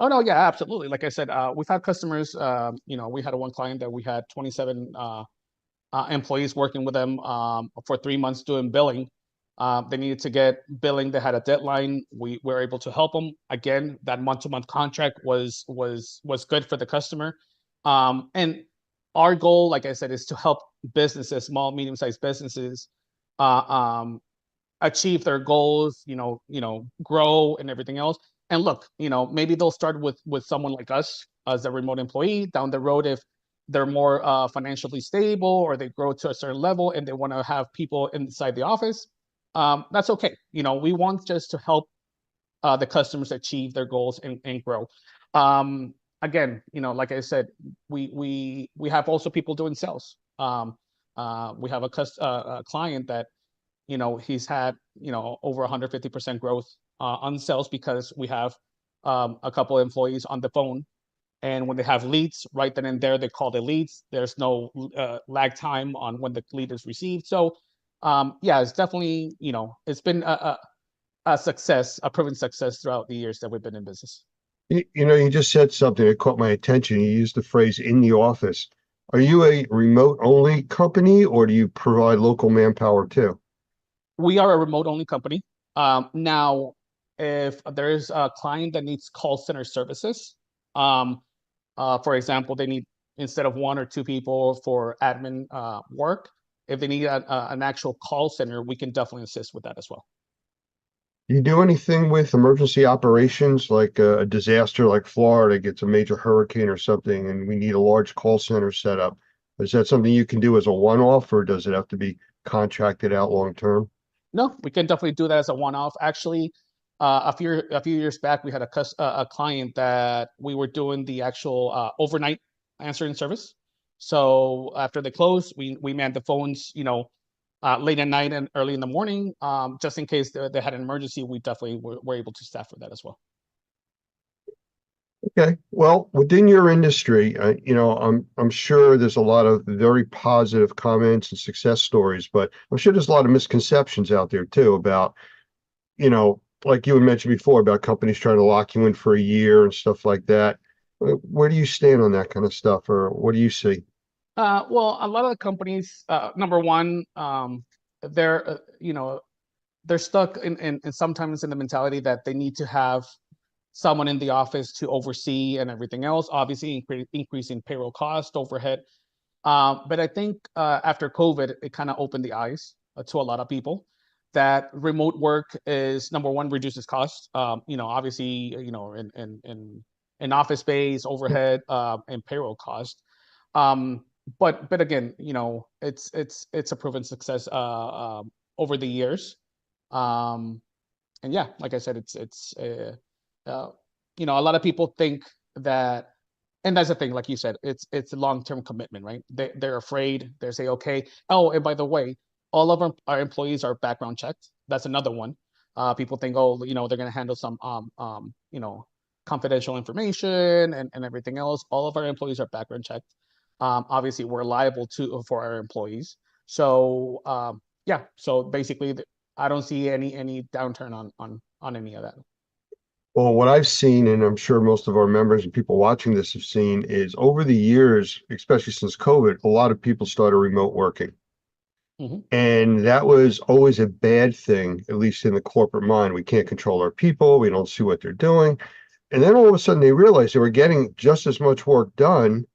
Oh, no, yeah, absolutely. Like I said, we've had customers, we had one client that we had 27 employees working with them for 3 months doing billing. They needed to get billing. They had a deadline. We were able to help them. Again, that month-to-month contract was good for the customer. And our goal, like I said, is to help businesses, small, medium-sized businesses, achieve their goals, grow and everything else. And look, maybe they'll start with someone like us as a remote employee. Down the road, if they're more financially stable, or they grow to a certain level and they want to have people inside the office, that's okay. We want just to help the customers achieve their goals and grow. Again, like I said, we have also people doing sales. We have a client that, he's had, over 150% growth on sales, because we have a couple of employees on the phone. And when they have leads, right then and there, they call the leads. There's no lag time on when the lead is received. So, yeah, it's definitely, it's been a success, a proven success throughout the years that we've been in business. You just said something that caught my attention. You used the phrase "in the office." Are you a remote-only company, or do you provide local manpower too? We are a remote-only company. Now, if there is a client that needs call center services, for example, they need, instead of 1 or 2 people for admin work, if they need an actual call center, we can definitely assist with that as well. Do you do anything with emergency operations, like a disaster like Florida gets a major hurricane or something, and we need a large call center set up? Is that something you can do as a one-off, or does it have to be contracted out long-term? No, we can definitely do that as a one-off. Actually, a few years back, we had a client that we were doing the actual overnight answering service. So after they close, we manned the phones, late at night and early in the morning, just in case they had an emergency. We definitely were able to staff for that as well. Okay, well, within your industry, I'm sure there's a lot of very positive comments and success stories, but I'm sure there's a lot of misconceptions out there too about, like you had mentioned before about companies trying to lock you in for a year and stuff like that. Where do you stand on that kind of stuff, or what do you see? Well, a lot of the companies, number one, they're they're stuck in sometimes in the mentality that they need to have someone in the office to oversee and everything else, obviously increasing payroll cost, overhead. But I think after COVID, it kind of opened the eyes to a lot of people that remote work is number one, reduces cost. Obviously, in office space, overhead, and payroll cost. But again, it's a proven success over the years. And yeah, like I said, a lot of people think that, and that's the thing, like you said, it's a long-term commitment, right? They're afraid. They say, okay, oh, and by the way, all of our employees are background checked. That's another one. People think, oh, they're going to handle some confidential information and everything else. All of our employees are background checked. Obviously, we're liable for our employees. So yeah, so basically, I don't see any downturn on any of that. Well, what I've seen, and I'm sure most of our members and people watching this have seen, is over the years, especially since COVID, a lot of people started remote working. And that was always a bad thing, at least in the corporate mind. We can't control our people. We don't see what they're doing. And then all of a sudden they realized they were getting just as much work done.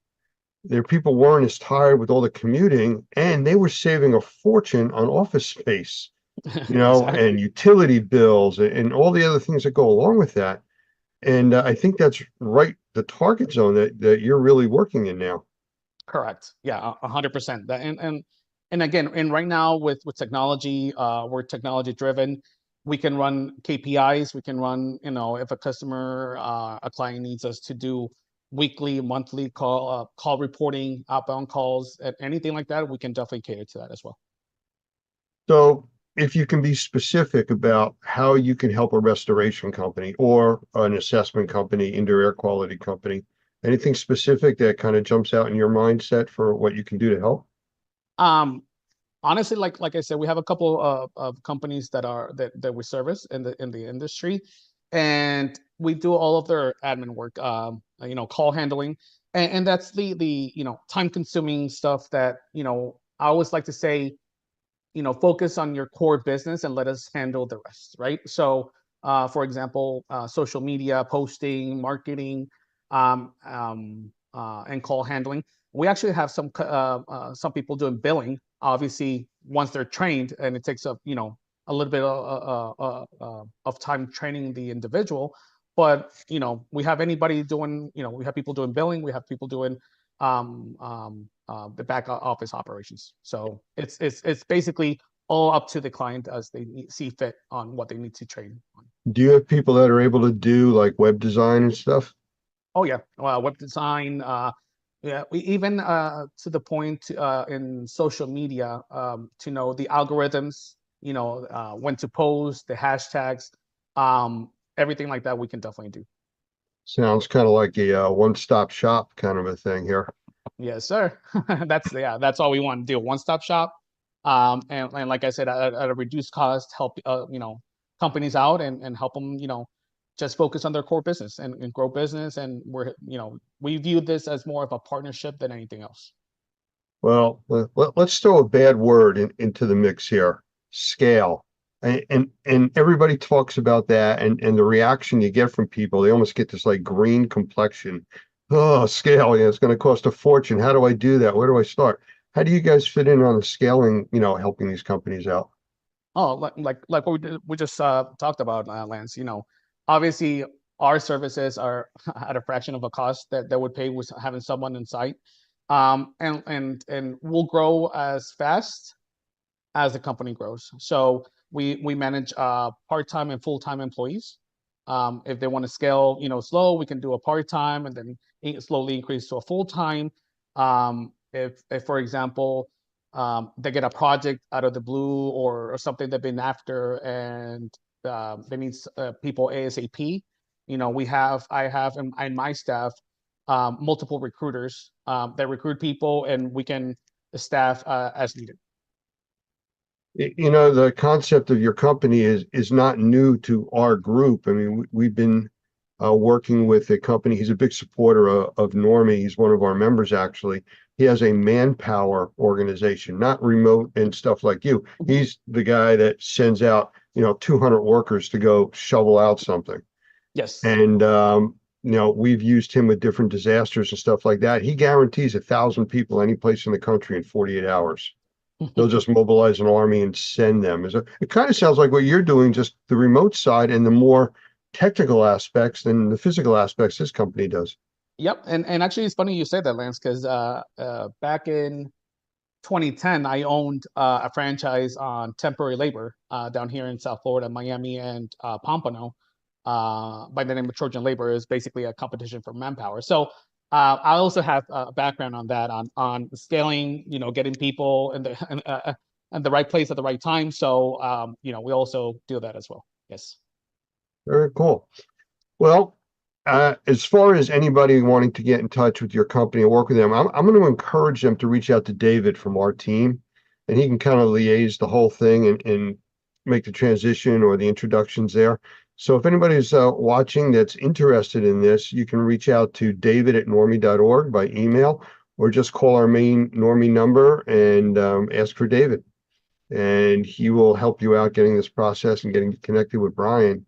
Their people weren't as tired with all the commuting, and they were saving a fortune on office space, Exactly. and utility bills and all the other things that go along with that. And I think that's right, the target zone that you're really working in now. Correct. Yeah, 100%. That and again, and right now with technology, we're technology driven. We can run KPIs. We can run, if a customer, a client needs us to do weekly, monthly call reporting, outbound calls, and anything like that, we can definitely cater to that as well. So if you can be specific about how you can help a restoration company or an assessment company, indoor air quality company, anything specific that kind of jumps out in your mindset for what you can do to help? Honestly, like I said, we have a couple of companies that we service in the industry, and we do all of their admin work, call handling, and that's the time consuming stuff that I always like to say, focus on your core business and let us handle the rest, right? So, for example, social media posting, marketing, and call handling. We actually have some people doing billing. Obviously, once they're trained, and it takes a little bit of time training the individual. But we have anybody doing, we have people doing billing. We have people doing the back office operations. So it's basically all up to the client as they see fit on what they need to train on. Do you have people that are able to do like web design and stuff? Oh yeah, web design. Yeah, we even to the point in social media to know the algorithms, when to post, the hashtags, everything like that we can definitely do. Sounds kind of like a one-stop shop kind of a thing here. Yes, sir. That's all we want to do. One-stop shop. And like I said, at a reduced cost, help companies out and help them, just focus on their core business and grow business. And we view this as more of a partnership than anything else. Well, let's throw a bad word into the mix here. Scale. And everybody talks about that, and the reaction you get from people, they almost get this like green complexion. Oh, scale, it's going to cost a fortune. How do I do that? Where do I start? How do you guys fit in on the scaling, helping these companies out? Oh, like what we just talked about, Lance. Obviously our services are at a fraction of a cost that would pay with having someone in site. And we'll grow as fast as the company grows. So we manage part-time and full-time employees. If they want to scale, slow, we can do a part-time and then slowly increase to a full-time. If for example, they get a project out of the blue or something they've been after and they need people ASAP, I have in my staff multiple recruiters that recruit people, and we can staff as needed. You know, the concept of your company is not new to our group. I mean, we've been working with a company. He's a big supporter of Normie. He's one of our members, actually. He has a manpower organization, not remote and stuff like you. He's the guy that sends out, 200 workers to go shovel out something. Yes. And, we've used him with different disasters and stuff like that. He guarantees 1,000 people any place in the country in 48 hours. They'll just mobilize an army and send them. It kind of sounds like what you're doing, just the remote side and the more technical aspects than the physical aspects this company does. Yep. And actually, it's funny you said that, Lance, because back in 2010, I owned a franchise on temporary labor down here in South Florida, Miami and Pompano, by the name of Trojan Labor. Is basically a competition for manpower. So I also have a background on that, on scaling, getting people in the right place at the right time. So, we also do that as well. Yes. Very cool. Well, as far as anybody wanting to get in touch with your company and work with them, I'm going to encourage them to reach out to David from our team, and he can kind of liaise the whole thing and make the transition or the introductions there. So if anybody's watching that's interested in this, you can reach out to david@normie.org by email, or just call our main Normie number and ask for David. And he will help you out getting this process and getting connected with Brian.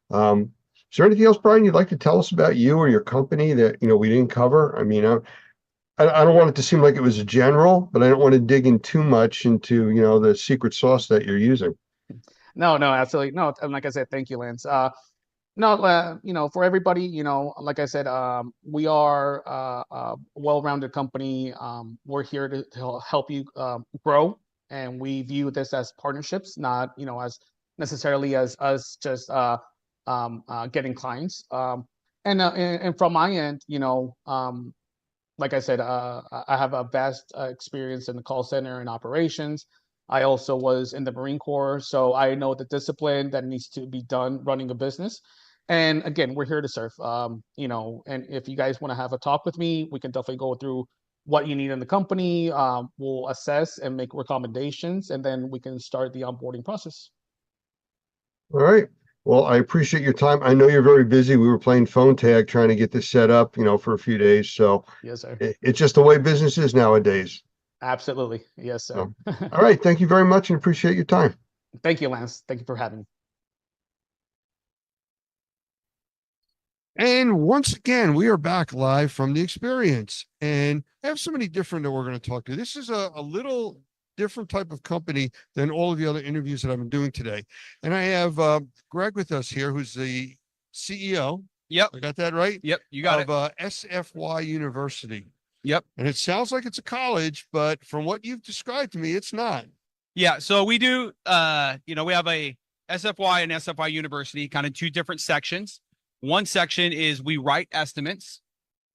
Is there anything else, Brian, you'd like to tell us about you or your company that, we didn't cover? I mean, I don't want it to seem like it was a general, but I don't want to dig in too much into, the secret sauce that you're using. No, absolutely. No, and like I said, thank you, Lance. For everybody, like I said, we are a well-rounded company. We're here to help you grow, and we view this as partnerships, not, as necessarily as us just getting clients. And from my end, like I said, I have a vast experience in the call center and operations. I also was in the Marine Corps, so I know the discipline that needs to be done running a business. And again, we're here to serve. And if you guys want to have a talk with me, we can definitely go through what you need in the company. We'll assess and make recommendations, and then we can start the onboarding process. All right. Well, I appreciate your time. I know you're very busy. We were playing phone tag trying to get this set up, for a few days. So yes, sir. It's just the way business is nowadays. Absolutely. Yes, sir. All right. Thank you very much and appreciate your time. Thank you, Lance. Thank you for having me. And once again, we are back live from the experience, and I have so many different that we're going to talk to. This is a little different type of company than all of the other interviews that I've been doing today. And I have Greg with us here, who's the CEO. Yep. I got that right? Yep. You got it. Of SFY University. Yep. And it sounds like it's a college, but from what you've described to me, it's not. Yeah. So we do, we have a SFY and SFY University, kind of two different sections. One section is we write estimates,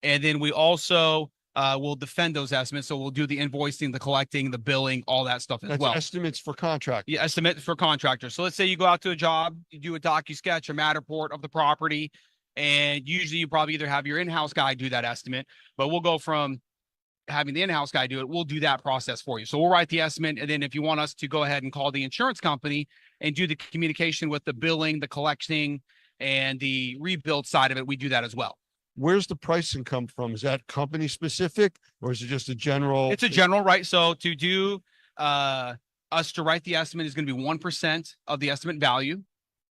and then we also will defend those estimates. So we'll do the invoicing, the collecting, the billing, all that stuff as That's well. estimates for contract. Yeah, estimates for contractors. So let's say you go out to a job, you do a DocuSketch, a Matterport of the property, and usually you probably either have your in-house guy do that estimate, but we'll go from having the in-house guy do it, we'll do that process for you. So we'll write the estimate, and then if you want us to go ahead and call the insurance company and do the communication with the billing, the collecting, and the rebuild side of it, we do that as well. Where's the pricing come from? Is that company specific, or is it just a general? It's a general, right? So to do us to write the estimate is going to be 1% of the estimate value,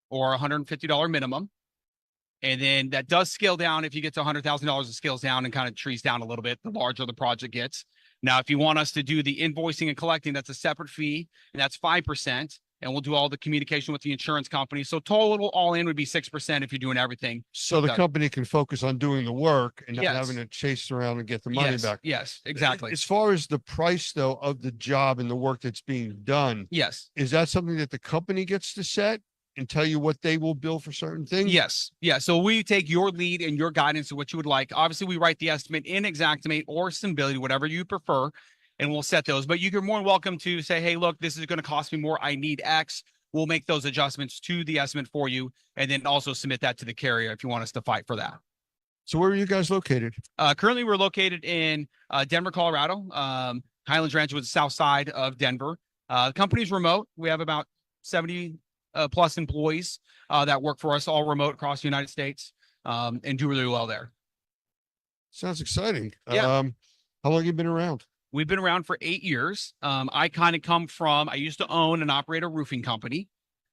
or $150 minimum. And then that does scale down. If you get to $100,000, it scales down and kind of trees down a little bit the larger the project gets. Now, if you want us to do the invoicing and collecting, that's a separate fee, and that's 5%. And we'll do all the communication with the insurance company. So total all in would be 6% if you're doing everything. So the company can focus on doing the work and not Yes. having to chase around and get the money Yes, back. yes, exactly. As far as the price, though, of the job and the work that's being done, Yes. is that something that the company gets to set and tell you what they will bill for certain things? Yes. Yeah. So we take your lead and your guidance to what you would like. Obviously, we write the estimate in Xactimate or Symbility, whatever you prefer, and we'll set those. But you're more than welcome to say, hey, look, this is going to cost me more. I need X. we'll make those adjustments to the estimate for you, and then also submit that to the carrier if you want us to fight for that. So where are you guys located? Currently, we're located in Denver, Colorado. Highlands Ranch was the south side of Denver. The company's remote. We have about 70 plus employees that work for us, all remote across the United States, and do really well there. Sounds exciting. Yeah. How long have you been around? We've been around for 8 years. I kind of come from, I used to own and operate a roofing company.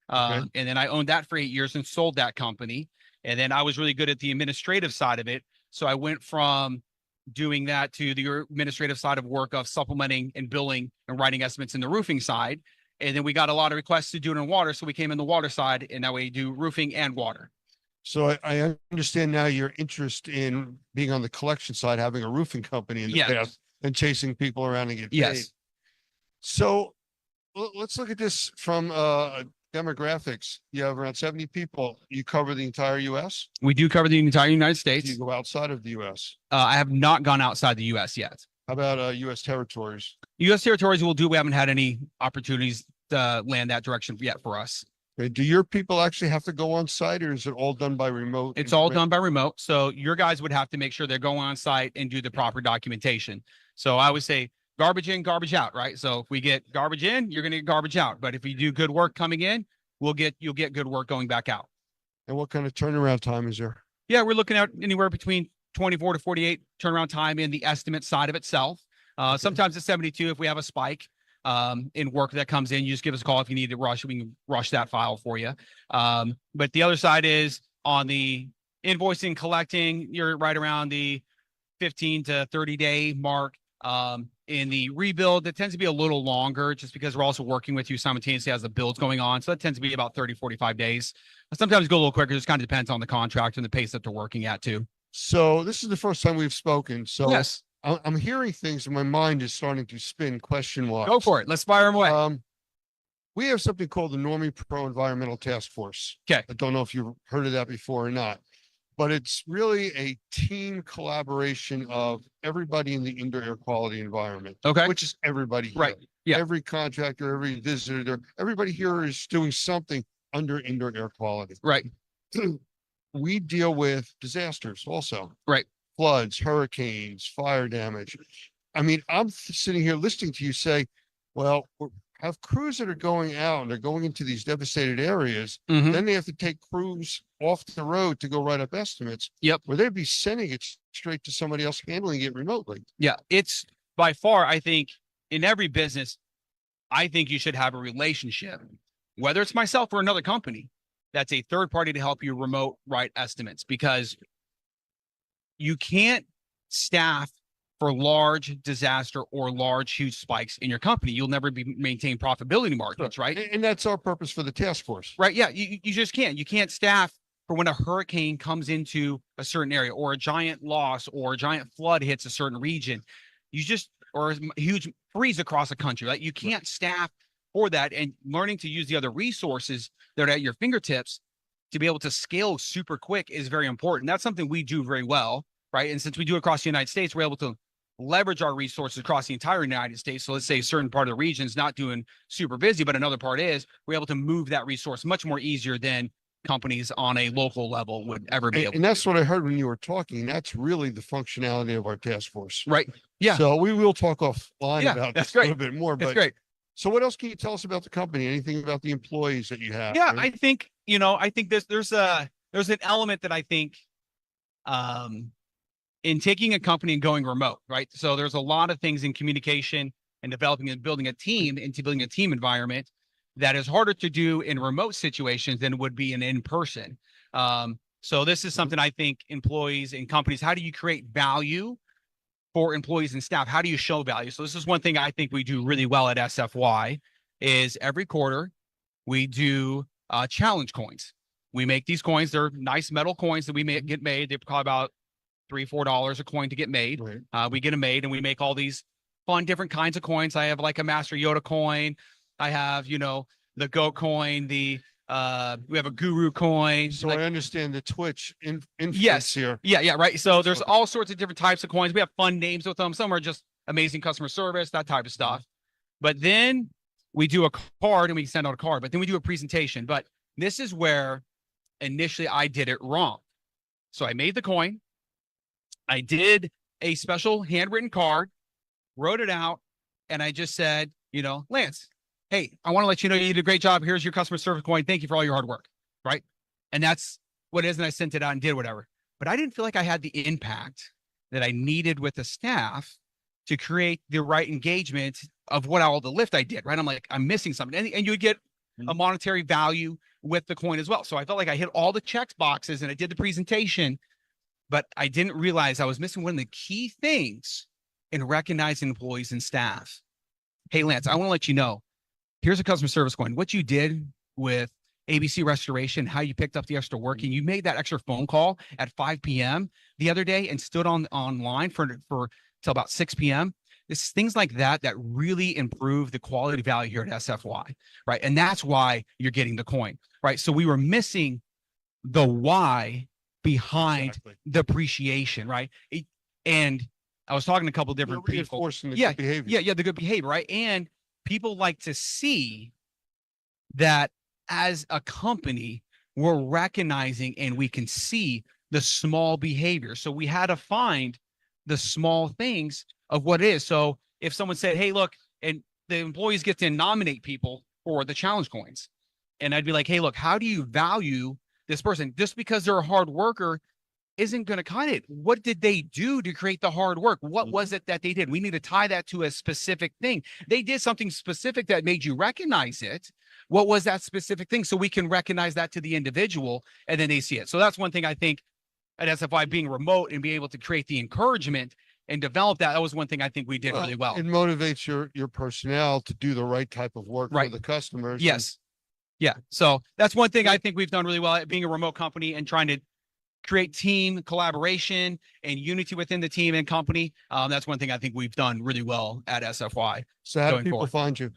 And then I owned that for 8 years and sold that company. And then I was really good at the administrative side of it. So I went from doing that to the administrative side of work of supplementing and billing and writing estimates in the roofing side. And then we got a lot of requests to do it in water. So we came in the water side, and now we do roofing and water. So I understand now your interest in being on the collection side, having a roofing company in the Yes. past and chasing people around and get paid. Yes. So let's look at this from demographics. You have around 70 people. You cover the entire U.S.? We do cover the entire United States. Do you go outside of the U.S.? I have not gone outside the U.S. yet. How about U.S. territories? U.S. territories will do. We haven't had any opportunities to land that direction yet for us. Okay. Do your people actually have to go on site, or is it all done by remote? It's all done by remote. So your guys would have to make sure they're going on site and do the proper documentation. So I would say garbage in, garbage out, right? So if we get garbage in, you're going to get garbage out. But if you do good work coming in, you'll get good work going back out. And what kind of turnaround time is there? Yeah, we're looking at anywhere between 24 to 48 turnaround time in the estimate side of itself. Sometimes it's 72 if we have a spike in work that comes in. You just give us a call if you need to rush. We can rush that file for you. But the other side is on the invoicing, collecting, you're right around the 15 to 30 day mark. In the rebuild, it tends to be a little longer just because we're also working with you simultaneously as the build's going on. So that tends to be about 30, 45 days. Sometimes go a little quicker. Just kind of depends on the contract and the pace that they're working at too. So this is the first time we've spoken. So yes, I'm hearing things and my mind is starting to spin question marks. Go for it. Let's fire them away. We have something called the Normie Pro Environmental Task Force. Okay. I don't know if you've heard of that before or not, but it's really a team collaboration of everybody in the indoor air quality environment. Okay. Which is everybody here. Right. Yeah. Every contractor, every visitor, everybody here is doing something under indoor air quality. Right. We deal with disasters also. Right. Floods, hurricanes, fire damage. I mean, I'm sitting here listening to you say, well, have crews that are going out and they're going into these devastated areas. Mhm. Then they have to take crews off the road to go write up estimates. Yep. Where they'd be sending it straight to somebody else handling it remotely. Yeah, it's by far, I think, in every business, I think you should have a relationship, whether it's myself or another company, that's a third party to help you remote write estimates, because you can't staff for large disaster or large, huge spikes in your company. You'll never maintain profitability margins, right? And that's our purpose for the task force. Right. Yeah. You just can't. You can't staff for when a hurricane comes into a certain area, or a giant loss or a giant flood hits a certain region. You just, or a huge freeze across a country. Like, you can't staff for that. And learning to use the other resources that are at your fingertips to be able to scale super quick is very important. That's something we do very well, right? And since we do it across the United States, we're able to leverage our resources across the entire United States. So let's say a certain part of the region is not doing super busy, but another part is, we're able to move that resource much more easier than companies on a local level would ever be able And that's what I heard when you were talking. That's really the functionality of our task force. Right. Yeah. So we will talk offline Yeah, about that's this a great. little bit more. That's But great. So what else can you tell us about the company? Anything about the employees that you have? Yeah, right? I think, I think there's an element that I think in taking a company and going remote, right? So there's a lot of things in communication and developing and building a team, into building a team environment that is harder to do in remote situations than would be in person. So this is something I think employees and companies, how do you create value for employees and staff? How do you show value? So this is one thing I think we do really well at SFY, is every quarter we do challenge coins. We make these coins. They're nice metal coins that we get made. They cost about $3, $4 a coin to get made. Right. We get them made, and we make all these fun different kinds of coins. I have like a Master Yoda coin. I have, the goat coin, we have a guru coin. So I understand the Twitch influence Yes. here. Yeah, right. So there's all sorts of different types of coins. We have fun names with them. Some are just amazing customer service, that type of stuff. But then we do a card and we send out a card, but then we do a presentation. But this is where initially I did it wrong. So I made the coin. I did a special handwritten card, wrote it out, and I just said, you know, Lance, hey, I want to let you know you did a great job. Here's your customer service coin. Thank you for all your hard work. Right. And that's what it is. And I sent it out and did whatever. But I didn't feel like I had the impact that I needed with the staff to create the right engagement of what all the lift I did. Right. I'm like, I'm missing something. And you would get a monetary value with the coin as well. So I felt like I hit all the check boxes and I did the presentation, but I didn't realize I was missing one of the key things in recognizing employees and staff. Hey, Lance, I want to let you know, here's a customer service coin. What you did with ABC Restoration, how you picked up the extra work, and you made that extra phone call at 5 p.m. the other day and stood online for till about 6 p.m. It's things like that that really improve the quality value here at SFY, right? And that's why you're getting the coin, right? So we were missing the why behind the appreciation, right? And I was talking to a couple of different people. Reinforcing the Yeah, good behavior. yeah, the good behavior, right? And people like to see that as a company, we're recognizing and we can see the small behavior. So we had to find the small things of what it is. So if someone said, hey, look, and the employees get to nominate people for the challenge coins. And I'd be like, hey, look, how do you value this person? Just because they're a hard worker isn't going to cut it. What did they do to create the hard work? What was it that they did? We need to tie that to a specific thing. They did something specific that made you recognize it. What was that specific thing? So we can recognize that to the individual and then they see it. So that's one thing I think at SFY, being remote and being able to create the encouragement and develop that. That was one thing I think we did really well. It motivates your personnel to do the right type of work for the customers. Yes. Yeah. So that's one thing I think we've done really well at being a remote company and trying to create team collaboration and unity within the team and company. That's one thing I think we've done really well at SFY. So how do people find you?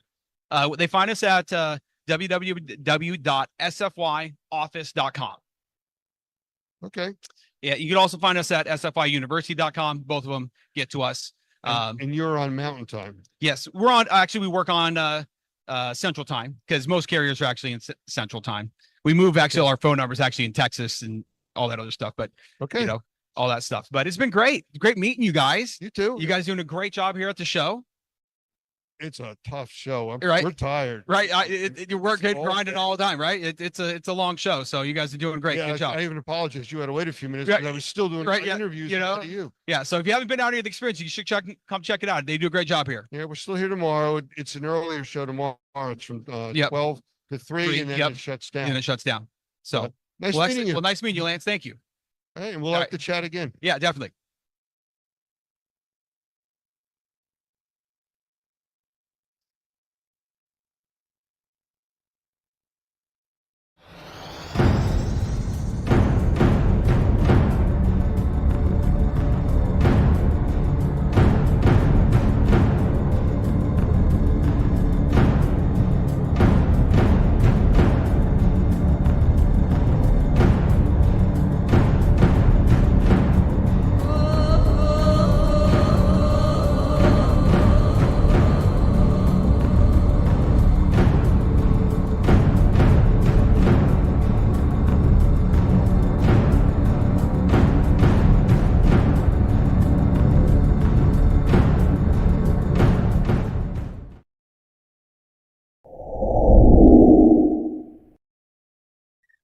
They find us at www.sfyoffice.com. Okay. Yeah, you can also find us at sfyuniversity.com. Both of them get to us. And you're on Mountain Time. Yes, we're on. Actually, we work on Central Time because most carriers are actually in Central Time. We move actually our phone numbers actually in Texas and all that other stuff. But you know, all that stuff. But it's been great meeting you guys. You too. You guys doing a great job here at the show. It's a tough show. Right. We're tired. Right. You work grinding all the time, right? It's a long show. So you guys are doing great. Yeah, Good job. I even apologize. You had to wait a few minutes because I was still doing interviews. You know, yeah. So if you haven't been out here, the experience, you should come check it out. They do a great job here. Yeah, we're still here tomorrow. It's an earlier show tomorrow. It's from 12 to 3, and then it shuts down. And it shuts down. So nice meeting you. Well, nice meeting you, Lance. Thank you. Hey, and we'll have to chat again. Yeah, definitely.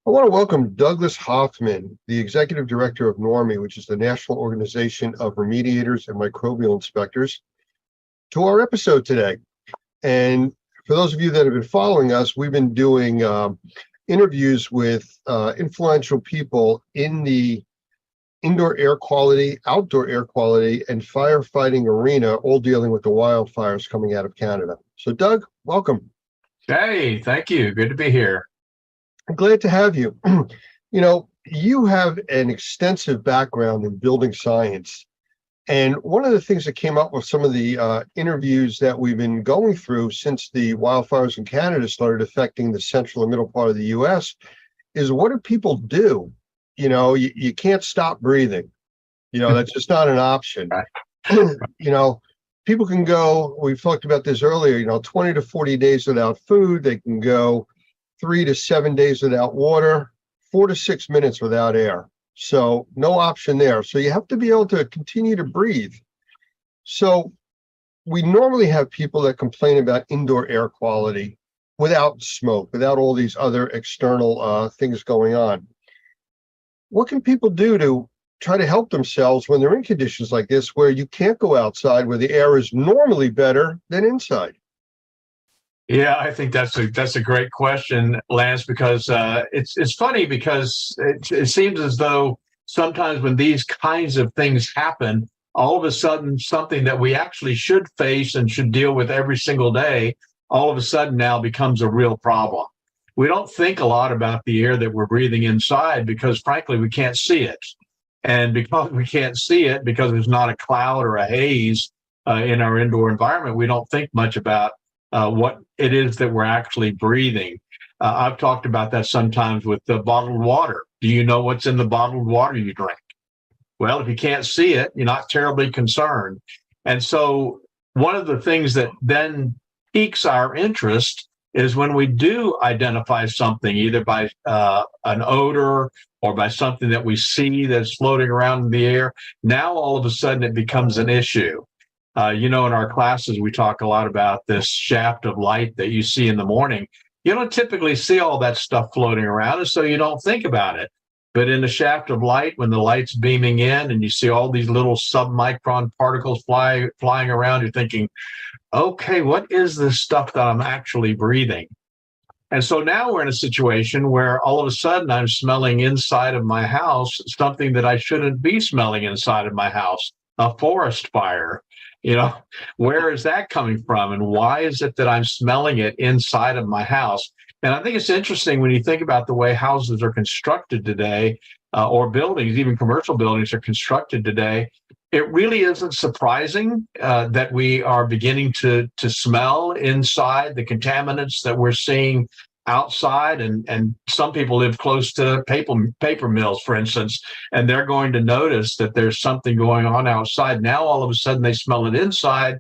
I want to welcome Douglas Hoffman, the Executive Director of NORMI, which is the National Organization of Remediators and Microbial Inspectors, to our episode today. And for those of you that have been following us, we've been doing interviews with influential people in the indoor air quality, outdoor air quality, and firefighting arena, all dealing with the wildfires coming out of Canada. So Doug, welcome. Hey, thank you. Good to be here. I'm glad to have you. You know, you have an extensive background in building science. And one of the things that came up with some of the interviews that we've been going through since the wildfires in Canada started affecting the central and middle part of the US is, what do people do? You know, you can't stop breathing. You know, that's just not an option. You know, people can go, we've talked about this earlier, 20 to 40 days without food. They can go 3 to 7 days without water, 4 to 6 minutes without air. So no option there. So you have to be able to continue to breathe. So we normally have people that complain about indoor air quality without smoke, without all these other external things going on. What can people do to try to help themselves when they're in conditions like this, where you can't go outside, where the air is normally better than inside? Yeah, I think that's a great question, Lance, because it's funny because it seems as though sometimes when these kinds of things happen, all of a sudden something that we actually should face and should deal with every single day, all of a sudden now becomes a real problem. We don't think a lot about the air that we're breathing inside because, frankly, we can't see it. And because we can't see it, because there's not a cloud or a haze in our indoor environment, we don't think much about what it is that we're actually breathing. I've talked about that sometimes with the bottled water. Do you know what's in the bottled water you drink? Well, if you can't see it, you're not terribly concerned. And so one of the things that then piques our interest is when we do identify something, either by an odor or by something that we see that's floating around in the air. Now, all of a sudden, it becomes an issue. In our classes, we talk a lot about this shaft of light that you see in the morning. You don't typically see all that stuff floating around, and so you don't think about it. But in the shaft of light, when the light's beaming in and you see all these little submicron particles flying around, you're thinking, okay, what is this stuff that I'm actually breathing? And so now we're in a situation where all of a sudden I'm smelling inside of my house something that I shouldn't be smelling inside of my house, a forest fire. Where is that coming from? And why is it that I'm smelling it inside of my house? And I think it's interesting when you think about the way houses are constructed today, or buildings, even commercial buildings are constructed today. It really isn't surprising that we are beginning to smell inside the contaminants that we're seeing outside. And some people live close to paper mills, for instance, and they're going to notice that there's something going on outside. Now, all of a sudden, they smell it inside.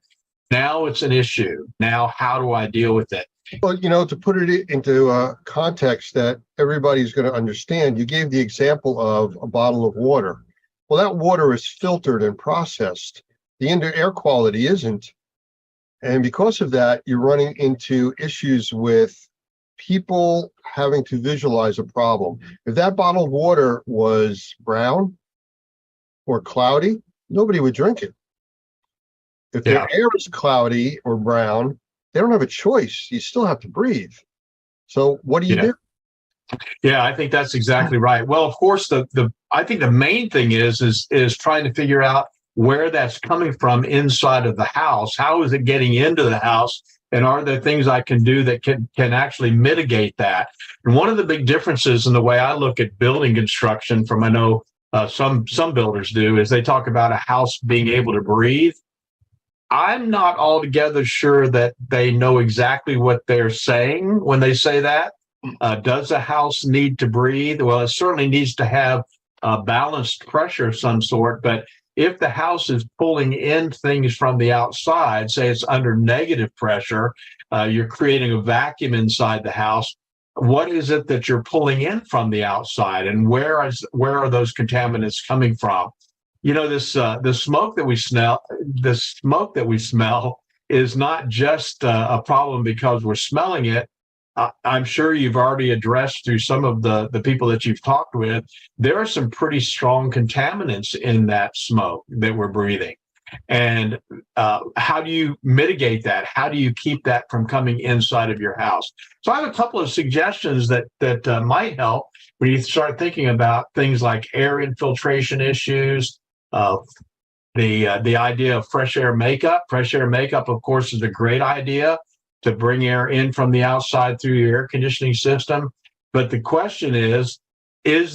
Now it's an issue. Now, how do I deal with it? Well, to put it into context that everybody's going to understand, you gave the example of a bottle of water. Well, that water is filtered and processed. The indoor air quality isn't. And because of that, you're running into issues with people having to visualize a problem. If that bottled water was brown or cloudy, nobody would drink it. If the air is cloudy or brown, they don't have a choice. You still have to breathe. So what do you do? Yeah, I think that's exactly right. Well, of course, I think the main thing is trying to figure out where that's coming from inside of the house. How is it getting into the house? And are there things I can do that can actually mitigate that? And one of the big differences in the way I look at building construction from, I know some builders do, is they talk about a house being able to breathe. I'm not altogether sure that they know exactly what they're saying when they say that. Does a house need to breathe? Well, it certainly needs to have balanced pressure of some sort. But if the house is pulling in things from the outside, say it's under negative pressure, you're creating a vacuum inside the house. What is it that you're pulling in from the outside, and where are those contaminants coming from? The smoke that we smell is not just a problem because we're smelling it. I'm sure you've already addressed through some of the people that you've talked with, there are some pretty strong contaminants in that smoke that we're breathing. And how do you mitigate that? How do you keep that from coming inside of your house? So I have a couple of suggestions that might help when you start thinking about things like air infiltration issues, the idea of fresh air makeup. Fresh air makeup, of course, is a great idea to bring air in from the outside through your air conditioning system. But the question is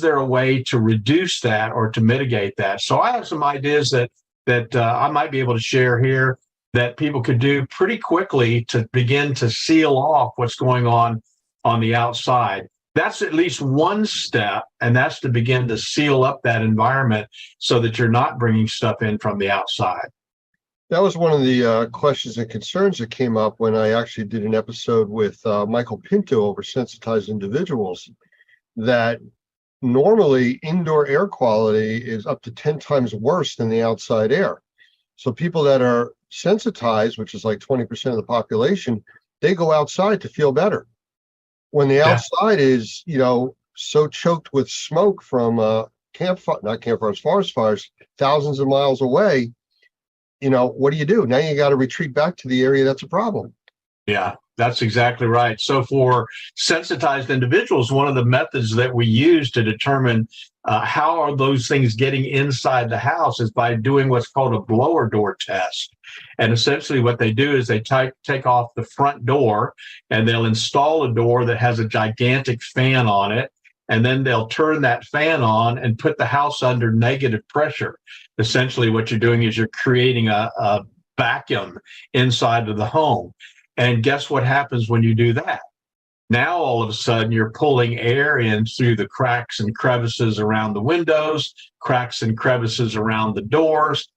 there a way to reduce that or to mitigate that? So I have some ideas that I might be able to share here that people could do pretty quickly to begin to seal off what's going on the outside. That's at least one step, and that's to begin to seal up that environment so that you're not bringing stuff in from the outside. That was one of the questions and concerns that came up when I actually did an episode with Michael Pinto over sensitized individuals, that normally indoor air quality is up to 10 times worse than the outside air. So people that are sensitized, which is like 20% of the population, they go outside to feel better. When the outside is, so choked with smoke from forest fires, thousands of miles away, what do you do? Now you got to retreat back to the area that's a problem. Yeah, that's exactly right. So for sensitized individuals, one of the methods that we use to determine how are those things getting inside the house is by doing what's called a blower door test. And essentially what they do is they take off the front door and they'll install a door that has a gigantic fan on it. And then they'll turn that fan on and put the house under negative pressure. Essentially what you're doing is you're creating a vacuum inside of the home. And guess what happens when you do that? Now, all of a sudden, you're pulling air in through the cracks and crevices around the windows, cracks and crevices around the doors,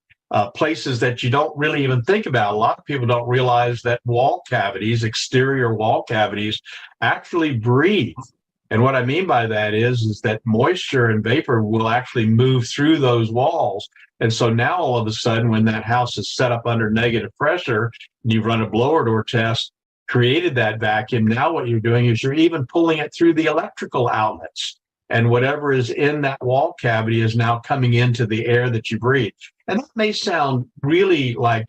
places that you don't really even think about. A lot of people don't realize that wall cavities, exterior wall cavities, actually breathe. And what I mean by that is that moisture and vapor will actually move through those walls. And so now all of a sudden, when that house is set up under negative pressure, and you run a blower door test, created that vacuum, now what you're doing is you're even pulling it through the electrical outlets. And whatever is in that wall cavity is now coming into the air that you breathe. And that may sound really like,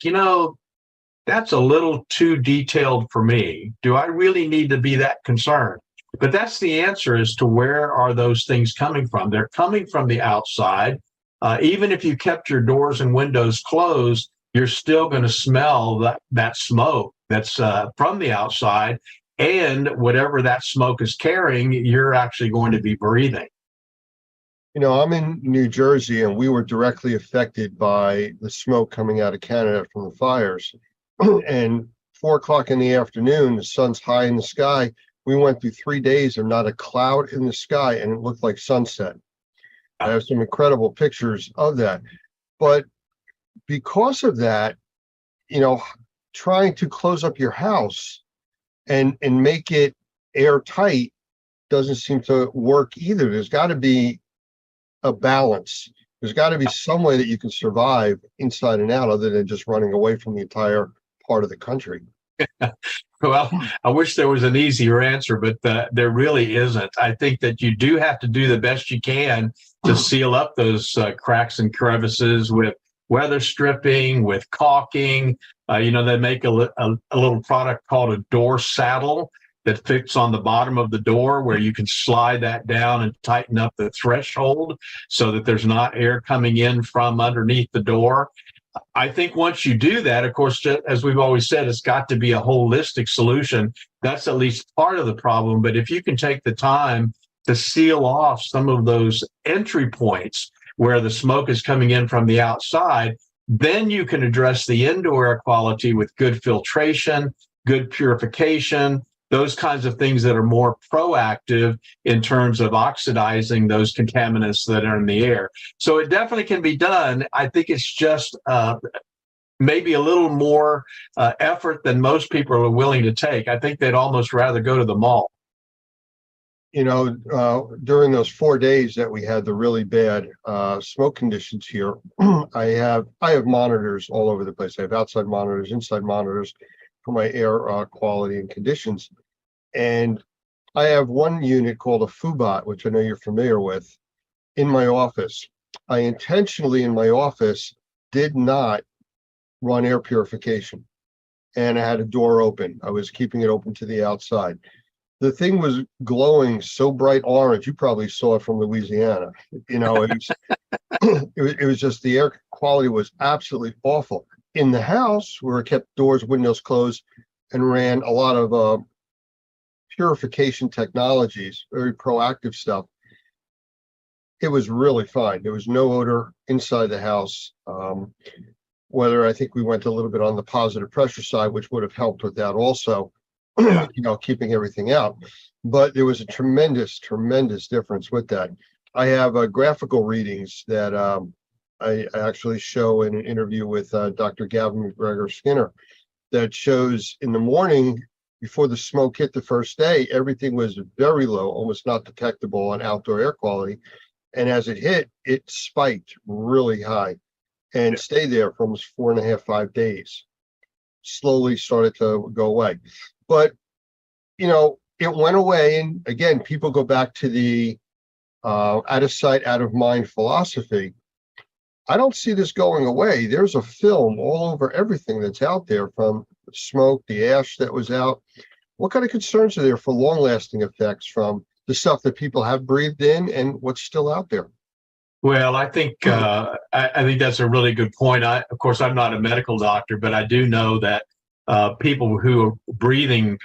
that's a little too detailed for me. Do I really need to be that concerned? But that's the answer as to where are those things coming from. They're coming from the outside. Even if you kept your doors and windows closed, you're still going to smell that smoke that's from the outside. And whatever that smoke is carrying, you're actually going to be breathing. I'm in New Jersey, and we were directly affected by the smoke coming out of Canada from the fires. And 4 o'clock in the afternoon, the sun's high in the sky. We went through 3 days of not a cloud in the sky, and it looked like sunset. I have some incredible pictures of that. But because of that, trying to close up your house and make it airtight doesn't seem to work either. There's got to be a balance. There's got to be some way that you can survive inside and out other than just running away from the entire part of the country. Well, I wish there was an easier answer, but there really isn't. I think that you do have to do the best you can to seal up those cracks and crevices with weather stripping, with caulking. They make a little product called a door saddle that fits on the bottom of the door, where you can slide that down and tighten up the threshold so that there's not air coming in from underneath the door. I think once you do that, of course, as we've always said, it's got to be a holistic solution. That's at least part of the problem. But if you can take the time to seal off some of those entry points where the smoke is coming in from the outside, then you can address the indoor air quality with good filtration, good purification, those kinds of things that are more proactive in terms of oxidizing those contaminants that are in the air. So it definitely can be done. I think it's just maybe a little more effort than most people are willing to take. I think they'd almost rather go to the mall. During those 4 days that we had the really bad smoke conditions here, I have monitors all over the place. I have outside monitors, inside monitors for my air quality and conditions. And I have one unit called a Fubot, which I know you're familiar with, in my office. I intentionally in my office did not run air purification, and I had a door open. I was keeping it open to the outside. The thing was glowing so bright orange. You probably saw it from Louisiana. It was just, the air quality was absolutely awful. In the house, where I kept doors, windows closed, and ran a lot of purification technologies, very proactive stuff, it was really fine. There was no odor inside the house. Whether I think we went a little bit on the positive pressure side, which would have helped with that also, keeping everything out. But there was a tremendous difference with that. I have graphical readings that I actually show in an interview with Dr. Gavin McGregor Skinner that shows in the morning before the smoke hit the first day, everything was very low, almost not detectable on outdoor air quality. And as it hit, it spiked really high and stayed there for almost 4.5, 5 days. Slowly started to go away. But, you know, it went away. And again, people go back to the out of sight, out of mind philosophy. I don't see this going away. There's a film all over everything that's out there, from the smoke, the ash that was out. What kind of concerns are there for long-lasting effects from the stuff that people have breathed in and what's still out there? Well, I think I think that's a really good point. Of course, I'm not a medical doctor, but I do know that people who are breathing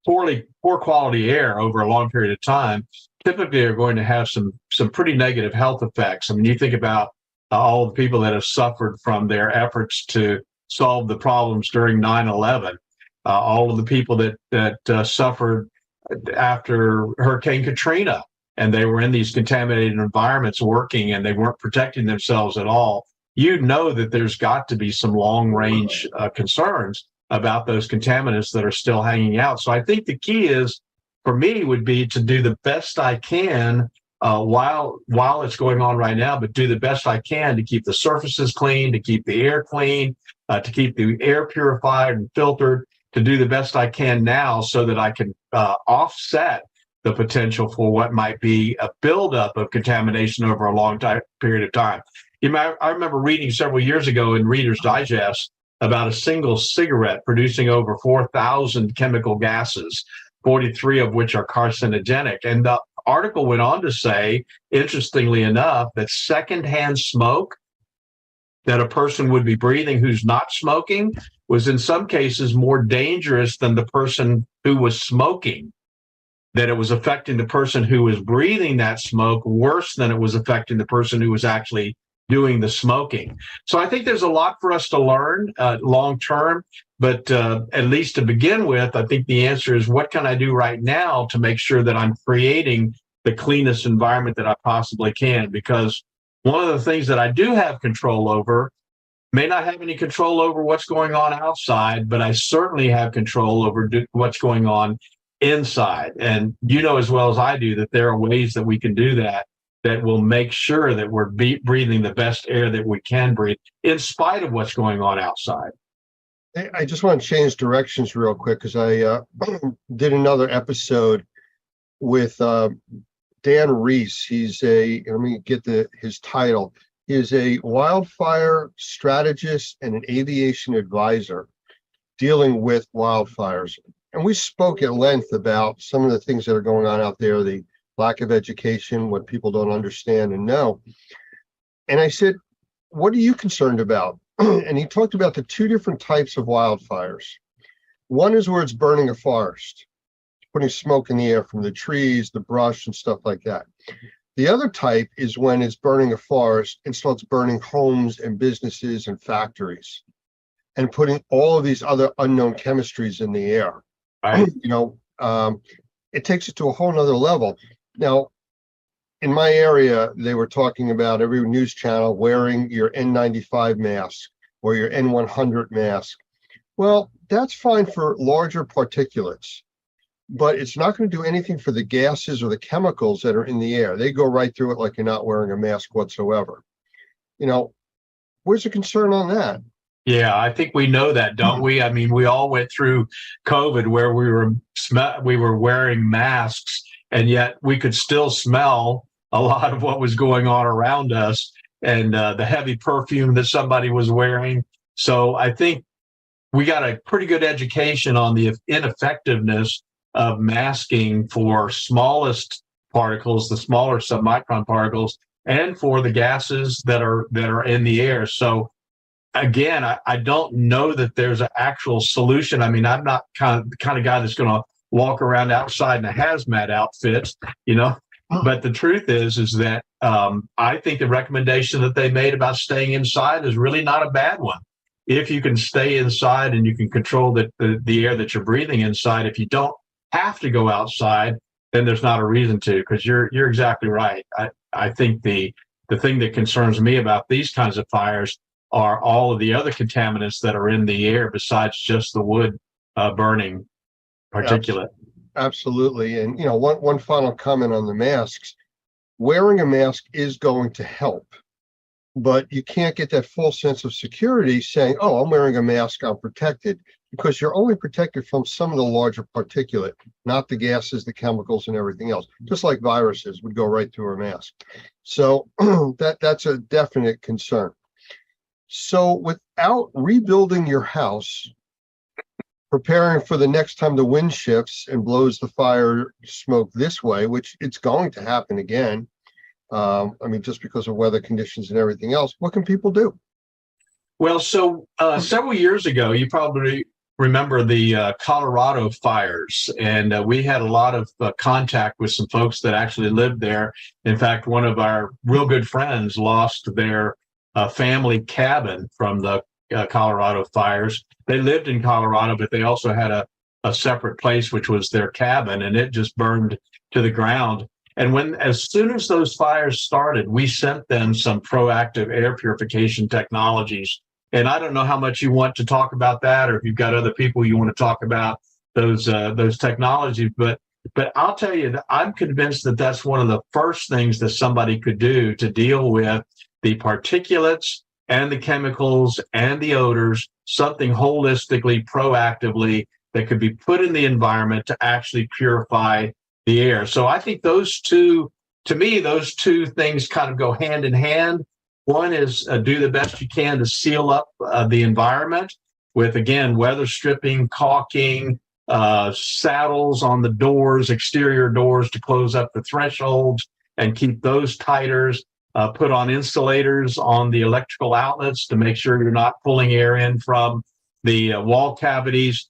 poor quality air over a long period of time typically are going to have some pretty negative health effects. I mean, you think about all the people that have suffered from their efforts to solve the problems during 9/11, all of the people that suffered after Hurricane Katrina, and they were in these contaminated environments working and they weren't protecting themselves at all. You know that there's got to be some long range concerns about those contaminants that are still hanging out. So I think the key is, for me, would be to do the best I can while it's going on right now, but do the best I can to keep the surfaces clean, to keep the air clean, to keep the air purified and filtered, to do the best I can now so that I can offset the potential for what might be a buildup of contamination over a long period of time. I remember reading several years ago in Reader's Digest about a single cigarette producing over 4,000 chemical gases, 43 of which are carcinogenic. And the article went on to say, interestingly enough, that secondhand smoke that a person would be breathing who's not smoking was in some cases more dangerous than the person who was smoking, that it was affecting the person who was breathing that smoke worse than it was affecting the person who was actually doing the smoking. So I think there's a lot for us to learn long term, but at least to begin with, I think the answer is, what can I do right now to make sure that I'm creating the cleanest environment that I possibly can? Because one of the things that I do have control over, may not have any control over what's going on outside, but I certainly have control over what's going on inside. And you know as well as I do that there are ways that we can do that will make sure that we're breathing the best air that we can breathe in spite of what's going on outside. I just want to change directions real quick, because I did another episode with Dan Reese. He's let me get his title. He is a wildfire strategist and an aviation advisor dealing with wildfires. And we spoke at length about some of the things that are going on out there, the lack of education, what people don't understand and know. And I said, what are you concerned about? And he talked about the two different types of wildfires. One is where it's burning a forest, putting smoke in the air from the trees, the brush and stuff like that. The other type is when it's burning a forest and starts burning homes and businesses and factories and putting all of these other unknown chemistries in the air. Right. You know, it takes it to a whole nother level. Now, in my area, they were talking about every news channel wearing your N95 mask or your N100 mask. Well, that's fine for larger particulates, but it's not going to do anything for the gases or the chemicals that are in the air. They go right through it like you're not wearing a mask whatsoever. You know, where's the concern on that? Yeah, I think we know that, don't we? I mean, we all went through COVID where we were wearing masks, and yet we could still smell a lot of what was going on around us, and the heavy perfume that somebody was wearing. So I think we got a pretty good education on the ineffectiveness of masking for smallest particles, the smaller submicron particles, and for the gases that are in the air. So again, I don't know that there's an actual solution. I mean, I'm not the kind of guy that's going to walk around outside in a hazmat outfit, you know. But the truth is that I think the recommendation that they made about staying inside is really not a bad one. If you can stay inside and you can control the air that you're breathing inside, if you don't have to go outside, then there's not a reason to, because you're exactly right. I think the The thing that concerns me about these kinds of fires are all of the other contaminants that are in the air besides just the wood burning particulate. Absolutely. And, one final comment on the masks. Wearing a mask is going to help, but you can't get that full sense of security saying, oh, I'm wearing a mask, I'm protected, because you're only protected from some of the larger particulate, not the gases, the chemicals, and everything else, just like viruses would go right through a mask. So that's a definite concern. So without rebuilding your house, preparing for the next time the wind shifts and blows the fire smoke this way, which it's going to happen again, just because of weather conditions and everything else, what can people do? Well, so several years ago, you probably remember the Colorado fires, and we had a lot of contact with some folks that actually lived there. In fact, one of our real good friends lost their family cabin from the Colorado fires. They lived in Colorado, but they also had a separate place, which was their cabin, and it just burned to the ground. And as soon as those fires started, we sent them some proactive air purification technologies. And I don't know how much you want to talk about that, or if you've got other people you want to talk about those technologies. But I'll tell you that I'm convinced that that's one of the first things that somebody could do to deal with the particulates and the chemicals and the odors, something holistically, proactively that could be put in the environment to actually purify the air. So I think those two things kind of go hand in hand. One is do the best you can to seal up the environment with, again, weather stripping, caulking, saddles on the doors, exterior doors to close up the thresholds and keep those tighter. Put on insulators on the electrical outlets to make sure you're not pulling air in from the wall cavities.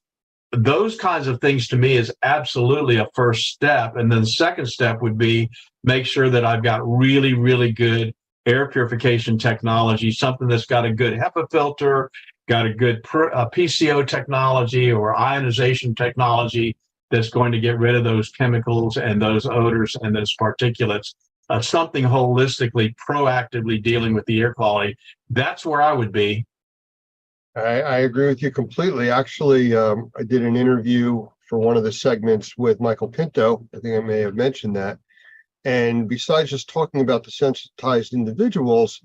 Those kinds of things to me is absolutely a first step. And then the second step would be make sure that I've got really, really good air purification technology, something that's got a good HEPA filter, got a good PCO technology or ionization technology that's going to get rid of those chemicals and those odors and those particulates. Something holistically, proactively dealing with the air quality. That's where I would be. I agree with you completely. Actually, I did an interview for one of the segments with Michael Pinto. I think I may have mentioned that. And besides just talking about the sensitized individuals,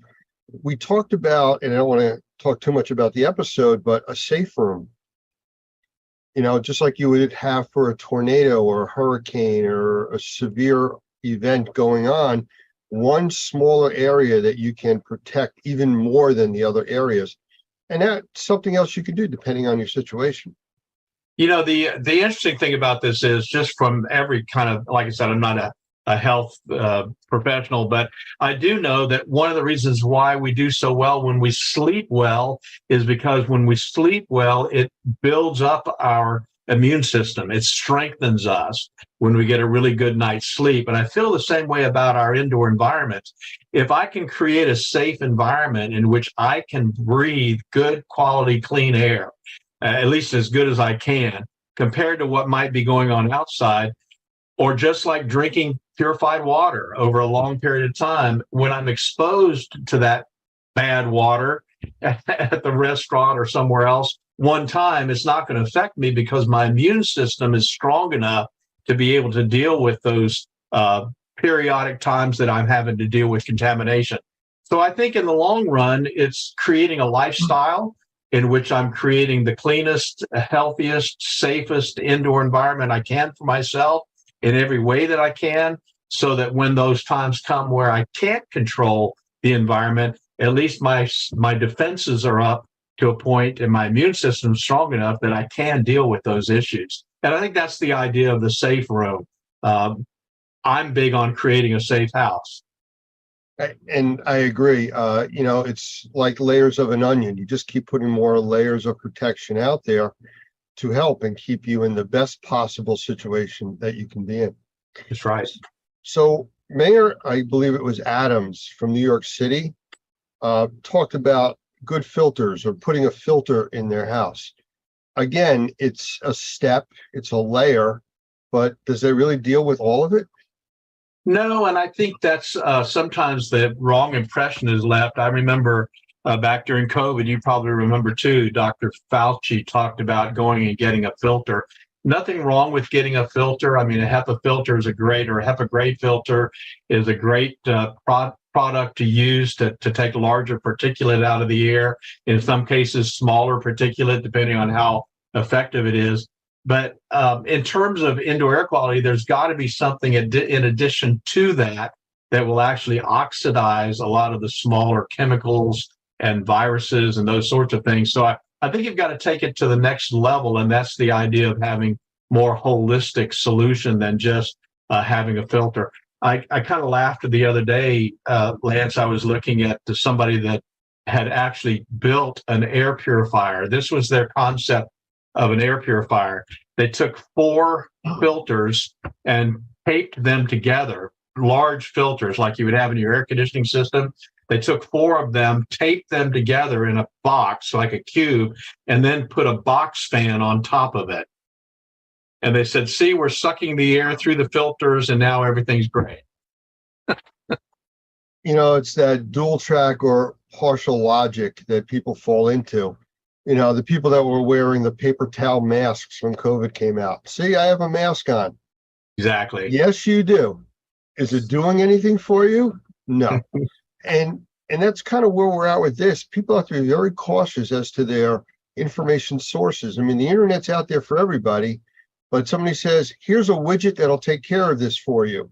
we talked about, and I don't want to talk too much about the episode, but a safe room. Just like you would have for a tornado or a hurricane or a severe event going on, one smaller area that you can protect even more than the other areas. And that's something else you can do depending on your situation. The interesting thing about this is just from every kind of, like I said, I'm not a health professional, but I do know that one of the reasons why we do so well when we sleep well is because when we sleep well, it builds up our immune system. It strengthens us when we get a really good night's sleep. And I feel the same way about our indoor environments. If I can create a safe environment in which I can breathe good quality, clean air, at least as good as I can, compared to what might be going on outside, or just like drinking purified water over a long period of time, when I'm exposed to that bad water at the restaurant or somewhere else, one time, it's not going to affect me because my immune system is strong enough to be able to deal with those periodic times that I'm having to deal with contamination. So I think in the long run, it's creating a lifestyle in which I'm creating the cleanest, healthiest, safest indoor environment I can for myself in every way that I can, so that when those times come where I can't control the environment, at least my defenses are up to a point and my immune system is strong enough that I can deal with those issues. And I think that's the idea of the safe room. I'm big on creating a safe house. And I agree. It's like layers of an onion. You just keep putting more layers of protection out there to help and keep you in the best possible situation that you can be in. That's right. So Mayor, I believe it was Adams from New York City, talked about good filters or putting a filter in their house. Again, it's a step, it's a layer, but does it really deal with all of it? No, and I think that's sometimes the wrong impression is left. I remember back during COVID, you probably remember too, Dr. Fauci talked about going and getting a filter. Nothing wrong with getting a filter. I mean, a HEPA filter is a HEPA grade filter is a great product to use to take larger particulate out of the air. In some cases, smaller particulate, depending on how effective it is. But in terms of indoor air quality, there's got to be something in addition to that that will actually oxidize a lot of the smaller chemicals and viruses and those sorts of things. So I think you've got to take it to the next level, and that's the idea of having more holistic solution than just having a filter. I kind of laughed the other day, Lance. I was looking at somebody that had actually built an air purifier. This was their concept of an air purifier. They took 4 filters and taped them together, large filters like you would have in your air conditioning system. They took 4 of them, taped them together in a box, like a cube, and then put a box fan on top of it. And they said, see, we're sucking the air through the filters and now everything's great. It's that dual track or partial logic that people fall into. The people that were wearing the paper towel masks when COVID came out. See, I have a mask on. Exactly. Yes, you do. Is it doing anything for you? No. And that's kind of where we're at with this. People have to be very cautious as to their information sources. I mean, the internet's out there for everybody, but somebody says, here's a widget that'll take care of this for you.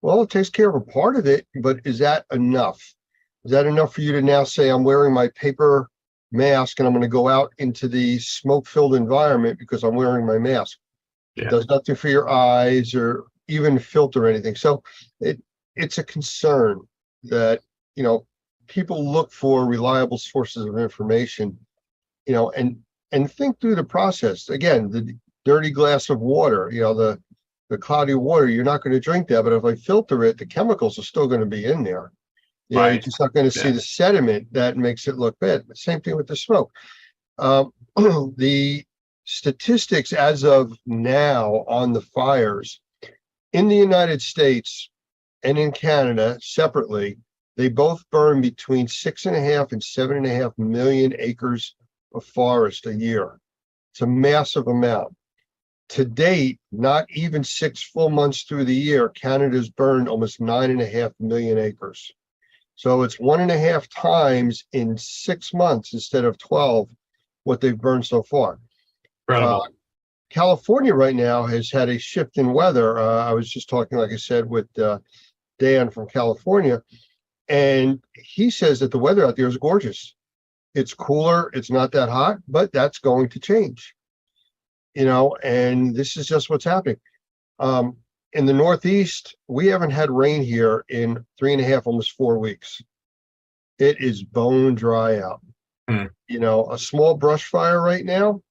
Well, it takes care of a part of it, but is that enough? Is that enough for you to now say, I'm wearing my paper mask and I'm going to go out into the smoke-filled environment because I'm wearing my mask? Yeah. It does nothing for your eyes or even filter anything. So it's a concern that, people look for reliable sources of information, and think through the process. Again, the dirty glass of water, the cloudy water, you're not going to drink that, but if I filter it, the chemicals are still going to be in there. You're just not going to see the sediment that makes it look bad. Same thing with the smoke. The statistics as of now on the fires in the United States and in Canada separately, they both burn between 6.5 and 7.5 million acres of forest a year. It's a massive amount. To date, not even 6 full months through the year, Canada's burned almost 9.5 million acres. So it's 1.5 times in 6 months instead of 12 what they've burned so far. California right now has had a shift in weather. I was just talking, like I said, with Dan from California, and he says that the weather out there is gorgeous. It's cooler, it's not that hot, but that's going to change. And this is just what's happening. In the Northeast, we haven't had rain here in 3.5, almost 4 weeks. It is bone dry out. A small brush fire right now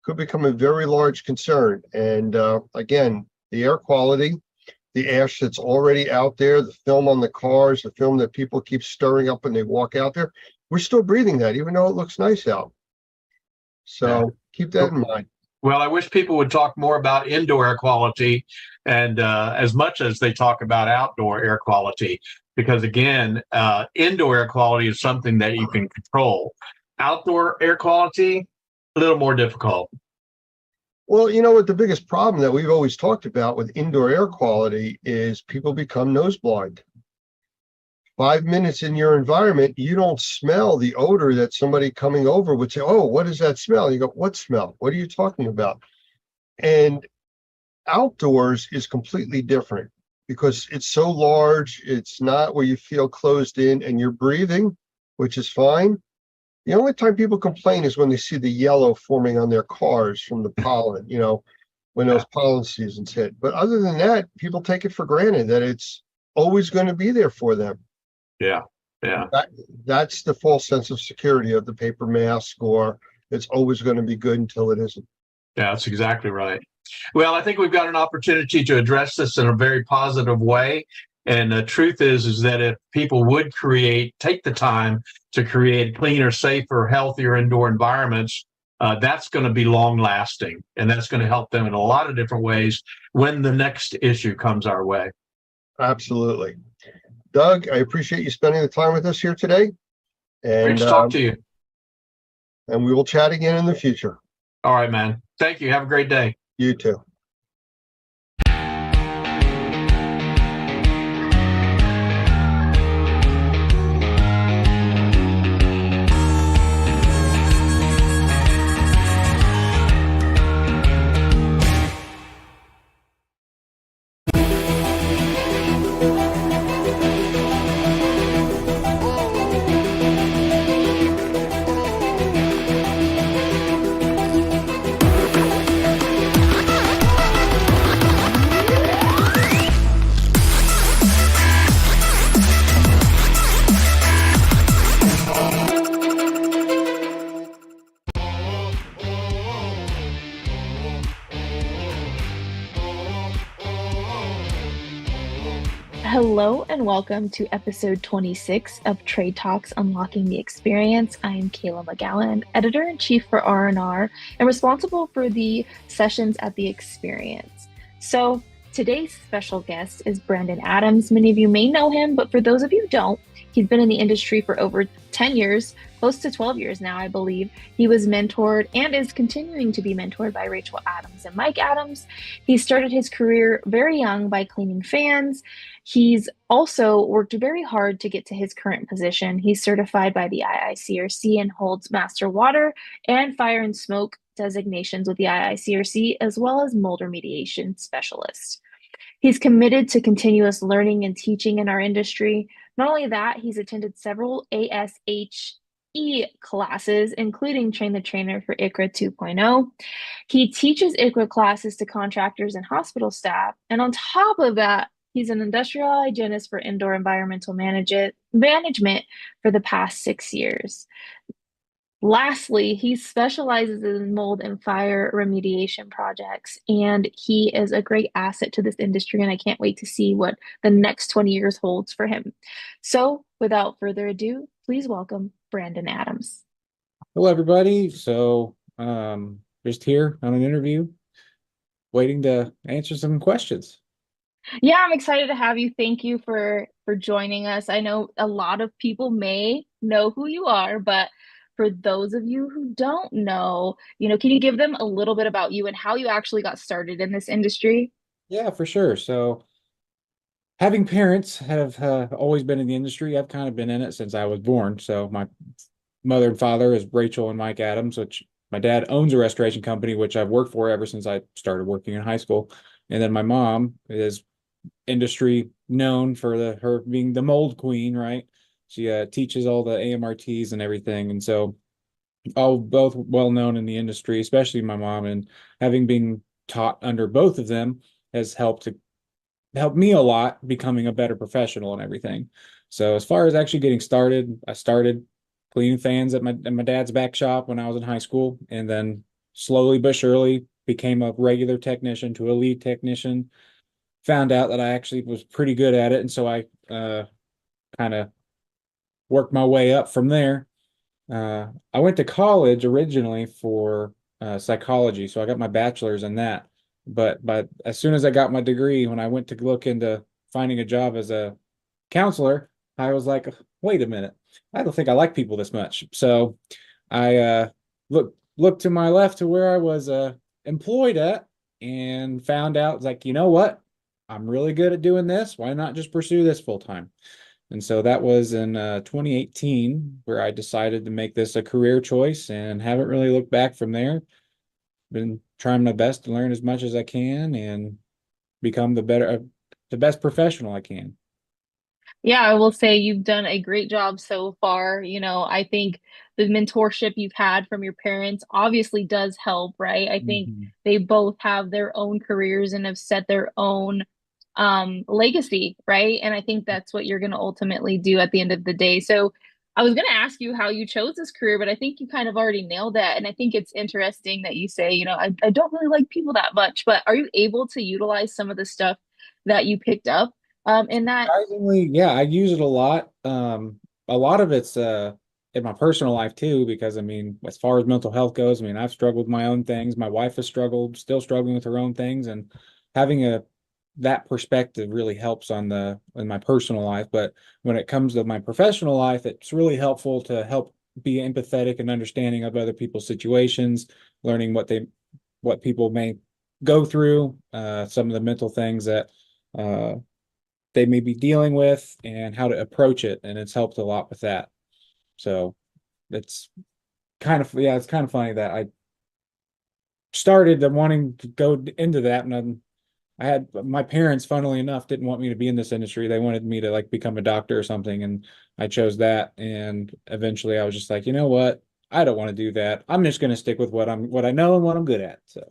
could become a very large concern. And again, the air quality, the ash that's already out there, the film on the cars, the film that people keep stirring up when they walk out there, we're still breathing that, even though it looks nice out. So keep that in mind. Well, I wish people would talk more about indoor air quality and as much as they talk about outdoor air quality, because again, indoor air quality is something that you can control. Outdoor air quality, a little more difficult. Well, what the biggest problem that we've always talked about with indoor air quality is people become nose blind. 5 minutes in your environment, you don't smell the odor that somebody coming over would say, oh, what is that smell? You go, what smell? What are you talking about? And outdoors is completely different because it's so large. It's not where you feel closed in and you're breathing, which is fine. The only time people complain is when they see the yellow forming on their cars from the pollen, when those pollen seasons hit. But other than that, people take it for granted that it's always going to be there for them. Yeah. That's the false sense of security of the paper mask, or it's always going to be good until it isn't. Yeah, that's exactly right. Well, I think we've got an opportunity to address this in a very positive way. And the truth is that if people would take the time to create cleaner, safer, healthier indoor environments, that's going to be long lasting. And that's going to help them in a lot of different ways when the next issue comes our way. Absolutely. Doug, I appreciate you spending the time with us here today. Great And to talk to you. and we will chat again in the future. All right, man. Thank you. Have a great day. You too. Hello and welcome to episode 26 of Trade Talks Unlocking the Experience. I am Kayla McGowan, editor-in-chief for R&R and responsible for the sessions at the Experience. So today's special guest is Brandon Adams. Many of you may know him, but for those of you who don't, he's been in the industry for over 10 years, close to 12 years now, I believe. He was mentored and is continuing to be mentored by Rachel Adams and Mike Adams. He started his career very young by cleaning fans. He's also worked very hard to get to his current position. He's certified by the IICRC and holds Master Water and Fire and Smoke designations with the IICRC, as well as mold remediation specialist. He's committed to continuous learning and teaching in our industry. Not only that, he's attended several ASHE classes, including Train the Trainer for ICRA 2.0. He teaches ICRA classes to contractors and hospital staff. And on top of that, he's an industrial hygienist for indoor environmental management for the past 6 years. Lastly, he specializes in mold and fire remediation projects, and he is a great asset to this industry, and I can't wait to see what the next 20 years holds for him. So without further ado, please welcome Brandon Adams. Hello, everybody. So just here on an interview, waiting to answer some questions. Yeah, I'm excited to have you. Thank you for joining us. I know a lot of people may know who you are, but for those of you who don't know, can you give them a little bit about you and how you actually got started in this industry? Yeah, for sure. So having parents have always been in the industry, I've kind of been in it since I was born. So my mother and father is Rachel and Mike Adams, which my dad owns a restoration company, which I've worked for ever since I started working in high school. And then my mom is industry known for her being the mold queen, right? She teaches all the AMRTs and everything. And so both well known in the industry, especially my mom, and having been taught under both of them has helped me a lot becoming a better professional and everything. So as far as actually getting started, I started cleaning fans at my dad's back shop when I was in high school, and then slowly but surely became a regular technician to a lead technician. Found out that I actually was pretty good at it, and so I kind of worked my way up from there. I went to college originally for psychology, so I got my bachelor's in that. But as soon as I got my degree, when I went to look into finding a job as a counselor, I was like, wait a minute, I don't think I like people this much. So I looked to my left to where I was employed at and found out, like, you know what? I'm really good at doing this. Why not just pursue this full time? And so that was in 2018 where I decided to make this a career choice and haven't really looked back from there. Been trying my best to learn as much as I can and become the best professional I can. Yeah, I will say you've done a great job so far. I think the mentorship you've had from your parents obviously does help, right? I think they both have their own careers and have set their own legacy, right? And I think that's what you're going to ultimately do at the end of the day. So I was going to ask you how you chose this career, but I think you kind of already nailed that. And I think it's interesting that you say, I don't really like people that much, but are you able to utilize some of the stuff that you picked up in that? Surprisingly, yeah, I use it a lot. A lot of it's in my personal life too, because as far as mental health goes, I've struggled with my own things. My wife has struggled, still struggling with her own things, and having a that perspective really helps in my personal life. But when it comes to my professional life, it's really helpful to help be empathetic and understanding of other people's situations, learning what people may go through, some of the mental things that they may be dealing with, and how to approach it. And it's helped a lot with that. So it's it's kind of funny that I started wanting to go into that, and I had my parents, funnily enough, didn't want me to be in this industry. They wanted me to like become a doctor or something, and I chose that. And eventually I was just like, you know what? I don't want to do that. I'm just going to stick with what I know and what I'm good at. So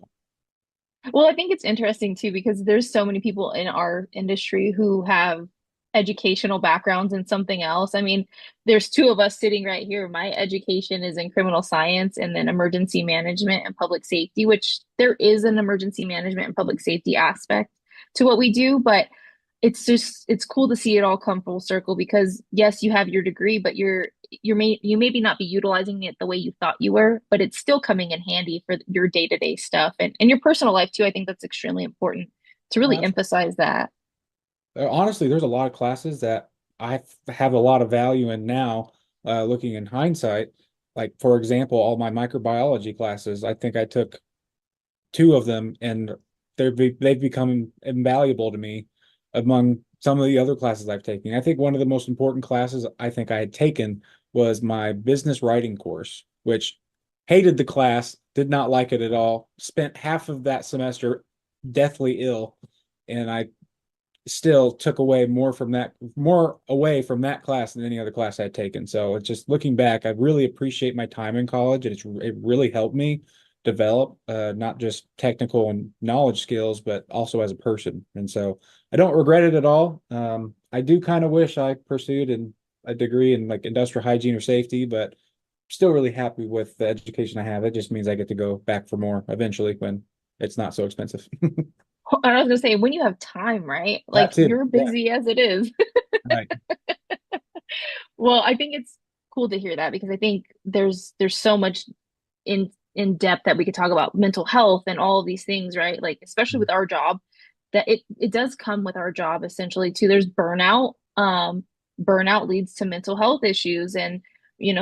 Well, I think it's interesting too because there's so many people in our industry who have educational backgrounds in something else. I mean, there's two of us sitting right here. My education is in criminal science and then emergency management and public safety, which there is an emergency management and public safety aspect to what we do, but it's cool to see it all come full circle because yes, you have your degree, but you maybe not be utilizing it the way you thought you were, but it's still coming in handy for your day-to-day stuff and your personal life too. I think that's extremely important to really emphasize that. honestly, there's a lot of classes that I have a lot of value in now, looking in hindsight. Like, for example, all my microbiology classes, I think I took two of them, and they've become invaluable to me among some of the other classes I've taken. I think one of the most important classes I think I had taken was my business writing course, which hated the class, did not like it at all, spent half of that semester deathly ill, and I still took away more away from that class than any other class I'd taken. So it's just looking back, I really appreciate my time in college, and it really helped me develop not just technical and knowledge skills, but also as a person. And so I don't regret it at all. I do kind of wish I pursued a degree in like industrial hygiene or safety, but still really happy with the education I have. It just means I get to go back for more eventually when it's not so expensive. And I was gonna say, when you have time, right? Like That's it. you're Yeah. busy as it is. Right. Well, I think it's cool to hear that because I think there's so much in depth that we could talk about mental health and all of these things, right? Like especially with our job, that it does come with our job essentially too. There's burnout. Burnout leads to mental health issues, and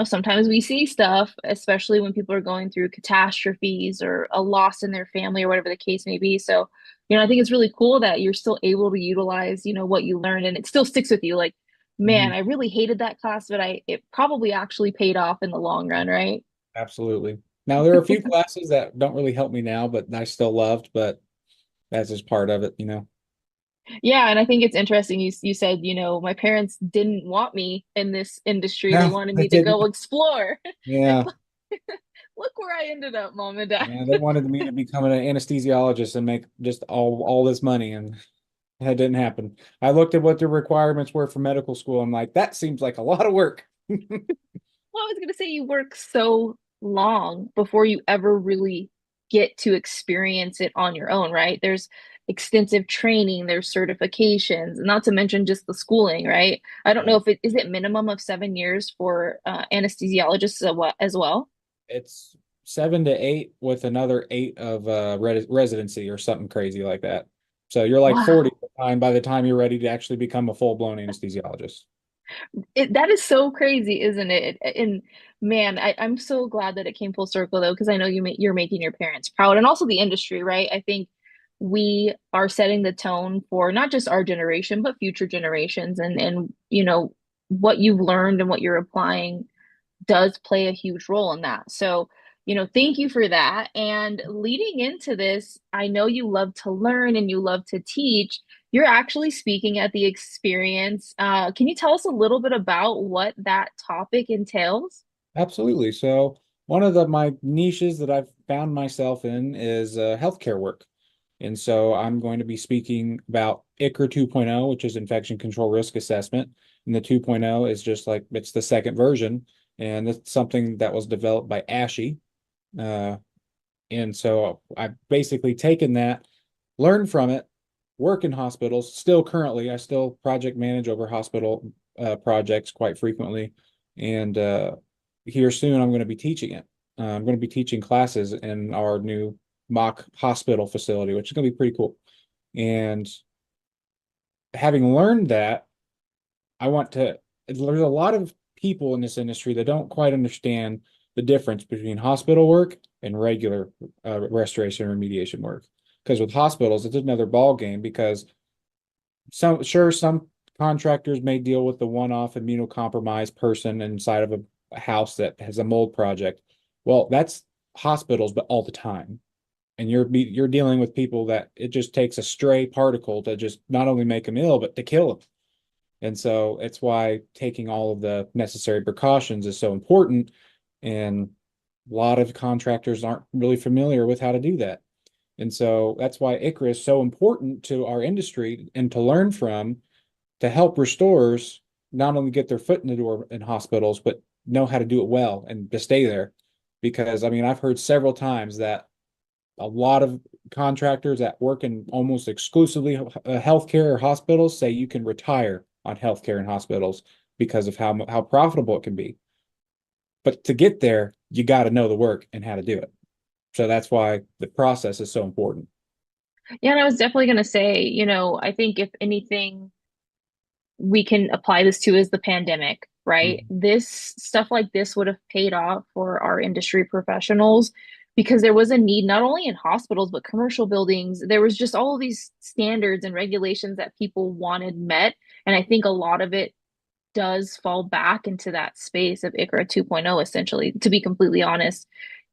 sometimes we see stuff, especially when people are going through catastrophes or a loss in their family or whatever the case may be. So, I think it's really cool that you're still able to utilize, what you learned and it still sticks with you. Like, man, I really hated that class, but it probably actually paid off in the long run, right? Absolutely. Now there are a few classes that don't really help me now, but I still loved, but that's just part of it. Yeah, and I think it's interesting. You said, my parents didn't want me in this industry. They No, wanted they me to go didn't. explore. Yeah. Look where I ended up, mom and dad. Yeah, they wanted me to become an anesthesiologist and make just all this money, and that didn't happen. I looked at what the requirements were for medical school. I'm like, that seems like a lot of work. Well, I was gonna say you work so long before you ever really get to experience it on your own, right? There's extensive training, there's certifications, not to mention just the schooling, right? I don't know if it is it minimum of 7 years for anesthesiologists as well. It's 7 to 8 with another 8 of residency or something crazy like that. So you're like Wow. 40 by the time you're ready to actually become a full-blown anesthesiologist. That is so crazy, isn't it? And man, I'm so glad that it came full circle though, because I know you're making your parents proud and also the industry, right? I think we are setting the tone for not just our generation, but future generations. And what you've learned and what you're applying does play a huge role in that. So, thank you for that. And leading into this, I know you love to learn and you love to teach. You're actually speaking at the experience. Can you tell us a little bit about what that topic entails? Absolutely. So one of my niches that I've found myself in is healthcare work. And so I'm going to be speaking about ICRA 2.0, which is Infection Control Risk Assessment. And the 2.0 is just like, it's the second version. And it's something that was developed by ASHI. And so I've basically taken that, learned from it, work in hospitals. I still project manage over hospital projects quite frequently. And here soon, I'm going to be teaching it. I'm going to be teaching classes in our new mock hospital facility, which is going to be pretty cool. And having learned that, there's a lot of people in this industry that don't quite understand the difference between hospital work and regular restoration and remediation work. Because with hospitals, it's another ball game, because some contractors may deal with the one-off immunocompromised person inside of a house that has a mold project. Well, that's hospitals, but all the time. And you're dealing with people that it just takes a stray particle to just not only make them ill, but to kill them. And so it's why taking all of the necessary precautions is so important. And a lot of contractors aren't really familiar with how to do that. And so that's why ICRA is so important to our industry and to learn from, to help restorers not only get their foot in the door in hospitals, but know how to do it well and to stay there. Because I mean, I've heard several times that a lot of contractors that work in almost exclusively healthcare or hospitals say you can retire on healthcare and hospitals because of how profitable it can be. But to get there, you got to know the work and how to do it. So that's why the process is so important. Yeah, and I was definitely going to say, I think if anything we can apply this to is the pandemic, right? This stuff like this would have paid off for our industry professionals, because there was a need not only in hospitals, but commercial buildings. There was just all of these standards and regulations that people wanted met. And I think a lot of it does fall back into that space of ICRA 2.0, essentially, to be completely honest.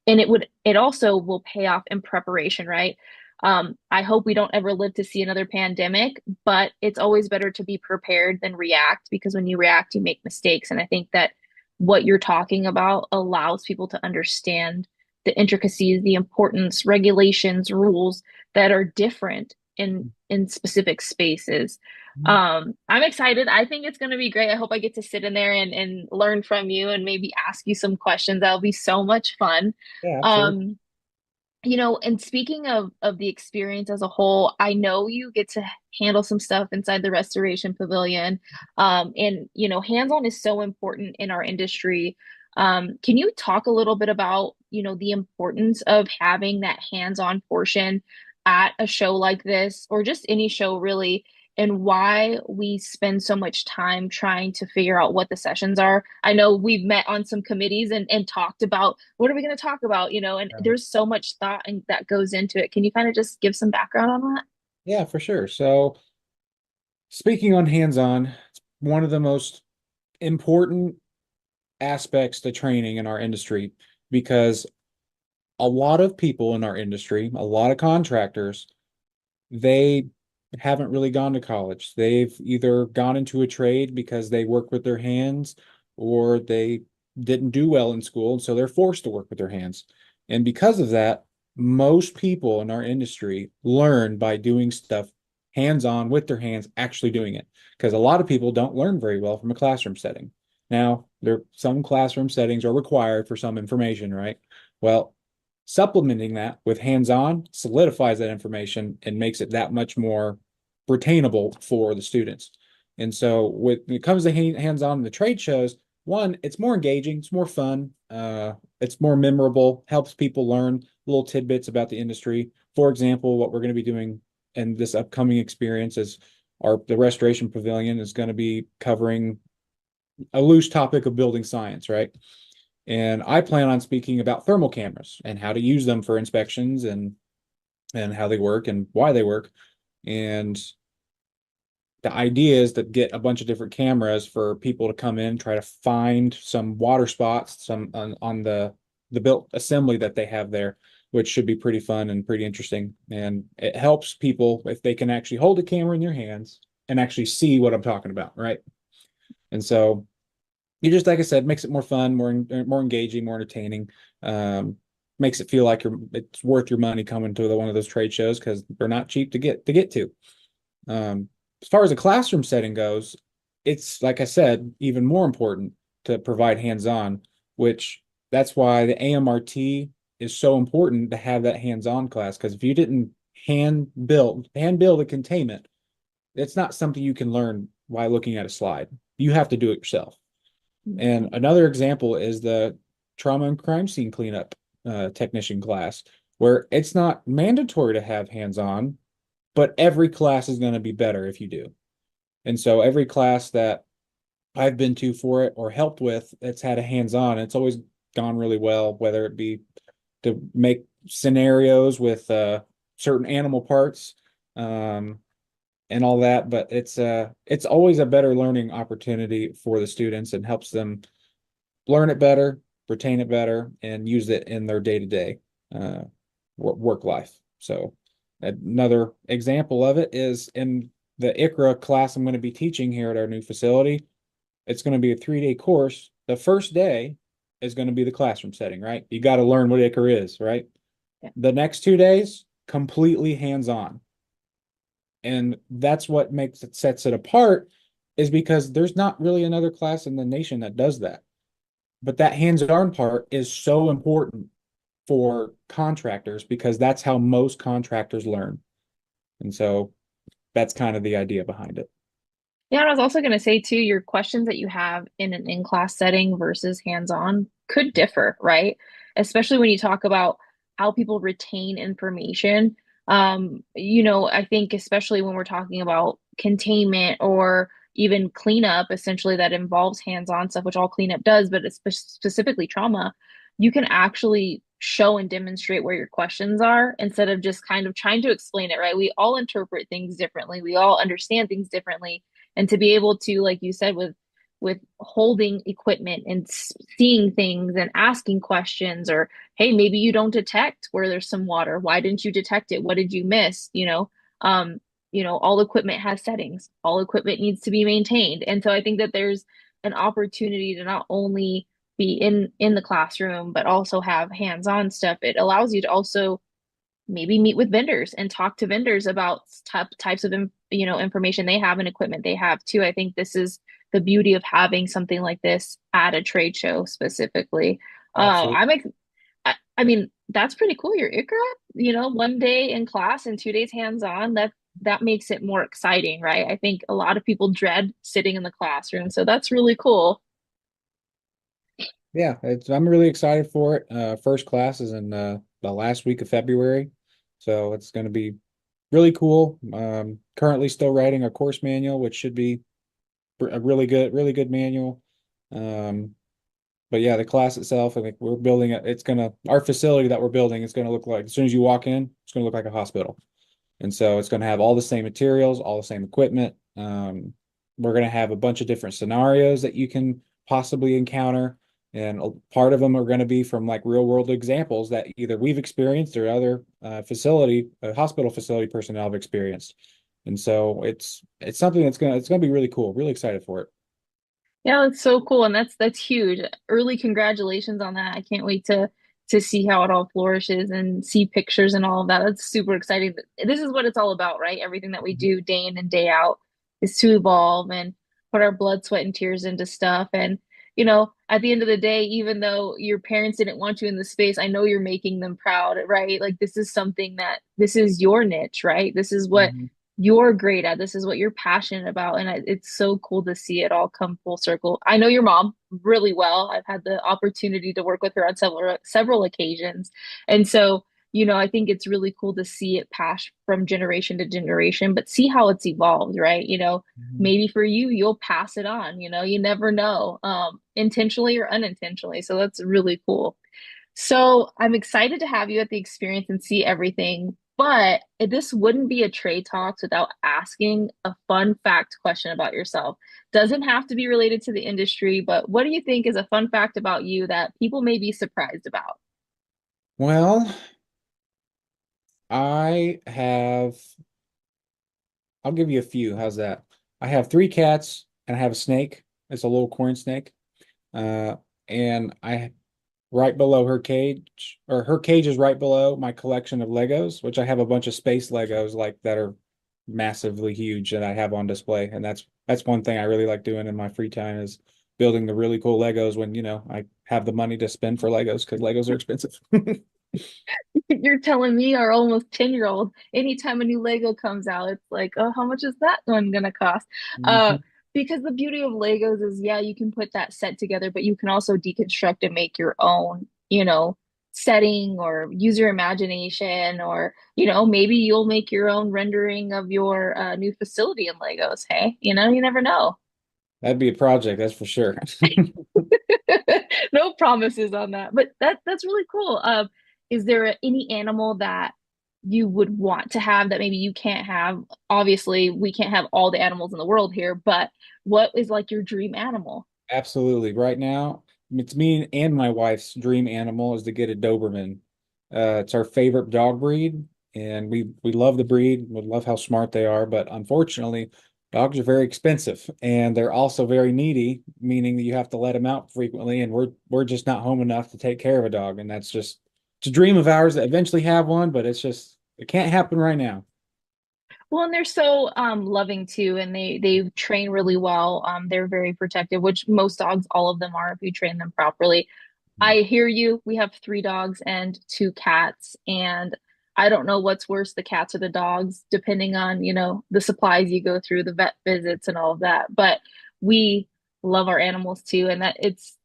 And it also will pay off in preparation, right? I hope we don't ever live to see another pandemic, but it's always better to be prepared than react, because when you react, you make mistakes. And I think that what you're talking about allows people to understand the intricacies, the importance, regulations, rules that are different in specific spaces. I'm excited. I think it's going to be great. I hope I get to sit in there and learn from you and maybe ask you some questions. That'll be so much fun. Yeah, absolutely. And speaking of the experience as a whole, I know you get to handle some stuff inside the restoration pavilion. And hands-on is so important in our industry. Can you talk a little bit about, the importance of having that hands-on portion at a show like this, or just any show really, and why we spend so much time trying to figure out what the sessions are? I know we've met on some committees and talked about what are we going to talk about, and there's so much thought that goes into it. Can you kind of just give some background on that? Yeah, for sure. So speaking on hands-on, it's one of the most important aspects to training in our industry, because a lot of people in our industry, a lot of contractors, they haven't really gone to college. They've either gone into a trade because they work with their hands, or they didn't do well in school, and so they're forced to work with their hands. And because of that, most people in our industry learn by doing stuff hands-on with their hands, actually doing it. Because a lot of people don't learn very well from a classroom setting. Now, some classroom settings are required for some information, right? Well, supplementing that with hands-on solidifies that information and makes it that much more retainable for the students. And so when it comes to hands-on in the trade shows, one, it's more engaging, it's more fun, it's more memorable, helps people learn little tidbits about the industry. For example, what we're going to be doing in this upcoming experience is the restoration pavilion is going to be covering a loose topic of building science, right? And I plan on speaking about thermal cameras and how to use them for inspections and how they work and why they work. And the idea is to get a bunch of different cameras for people to come in, try to find some water spots, some on the built assembly that they have there, which should be pretty fun and pretty interesting. And it helps people if they can actually hold a camera in their hands and actually see what I'm talking about, right? And so you just, like I said, makes it more fun, more engaging, more entertaining. Makes it feel like it's worth your money coming to one of those trade shows, because they're not cheap to get to. As far as a classroom setting goes, it's, like I said, even more important to provide hands-on, which that's why the AMRT is so important to have that hands-on class. Because if you didn't hand build a containment, it's not something you can learn while looking at a slide. You have to do it yourself. And another example is the trauma and crime scene cleanup technician class, where it's not mandatory to have hands-on, but every class is going to be better if you do. And so every class that I've been to for it or helped with, it's had a hands-on. It's always gone really well, whether it be to make scenarios with certain animal parts and all that. But it's always a better learning opportunity for the students and helps them learn it better, retain it better, and use it in their day-to-day work life. So another example of it is in the ICRA class I'm going to be teaching here at our new facility. It's going to be a 3-day course. The first day is going to be the classroom setting, right? You got to learn what ICRA is, right? Yeah. The next 2 days, completely hands-on. And that's what sets it apart, is because there's not really another class in the nation that does that. But that hands-on part is so important for contractors because that's how most contractors learn. And so that's kind of the idea behind it. Yeah, and I was also going to say too, your questions that you have in an in-class setting versus hands-on could differ, right? Especially when you talk about how people retain information. I think especially when we're talking about containment or even cleanup, essentially that involves hands-on stuff, which all cleanup does, but it's specifically trauma, you can actually show and demonstrate where your questions are instead of just kind of trying to explain it, right? We all interpret things differently. We all understand things differently. And to be able to, like you said, with holding equipment and seeing things and asking questions, or hey, maybe you don't detect where there's some water. Why didn't you detect it? What did you miss? All equipment has settings. All equipment needs to be maintained. And so I think that there's an opportunity to not only be in the classroom, but also have hands-on stuff. It allows you to also maybe meet with vendors and talk to vendors about types of information they have and equipment they have too. I think this is the beauty of having something like this at a trade show specifically. I mean, that's pretty cool. Your ICRA, 1 day in class and 2 days hands-on, that makes it more exciting, right? I think a lot of people dread sitting in the classroom, so that's really cool. Yeah, I'm really excited for it. First class is in the last week of February, so it's going to be really cool. Currently still writing a course manual, which should be a really good manual. But yeah, the class itself, I think we're building it. Our facility that we're building is going to look like, as soon as you walk in, it's going to look like a hospital. And so it's going to have all the same materials, all the same equipment. We're going to have a bunch of different scenarios that you can possibly encounter. And part of them are going to be from like real world examples that either we've experienced or other hospital facility personnel have experienced. And so it's something it's going to be really cool. Really excited for it. Yeah, that's so cool. And that's huge. Early congratulations on that. I can't wait to see how it all flourishes and see pictures and all of that. That's super exciting. This is what it's all about, right? Everything that we do day in and day out is to evolve and put our blood, sweat, and tears into stuff. And, at the end of the day, even though your parents didn't want you in the space, I know you're making them proud, right? Like this is this is your niche, right? This is what you're great at. This is what you're passionate about. And it's so cool to see it all come full circle. I know your mom really well. I've had the opportunity to work with her on several occasions. And so, I think it's really cool to see it pass from generation to generation, but see how it's evolved, right? Maybe for you, you'll pass it on, you never know, intentionally or unintentionally. So that's really cool. So I'm excited to have you at the experience and see everything. But this wouldn't be a trade talks without asking a fun fact question about yourself. Doesn't have to be related to the industry, but what do you think is a fun fact about you that people may be surprised about? Well, I'll give you a few. How's that? I have 3 cats and I have a snake. It's a little corn snake. And right below her cage is right below my collection of Legos, which I have a bunch of space Legos like that are massively huge that I have on display. And that's one thing I really like doing in my free time is building the really cool Legos when, I have the money to spend for Legos because Legos are expensive. You're telling me our almost 10-year-old, anytime a new Lego comes out, it's like, oh, how much is that one gonna cost? Because the beauty of Legos is, yeah, you can put that set together, but you can also deconstruct and make your own, setting or use your imagination, or, maybe you'll make your own rendering of your new facility in Legos. Hey, you never know. That'd be a project, that's for sure. No promises on that, but that's really cool. Is there any animal that you would want to have that maybe you can't have? Obviously, we can't have all the animals in the world here, but what is like your dream animal? Absolutely. Right now, it's me and my wife's dream animal is to get a Doberman. It's our favorite dog breed, and we love the breed. We love how smart they are, but unfortunately, dogs are very expensive, and they're also very needy, meaning that you have to let them out frequently, and we're just not home enough to take care of a dog, and that's just it's a dream of ours to eventually have one, but it can't happen right now. Well, and they're so loving too, and they train really well. They're very protective, which most dogs, all of them are, if you train them properly. I hear you. We have 3 dogs and 2 cats, and I don't know what's worse, the cats or the dogs, depending on, the supplies you go through, the vet visits and all of that. But we love our animals too, and that it's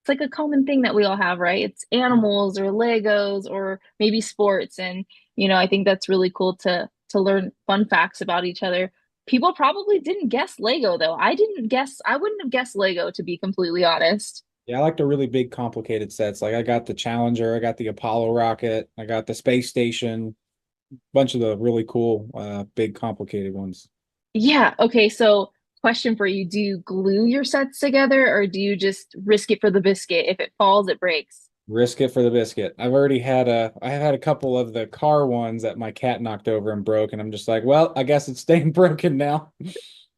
like a common thing that we all have, right? It's animals or Legos or maybe sports, and I think that's really cool to learn fun facts about each other. People probably didn't guess Lego though. I wouldn't have guessed Lego, to be completely honest. Yeah, I like the really big, complicated sets. Like I got the Challenger, I got the Apollo rocket, I got the space station, bunch of the really cool, big, complicated ones. Yeah. Okay. So question for you. Do you glue your sets together, or do you just risk it for the biscuit? If it falls, it breaks. Risk it for the biscuit. I have had a couple of the car ones that my cat knocked over and broke, and I'm just like, well, I guess it's staying broken now.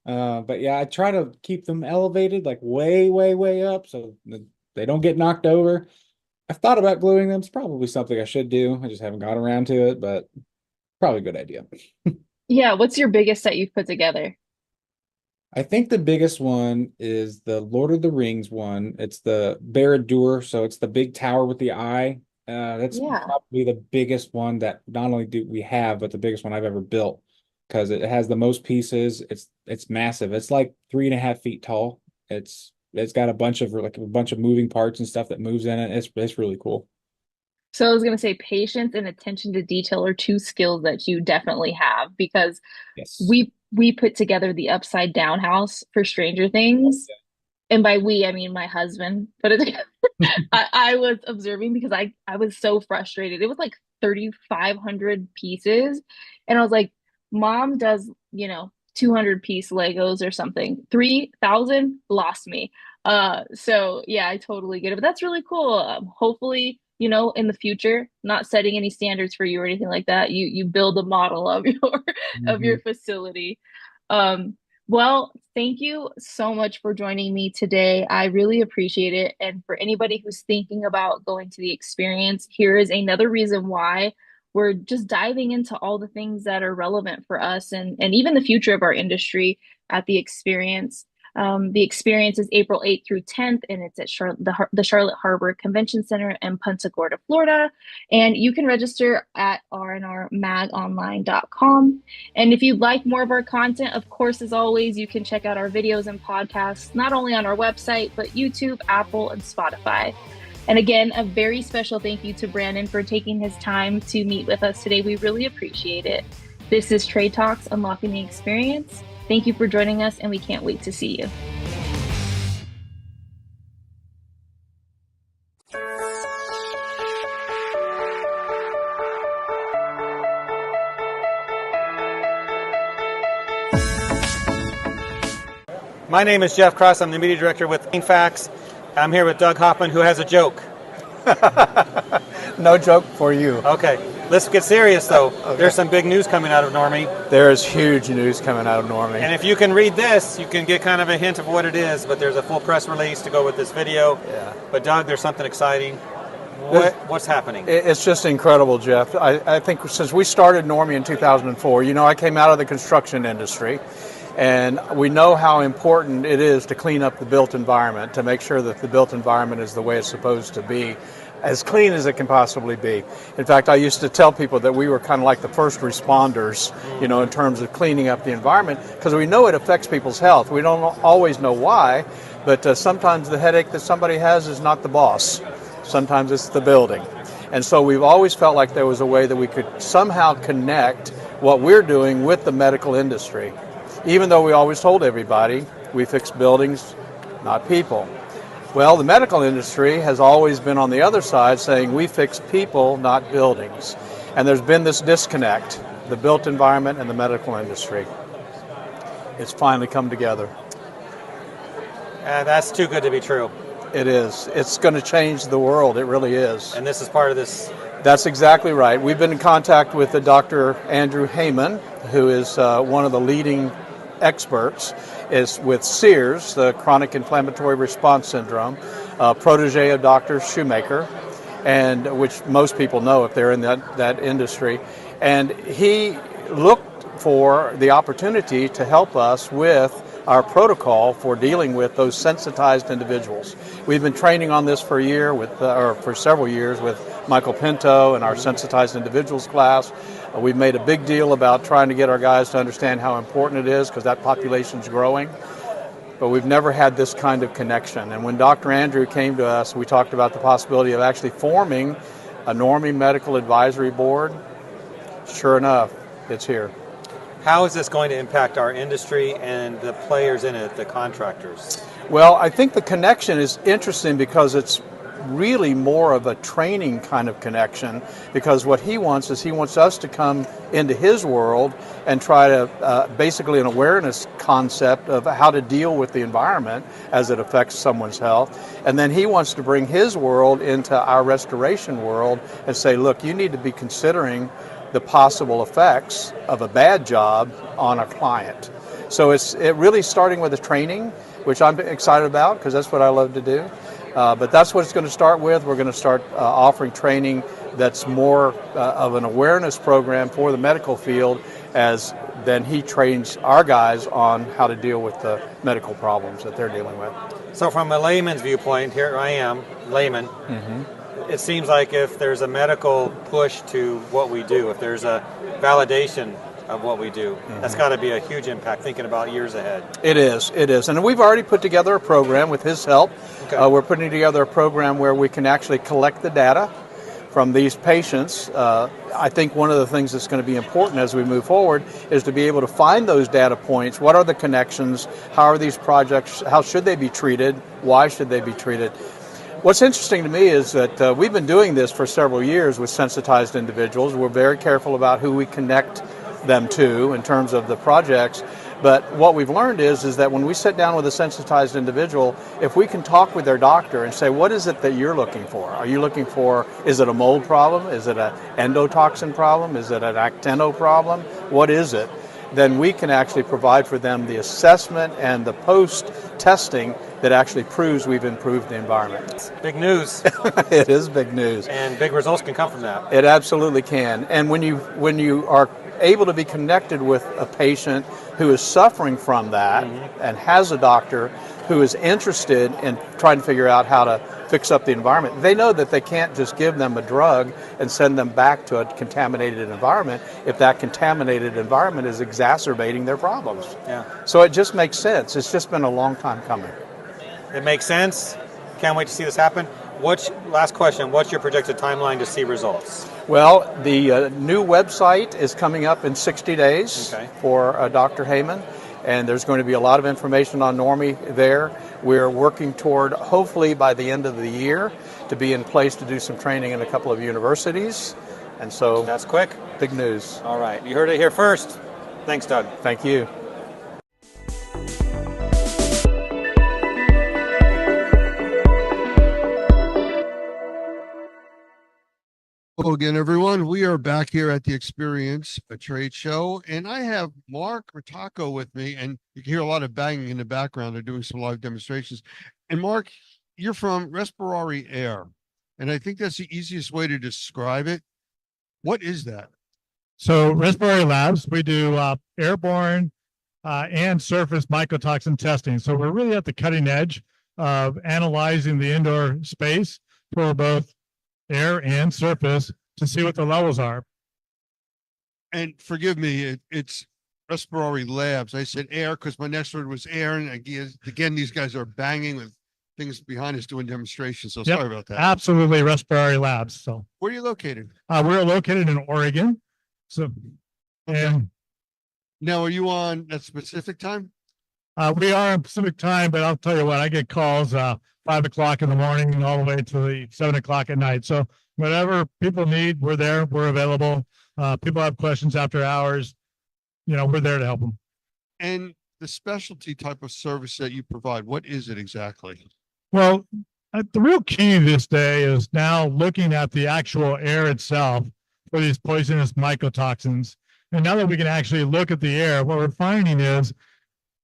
But yeah, I try to keep them elevated, like way, way, way up, so they don't get knocked over. I've thought about gluing them. It's probably something I should do. I just haven't got around to it, but probably a good idea. Yeah. What's your biggest set you've put together? I think the biggest one is the Lord of the Rings one. It's the Barad-dûr, so it's the big tower with the eye. That's probably the biggest one that not only do we have, but the biggest one I've ever built, because it has the most pieces. It's massive. It's like 3.5 feet tall. It's got a bunch of moving parts and stuff that moves in it. It's really cool. So I was going to say patience and attention to detail are 2 skills that you definitely have, because yes, we put together the upside down house for Stranger Things. And by we, I mean my husband put it together. I was observing because I was so frustrated. It was like 3,500 pieces. And I was like, Mom does, 200-piece Legos or something. 3,000 lost me. So yeah, I totally get it. But that's really cool. Hopefully, in the future, not setting any standards for you or anything like that, you build a model of your facility. Well, thank you so much for joining me today. I really appreciate it. And for anybody who's thinking about going to the experience, here is another reason why we're just diving into all the things that are relevant for us and even the future of our industry at the experience. The experience is April 8th through 10th, and it's at the Charlotte Harbor Convention Center in Punta Gorda, Florida. And you can register at rnrmagonline.com. And if you'd like more of our content, of course, as always, you can check out our videos and podcasts, not only on our website, but YouTube, Apple, and Spotify. And again, a very special thank you to Brandon for taking his time to meet with us today. We really appreciate it. This is Trade Talks, Unlocking the Experience. Thank you for joining us, and we can't wait to see you. My name is Jeff Cross. I'm the media director with Facts. I'm here with Doug Hoffman, who has a joke. No joke for you. Okay, let's get serious though. Okay. There's some big news coming out of Normie. There is huge news coming out of Normie. And if you can read this, you can get kind of a hint of what it is, but there's a full press release to go with this video. Yeah. But Doug, there's something exciting. What's happening? It's just incredible, Jeff. I think since we started Normie in 2004, I came out of the construction industry, and we know how important it is to clean up the built environment, to make sure that the built environment is the way it's supposed to be, as clean as it can possibly be. In fact, I used to tell people that we were kind of like the first responders, in terms of cleaning up the environment, because we know it affects people's health. We don't always know why, but sometimes the headache that somebody has is not the boss. Sometimes it's the building. And so we've always felt like there was a way that we could somehow connect what we're doing with the medical industry, even though we always told everybody we fix buildings, not people. Well, the medical industry has always been on the other side saying we fix people, not buildings. And there's been this disconnect, the built environment and the medical industry. It's finally come together. That's too good to be true. It is. It's going to change the world. It really is. And this is part of this. That's exactly right. We've been in contact with the Dr. Andrew Heyman, who is one of the leading experts is with CIRS, the chronic inflammatory response syndrome, protege of Dr. Shoemaker, and which most people know if they're in that industry. And he looked for the opportunity to help us with our protocol for dealing with those sensitized individuals. We've been training on this for a year or for several years with Michael Pinto and our sensitized individuals class. We've made a big deal about trying to get our guys to understand how important it is because that population's growing. But we've never had this kind of connection. And when Dr. Andrew came to us, we talked about the possibility of actually forming a Normie Medical Advisory Board. Sure enough, it's here. How is this going to impact our industry and the players in it, the contractors? Well, I think the connection is interesting because it's really more of a training kind of connection, because what he wants is he wants us to come into his world and try to basically an awareness concept of how to deal with the environment as it affects someone's health. And then he wants to bring his world into our restoration world and say, look, you need to be considering the possible effects of a bad job on a client. So it really starting with the training, which I'm excited about because that's what I love to do. But that's what it's going to start with. We're going to start offering training that's more of an awareness program for the medical field, as then he trains our guys on how to deal with the medical problems that they're dealing with. So from a layman's viewpoint, here I am, layman. It seems like if there's a medical push to what we do, if there's a validation of what we do, that's got to be a huge impact thinking about years ahead. It is. And we've already put together a program with his help. Okay. We're putting together a program where we can actually collect the data from these patients. I think one of the things that's going to be important as we move forward is to be able to find those data points. What are the connections? How are these projects? How should they be treated? Why should they be treated? What's interesting to me is that we've been doing this for several years with sensitized individuals. We're very careful about who we connect them to in terms of the projects. But what we've learned is that when we sit down with a sensitized individual, if we can talk with their doctor and say, what is it that you're looking for? Are you looking for, is it a mold problem? Is it an endotoxin problem? Is it an actino problem? What is it? Then we can actually provide for them the assessment and the post-testing that actually proves we've improved the environment. Big news. It is big news. And big results can come from that. It absolutely can. And when you are able to be connected with a patient who is suffering from that and has a doctor who is interested in trying to figure out how to fix up the environment, they know that they can't just give them a drug and send them back to a contaminated environment if that contaminated environment is exacerbating their problems. Yeah. So it just makes sense. It's just been a long time coming. It makes sense. Can't wait to see this happen. Last question, what's your projected timeline to see results? Well, the new website is coming up in 60 days for Dr. Heyman, and there's going to be a lot of information on Normie there. We're working toward, hopefully by the end of the year, to be in place to do some training in a couple of universities. And so that's quick. Big news. All right. You heard it here first. Thanks, Doug. Thank you. Hello again, everyone. We are back here at the Experience a Trade Show, and I have Mark Rataco with me, and you can hear a lot of banging in the background. They're doing some live demonstrations. And Mark, you're from Respiratory Air, and I think that's the easiest way to describe it. What is that? So Respiratory Labs, we do airborne and surface mycotoxin testing. So we're really at the cutting edge of analyzing the indoor space for both air and surface to see what the levels are. And forgive me, it's Respiratory Labs. I said air because my next word was air, and again, these guys are banging with things behind us doing demonstrations. So Yep, sorry about that. absolutely, Respiratory Labs. So Where are you located? we're located in Oregon. So, and Now, are you on that specific time? we are in Pacific time, but I'll tell you what, I get calls 5 o'clock in the morning and all the way to the 7 o'clock at night. So whatever people need, we're there. We're available. People have questions after hours. We're there to help them. And the specialty type of service that you provide, what is it exactly? Well, the real key this day is now looking at the actual air itself for these poisonous mycotoxins. And now that we can actually look at the air, what we're finding is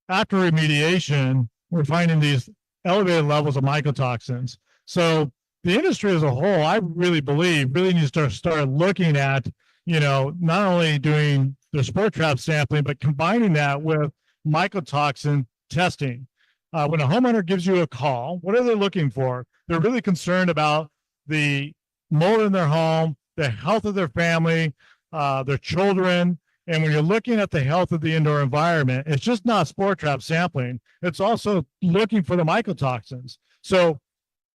after remediation, we're finding these elevated levels of mycotoxins. So the industry as a whole, I really believe, really needs to start looking at, not only doing the spore trap sampling, but combining that with mycotoxin testing. When a homeowner gives you a call, what are they looking for? They're really concerned about the mold in their home, the health of their family, their children. And when you're looking at the health of the indoor environment, it's just not spore trap sampling. It's also looking for the mycotoxins. So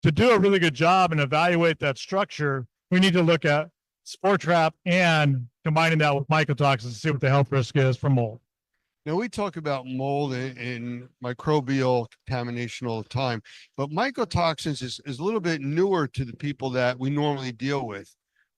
to do a really good job and evaluate that structure, we need to look at spore trap and combining that with mycotoxins to see what the health risk is for mold. Now, we talk about mold and microbial contamination all the time, but mycotoxins is a little bit newer to the people that we normally deal with.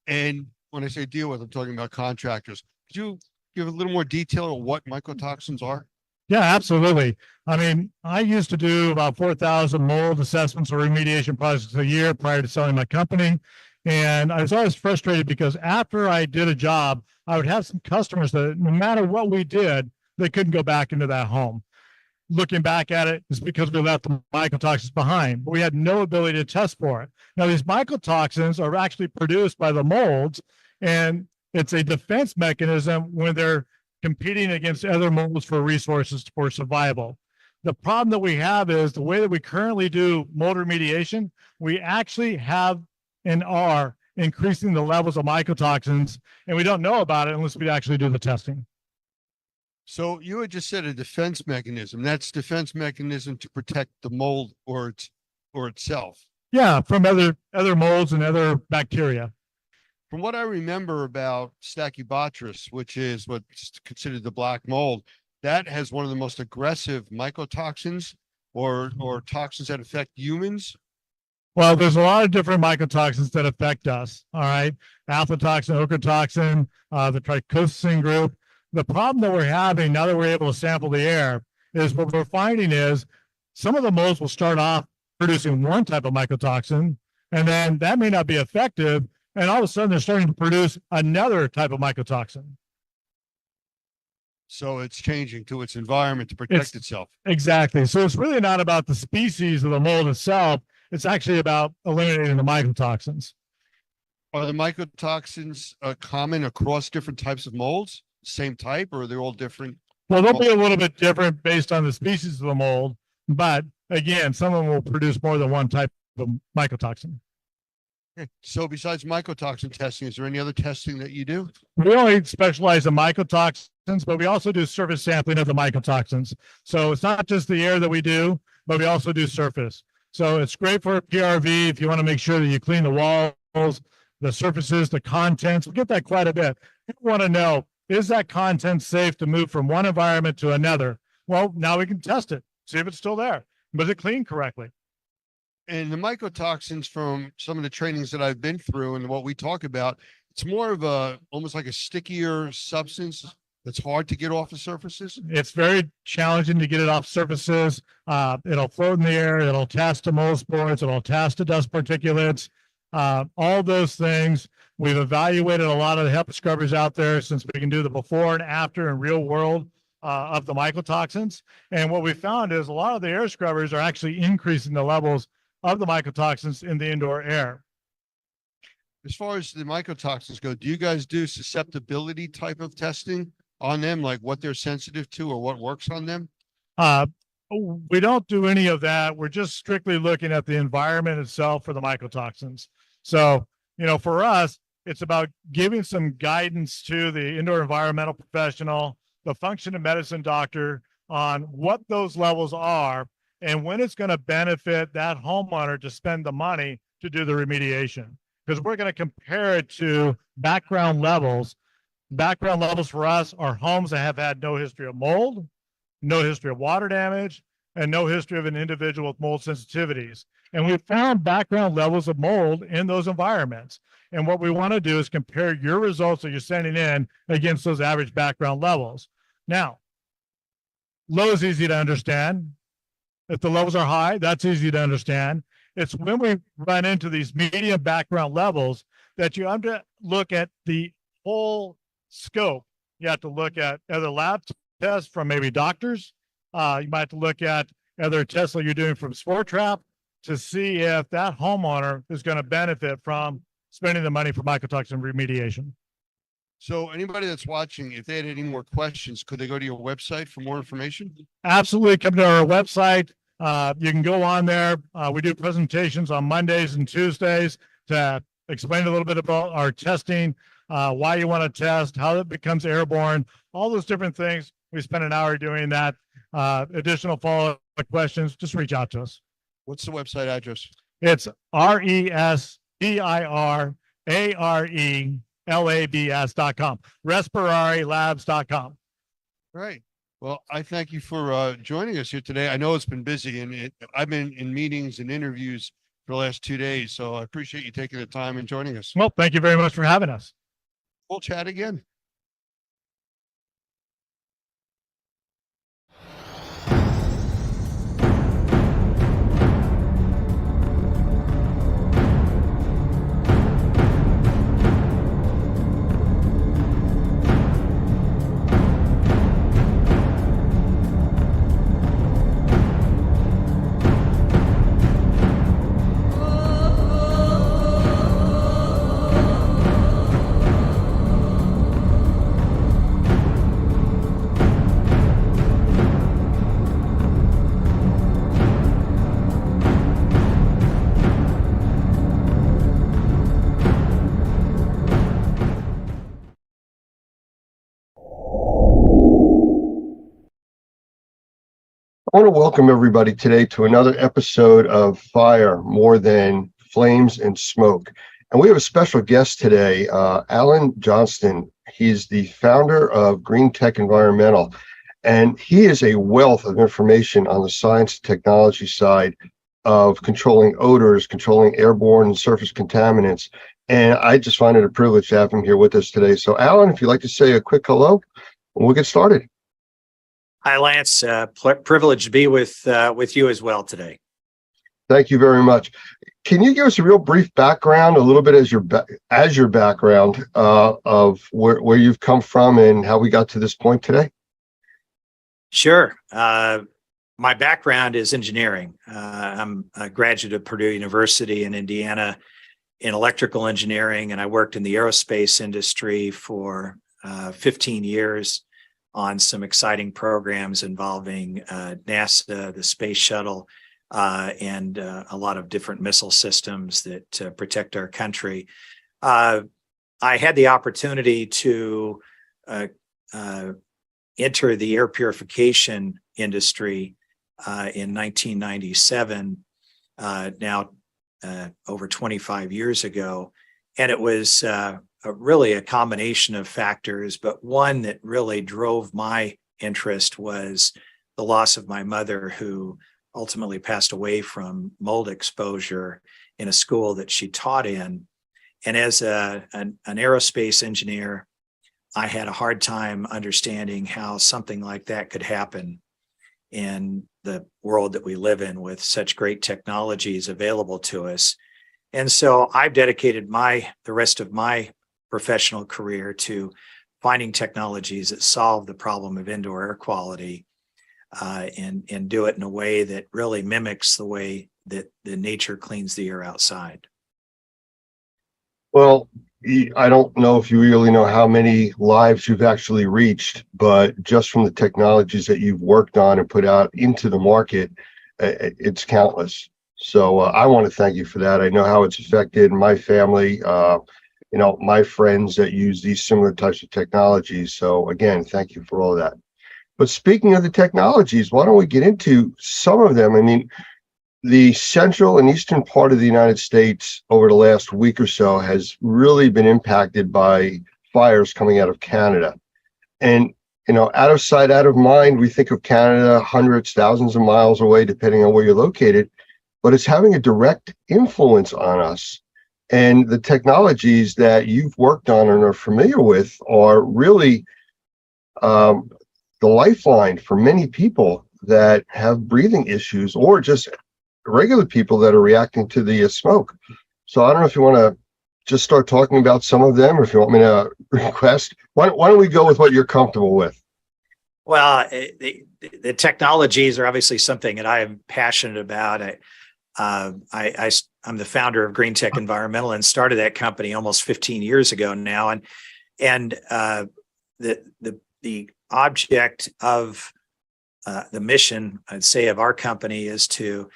And when I say deal with, I'm talking about contractors. Could you give a little more detail on what mycotoxins are? Yeah, absolutely. I mean, I used to do about 4,000 mold assessments or remediation projects a year prior to selling my company. And I was always frustrated because after I did a job, I would have some customers that no matter what we did, they couldn't go back into that home. Looking back at it, it's because we left the mycotoxins behind, but we had no ability to test for it. Now, these mycotoxins are actually produced by the molds, and it's a defense mechanism when they're competing against other molds for resources for survival. The problem that we have is the way that we currently do mold remediation, we actually have and are increasing the levels of mycotoxins, and we don't know about it unless we actually do the testing. So you had just said a defense mechanism. That's defense mechanism to protect the mold or itself. Yeah, from other molds and other bacteria. From what I remember about Stachybotrys, which is what's considered the black mold, that has one of the most aggressive mycotoxins or toxins that affect humans. Well, there's a lot of different mycotoxins that affect us. All right. Aflatoxin, ochratoxin, the trichosin group. The problem that we're having now that we're able to sample the air is what we're finding is some of the molds will start off producing one type of mycotoxin, and then that may not be effective. And all of a sudden they're starting to produce another type of mycotoxin. So it's changing to its environment to protect itself. Exactly. So it's really not about the species of the mold itself. It's actually about eliminating the mycotoxins. Are the mycotoxins common across different types of molds? Same type, or are they all different? Well, they'll be a little bit different based on the species of the mold, but again, some of them will produce more than one type of mycotoxin. Okay. So besides mycotoxin testing, is there any other testing that you do? We only specialize in mycotoxins, but we also do surface sampling of the mycotoxins. So it's not just the air that we do, but we also do surface. So it's great for PRV if you want to make sure that you clean the walls, the surfaces, the contents. We get that quite a bit. People want to know, is that content safe to move from one environment to another? Well, now we can test it, see if it's still there. Was it cleaned correctly? And the mycotoxins from some of the trainings that I've been through and what we talk about, it's more of almost like a stickier substance that's hard to get off the surfaces. It's very challenging to get it off surfaces. It'll float in the air. It'll attach to mold spores. It'll attach to dust particulates. All those things. We've evaluated a lot of the HEPA scrubbers out there since we can do the before and after in real world of the mycotoxins. And what we found is a lot of the air scrubbers are actually increasing the levels of the mycotoxins in the indoor air. As far as the mycotoxins go, do you guys do susceptibility type of testing on them, like what they're sensitive to or what works on them? We don't do any of that. We're just strictly looking at the environment itself for the mycotoxins. So, for us, it's about giving some guidance to the indoor environmental professional, the functional medicine doctor on what those levels are. and when it's going to benefit that homeowner to spend the money to do the remediation. Because we're going to compare it to background levels. Background levels for us are homes that have had no history of mold, no history of water damage, and no history of an individual with mold sensitivities. And we found background levels of mold in those environments. And what we want to do is compare your results that you're sending in against those average background levels. Now, low is easy to understand. If the levels are high, that's easy to understand. It's when we run into these medium background levels that you have to look at the whole scope. You have to look at other lab tests from maybe doctors. You might have to look at other tests that you're doing from Sport Trap to see if that homeowner is going to benefit from spending the money for mycotoxin remediation. So anybody that's watching, if they had any more questions, could they go to your website for more information? Absolutely. Come to our website. You can go on there. We do presentations on Mondays and Tuesdays to explain a little bit about our testing, why you want to test, how it becomes airborne, all those different things. We spend an hour doing that. Additional follow-up questions, just reach out to us. What's the website address? It's RESPIRARELABS.com, respirarylabs.com. Right. Well, I thank you for joining us here today. I know it's been busy, and I've been in meetings and interviews for the last 2 days, so I appreciate you taking the time and joining us. Well, thank you very much for having us. We'll chat again. I want to welcome everybody today to another episode of Fire More Than Flames and Smoke. And we have a special guest today, Alan Johnston. He's the founder of Green Tech Environmental, and he is a wealth of information on the science and technology side of controlling odors, controlling airborne and surface contaminants. And I just find it a privilege to have him here with us today. So Alan, if you'd like to say a quick hello, we'll get started. Hi, Lance. Privileged to be with you as well today. Thank you very much. Can you give us a real brief background, a little bit as your background of where you've come from and how we got to this point today? Sure. My background is engineering. I'm a graduate of Purdue University in Indiana in electrical engineering, and I worked in the aerospace industry for 15 years. On some exciting programs involving NASA, the space shuttle, and a lot of different missile systems that protect our country. I had the opportunity to enter the air purification industry in 1997, now over 25 years ago, and it was really a combination of factors, but one that really drove my interest was the loss of my mother, who ultimately passed away from mold exposure in a school that she taught in. And as an aerospace engineer, I had a hard time understanding how something like that could happen in the world that we live in with such great technologies available to us. And so I've dedicated the rest of my professional career to finding technologies that solve the problem of indoor air quality and do it in a way that really mimics the way that the nature cleans the air outside. Well, I don't know if you really know how many lives you've actually reached, but just from the technologies that you've worked on and put out into the market, it's countless. So I want to thank you for that. I know how it's affected my family, my friends that use these similar types of technologies. So again, thank you for all that. But speaking of the technologies, why don't we get into some of them? I mean, the central and eastern part of the United States over the last week or so has really been impacted by fires coming out of Canada. And, you know, out of sight, out of mind, we think of Canada hundreds, thousands of miles away, depending on where you're located, but it's having a direct influence on us. And the technologies that you've worked on and are familiar with are really the lifeline for many people that have breathing issues or just regular people that are reacting to the smoke. So I don't know if you want to just start talking about some of them, or if you want me to request. Why don't we go with what you're comfortable with? Well, the technologies are obviously something that I am passionate about. I'm the founder of Green Tech Environmental and started that company almost 15 years ago now. And the object of the mission, I'd say, of our company is to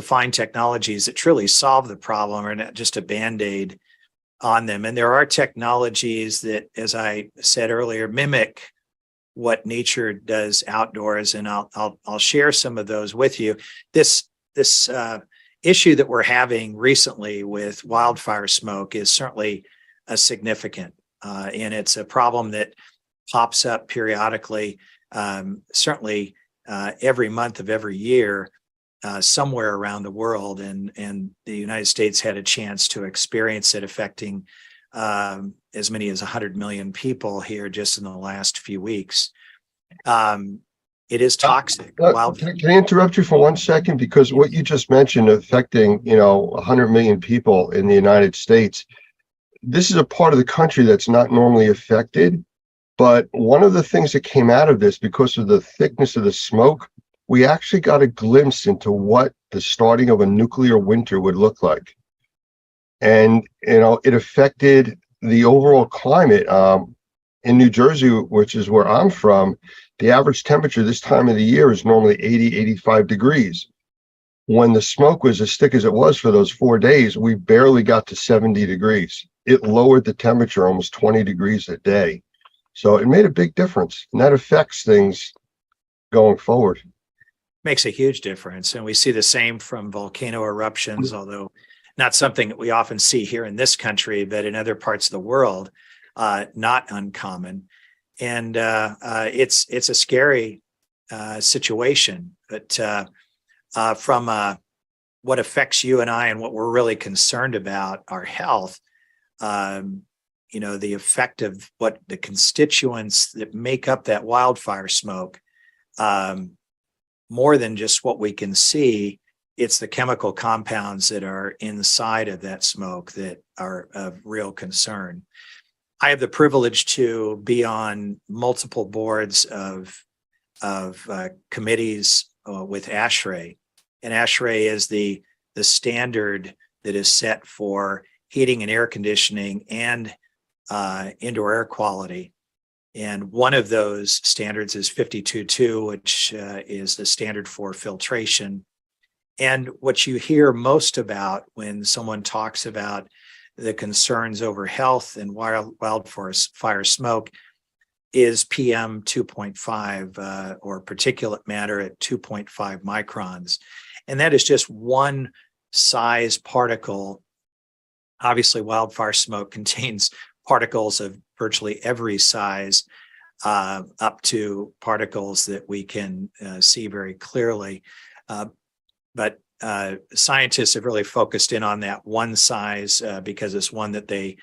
find technologies that truly solve the problem, or not just a Band-Aid on them. And there are technologies that, as I said earlier, mimic what nature does outdoors, and I'll share some of those with you. This issue that we're having recently with wildfire smoke is certainly a significant, and it's a problem that pops up periodically, certainly every month of every year, somewhere around the world, and the United States had a chance to experience it, affecting as many as 100 million people here just in the last few weeks. It is toxic. Can I interrupt you for 1 second? Because what you just mentioned, affecting 100 million people in the United States, this is a part of the country that's not normally affected. But one of the things that came out of this, because of the thickness of the smoke, we actually got a glimpse into what the starting of a nuclear winter would look like. And, it affected the overall climate. In New Jersey, which is where I'm from, the average temperature this time of the year is normally 80, 85 degrees. When the smoke was as thick as it was for those 4 days, we barely got to 70 degrees. It lowered the temperature almost 20 degrees a day. So it made a big difference, and that affects things going forward. Makes a huge difference. And we see the same from volcano eruptions, although not something that we often see here in this country, but in other parts of the world, not uncommon. And it's a scary situation. But from what affects you and I, and what we're really concerned about, our health, the effect of what the constituents that make up that wildfire smoke, more than just what we can see, it's the chemical compounds that are inside of that smoke that are of real concern. I have the privilege to be on multiple boards of committees with ASHRAE, and ASHRAE is the standard that is set for heating and air conditioning and indoor air quality. And one of those standards is 52.2, which is the standard for filtration. And what you hear most about when someone talks about the concerns over health and wildfire smoke is PM 2.5 or particulate matter at 2.5 microns. And that is just one size particle. Obviously, wildfire smoke contains particles of virtually every size, up to particles that we can see very clearly. But scientists have really focused in on that one size because it's one that they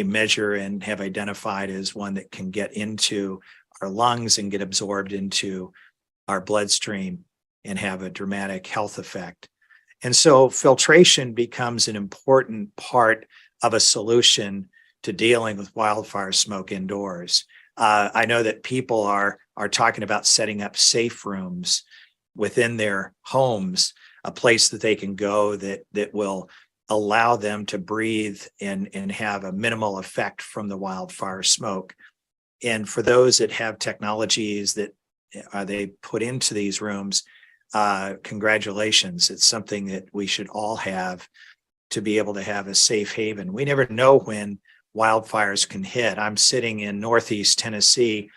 measure and have identified as one that can get into our lungs and get absorbed into our bloodstream and have a dramatic health effect. And so filtration becomes an important part of a solution to dealing with wildfire smoke indoors. I know that people are talking about setting up safe rooms within their homes, a place that they can go that will allow them to breathe and have a minimal effect from the wildfire smoke. And for those that have technologies that they put into these rooms, congratulations. It's something that we should all have to be able to have a safe haven. We never know when wildfires can hit. I'm sitting in Northeast Tennessee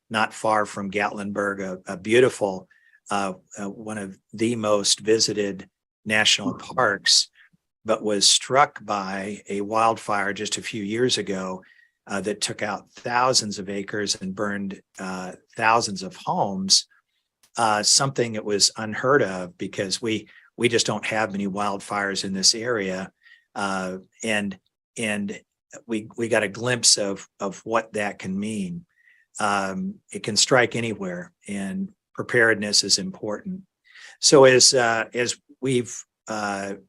not far from Gatlinburg, a beautiful, one of the most visited national parks, but was struck by a wildfire just a few years ago that took out thousands of acres and burned thousands of homes. Something that was unheard of because we just don't have many wildfires in this area, and we got a glimpse of what that can mean. It can strike anywhere, and preparedness is important. So as we've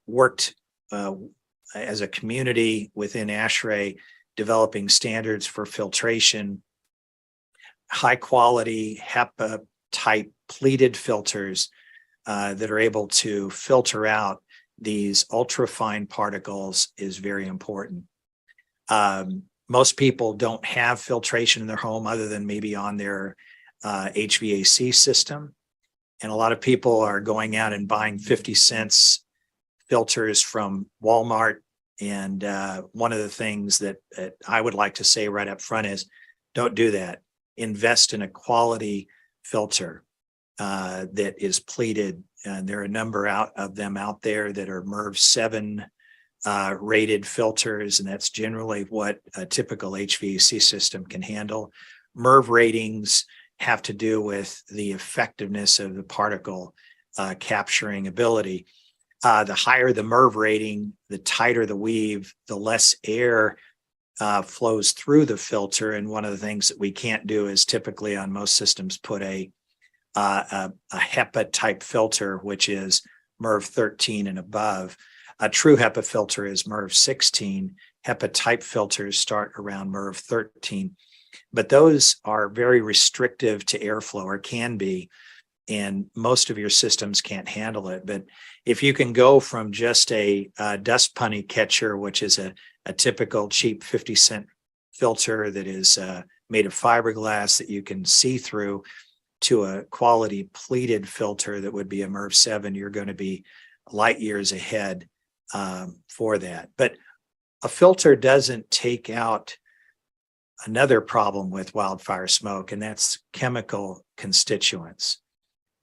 worked as a community within ASHRAE, developing standards for filtration, high quality HEPA type pleated filters that are able to filter out these ultrafine particles is very important. Most people don't have filtration in their home other than maybe on their HVAC system. And a lot of people are going out and buying 50 cents filters from Walmart. And one of the things that I would like to say right up front is don't do that. Invest in a quality filter that is pleated. And there are a number of them out there that are MERV 7 rated filters, and that's generally what a typical HVAC system can handle. MERV ratings have to do with the effectiveness of the particle capturing ability. The higher the MERV rating, the tighter the weave, the less air flows through the filter. And one of the things that we can't do is typically on most systems put a HEPA type filter, which is MERV 13 and above. A true HEPA filter is MERV 16. HEPA type filters start around MERV 13, but those are very restrictive to airflow, or can be, and most of your systems can't handle it. But if you can go from just a dust bunny catcher, which is a typical cheap 50-cent filter that is made of fiberglass that you can see through, to a quality pleated filter that would be a MERV 7, you're going to be light years ahead for that. But a filter doesn't take out another problem with wildfire smoke, and that's chemical constituents.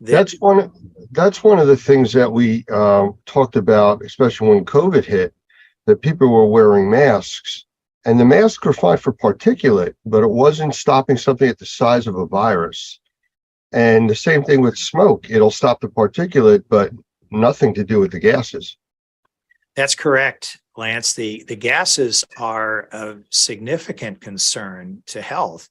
That's one of the things that we talked about, especially when COVID hit, that people were wearing masks, and the masks were fine for particulate, but it wasn't stopping something at the size of a virus. And the same thing with smoke. It'll stop the particulate, but nothing to do with the gases. That's correct, Lance. The gases are of significant concern to health.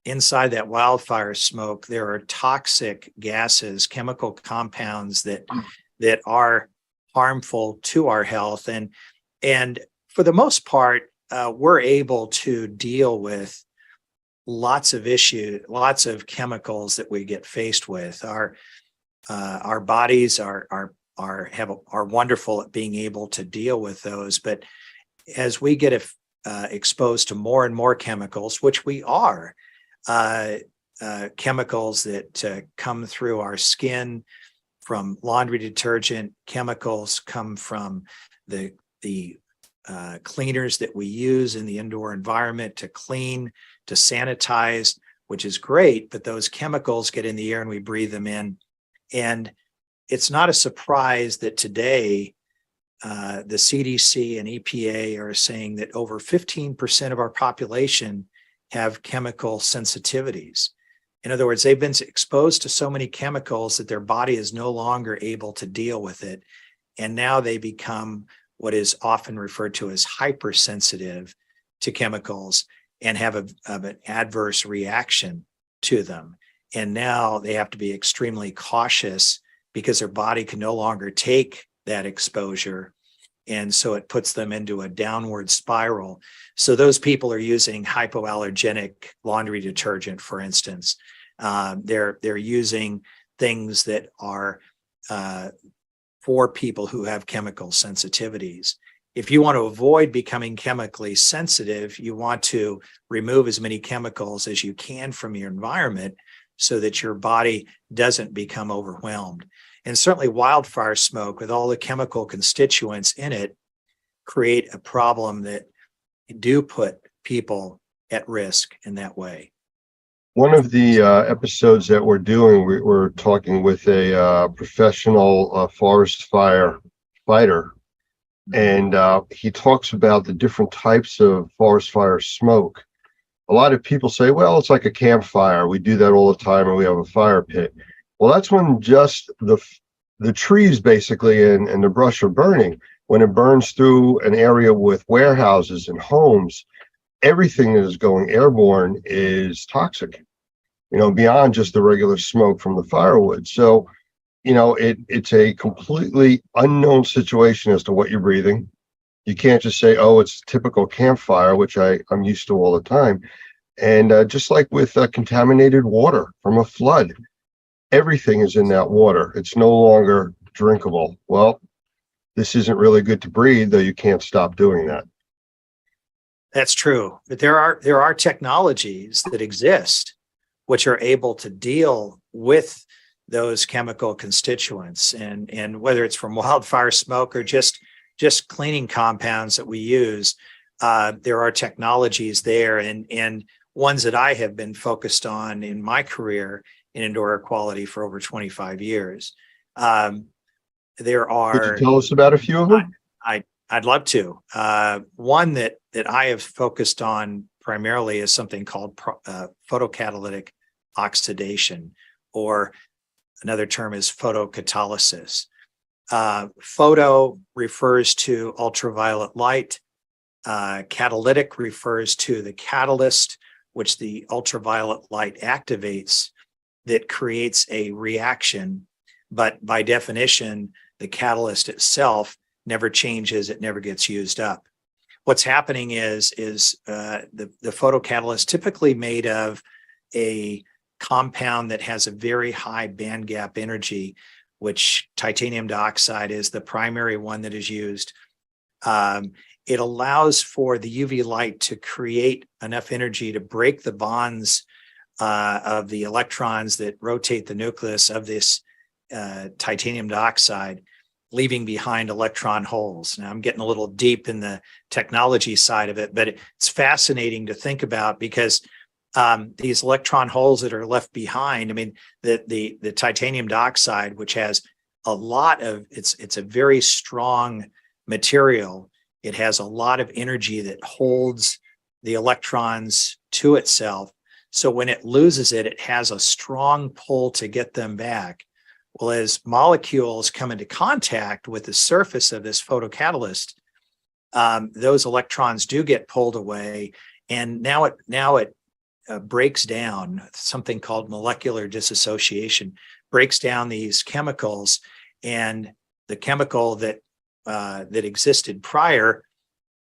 Inside that wildfire smoke, there are toxic gases, chemical compounds that are harmful to our health. And for the most part, we're able to deal with lots of issues, lots of chemicals that we get faced with. Our bodies are wonderful at being able to deal with those, but as we get exposed to more and more chemicals, which we are, chemicals that come through our skin from laundry detergent, chemicals come from the cleaners that we use in the indoor environment to clean, to sanitize, which is great, but those chemicals get in the air and we breathe them in. And it's not a surprise that today the CDC and EPA are saying that over 15% of our population have chemical sensitivities. In other words, they've been exposed to so many chemicals that their body is no longer able to deal with it. And now they become what is often referred to as hypersensitive to chemicals and have an adverse reaction to them. And now they have to be extremely cautious because their body can no longer take that exposure. And so it puts them into a downward spiral. So those people are using hypoallergenic laundry detergent, for instance. They're using things that are for people who have chemical sensitivities. If you want to avoid becoming chemically sensitive, you want to remove as many chemicals as you can from your environment so that your body doesn't become overwhelmed. And certainly wildfire smoke with all the chemical constituents in it create a problem that do put people at risk in that way. One of the episodes that we're doing, we're talking with a professional forest fire fighter, and he talks about the different types of forest fire smoke. A lot of people say, well, it's like a campfire. We do that all the time, and we have a fire pit. Well, that's when just the trees basically and the brush are burning. When it burns through an area with warehouses and homes, everything that is going airborne is toxic, beyond just the regular smoke from the firewood. So, it's a completely unknown situation as to what you're breathing. You can't just say, oh, it's typical campfire, which I'm used to all the time. And just like with contaminated water from a flood, everything is in that water. It's no longer drinkable. Well, this isn't really good to breathe, though you can't stop doing that. That's true. But there are technologies that exist which are able to deal with those chemical constituents, and whether it's from wildfire smoke or just cleaning compounds that we use, there are technologies there, and ones that I have been focused on in my career in indoor air quality for over 25 years. There are. Could you tell us about a few of them? I'd love to. One that I have focused on primarily is something called photocatalytic oxidation, or another term is photocatalysis. Photo refers to ultraviolet light. Catalytic refers to the catalyst, which the ultraviolet light activates, that creates a reaction. But by definition, the catalyst itself never changes, it never gets used up. What's happening is the photocatalyst, typically made of a compound that has a very high band gap energy, which titanium dioxide is the primary one that is used. It allows for the UV light to create enough energy to break the bonds of the electrons that rotate the nucleus of this titanium dioxide, leaving behind electron holes. Now, I'm getting a little deep in the technology side of it, but it's fascinating to think about, because these electron holes that are left behind, I mean, the titanium dioxide, which has a lot of, it's a very strong material. It has a lot of energy that holds the electrons to itself. So when it loses it, it has a strong pull to get them back. Well, as molecules come into contact with the surface of this photocatalyst, those electrons do get pulled away, and now it breaks down, something called molecular dissociation, breaks down these chemicals, and the chemical that existed prior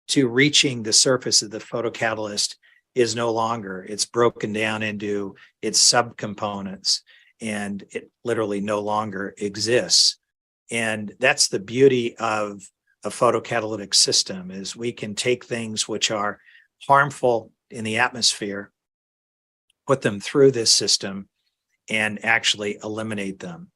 to reaching the surface of the photocatalyst is no longer. It's broken down into its subcomponents, and it literally no longer exists. And that's the beauty of a photocatalytic system, is we can take things which are harmful in the atmosphere, put them through this system, and actually eliminate them.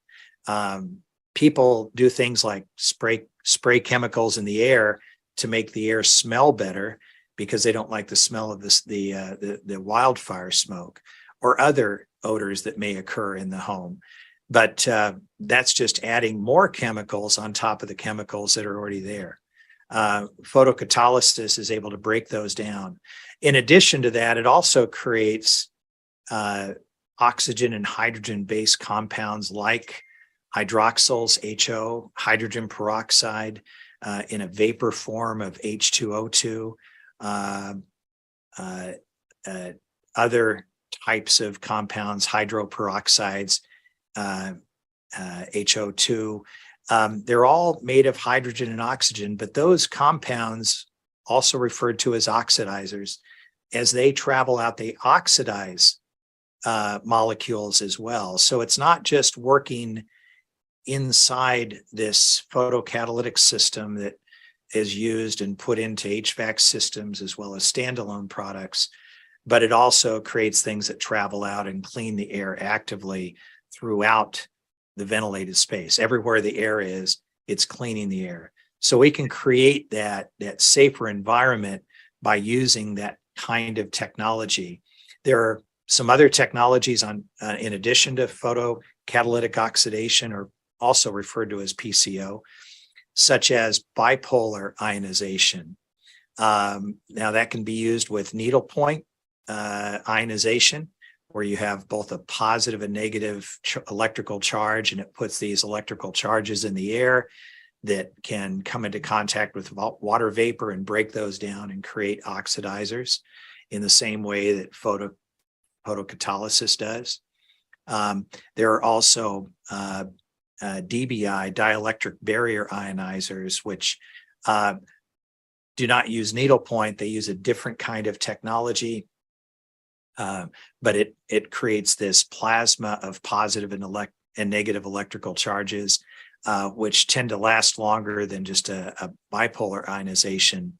People do things like spray chemicals in the air to make the air smell better, because they don't like the smell of the wildfire smoke or other odors that may occur in the home. But that's just adding more chemicals on top of the chemicals that are already there. Photocatalysis is able to break those down. In addition to that, it also creates oxygen and hydrogen-based compounds like hydroxyls, HO, hydrogen peroxide, in a vapor form of H2O2, other types of compounds, hydroperoxides, HO2. They're all made of hydrogen and oxygen, but those compounds, also referred to as oxidizers, as they travel out, they oxidize molecules as well. So it's not just working inside this photocatalytic system that is used and put into HVAC systems as well as standalone products, but it also creates things that travel out and clean the air actively throughout the ventilated space. Everywhere the air is, it's cleaning the air. So we can create that safer environment by using that kind of technology. There Some other technologies in addition to photocatalytic oxidation, or also referred to as PCO, such as bipolar ionization. Now that can be used with needlepoint ionization, where you have both a positive and negative electrical charge, and it puts these electrical charges in the air that can come into contact with water vapor and break those down and create oxidizers in the same way that photocatalysis does. There are also DBI, dielectric barrier ionizers, which do not use needlepoint. They use a different kind of technology, but it creates this plasma of positive and negative electrical charges, which tend to last longer than just a bipolar ionization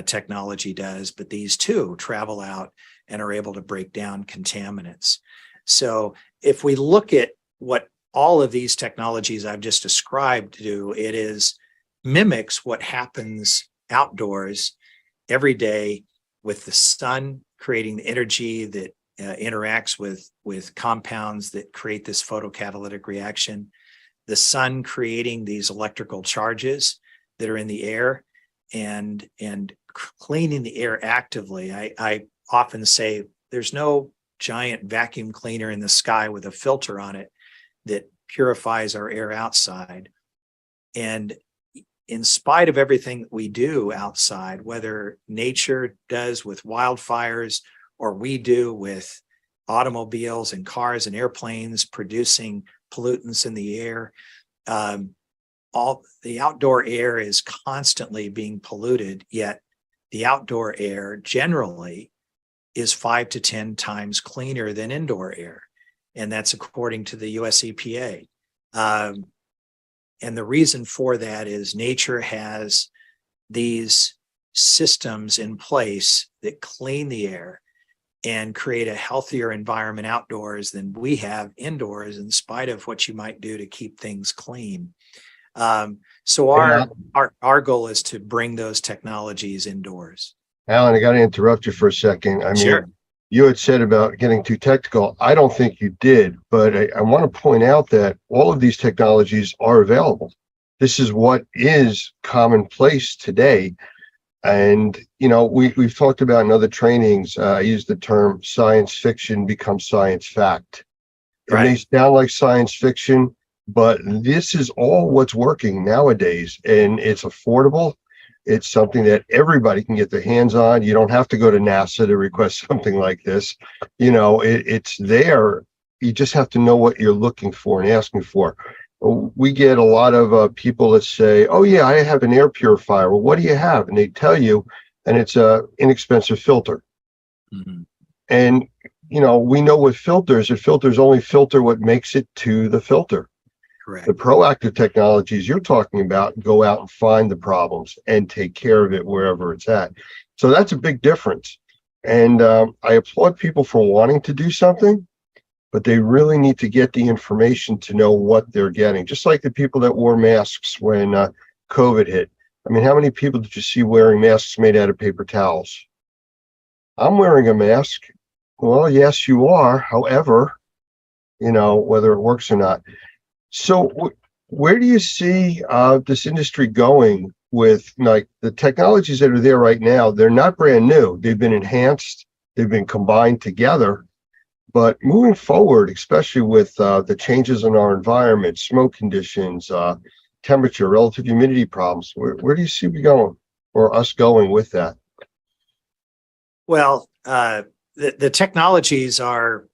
technology does. But these too travel out and are able to break down contaminants. So if we look at what all of these technologies I've just described do, it mimics what happens outdoors every day with the sun creating the energy that interacts with compounds that create this photocatalytic reaction, the sun creating these electrical charges that are in the air and cleaning the air actively. I often say there's no giant vacuum cleaner in the sky with a filter on it that purifies our air outside. And in spite of everything that we do outside, whether nature does with wildfires or we do with automobiles and cars and airplanes producing pollutants in the air, all the outdoor air is constantly being polluted, yet the outdoor air generally is 5 to 10 times cleaner than indoor air. And that's according to the US EPA. And the reason for that is nature has these systems in place that clean the air and create a healthier environment outdoors than we have indoors, in spite of what you might do to keep things clean. So our goal is to bring those technologies indoors. Alan, I got to interrupt you for a second. I mean, Sure. You had said about getting too technical. I don't think you did, but I want to point out that all of these technologies are available. This is what is commonplace today. And, we've talked about in other trainings, I use the term science fiction becomes science fact. It may sound like science fiction, but this is all what's working nowadays, and it's affordable. It's something that everybody can get their hands on. You don't have to go to NASA to request something like this. It's there. You just have to know what you're looking for and asking for. We get a lot of people that say, oh yeah, I have an air purifier. Well, what do you have? And they tell you, and it's a inexpensive filter. Mm-hmm. And, we know with filters only filter what makes it to the filter. Correct. The proactive technologies you're talking about go out and find the problems and take care of it wherever it's at. So that's a big difference. And I applaud people for wanting to do something, but they really need to get the information to know what they're getting. Just like the people that wore masks when COVID hit. I mean, how many people did you see wearing masks made out of paper towels? I'm wearing a mask. Well, yes, you are. However, whether it works or not. So where do you see this industry going with the technologies that are there right now? They're not brand new. They've been enhanced. They've been combined together. But moving forward, especially with the changes in our environment, smoke conditions, temperature, relative humidity problems, where do you see we going, or us going with that? Well, the technologies are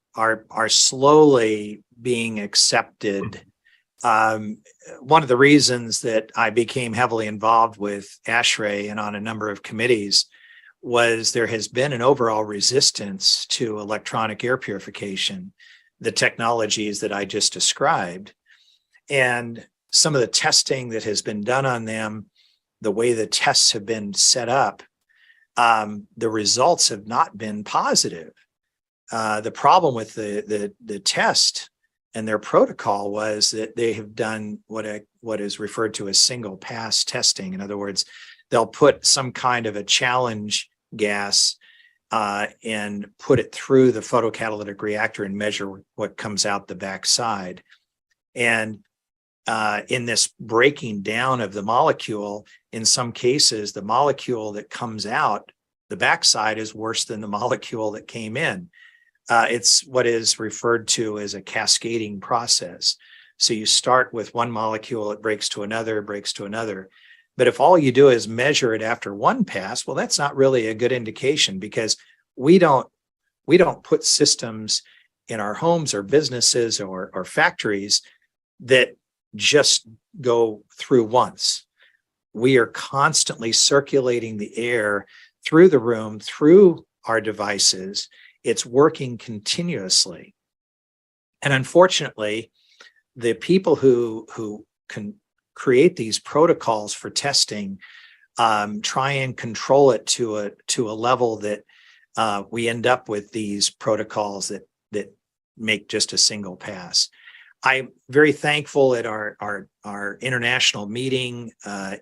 slowly being accepted. One of the reasons that I became heavily involved with ASHRAE and on a number of committees was there has been an overall resistance to electronic air purification, the technologies that I just described. And some of the testing that has been done on them, the way the tests have been set up, the results have not been positive. The problem with the test and their protocol was that they have done what is referred to as single pass testing. In other words, they'll put some kind of a challenge gas and put it through the photocatalytic reactor and measure what comes out the backside. And in this breaking down of the molecule, in some cases, the molecule that comes out the backside is worse than the molecule that came in. It's what is referred to as a cascading process. So you start with one molecule, it breaks to another, breaks to another. But if all you do is measure it after one pass, well, that's not really a good indication, because we don't put systems in our homes or businesses or factories that just go through once. We are constantly circulating the air through the room, through our devices. It's working continuously. And unfortunately, the people who can create these protocols for testing try and control it to a level that we end up with these protocols that make just a single pass. I'm very thankful at our international meeting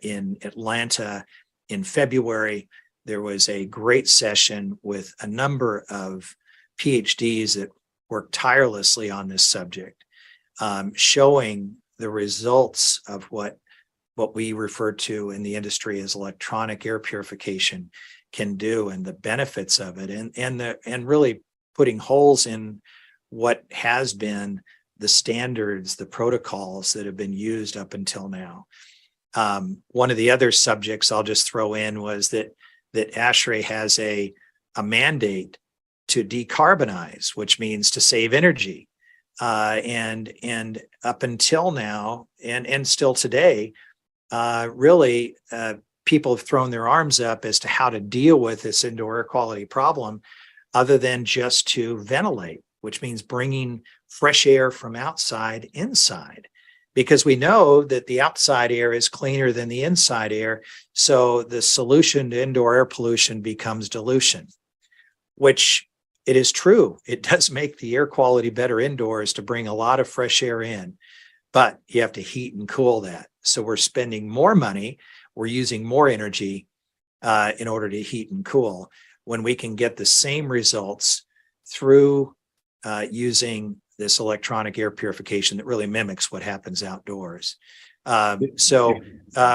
in Atlanta in February. There was a great session with a number of PhDs that worked tirelessly on this subject, showing the results of what we refer to in the industry as electronic air purification can do, and the benefits of it, and really putting holes in what has been the standards, the protocols that have been used up until now. One of the other subjects I'll just throw in was that ASHRAE has a mandate to decarbonize, which means to save energy. And up until now, and still today, really, people have thrown their arms up as to how to deal with this indoor air quality problem, other than just to ventilate, which means bringing fresh air from outside inside, because we know that the outside air is cleaner than the inside air. So the solution to indoor air pollution becomes dilution, which it is true. It does make the air quality better indoors to bring a lot of fresh air in, but you have to heat and cool that. So we're spending more money, we're using more energy in order to heat and cool, when we can get the same results through using this electronic air purification that really mimics what happens outdoors. So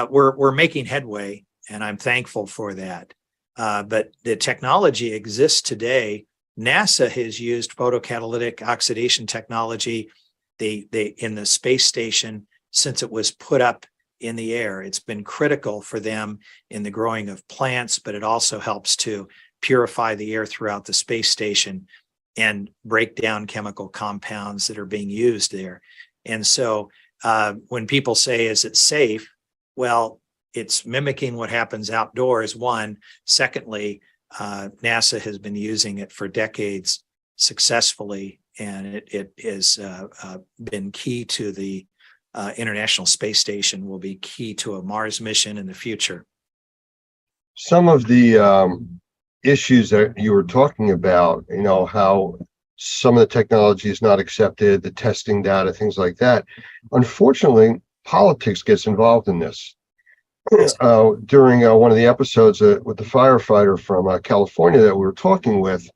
we're making headway, and I'm thankful for that. But the technology exists today. NASA has used photocatalytic oxidation technology in the space station since it was put up in the air. It's been critical for them in the growing of plants, but it also helps to purify the air throughout the space station and break down chemical compounds that are being used there. And so when people say, is it safe? Well, it's mimicking what happens outdoors, one. Secondly, NASA has been using it for decades successfully, and it has been key to the International Space Station, will be key to a Mars mission in the future. Some of the issues that you were talking about, you know, how some of the technology is not accepted, the testing data, things like that. Unfortunately, politics gets involved in this. During one of the episodes with the firefighter from California that we were talking with,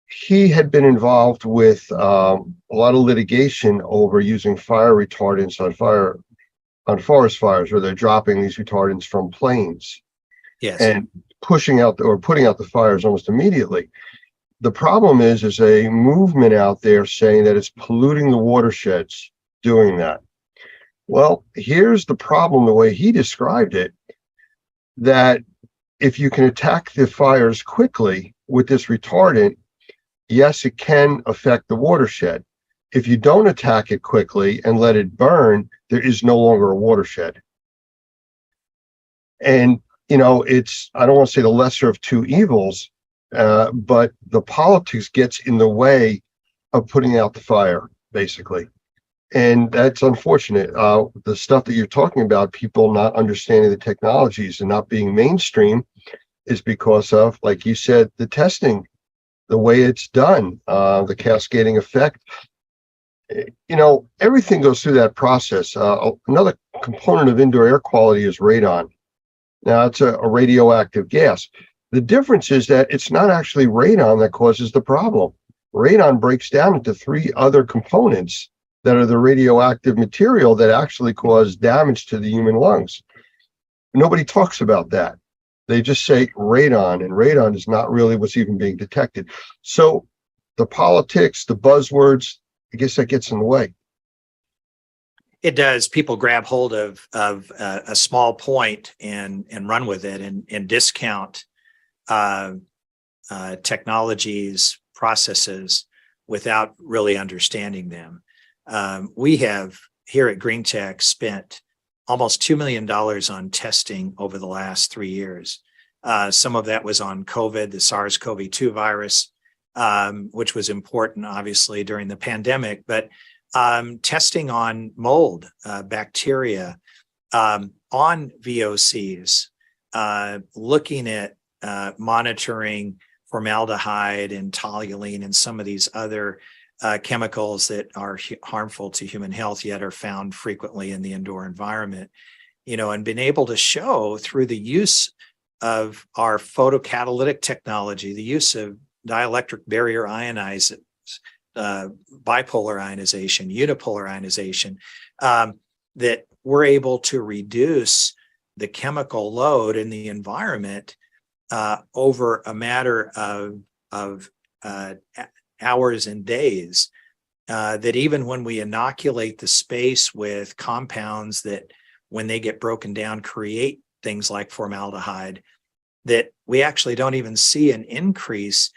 he had been involved with a lot of litigation over using fire retardants on forest fires, where they're dropping these retardants from planes. Yes. And putting out the fires almost immediately. The problem is a movement out there saying that it's polluting the watersheds doing that. Well, here's the problem, the way he described it, that if you can attack the fires quickly with this retardant, yes, it can affect the watershed. If you don't attack it quickly and let it burn, there is no longer a watershed. And, you know, I don't want to say the lesser of two evils, but the politics gets in the way of putting out the fire, basically. And that's unfortunate. The stuff that you're talking about, people not understanding the technologies and not being mainstream, is because of, like you said, the testing, the way it's done, the cascading effect. You know, everything goes through that process. Another component of indoor air quality is radon. Now, it's a radioactive gas. The difference is that it's not actually radon that causes the problem. Radon breaks down into 3 other components that are the radioactive material that actually cause damage to the human lungs. Nobody talks about that. They just say radon, and radon is not really what's even being detected. So the politics, the buzzwords, I guess that gets in the way. It does. People grab hold of a small point and run with it and discount technologies, processes without really understanding them. We have here at GreenTech spent almost $2 million on testing over the last 3 years. Some of that was on COVID, the SARS-CoV-2 virus, which was important, obviously, during the pandemic, but testing on mold, bacteria, on VOCs, looking at monitoring formaldehyde and toluene and some of these other chemicals that are harmful to human health, yet are found frequently in the indoor environment, and been able to show through the use of our photocatalytic technology, the use of dielectric barrier ionizers, bipolar ionization, unipolar ionization, that we're able to reduce the chemical load in the environment over a matter of hours and days, that even when we inoculate the space with compounds that, when they get broken down, create things like formaldehyde, that we actually don't even see an increase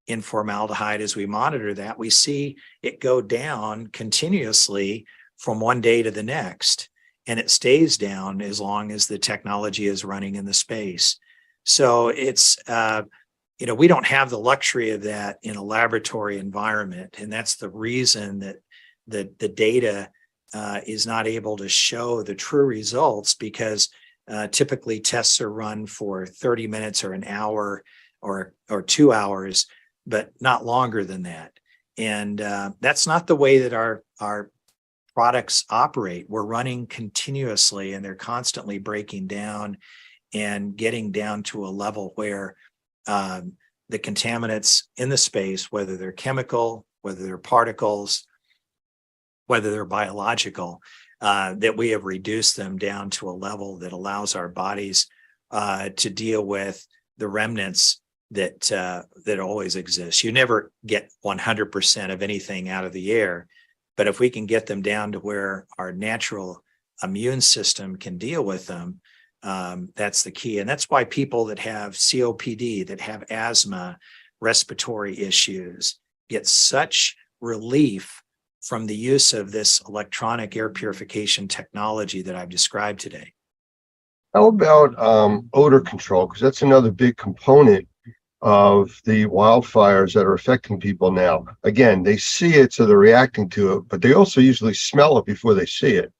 in formaldehyde as we monitor that. We see it go down continuously from one day to the next, and it stays down as long as the technology is running in the space. So it's, we don't have the luxury of that in a laboratory environment. And that's the reason that the data is not able to show the true results, because typically tests are run for 30 minutes or an hour or 2 hours, but not longer than that. And that's not the way that our products operate. We're running continuously, and they're constantly breaking down and getting down to a level where the contaminants in the space, whether they're chemical, whether they're particles, whether they're biological, that we have reduced them down to a level that allows our bodies to deal with the remnants that always exist. You never get 100% of anything out of the air, but if we can get them down to where our natural immune system can deal with them, that's the key. And that's why people that have COPD, that have asthma, respiratory issues, get such relief from the use of this electronic air purification technology that I've described today. How about odor control? Because that's another big component of the wildfires that are affecting people now. Again, they see it, so they're reacting to it, but they also usually smell it before they see it.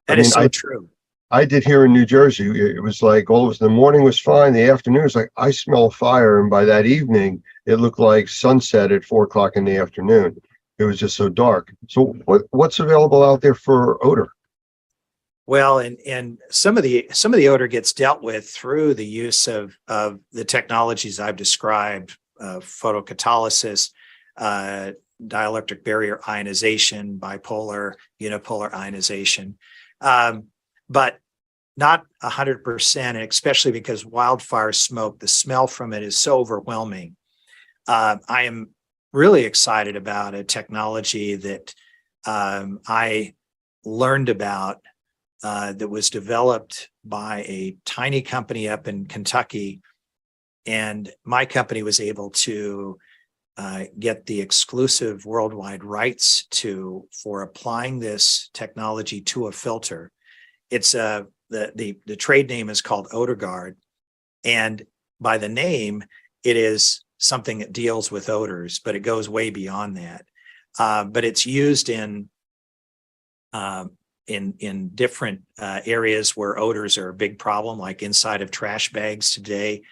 That is so true. I did here in New Jersey. It was like all of us, the morning was fine, the afternoon was like, I smell a fire. And by that evening, it looked like sunset at 4 o'clock in the afternoon. It was just so dark. So what's available out there for odor? Well, and some of the odor gets dealt with through the use of the technologies I've described, photocatalysis, dielectric barrier ionization, bipolar, unipolar ionization, but not 100%, and especially because wildfire smoke, the smell from it is so overwhelming. I am really excited about a technology that I learned about that was developed by a tiny company up in Kentucky. And my company was able to get the exclusive worldwide rights for applying this technology to a filter. It's the trade name is called OdorGuard. And by the name, it is something that deals with odors, but it goes way beyond that. But it's used in different areas where odors are a big problem, like inside of trash bags today.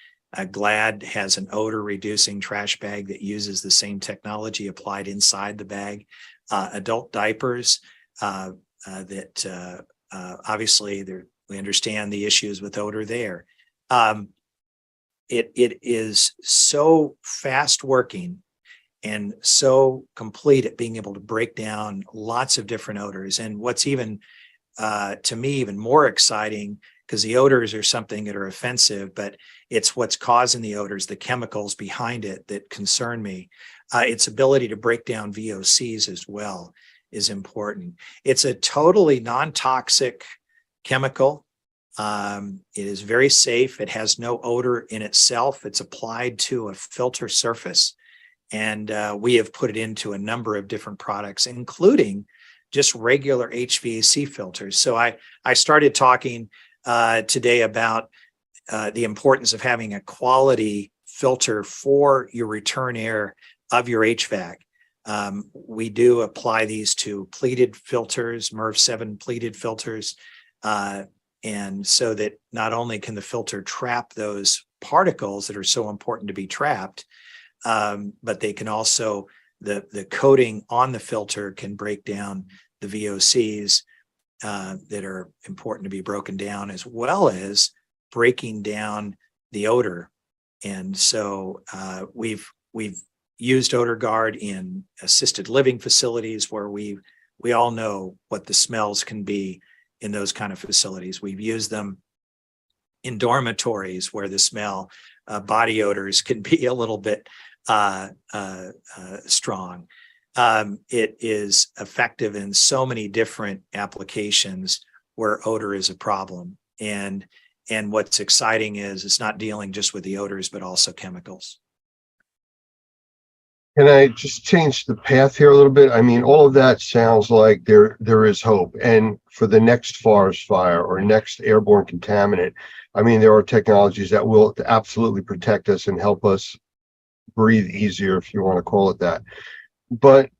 Glad has an odor reducing trash bag that uses the same technology applied inside the bag. Adult diapers obviously we understand the issues with odor there. it is so fast working and so complete at being able to break down lots of different odors. And what's even, to me, even more exciting, because the odors are something that are offensive, but it's what's causing the odors, the chemicals behind it that concern me. Its ability to break down VOCs as well is important. It's a totally non-toxic chemical. It is very safe. It has no odor in itself. It's applied to a filter surface. And we have put it into a number of different products, including just regular HVAC filters. So I started talking today about the importance of having a quality filter for your return air of your HVAC. We do apply these to pleated filters, MERV 7 pleated filters. And so that not only can the filter trap those particles that are so important to be trapped, but they can also, the coating on the filter can break down the VOCs that are important to be broken down, as well as breaking down the odor. And so we've used Odor Guard in assisted living facilities where we all know what the smells can be in those kind of facilities. We've used them in dormitories where the smell, body odors can be a little bit strong. It is effective in so many different applications where odor is a problem. And what's exciting is it's not dealing just with the odors, but also chemicals. Can I just change the path here a little bit? I mean, all of that sounds like there is hope. And for the next forest fire or next airborne contaminant, I mean, there are technologies that will absolutely protect us and help us breathe easier, if you want to call it that. But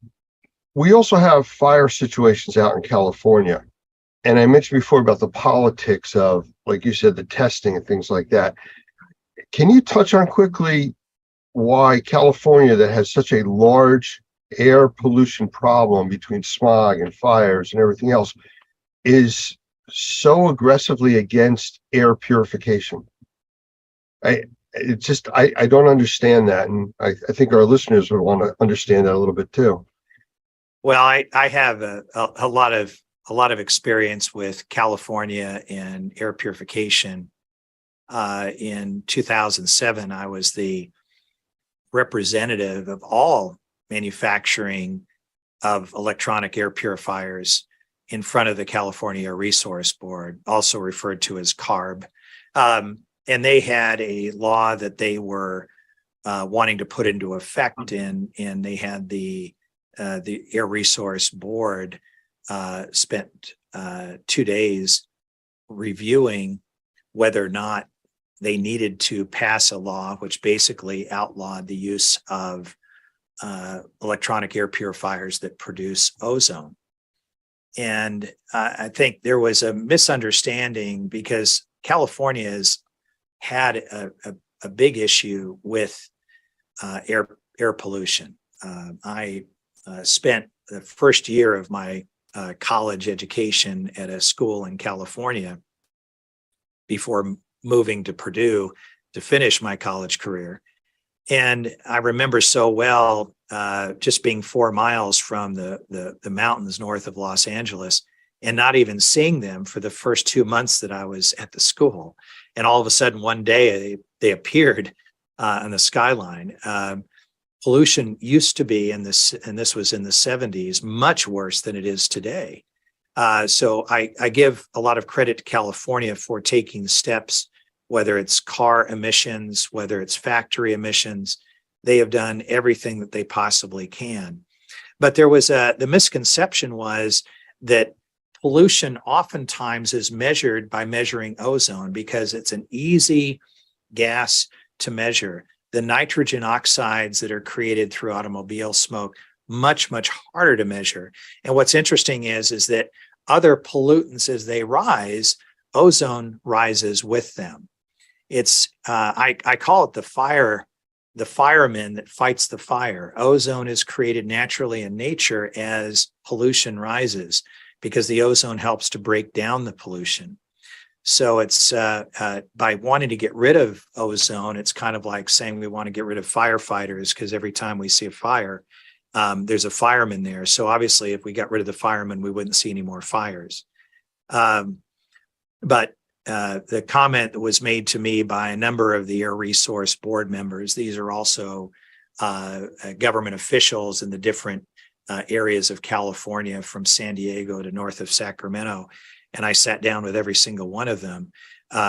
we also have fire situations out in California. And I mentioned before about the politics of, like you said, the testing and things like that. Can you touch on quickly why California, that has such a large air pollution problem between smog and fires and everything else, is so aggressively against air purification? I don't understand that. And I think our listeners would want to understand that a little bit too. Well, I have a lot of experience with California and air purification. In 2007, I was the representative of all manufacturing of electronic air purifiers in front of the California Air Resource Board, also referred to as CARB. And they had a law that they were wanting to put into effect, and they had the Air Resource Board spent 2 days reviewing whether or not they needed to pass a law which basically outlawed the use of electronic air purifiers that produce ozone. And I think there was a misunderstanding because California has had a big issue with air pollution. I spent the first year of my college education at a school in California before moving to Purdue to finish my college career. And I remember so well just being 4 miles from the mountains north of Los Angeles and not even seeing them for the first 2 months that I was at the school. And all of a sudden, one day they appeared on the skyline. Pollution used to be and this was in the 70s, much worse than it is today. So I give a lot of credit to California for taking steps, whether it's car emissions, whether it's factory emissions. They have done everything that they possibly can. But there was the misconception was that pollution oftentimes is measured by measuring ozone because it's an easy gas to measure. The nitrogen oxides that are created through automobile smoke, much, much harder to measure. And what's interesting is that other pollutants, as they rise, ozone rises with them. It's I call it the fireman that fights the fire. Ozone is created naturally in nature as pollution rises because the ozone helps to break down the pollution. So it's by wanting to get rid of ozone, it's kind of like saying we want to get rid of firefighters, because every time we see a fire, there's a fireman there. So obviously, if we got rid of the fireman, we wouldn't see any more fires. But the comment that was made to me by a number of the Air Resource board members, these are also government officials in the different areas of California, from San Diego to north of Sacramento. And I sat down with every single one of them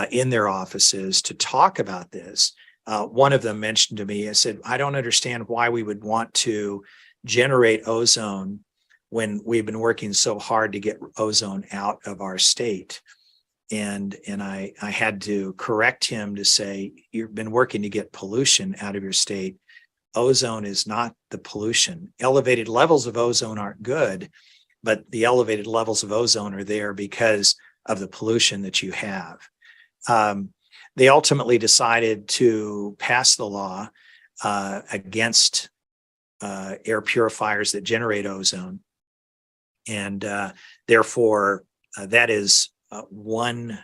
in their offices to talk about this. One of them mentioned to me, I said, I don't understand why we would want to generate ozone when we've been working so hard to get ozone out of our state. And I had to correct him to say, you've been working to get pollution out of your state. Ozone is not the pollution. Elevated levels of ozone aren't good, but the elevated levels of ozone are there because of the pollution that you have. They ultimately decided to pass the law against air purifiers that generate ozone. And therefore, that is one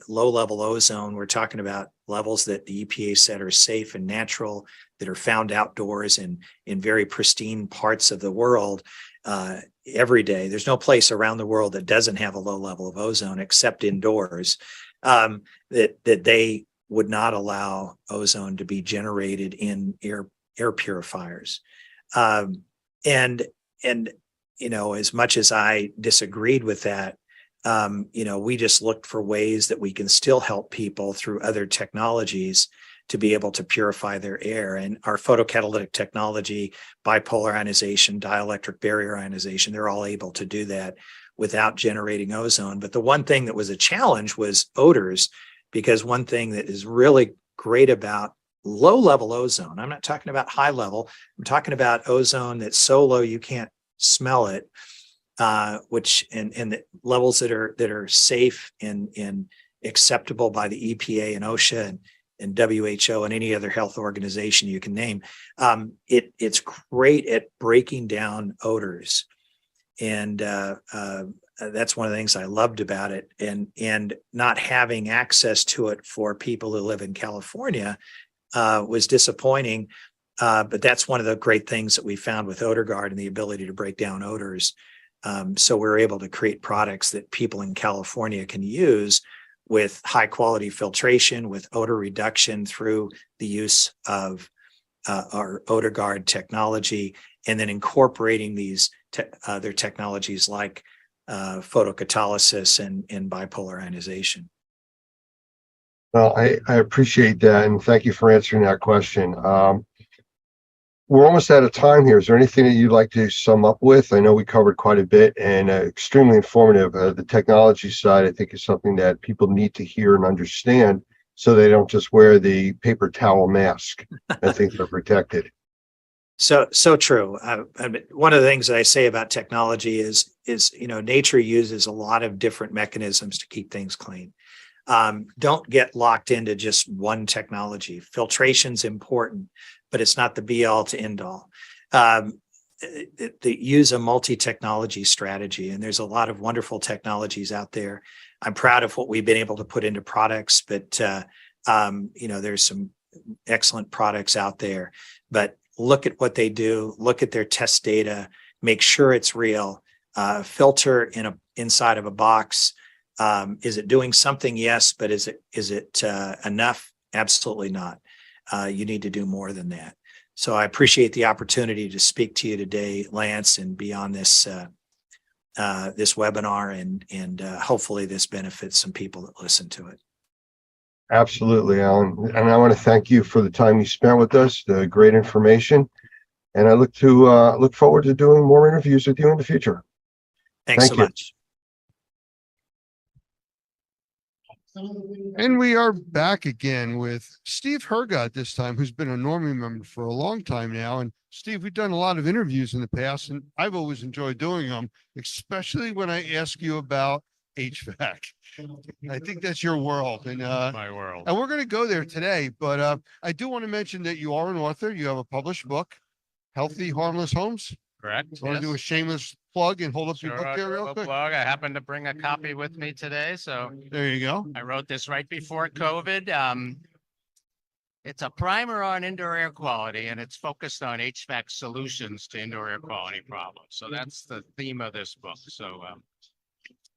low-level ozone. We're talking about levels that the EPA said are safe and natural, that are found outdoors and in very pristine parts of the world every day. There's no place around the world that doesn't have a low level of ozone except indoors, that they would not allow ozone to be generated in air purifiers. And you know, as much as I disagreed with that, you know, we just looked for ways that we can still help people through other technologies to be able to purify their air. And our photocatalytic technology, bipolar ionization, dielectric barrier ionization, they're all able to do that without generating ozone. But the one thing that was a challenge was odors, because one thing that is really great about low-level ozone, I'm not talking about high level, I'm talking about ozone that's so low you can't smell it, which and the levels that are safe and acceptable by the EPA and OSHA and WHO and any other health organization you can name. It's great at breaking down odors, and that's one of the things I loved about it. And not having access to it for people who live in California was disappointing. But that's one of the great things that we found with OdorGuard and the ability to break down odors. So we're able to create products that people in California can use with high quality filtration, with odor reduction through the use of our OdorGuard technology, and then incorporating these other technologies like photocatalysis and bipolar ionization. Well, I appreciate that, and thank you for answering that question. We're almost out of time here. Is there anything that you'd like to sum up with? I know we covered quite a bit and extremely informative. The technology side, I think, is something that people need to hear and understand so they don't just wear the paper towel mask and think they're protected. So true. One of the things that I say about technology is you know, nature uses a lot of different mechanisms to keep things clean. Don't get locked into just one technology. Filtration's important, but it's not the be all to end all. Use a multi-technology strategy, and there's a lot of wonderful technologies out there. I'm proud of what we've been able to put into products, but you know, there's some excellent products out there. But look at what they do, look at their test data, make sure it's real. Filter inside of a box. Is it doing something? Yes, but is it enough? Absolutely not. You need to do more than that. So I appreciate the opportunity to speak to you today, Lance, and be on this this webinar, and hopefully this benefits some people that listen to it. Absolutely, Alan. And I want to thank you for the time you spent with us, the great information. And I look forward to doing more interviews with you in the future. Thanks so much. And we are back again with Steve Hergott this time, who's been a Normie member for a long time now. And Steve, we've done a lot of interviews in the past, and I've always enjoyed doing them, especially when I ask you about HVAC. I think that's your world, and my world. And we're going to go there today. But I do want to mention that you are an author. You have a published book, Healthy Harmless Homes. Correct. Want to do a shameless plug and hold up your Sure, book I'll there do a real little quick? plug. I happen to bring a copy with me today, so There you go. I wrote this right before COVID. It's a primer on indoor air quality, and it's focused on HVAC solutions to indoor air quality problems. So that's the theme of this book. So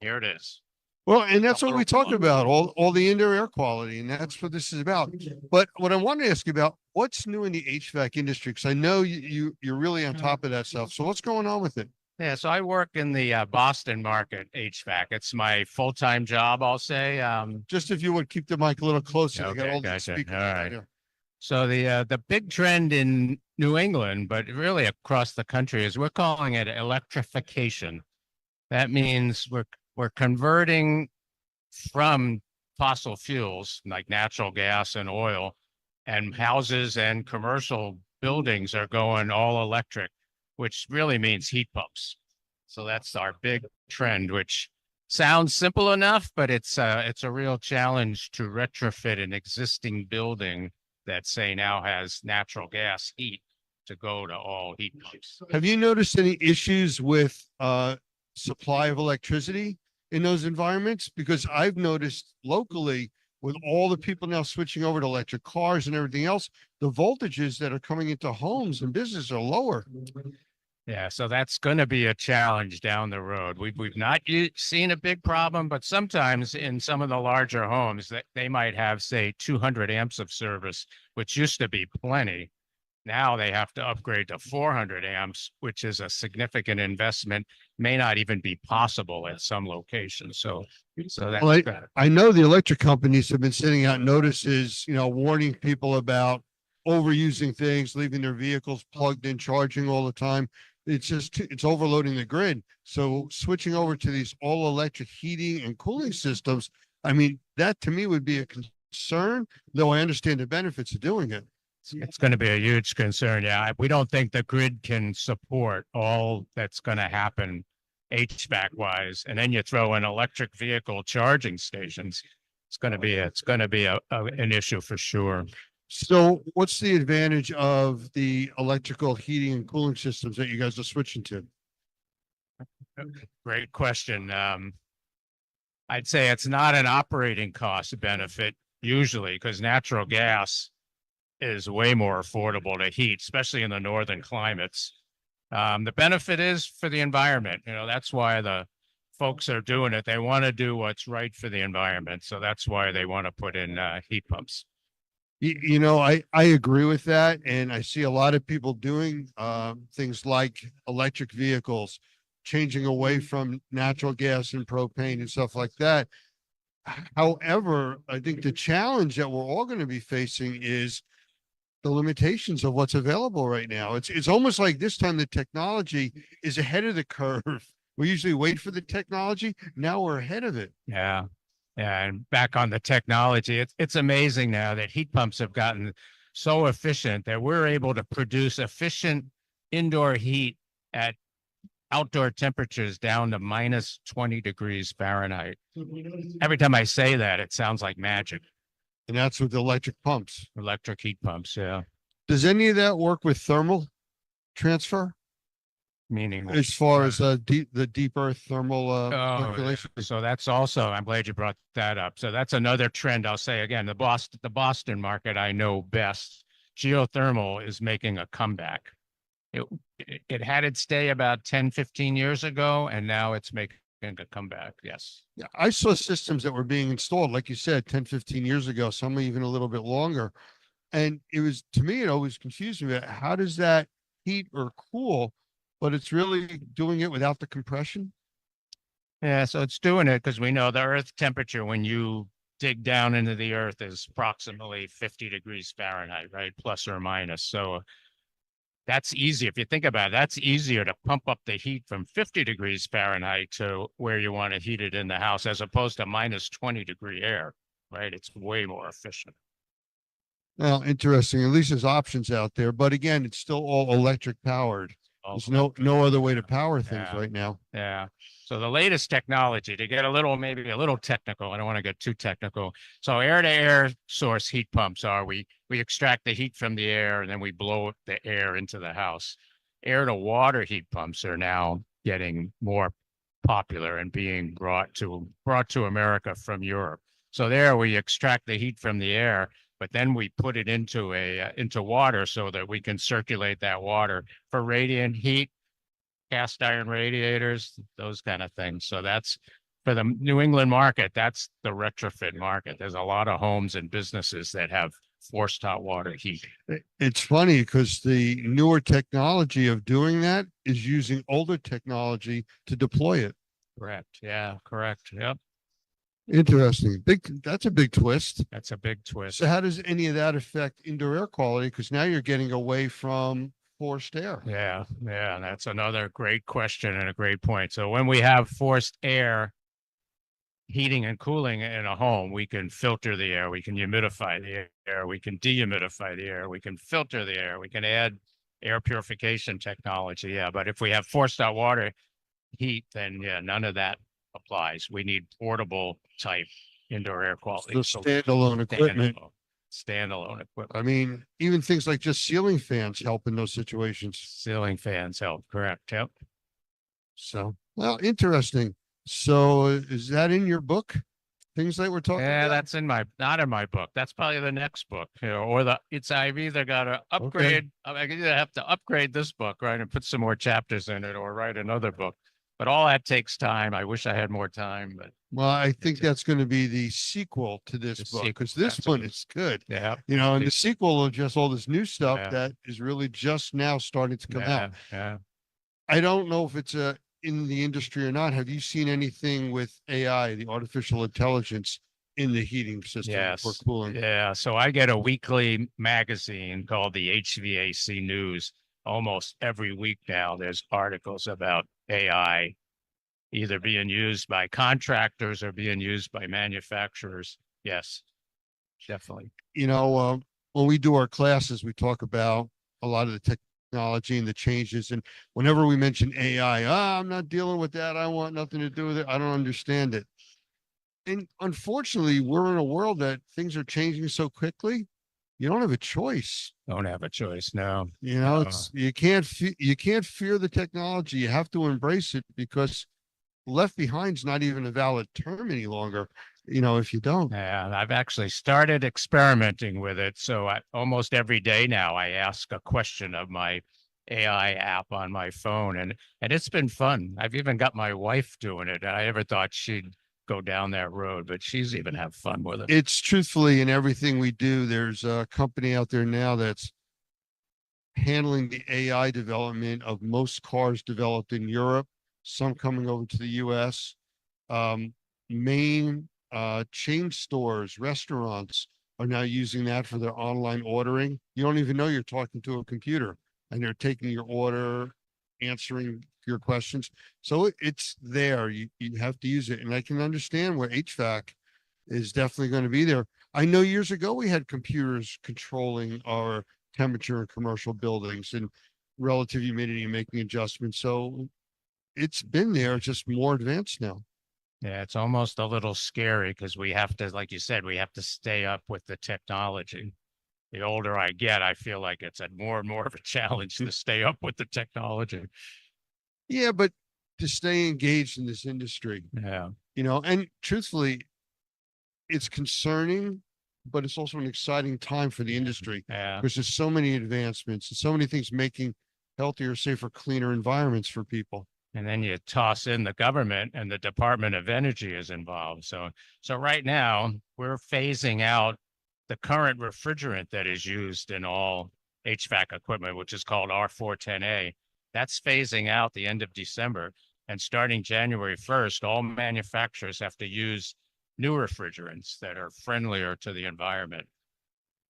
here it is. Well, and that's what we talk about, all the indoor air quality, and that's what this is about. But what I wanted to ask you about, what's new in the HVAC industry? Because I know you're really on top of that stuff. So what's going on with it? Yeah, so I work in the Boston market HVAC. It's my full-time job, I'll say. Just if you would keep the mic a little closer. I got Okay, all the gotcha. speakers All right right. here. So the big trend in New England, but really across the country, is we're calling it electrification. That means we're converting from fossil fuels like natural gas and oil, and houses and commercial buildings are going all electric, which really means heat pumps. So that's our big trend, which sounds simple enough, but it's a real challenge to retrofit an existing building that, say, now has natural gas heat to go to all heat pumps. Have you noticed any issues with supply of electricity in those environments? Because I've noticed locally, with all the people now switching over to electric cars and everything else, the voltages that are coming into homes and businesses are lower. Yeah, so that's going to be a challenge down the road. We've not seen a big problem, but sometimes in some of the larger homes that they might have, say, 200 amps of service, which used to be plenty. Now they have to upgrade to 400 amps, which is a significant investment, may not even be possible at some locations. So that's Well, I know the electric companies have been sending out notices, warning people about overusing things, leaving their vehicles plugged in, charging all the time. It's overloading the grid. So switching over to these all electric heating and cooling systems, I mean, that to me would be a concern, though I understand the benefits of doing it. It's going to be a huge concern. Yeah, we don't think the grid can support all that's going to happen HVAC wise. And then you throw in electric vehicle charging stations. It's going to be an issue for sure. So what's the advantage of the electrical heating and cooling systems that you guys are switching to? Great question. I'd say it's not an operating cost benefit usually, because natural gas is way more affordable to heat, especially in the northern climates. The benefit is for the environment. That's why the folks are doing it. They want to do what's right for the environment. So that's why they want to put in heat pumps. I agree with that. And I see a lot of people doing things like electric vehicles, changing away from natural gas and propane and stuff like that. However, I think the challenge that we're all going to be facing is the limitations of what's available right now. It's almost like this time the technology is ahead of the curve. We usually wait for the technology. Now we're ahead of it. Yeah. Yeah, and back on the technology, it's amazing now that heat pumps have gotten so efficient that we're able to produce efficient indoor heat at outdoor temperatures down to minus 20 degrees Fahrenheit. Every time I say that, it sounds like magic. And that's with electric pumps. Electric heat pumps, yeah. Does any of that work with thermal transfer? Meaning as far as the deep earth thermal circulation. So that's also, I'm glad you brought that up. So that's another trend. I'll say again, the Boston market I know best. Geothermal is making a comeback. It had its day about 10, 15 years ago, and now it's making a comeback. Yes. Yeah, I saw systems that were being installed, like you said, 10, 15 years ago, some even a little bit longer. And it was, to me, it always confused me. How does that heat or cool? But it's really doing it without the compression. Yeah, so it's doing it because we know the earth temperature when you dig down into the earth is approximately 50 degrees Fahrenheit, right? Plus or minus. So that's easy. If you think about it, that's easier to pump up the heat from 50 degrees Fahrenheit to where you want to heat it in the house as opposed to minus 20 degree air, right? It's way more efficient. Well, interesting. At least there's options out there. But again, it's still all electric powered. There's no other way to power things right now. Yeah. So the latest technology, to get maybe a little technical, I don't want to get too technical. So air-to-air source heat pumps we extract the heat from the air and then we blow the air into the house. Air-to-water heat pumps are now getting more popular and being brought to America from Europe. So there we extract the heat from the air, but then we put it into into water so that we can circulate that water for radiant heat, cast iron radiators, those kind of things. So that's for the New England market. That's the retrofit market. There's a lot of homes and businesses that have forced hot water heat. It's funny because the newer technology of doing that is using older technology to deploy it. Correct. Yeah, correct. Yep. Interesting. That's a big twist. That's a big twist. So how does any of that affect indoor air quality? Because now you're getting away from forced air. Yeah, that's another great question and a great point. So when we have forced air heating and cooling in a home, we can filter the air, we can humidify the air, we can dehumidify the air, we can filter the air, we can add air purification technology. Yeah, but if we have forced out water heat, then yeah, none of that applies. We need portable type indoor air quality. The standalone equipment. Standalone equipment. I mean, even things like just ceiling fans help in those situations. Ceiling fans help, correct. Yep. So, well, interesting. So is that in your book? Things that we're talking Yeah, about? that's not in my book. That's probably the next book, or I've either got to upgrade, I either have to upgrade this book, right, and put some more chapters in it, or write another book. But all that takes time. I wish I had more time, but Well, I think that's going to be the sequel to this book, because this one is good. yeah, And the sequel of just all this new stuff Yeah. that is really just now starting to come out. yeah. I don't know if it's in the industry or not. Have you seen anything with AI, the artificial intelligence, in the heating system Yes. for cooling? Yeah. So I get a weekly magazine called the HVAC News. Almost every week now, there's articles about AI either being used by contractors or being used by manufacturers. Yes, definitely. When we do our classes, we talk about a lot of the technology and the changes. And whenever we mention AI, I'm not dealing with that. I want nothing to do with it. I don't understand it. And unfortunately, we're in a world that things are changing so quickly. You don't have a choice. Don't have a choice. No. It's you can't fear the technology. You have to embrace it, because left behind's not even a valid term any longer. If you don't. Yeah, I've actually started experimenting with it. So almost every day now, I ask a question of my AI app on my phone, and it's been fun. I've even got my wife doing it. I never thought she'd go down that road, but she's even have fun with it. It's truthfully in everything we do. There's a company out there now that's handling the AI development of most cars developed in Europe, some coming over to the US. Main chain stores, restaurants are now using that for their online ordering. You don't even know you're talking to a computer, and they're taking your order, answering your questions. So it's there. You have to use it. And I can understand where HVAC is definitely going to be there. I know years ago we had computers controlling our temperature in commercial buildings and relative humidity and making adjustments. So it's been there, it's just more advanced now. Yeah, it's almost a little scary because we have to, like you said, we have to stay up with the technology. The older I get, I feel like it's more and more of a challenge to stay up with the technology. Yeah, but to stay engaged in this industry. Yeah. And truthfully, it's concerning, but it's also an exciting time for the industry. Yeah. Because there's so many advancements and so many things making healthier, safer, cleaner environments for people. And then you toss in the government, and the Department of Energy is involved. So right now we're phasing out the current refrigerant that is used in all HVAC equipment, which is called R410A. That's phasing out the end of December. And starting January 1st, all manufacturers have to use new refrigerants that are friendlier to the environment.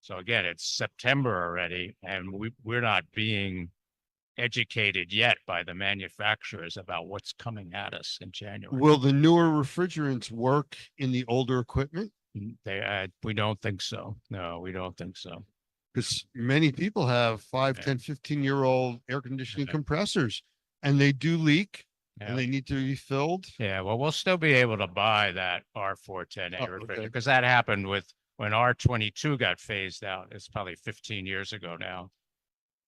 So again, it's September already, and we're not being educated yet by the manufacturers about what's coming at us in January. Will the newer refrigerants work in the older equipment? We don't think so. No, we don't think so. Because many people have 5, 10, 15-year-old air conditioning compressors, and they do leak, and they need to be filled. Yeah, well, we'll still be able to buy that R410A refrigerator, because that happened when R22 got phased out. It's probably 15 years ago now.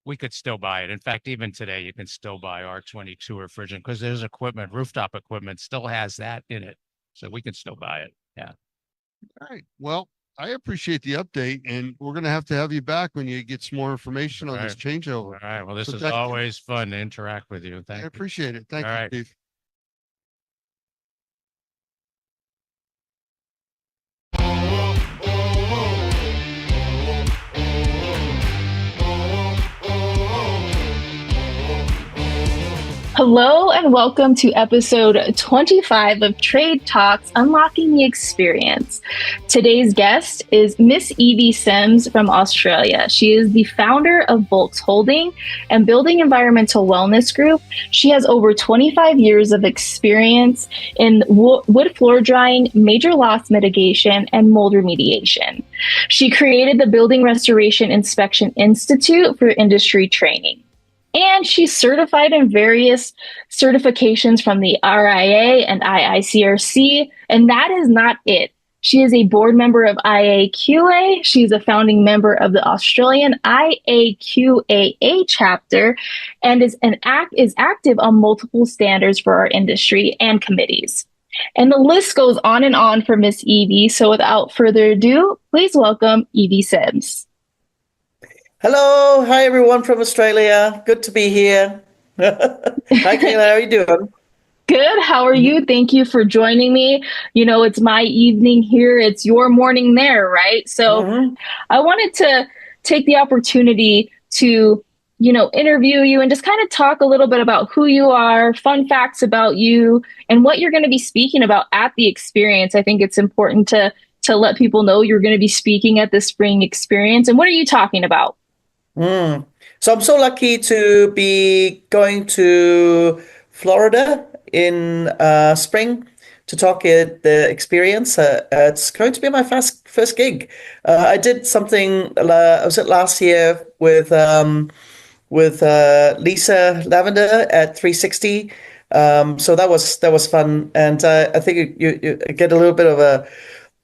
we could still buy it. In fact, even today, you can still buy R22 refrigerant because there's equipment, rooftop equipment still has that in it. So we can still buy it. Yeah. All right. Well, I appreciate the update, and we're going to have you back when you get some more information on this changeover. All right. Well, this So is thank you. always fun to interact with you. I Thank you. appreciate it. Thank All you, right. Steve. Hello and welcome to episode 25 of Trade Talks Unlocking the Experience. Today's guest is Miss Evie Sims from Australia. She is the founder of Volks Holding and Building Environmental Wellness Group. She has over 25 years of experience in wood floor drying, major loss mitigation, and mold remediation. She created the Building Restoration Inspection Institute for industry training. And she's certified in various certifications from the RIA and IICRC. And that is not it. She is a board member of IAQA. She's a founding member of the Australian IAQAA chapter and is active on multiple standards for our industry and committees. And the list goes on and on for Miss Evie. So without further ado, please welcome Evie Sims. Hello. Hi, everyone from Australia. Good to be here. Hi, Kayla. How are you doing? Good. How are you? Thank you for joining me. You know, it's my evening here. It's your morning there, right? So I wanted to take the opportunity to, interview you and just kind of talk a little bit about who you are, fun facts about you, and what you're going to be speaking about at the experience. I think it's important to let people know you're going to be speaking at the spring experience. And what are you talking about? So I'm so lucky to be going to Florida in spring to talk at the experience. It's going to be my first gig. I did something. I was at last year with Lisa Lavender at 360. So that was fun, and I think you get a little bit of a.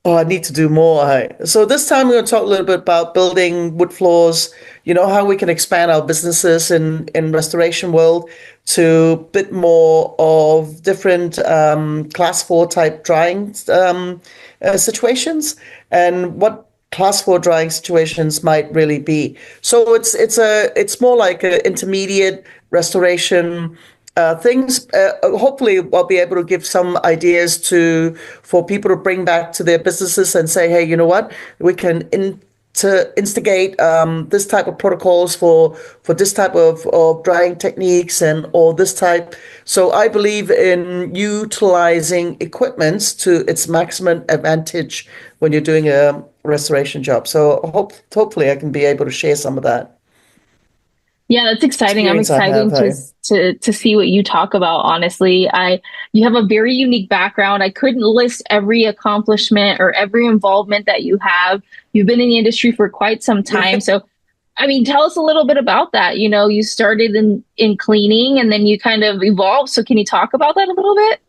Oh, I need to do more. So this time we're going to talk a little bit about building wood floors, how we can expand our businesses in restoration world to a bit more of different class 4 type drying situations and what class 4 drying situations might really be. So it's more like an intermediate restoration things. Hopefully I'll be able to give some ideas for people to bring back to their businesses and say, hey, you know what, we can instigate this type of protocols for this type of drying techniques and all this type. So I believe in utilizing equipment to its maximum advantage when you're doing a restoration job. So hopefully I can be able to share some of that. Yeah, that's exciting. I'm excited to see what you talk about. Honestly, you have a very unique background. I couldn't list every accomplishment or every involvement that you have. You've been in the industry for quite some time. So, tell us a little bit about that. You started in cleaning and then you kind of evolved. So can you talk about that a little bit?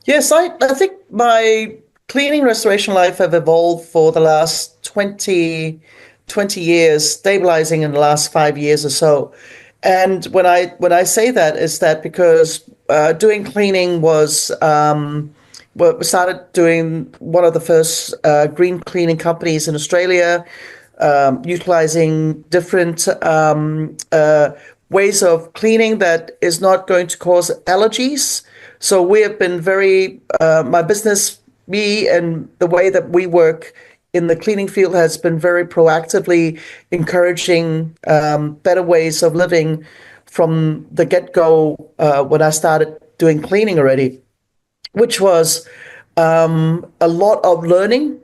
Yes, I think my cleaning restoration life have evolved for the last 20 years, stabilizing in the last 5 years or so. And when I say that, is that because doing cleaning was we started doing one of the first green cleaning companies in Australia, utilizing different ways of cleaning that is not going to cause allergies. So we have been very, my business, me and the way that we work in the cleaning field has been very proactively encouraging better ways of living from the get-go when I started doing cleaning already, which was a lot of learning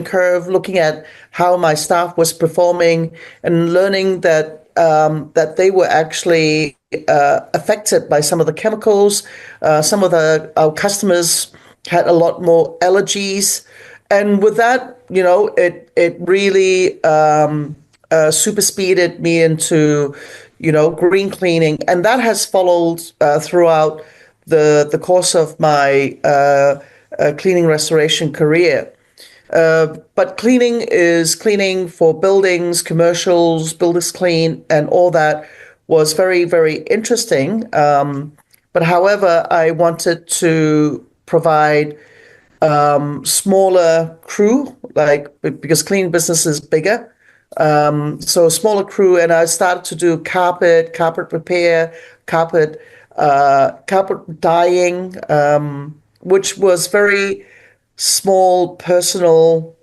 curve, looking at how my staff was performing and learning that they were actually affected by some of the chemicals. Some of our customers had a lot more allergies. And with that, it really super speeded me into, green cleaning. And that has followed throughout the course of my cleaning restoration career. But cleaning for buildings, commercials, builders clean, and all that was very, very interesting. But however, I wanted to provide smaller crew, because cleaning business is bigger. So smaller crew, and I started to do carpet repair, carpet dyeing, which was very small, personal,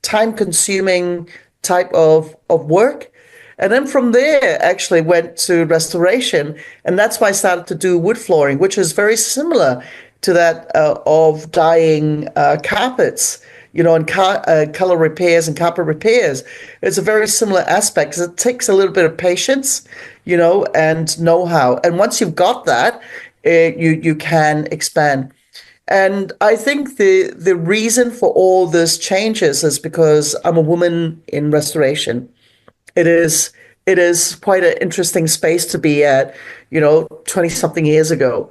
time-consuming type of work. And then from there, actually went to restoration, and that's why I started to do wood flooring, which is very similar to that of dyeing carpets, and color repairs and carpet repairs. It's a very similar aspect because it takes a little bit of patience, and know-how. And once you've got that, you can expand. And I think the reason for all this changes is because I'm a woman in restoration. It is quite an interesting space to be at, 20 something years ago.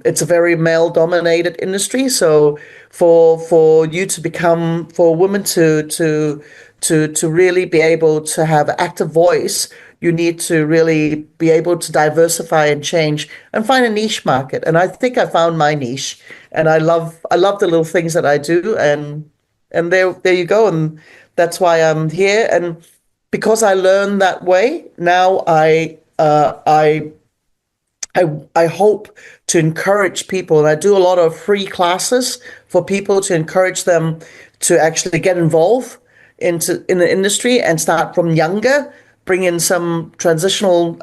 It's a very male dominated industry. So for you to become, for a woman to really be able to have active voice, you need to really be able to diversify and change and find a niche market. And I think I found my niche, and I love the little things that I do. And there you go. And that's why I'm here. And because I learned that way, now I hope to encourage people, and I do a lot of free classes for people to encourage them to actually get involved in the industry and start from younger, bring in some transitional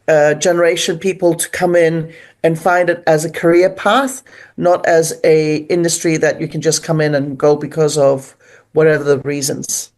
generation people to come in and find it as a career path, not as a industry that you can just come in and go because of whatever the reasons.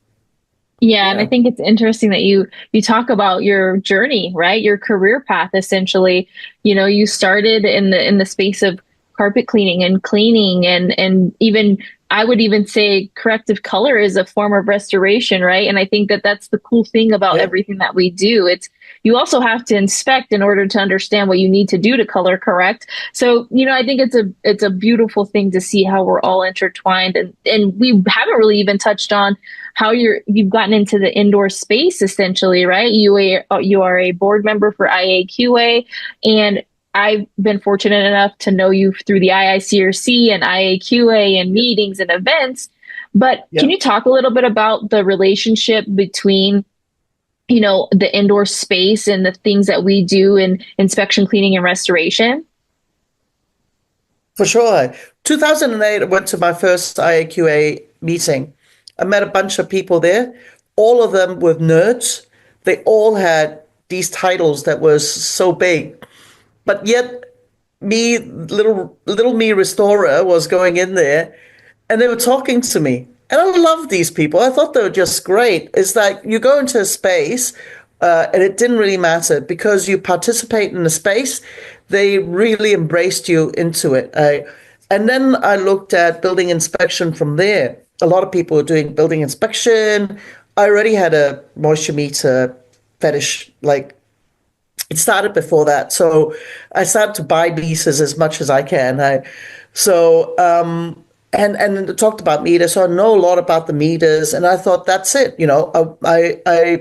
Yeah, and I think it's interesting that you talk about your journey, right? Your career path, essentially. You started in the space of carpet cleaning and even I would even say corrective color is a form of restoration, right? And I think that that's the cool thing about everything that we do. You also have to inspect in order to understand what you need to do to color correct. So, I think it's a beautiful thing to see how we're all intertwined, and we haven't really even touched on how you've gotten into the indoor space, essentially, right? You are a board member for IAQA, and I've been fortunate enough to know you through the IICRC and IAQA and meetings and events. But can you talk a little bit about the relationship between, the indoor space and the things that we do in inspection, cleaning, and restoration? For sure. 2008, I went to my first IAQA meeting. I met a bunch of people there, all of them were nerds. They all had these titles that was so big. But yet, me, little me restorer, was going in there, and they were talking to me. And I love these people. I thought they were just great. It's like you go into a space, and it didn't really matter because you participate in the space. They really embraced you into it. And then I looked at building inspection from there. A lot of people were doing building inspection. I already had a moisture meter fetish, it started before that. So I started to buy pieces as much as I can. And talked about meters. So I know a lot about the meters, and I thought that's it.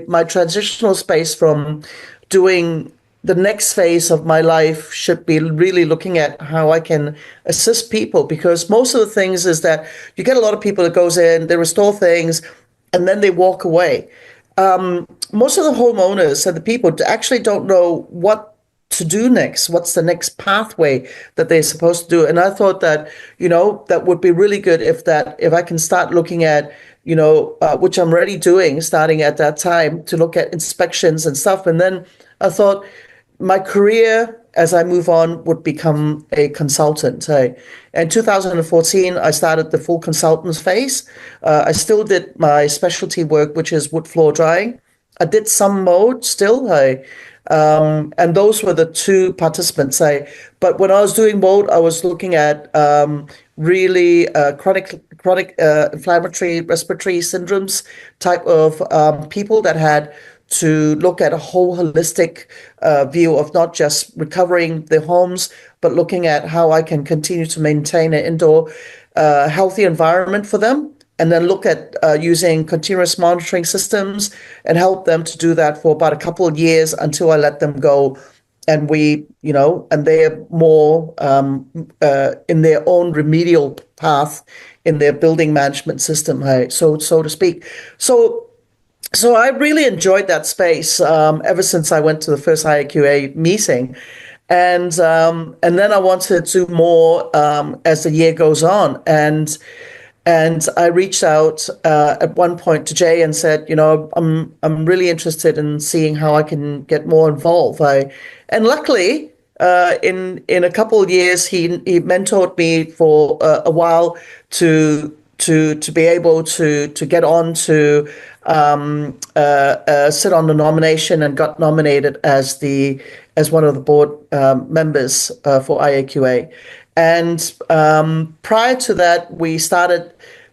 My transitional space from doing the next phase of my life should be really looking at how I can assist people, because most of the things is that you get a lot of people that goes in, they restore things, and then they walk away. Most of the homeowners and the people actually don't know what to do next. What's the next pathway that they're supposed to do? And I thought that, that would be really good if I can start looking at, which I'm already doing, starting at that time, to look at inspections and stuff. And then I thought my career as I move on would become a consultant. In 2014, I started the full consultants phase. I still did my specialty work, which is wood floor drying. I did some mold still, and those were the two participants. But when I was doing mold, I was looking at really chronic inflammatory respiratory syndromes type of people that had to look at a whole holistic view of not just recovering the homes, but looking at how I can continue to maintain an indoor a healthy environment for them, and then look at using continuous monitoring systems and help them to do that for about a couple of years until I let them go. And and they're more in their own remedial path in their building management system, so to speak. So I really enjoyed that space ever since I went to the first IAQA meeting. And then I wanted to do more as the year goes on. And I reached out at one point to Jay and said, I'm really interested in seeing how I can get more involved. And luckily, in a couple of years, he mentored me for a while to be able to get on to sit on the nomination, and got nominated as one of the board members for IAQA. And prior to that,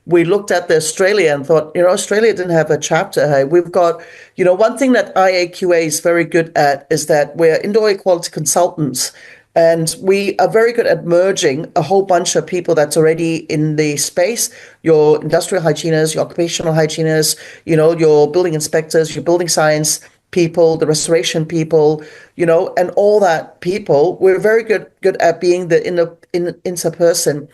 we looked at the Australia and thought, Australia didn't have a chapter. Hey, we've got, one thing that IAQA is very good at is that we're indoor air quality consultants. And we are very good at merging a whole bunch of people that's already in the space, your industrial hygienists, your occupational hygienists, your building inspectors, your building science people, the restoration people, and all that people. We're very good at being the interperson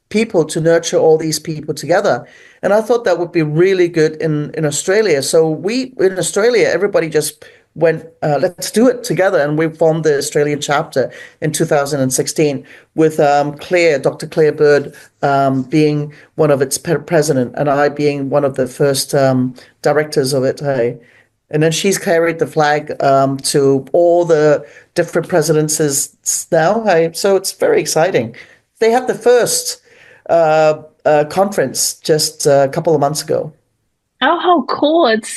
people to nurture all these people together. And I thought that would be really good in Australia. So in Australia, everybody just went, let's do it together. And we formed the Australian chapter in 2016 with Dr. Claire Bird being one of its president, and I being one of the first directors of it. And then she's carried the flag to all the different presidencies now. So it's very exciting. They had the first conference just a couple of months ago. Oh, how cool. It's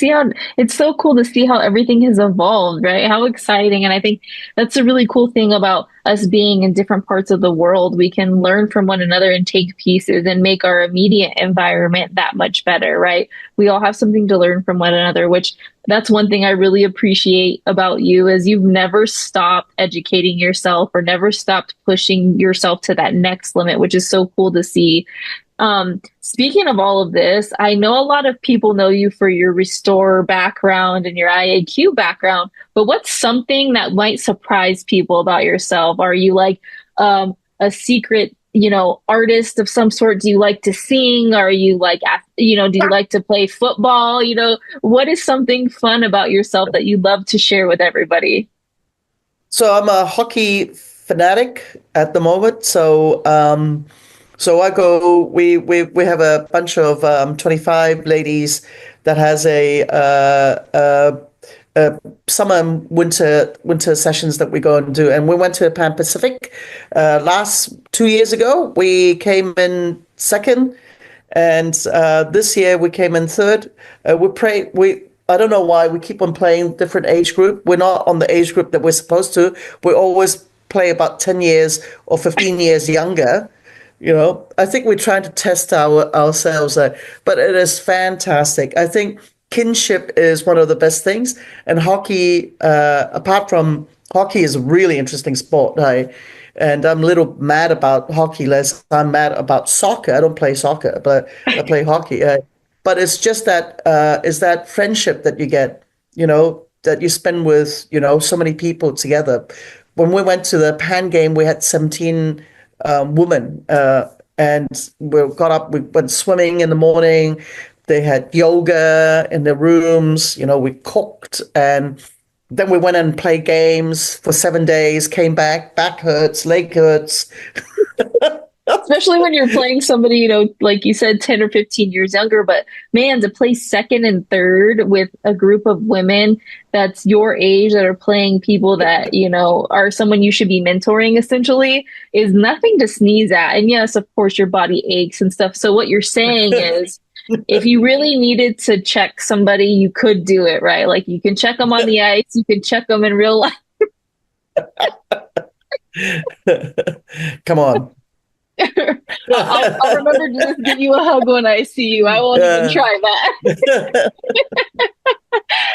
so cool to see how everything has evolved, right? How exciting. And I think that's a really cool thing about us being in different parts of the world. We can learn from one another and take pieces and make our immediate environment that much better, right? We all have something to learn from one another, which that's one thing I really appreciate about you is you've never stopped educating yourself or never stopped pushing yourself to that next limit, which is so cool to see. Speaking of all of this, I know a lot of people know you for your Restore background and your IAQ background, but what's something that might surprise people about yourself? Are you like a secret, artist of some sort? Do you like to sing? Are you like, do you like to play football? What is something fun about yourself that you love to share with everybody? So I'm a hockey fanatic at the moment. So I go. We have a bunch of 25 ladies that has a summer and winter sessions that we go and do. And we went to Pan Pacific last 2 years ago. We came in second, and this year we came in third. I don't know why we keep on playing different age group. We're not on the age group that we're supposed to. We always play about 10 years or 15 years younger. I think we're trying to test ourselves, but it is fantastic. I think kinship is one of the best things. And hockey, apart from hockey, is a really interesting sport. And I'm a little mad about hockey, less I'm mad about soccer. I don't play soccer, but I play hockey. But it's just that is that friendship that you get, that you spend with, so many people together. When we went to the Pan game, we had 17 women, and we went swimming in the morning. They had yoga in the rooms, we cooked, and then we went and played games for 7 days, came back hurts, leg hurts. Especially when you're playing somebody, like you said, 10 or 15 years younger. But man, to play second and third with a group of women that's your age that are playing people that, are someone you should be mentoring essentially is nothing to sneeze at. And yes, of course, your body aches and stuff. So what you're saying is if you really needed to check somebody, you could do it, right? Like you can check them on the ice, you can check them in real life. Come on. I'll remember to just give you a hug when I see you. I won't even try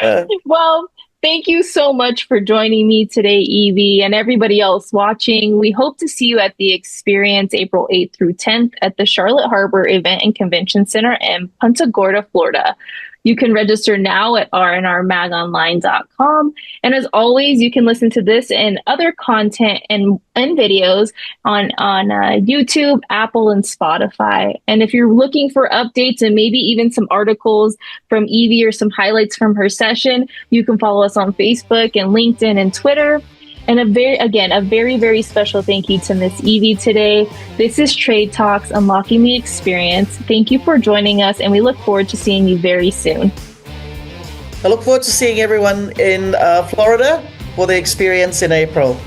that. Well, Thank you so much for joining me today, Evie, and everybody else watching. We hope to see you at the Experience April 8th through 10th at the Charlotte Harbor Event and Convention Center in Punta Gorda, Florida. You can register now at rnrmagonline.com. And as always, you can listen to this and other content and videos on YouTube, Apple, and Spotify. And if you're looking for updates and maybe even some articles from Evie or some highlights from her session, you can follow us on Facebook and LinkedIn and Twitter. And a very, very special thank you to Miss Evie today. This is Trade Talks, Unlocking the Experience. Thank you for joining us, and we look forward to seeing you very soon. I look forward to seeing everyone in Florida for the Experience in April.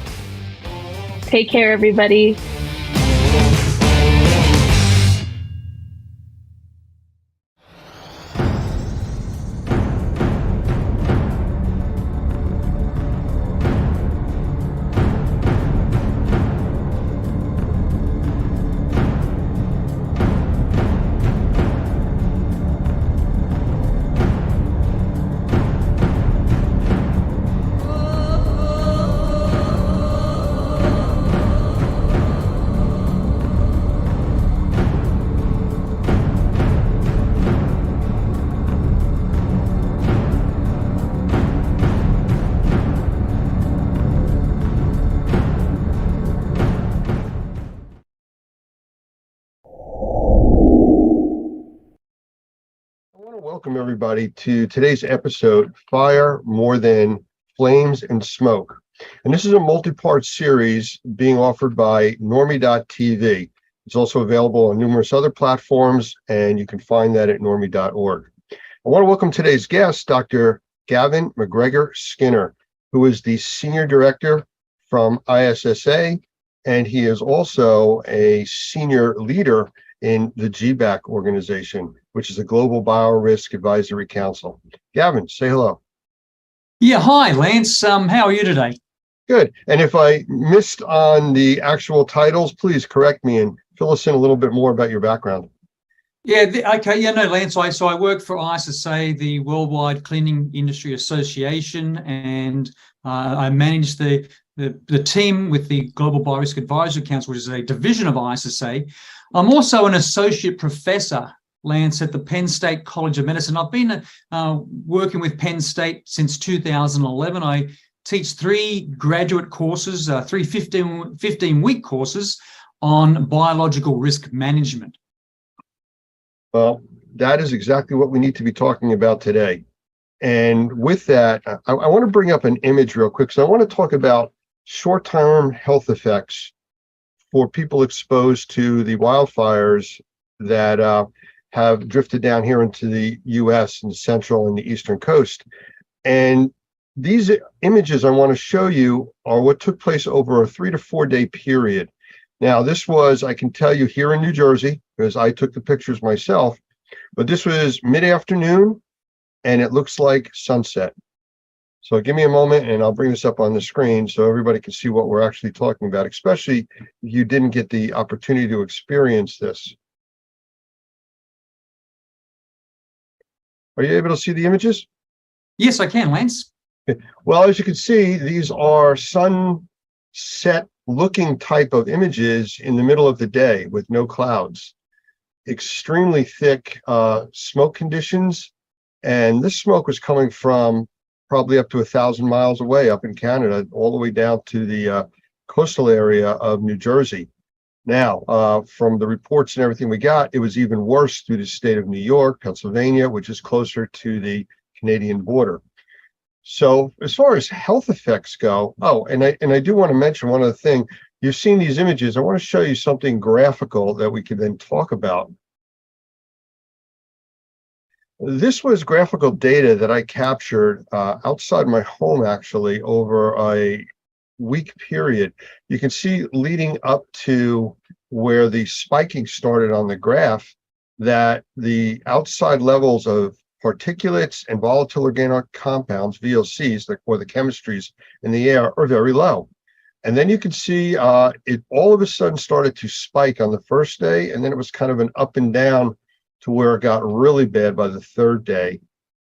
Take care, everybody. Welcome everybody to today's episode, Fire More Than Flames and Smoke. And this is a multi-part series being offered by Normie.tv. It's also available on numerous other platforms, and you can find that at normie.org. I want to welcome today's guest, Dr. Gavin McGregor Skinner, who is the Senior Director from ISSA, and he is also a senior leader in the GBAC organization, which is a Global Biorisk Advisory Council. Gavin, say hello. Yeah, hi, Lance. How are you today? Good. And if I missed on the actual titles, please correct me and fill us in a little bit more about your background. Yeah, okay. Yeah, no, Lance. I work for ISSA, the Worldwide Cleaning Industry Association, and I manage the team with the Global Biorisk Advisory Council, which is a division of ISSA. I'm also an associate professor, Lance, at the Penn State College of Medicine. I've been working with Penn State since 2011. I teach 3 graduate courses, 3 15-week courses on biological risk management. Well, that is exactly what we need to be talking about today. And with that, I want to bring up an image real quick. So I want to talk about short-term health effects for people exposed to the wildfires that have drifted down here into the U.S. and the central and the eastern coast. And these images I want to show you are what took place over a 3 to 4 day period. Now, this was, I can tell you, here in New Jersey, because I took the pictures myself, but this was mid-afternoon, and it looks like sunset. So give me a moment, and I'll bring this up on the screen so everybody can see what we're actually talking about, especially if you didn't get the opportunity to experience this. Are you able to see the images? Yes, I can, Lance. Well, as you can see, these are sunset looking type of images in the middle of the day with no clouds. Extremely thick smoke conditions. And this smoke was coming from probably up to 1,000 miles away up in Canada, all the way down to the coastal area of New Jersey. Now, from the reports and everything we got, it was even worse through the state of New York, Pennsylvania, which is closer to the Canadian border. So as far as health effects go, and I do want to mention one other thing. You've seen these images. I want to show you something graphical that we can then talk about. This was graphical data that I captured outside my home, actually, over a week period. You can see leading up to where the spiking started on the graph that the outside levels of particulates and volatile organic compounds, VOCs, or the chemistries in the air, are very low. And then you can see it all of a sudden started to spike on the first day, and then it was kind of an up and down to where it got really bad by the third day.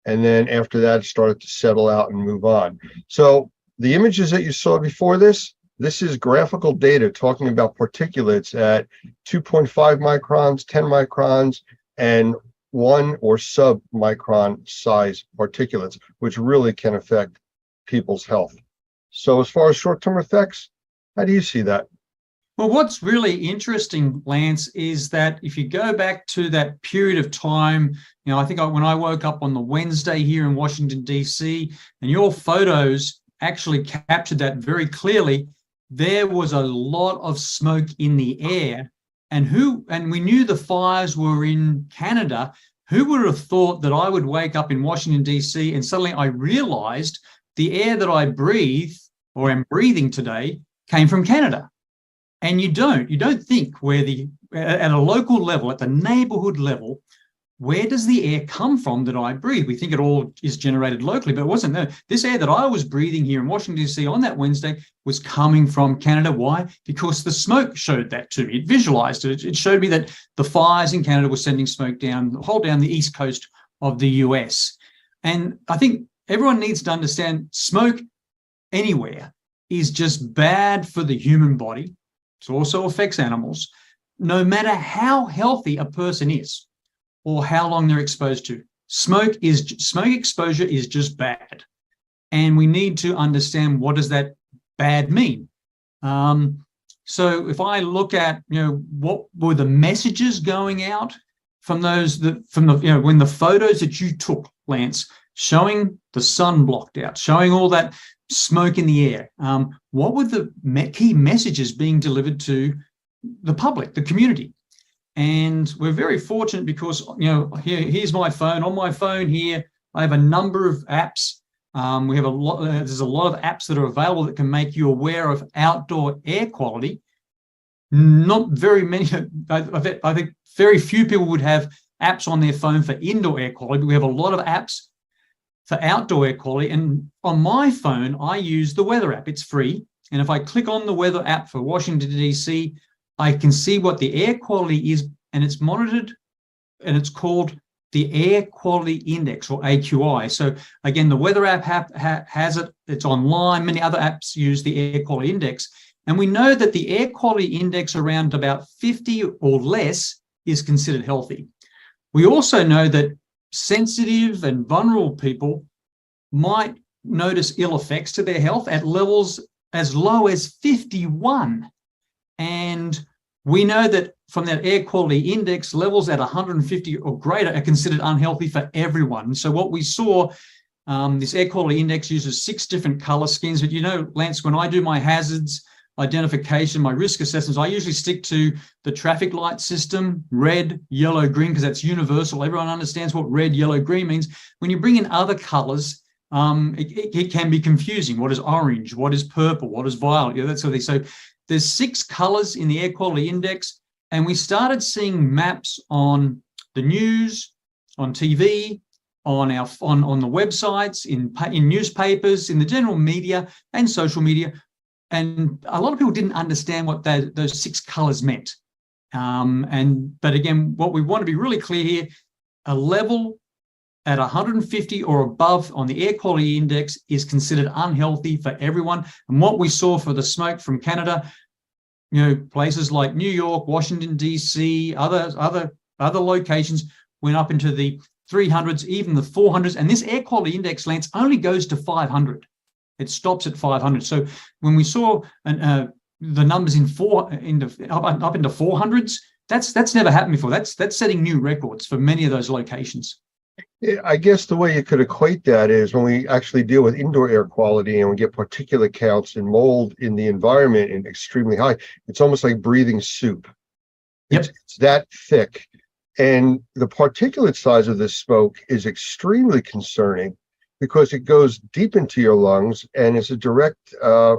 And then after that, it started to settle out and move on. So the images that you saw before this is graphical data talking about particulates at 2.5 microns, 10 microns, and 1 or sub-micron size particulates, which really can affect people's health. So as far as short-term effects, how do you see that? Well, what's really interesting, Lance, is that if you go back to that period of time, I think when I woke up on the Wednesday here in Washington, D.C., and your photos actually captured that very clearly, there was a lot of smoke in the air. And we knew the fires were in Canada. Who would have thought that I would wake up in Washington, D.C., and suddenly I realized the air that I breathe or am breathing today came from Canada? And you don't think at a local level, at the neighborhood level, where does the air come from that I breathe? We think it all is generated locally, but it wasn't. No, this air that I was breathing here in Washington, D.C. on that Wednesday was coming from Canada. Why? Because the smoke showed that to me. It visualized it. It showed me that the fires in Canada were sending smoke down the east coast of the US. And I think everyone needs to understand smoke anywhere is just bad for the human body. It also affects animals, no matter how healthy a person is or how long they're exposed to. Smoke exposure is just bad. And we need to understand, what does that bad mean? So if I look at, what were the messages going out from when the photos that you took, Lance, showing the sun blocked out, showing all that smoke in the air, what were the key messages being delivered to the public, the community? And we're very fortunate because, here's my phone. On my phone here, I have a number of apps. We have there's a lot of apps that are available that can make you aware of outdoor air quality. Not very many, I think very few people would have apps on their phone for indoor air quality, but we have a lot of apps for outdoor air quality. And on my phone, I use the weather app. It's free. And if I click on the weather app for Washington, D.C., I can see what the air quality is, and it's monitored, and it's called the Air Quality Index, or AQI. So again, the weather app has it. It's online. Many other apps use the Air Quality Index. And we know that the Air Quality Index around about 50 or less is considered healthy. We also know that sensitive and vulnerable people might notice ill effects to their health at levels as low as 51. And we know that from that air quality index, levels at 150 or greater are considered unhealthy for everyone. So what we saw, this air quality index uses 6 different color schemes. But Lance, when I do my hazards identification, my risk assessments, I usually stick to the traffic light system, red, yellow, green, because that's universal. Everyone understands what red, yellow, green means. When you bring in other colors, it can be confusing. What is orange? What is purple? What is violet? That sort of thing. So there's 6 colors in the air quality index, and we started seeing maps on the news, on TV, on the websites, in newspapers, in the general media and social media. And a lot of people didn't understand what those 6 colors meant. But again, what we want to be really clear here, a level at 150 or above on the air quality index is considered unhealthy for everyone. And what we saw for the smoke from Canada, places like New York, Washington, D.C., other locations went up into the 300s, even the 400s. And this air quality index, Lance, only goes to 500. It stops at 500. So when we saw the numbers up into 400s, that's never happened before. That's setting new records for many of those locations. I guess the way you could equate that is when we actually deal with indoor air quality and we get particulate counts and mold in the environment and extremely high, it's almost like breathing soup. It's that thick. And the particulate size of this smoke is extremely concerning because it goes deep into your lungs and is a direct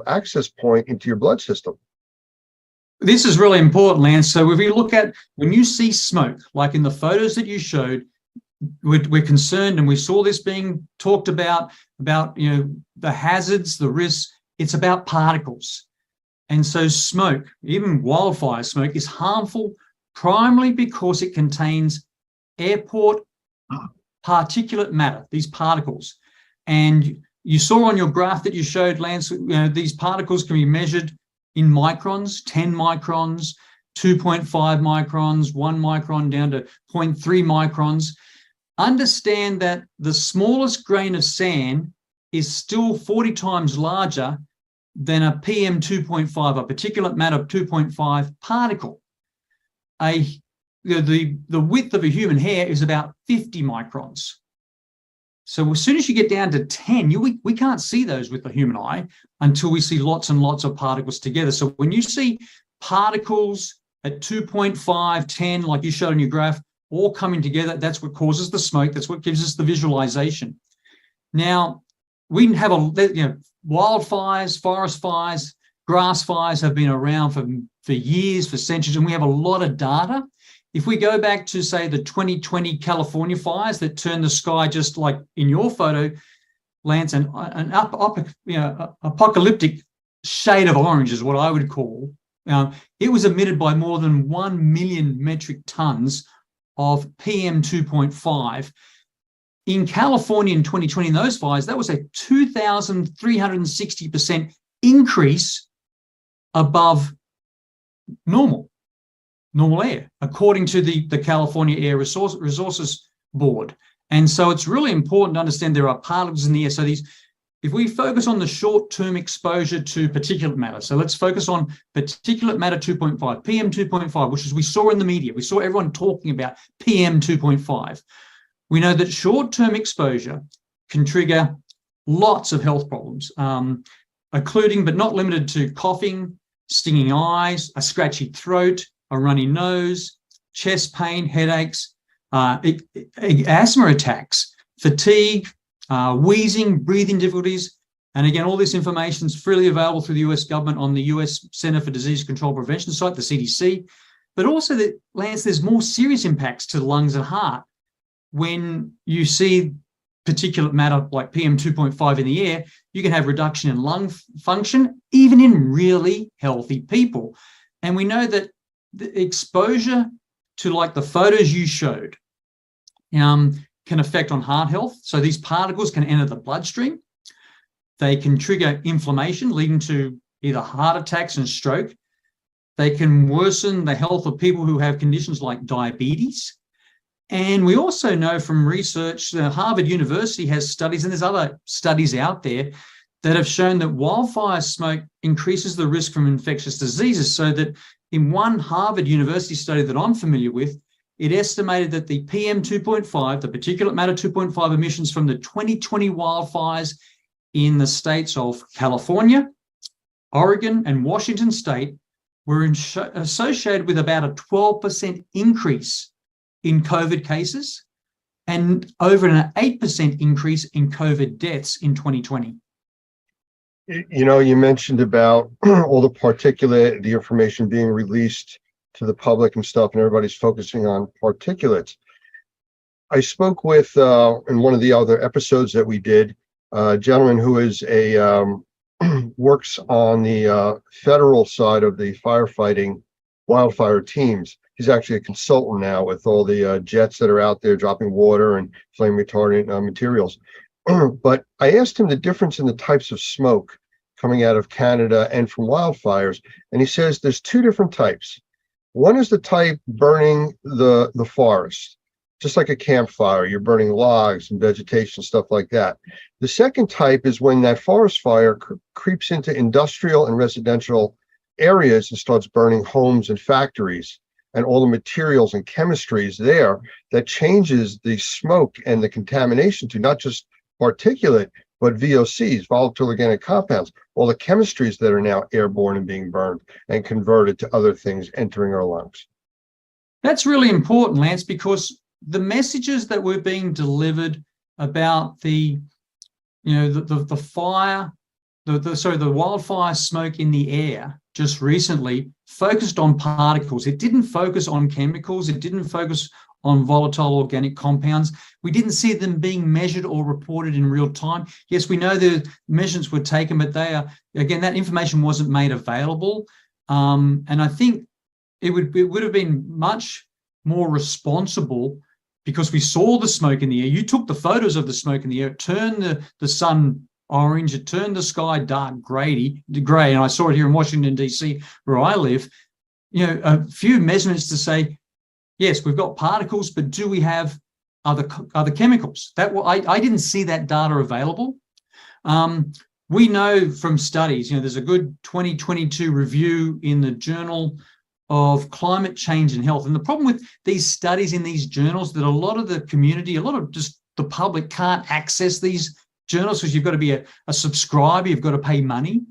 access point into your blood system. This is really important, Lance. So if you look at, when you see smoke, like in the photos that you showed, we're concerned, and we saw this being talked about the hazards, the risks. It's about particles. And so smoke, even wildfire smoke, is harmful primarily because it contains airport particulate matter, these particles. And you saw on your graph that you showed, Lance, these particles can be measured in microns, 10 microns, 2.5 microns, 1 micron down to 0.3 microns. Understand that the smallest grain of sand is still 40 times larger than a PM2.5, a particulate matter 2.5 particle. The width of a human hair is about 50 microns. So as soon as you get down to 10, we can't see those with the human eye until we see lots and lots of particles together. So when you see particles at 2.5, 10, like you showed in your graph, all coming together, that's what causes the smoke. That's what gives us the visualization. Now, we have wildfires, forest fires, grass fires have been around for years, for centuries, and we have a lot of data. If we go back to, say, the 2020 California fires that turned the sky just like in your photo, Lance, an apocalyptic shade of orange is what I would call. It was emitted by more than 1 million metric tons of PM2.5. In California in 2020, in those fires, that was a 2,360% increase above normal air, according to the California Air Resources Board. And so it's really important to understand there are particles in the air. So if we focus on the short-term exposure to particulate matter, so let's focus on particulate matter 2.5, PM2.5, which is we saw in the media. We saw everyone talking about PM2.5. We know that short-term exposure can trigger lots of health problems, including but not limited to coughing, stinging eyes, a scratchy throat, a runny nose, chest pain, headaches, asthma attacks, fatigue, wheezing, breathing difficulties. And again, all this information is freely available through the US government on the US Center for Disease Control Prevention site, the CDC. But also, Lance, there's more serious impacts to the lungs and heart when you see particulate matter like PM2.5 in the air. You can have reduction in lung function, even in really healthy people. And we know that the exposure to like the photos you showed can affect on heart health. So these particles can enter the bloodstream. They can trigger inflammation, leading to either heart attacks and stroke. They can worsen the health of people who have conditions like diabetes. And we also know from research that Harvard University has studies, and there's other studies out there that have shown that wildfire smoke increases the risk from infectious diseases. So that in one Harvard University study that I'm familiar with, it estimated that the PM2.5, the particulate matter 2.5 emissions from the 2020 wildfires in the states of California, Oregon, and Washington State were associated with about a 12% increase in COVID cases and over an 8% increase in COVID deaths in 2020. You know, you mentioned about all the particulate, the information being released to the public and stuff, and everybody's focusing on particulates. I spoke with, in one of the other episodes that we did, a gentleman who is works on the federal side of the firefighting wildfire teams. He's actually a consultant now with all the jets that are out there dropping water and flame retardant materials. But I asked him the difference in the types of smoke coming out of Canada and from wildfires. And he says there's two different types. One is the type burning the forest, just like a campfire. You're burning logs and vegetation, stuff like that. The second type is when that forest fire creeps into industrial and residential areas and starts burning homes and factories and all the materials and chemistries there, that changes the smoke and the contamination to not just particulate, but VOCs, volatile organic compounds, all the chemistries that are now airborne and being burned and converted to other things entering our lungs. That's really important, Lance, because the messages that were being delivered about the fire, the wildfire smoke in the air just recently focused on particles. It didn't focus on chemicals. It didn't focus on volatile organic compounds. We didn't see them being measured or reported in real time. Yes, we know the measurements were taken, but that information wasn't made available. And I think it would have been much more responsible because we saw the smoke in the air. You took the photos of the smoke in the air, it turned the sun orange, it turned the sky dark gray, and I saw it here in Washington, D.C., where I live. A few measurements to say, yes, we've got particles, but do we have other chemicals? I didn't see that data available. We know from studies, there's a good 2022 review in the Journal of Climate Change and Health. And the problem with these studies in these journals, that a lot of the community, a lot of just the public can't access these journals because you've got to be a subscriber, you've got to pay money.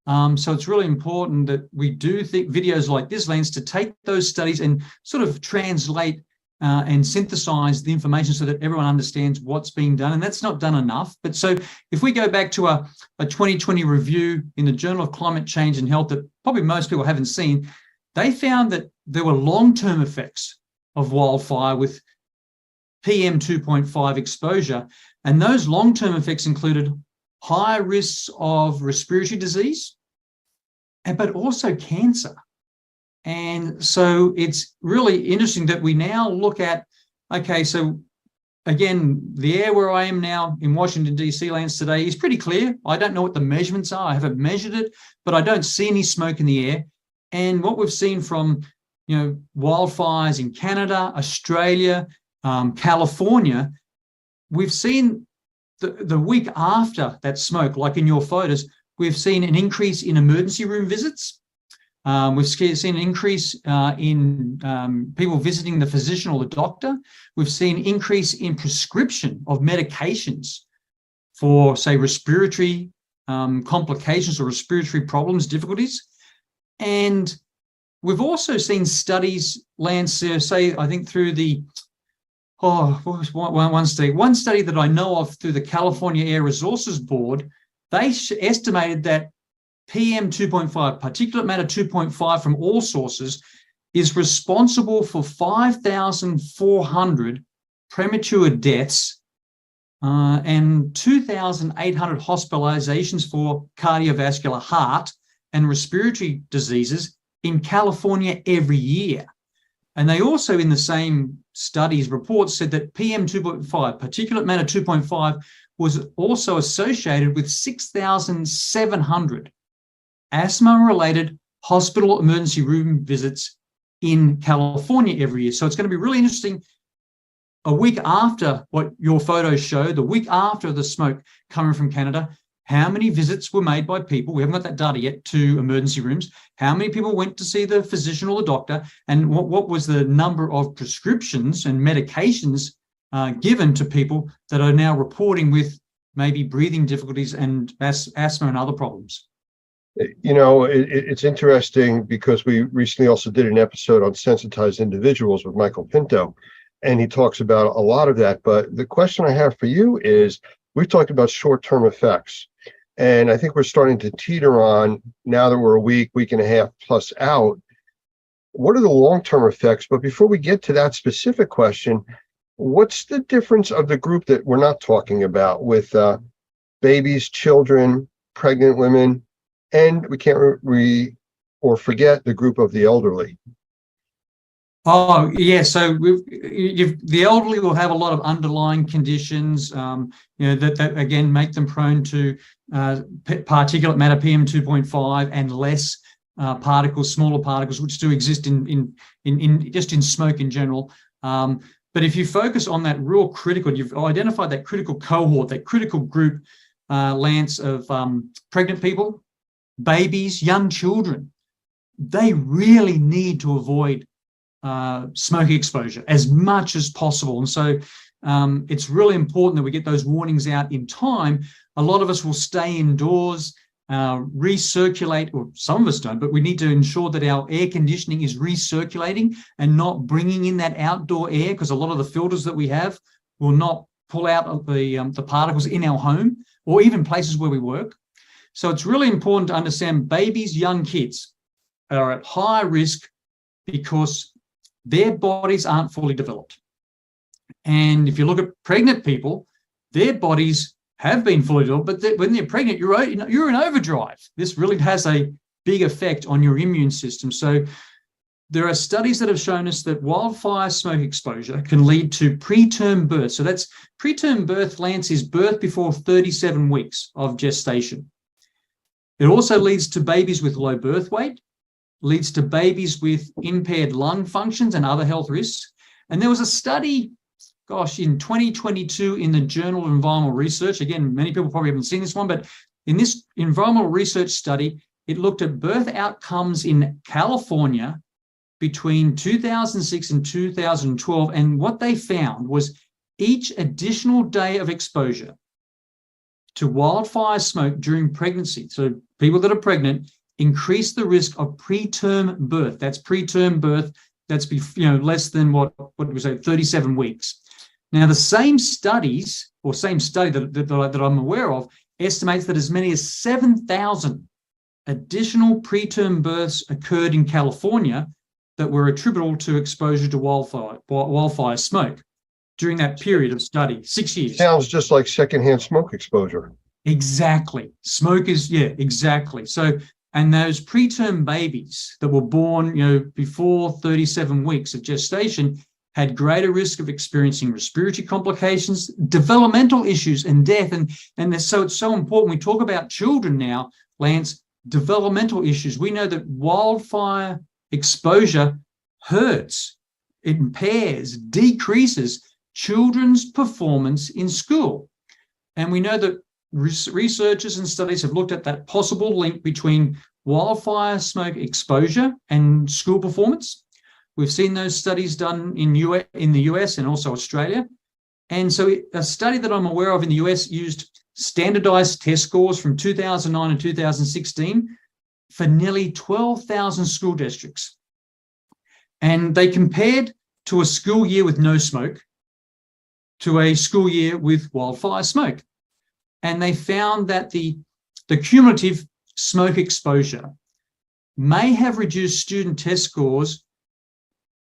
So it's really important that we do think videos like this, Lance, to take those studies and sort of translate and synthesize the information so that everyone understands what's being done. And that's not done enough. But so if we go back to a 2020 review in the Journal of Climate Change and Health that probably most people haven't seen, they found that there were long-term effects of wildfire with PM 2.5 exposure. And those long-term effects included high risks of respiratory disease, but also cancer. And so it's really interesting that we now look at, okay, so again, the air where I am now in Washington, D.C., Lance, today is pretty clear. I don't know what the measurements are. I haven't measured it, but I don't see any smoke in the air. And what we've seen from, wildfires in Canada, Australia, California, we've seen the week after that smoke, like in your photos, we've seen an increase in emergency room visits. We've seen an increase in people visiting the physician or the doctor. We've seen an increase in prescription of medications for, say, respiratory complications or respiratory problems, difficulties. And we've also seen studies, Lance, say, I think through the, one study that I know of through the California Air Resources Board, they estimated that PM 2.5, particulate matter 2.5 from all sources, is responsible for 5,400 premature deaths and 2,800 hospitalizations for cardiovascular, heart, and respiratory diseases in California every year. And they also, in the same studies reports, said that PM 2.5, particulate matter 2.5, was also associated with 6,700 asthma-related hospital emergency room visits in California every year. So it's going to be really interesting. A week after what your photos show, the week after the smoke coming from Canada, how many visits were made by people, we haven't got that data yet, to emergency rooms, how many people went to see the physician or the doctor, and what was the number of prescriptions and medications given to people that are now reporting with maybe breathing difficulties and asthma and other problems. It's interesting because we recently also did an episode on sensitized individuals with Michael Pinto, and he talks about a lot of that. But the question I have for you is, we've talked about short-term effects, and I think we're starting to teeter on, now that we're a week and a half plus out, what are the long-term effects? But before we get to that specific question, what's the difference of the group that we're not talking about with babies, children, pregnant women, and we can't forget the group of the elderly? Oh, yeah. So the elderly will have a lot of underlying conditions, that again make them prone to particulate matter PM 2.5 and less particles, smaller particles, which do exist in smoke in general. But if you focus on that real critical, you've identified that critical cohort, that critical group, Lance, of pregnant people, babies, young children, they really need to avoid smoke exposure as much as possible. And so it's really important that we get those warnings out in time. A lot of us will stay indoors, recirculate, or some of us don't, but we need to ensure that our air conditioning is recirculating and not bringing in that outdoor air, because a lot of the filters that we have will not pull out the particles in our home or even places where we work. So it's really important to understand babies, young kids are at high risk because their bodies aren't fully developed. And if you look at pregnant people, their bodies have been fully developed, but when they're pregnant, you're in overdrive. This really has a big effect on your immune system. So there are studies that have shown us that wildfire smoke exposure can lead to preterm birth. So that's preterm birth, Lance, is birth before 37 weeks of gestation. It also leads to babies with low birth weight, leads to babies with impaired lung functions and other health risks. And there was a study, gosh, in 2022 in the Journal of Environmental Research. Again, many people probably haven't seen this one, but in this environmental research study, it looked at birth outcomes in California between 2006 and 2012. And what they found was each additional day of exposure to wildfire smoke during pregnancy, so people that are pregnant, increase the risk of preterm birth. That's preterm birth. That's less than what we say, 37 weeks. Now, the same studies, or same study that I'm aware of, estimates that as many as 7,000 additional preterm births occurred in California that were attributable to exposure to wildfire smoke during that period of study, 6 years. Sounds just like secondhand smoke exposure. Exactly. Smoke is, yeah, exactly. So, and those preterm babies that were born, before 37 weeks of gestation had greater risk of experiencing respiratory complications, developmental issues, and death. And so it's so important. We talk about children now, Lance, developmental issues. We know that wildfire exposure hurts, impairs, decreases children's performance in school. And we know that researchers and studies have looked at that possible link between wildfire smoke exposure and school performance. We've seen those studies done in the US and also Australia. And so a study that I'm aware of in the US used standardized test scores from 2009 and 2016 for nearly 12,000 school districts. And they compared to a school year with no smoke to a school year with wildfire smoke. And they found that the cumulative smoke exposure may have reduced student test scores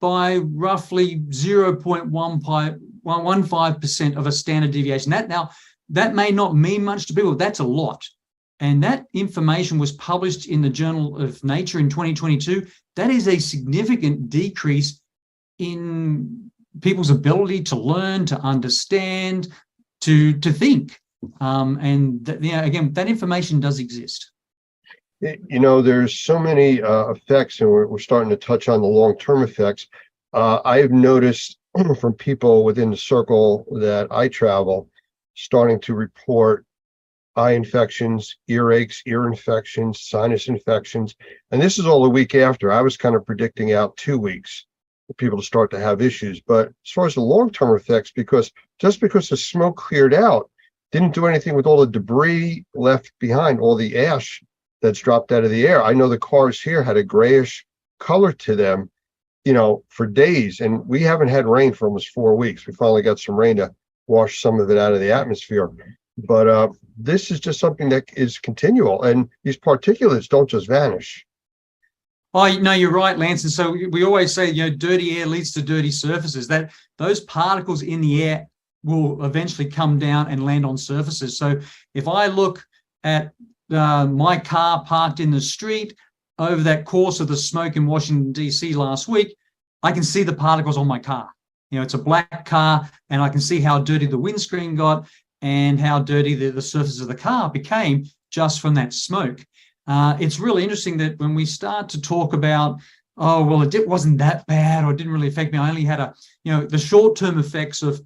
by roughly 0.15% of a standard deviation. That may not mean much to people. That's a lot. And that information was published in the Journal of Nature in 2022. That is a significant decrease in people's ability to learn, to understand, to think. Again, that information does exist. There's so many effects, and we're starting to touch on the long-term effects. I've noticed from people within the circle that I travel starting to report eye infections, earaches, ear infections, sinus infections. And this is all a week after. I was kind of predicting out 2 weeks for people to start to have issues. But as far as the long-term effects, because the smoke cleared out, didn't do anything with all the debris left behind, all the ash that's dropped out of the air. I know the cars here had a grayish color to them, for days. And we haven't had rain for almost 4 weeks. We finally got some rain to wash some of it out of the atmosphere. But this is just something that is continual, and these particulates don't just vanish. Oh, no, you're right, Lance. And so we always say, dirty air leads to dirty surfaces, that those particles in the air will eventually come down and land on surfaces. So if I look at my car parked in the street over that course of the smoke in Washington, D.C. last week, I can see the particles on my car. It's a black car, and I can see how dirty the windscreen got and how dirty the surface of the car became just from that smoke. It's really interesting that when we start to talk about, it wasn't that bad, or it didn't really affect me, I only had the short-term effects of,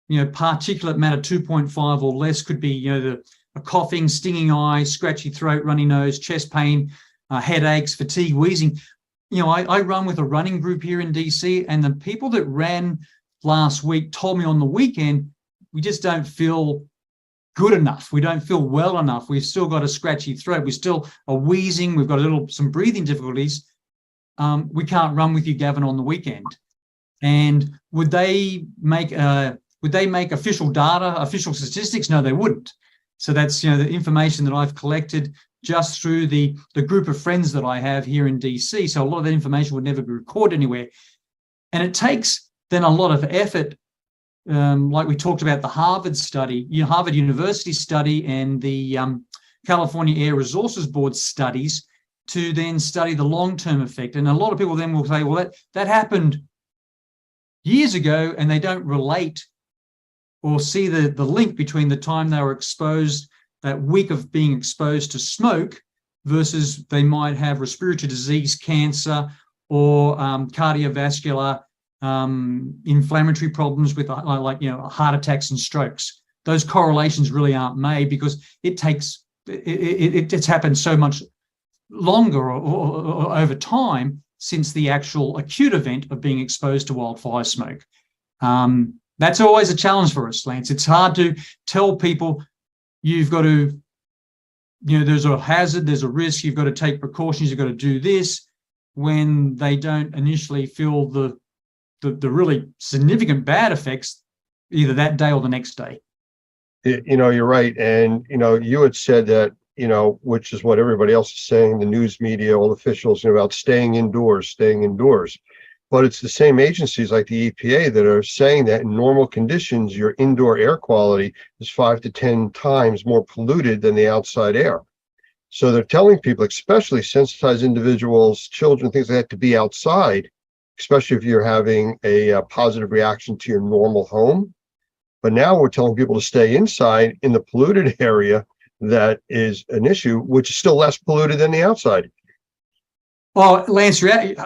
particulate matter 2.5 or less could be, a coughing, stinging eye, scratchy throat, runny nose, chest pain, headaches, fatigue, wheezing. I run with a running group here in DC, and the people that ran last week told me on the weekend, we just don't feel good enough. We don't feel well enough. We've still got a scratchy throat. We still are wheezing. We've got some breathing difficulties. We can't run with you, Gavin, on the weekend. And would they make official data, official statistics? No, they wouldn't. So that's, the information that I've collected just through the group of friends that I have here in DC. So a lot of that information would never be recorded anywhere. And it takes then a lot of effort, like we talked about the Harvard study, Harvard University study, and the California Air Resources Board studies. to then study the long-term effect. And a lot of people then will say, well, that happened years ago, and they don't relate or see the link between the time they were exposed, that week of being exposed to smoke, versus they might have respiratory disease, cancer, or cardiovascular inflammatory problems with heart attacks and strokes. Those correlations really aren't made because it's happened so much longer or over time since the actual acute event of being exposed to wildfire smoke. That's always a challenge for us, Lance. It's hard to tell people you've got to, there's a hazard, there's a risk, you've got to take precautions, you've got to do this, when they don't initially feel the really significant bad effects either that day or the next day. You're right. And, you had said that, which is what everybody else is saying, the news media, all officials, about staying indoors. But it's the same agencies like the EPA that are saying that in normal conditions, your indoor air quality is 5 to 10 times more polluted than the outside air. So they're telling people, especially sensitized individuals, children, things like that, to be outside, especially if you're having a positive reaction to your normal home. But now we're telling people to stay inside in the polluted area that is an issue, which is still less polluted than the outside. Well, Lance,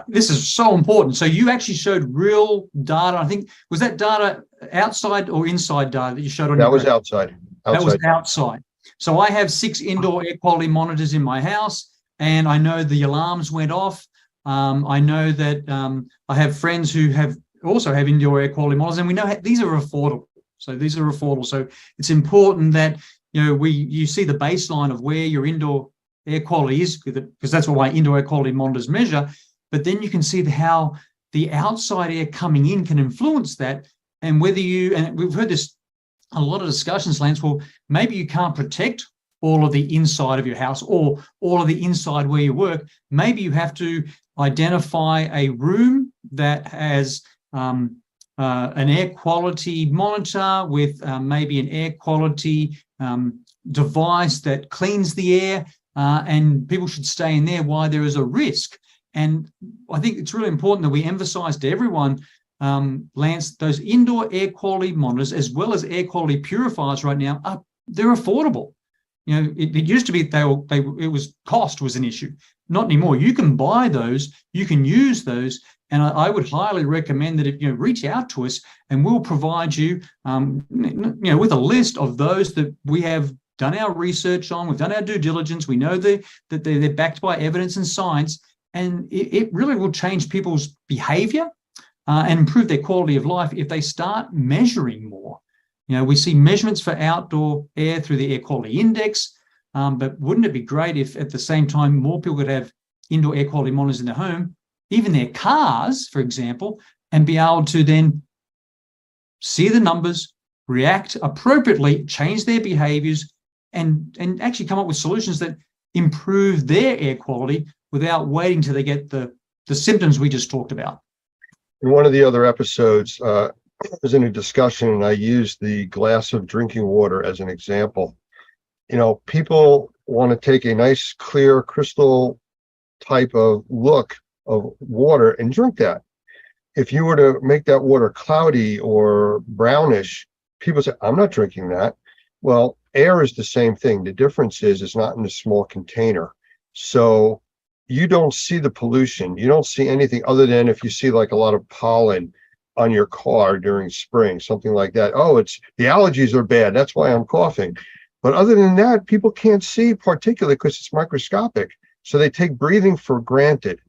this is so important. So you actually showed real data. I think, was that data outside or inside data that you showed on? That was outside. That was outside. So I have 6 indoor air quality monitors in my house, and I know the alarms went off. I know that I have friends who also have indoor air quality monitors, and we know these are affordable. So these are affordable. So it's important that you see the baseline of where your indoor air quality is, because that's what my indoor air quality monitors measure. But then you can see how the outside air coming in can influence that, and whether and we've heard this a lot of discussions, Lance. Well, maybe you can't protect all of the inside of your house or all of the inside where you work. Maybe you have to identify a room that has an air quality monitor with maybe an air quality device that cleans the air, and people should stay in there while there is a risk. And I think it's really important that we emphasize to everyone, Lance, those indoor air quality monitors, as well as air quality purifiers right now, they're affordable. It used to be cost was an issue. Not anymore. You can buy those, you can use those, and I would highly recommend that if reach out to us, and we'll provide you, with a list of those that we have done our research on, we've done our due diligence, we know that they're backed by evidence and science, and it really will change people's behavior and improve their quality of life if they start measuring more. We see measurements for outdoor air through the air quality index, but wouldn't it be great if at the same time more people could have indoor air quality monitors in their home, even their cars, for example, and be able to then see the numbers, react appropriately, change their behaviors, and actually come up with solutions that improve their air quality without waiting till they get the symptoms we just talked about. In one of the other episodes, I was in a discussion and I used the glass of drinking water as an example. People want to take a nice, clear, crystal type of look of water and drink that. If you were to make that water cloudy or brownish, people say, I'm not drinking that. Well, air is the same thing. The difference is it's not in a small container. So you don't see the pollution. You don't see anything other than if you see like a lot of pollen on your car during spring, something like that. Oh, it's the allergies are bad. That's why I'm coughing. But other than that, people can't see particulate because it's microscopic. So they take breathing for granted.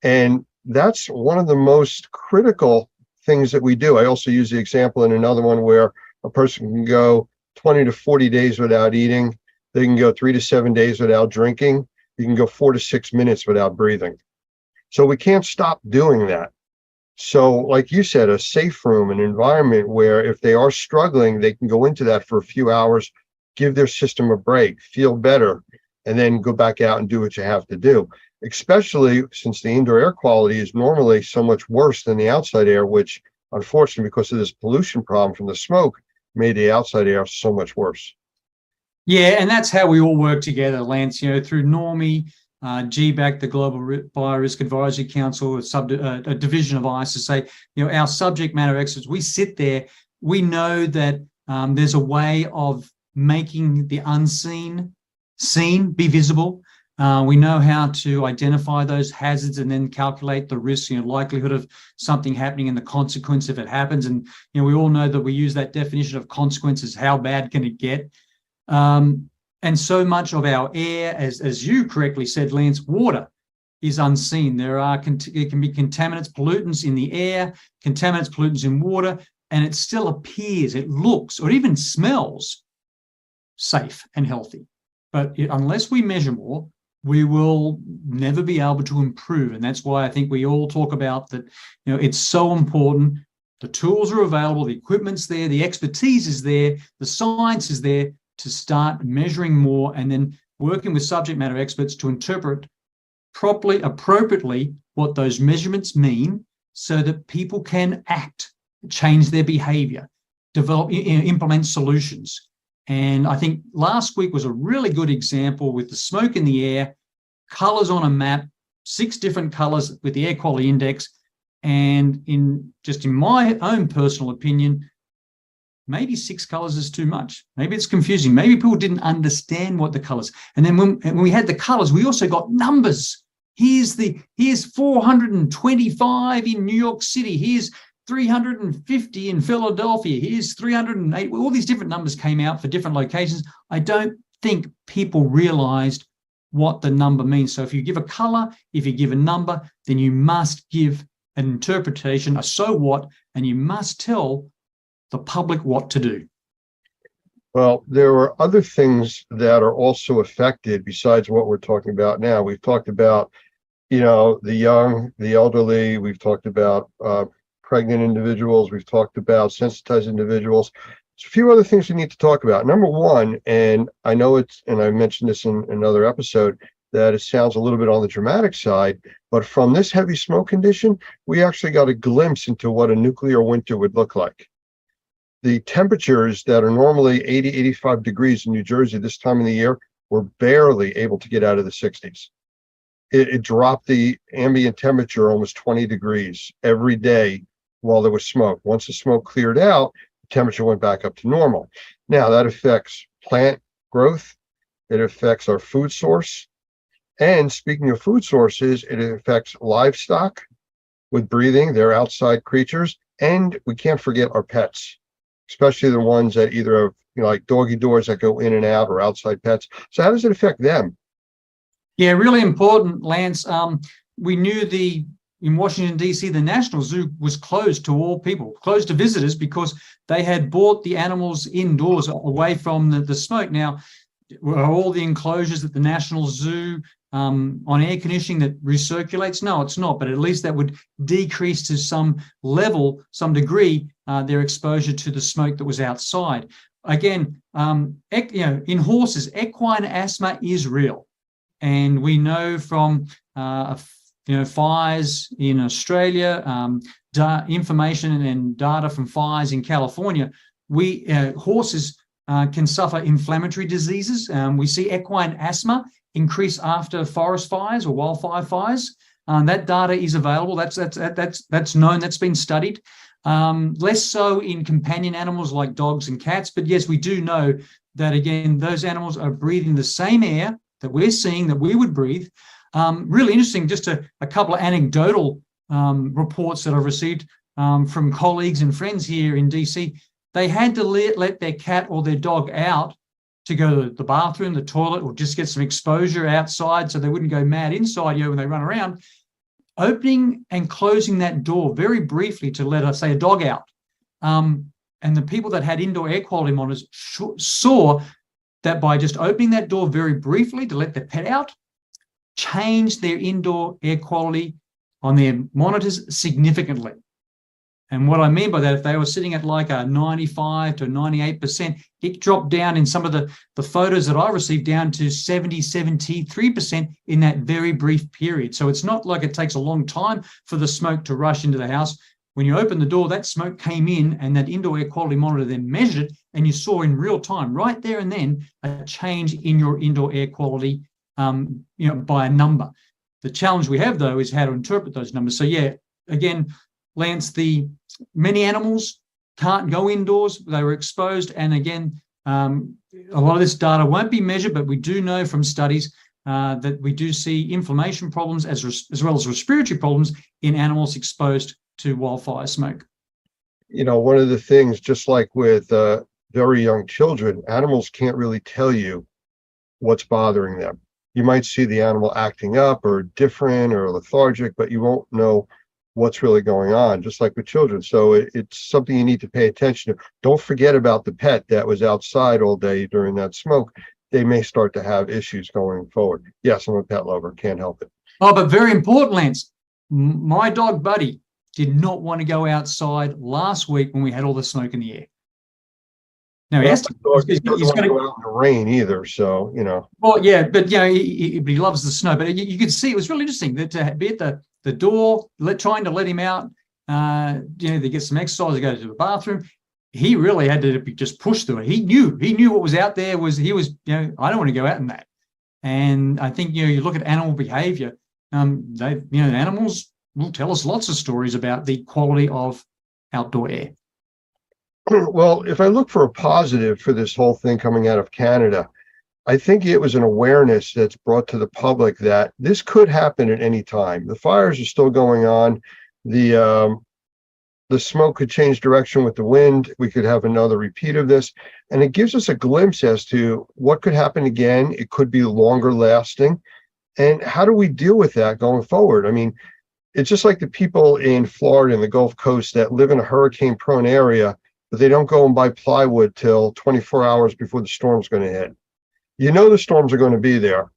And that's one of the most critical things that we do. I also use the example in another one where a person can go 20 to 40 days without eating. They can go 3 to 7 days without drinking. You can go 4 to 6 minutes without breathing. So we can't stop doing that. So like you said, a safe room, an environment where if they are struggling, they can go into that for a few hours, give their system a break, feel better, and then go back out and do what you have to do. Especially since the indoor air quality is normally so much worse than the outside air, which unfortunately, because of this pollution problem from the smoke, made the outside air so much worse. Yeah, and that's how we all work together, Lance, through Normie, GBAC, the Global Biorisk Advisory Council, a division of ICE, say, our subject matter experts, we sit there, we know that there's a way of making the unseen seen, be visible. We know how to identify those hazards and then calculate the risk, likelihood of something happening and the consequence if it happens. And, we all know that we use that definition of consequences, how bad can it get? And so much of our air, as you correctly said, Lance, water is unseen. There can be contaminants, pollutants in the air, contaminants, pollutants in water, and it still appears, it looks, or even smells safe and healthy. But unless we measure more, we will never be able to improve. And that's why I think we all talk about that, it's so important. The tools are available, the equipment's there, the expertise is there, the science is there to start measuring more and then working with subject matter experts to interpret properly, appropriately what those measurements mean so that people can act, change their behavior, develop, implement solutions. And I think last week was a really good example with the smoke in the air, colors on a map, 6 different colors with the air quality index. And in my own personal opinion, maybe 6 colors is too much. Maybe it's confusing. Maybe people didn't understand what the colors. And then when we had the colors, we also got numbers. Here's 425 in New York City. Here's 350 in Philadelphia. Here's 308. All these different numbers came out for different locations. I don't think people realized what the number means. So if you give a color, if you give a number, then you must give an interpretation, a so what, and you must tell the public what to do. Well, there are other things that are also affected besides what we're talking about now. We've talked about, the young, the elderly. We've talked about pregnant individuals. We've talked about sensitized individuals. There's a few other things we need to talk about. Number one, and I know and I mentioned this in another episode, that it sounds a little bit on the dramatic side, but from this heavy smoke condition, we actually got a glimpse into what a nuclear winter would look like. The temperatures that are normally 80, 85 degrees in New Jersey this time of the year were barely able to get out of the 60s. It dropped the ambient temperature almost 20 degrees every day while there was smoke. Once the smoke cleared out, the temperature went back up to normal. Now that affects plant growth. It affects our food source. And speaking of food sources, it affects livestock with breathing. They're outside creatures. And we can't forget our pets, especially the ones that either have, like doggy doors that go in and out or outside pets. So how does it affect them? Yeah, really important, Lance. We knew in Washington, D.C., the National Zoo was closed to all people, closed to visitors because they had brought the animals indoors away from the smoke. Now, are all the enclosures at the National Zoo on air conditioning that recirculates? No, it's not, but at least that would decrease to some level, some degree, their exposure to the smoke that was outside. Again, in horses, equine asthma is real. And we know from, fires in Australia, information and data from fires in California, horses can suffer inflammatory diseases. We see equine asthma increase after forest fires or wildfire fires. That data is available. That's known. That's been studied. Less so in companion animals like dogs and cats. But yes, we do know that, again, those animals are breathing the same air that we're seeing, that we would breathe. Really interesting, just a couple of anecdotal reports that I've received from colleagues and friends here in DC. They had to let their cat or their dog out to go to the bathroom, the toilet, or just get some exposure outside so they wouldn't go mad inside when they run around. Opening and closing that door very briefly to let, say, a dog out. And the people that had indoor air quality monitors saw that by just opening that door very briefly to let their pet out, changed their indoor air quality on their monitors significantly. And what I mean by that, if they were sitting at like a 95 to 98%, it dropped down in some of the photos that I received down to 70, 73% in that very brief period. So it's not like it takes a long time for the smoke to rush into the house. When you open the door, that smoke came in and that indoor air quality monitor then measured it, and you saw in real time, right there and then, a change in your indoor air quality by a number. The challenge we have, though, is how to interpret those numbers. So yeah, again, Lance, many animals can't go indoors. They were exposed. And again, a lot of this data won't be measured, but we do know from studies that we do see inflammation problems as well as respiratory problems in animals exposed to wildfire smoke. One of the things, just like with very young children, animals can't really tell you what's bothering them. You might see the animal acting up or different or lethargic, but you won't know what's really going on, just like with children. So it's something you need to pay attention to. Don't forget about the pet that was outside all day during that smoke. They may start to have issues going forward. Yes, I'm a pet lover, can't help it. Oh, but very important, Lance, my dog Buddy did not want to go outside last week when we had all the smoke in the air. Now, He doesn't want to go out in the rain either, so, Well, yeah, but he loves the snow. But you could see it was really interesting that to be at the door, trying to let him out, to get some exercise, to go to the bathroom. He really had to be just pushed through it. He knew what was out there. I don't want to go out in that. And I think you look at animal behavior. Animals will tell us lots of stories about the quality of outdoor air. Well, if I look for a positive for this whole thing coming out of Canada, I think it was an awareness that's brought to the public that this could happen at any time. The fires are still going on. The smoke could change direction with the wind. We could have another repeat of this. And it gives us a glimpse as to what could happen again. It could be longer lasting. And how do we deal with that going forward? I mean, it's just like the people in Florida and the Gulf Coast that live in a hurricane-prone area, but they don't go and buy plywood till 24 hours before the storm's going to hit. The storms are going to be there.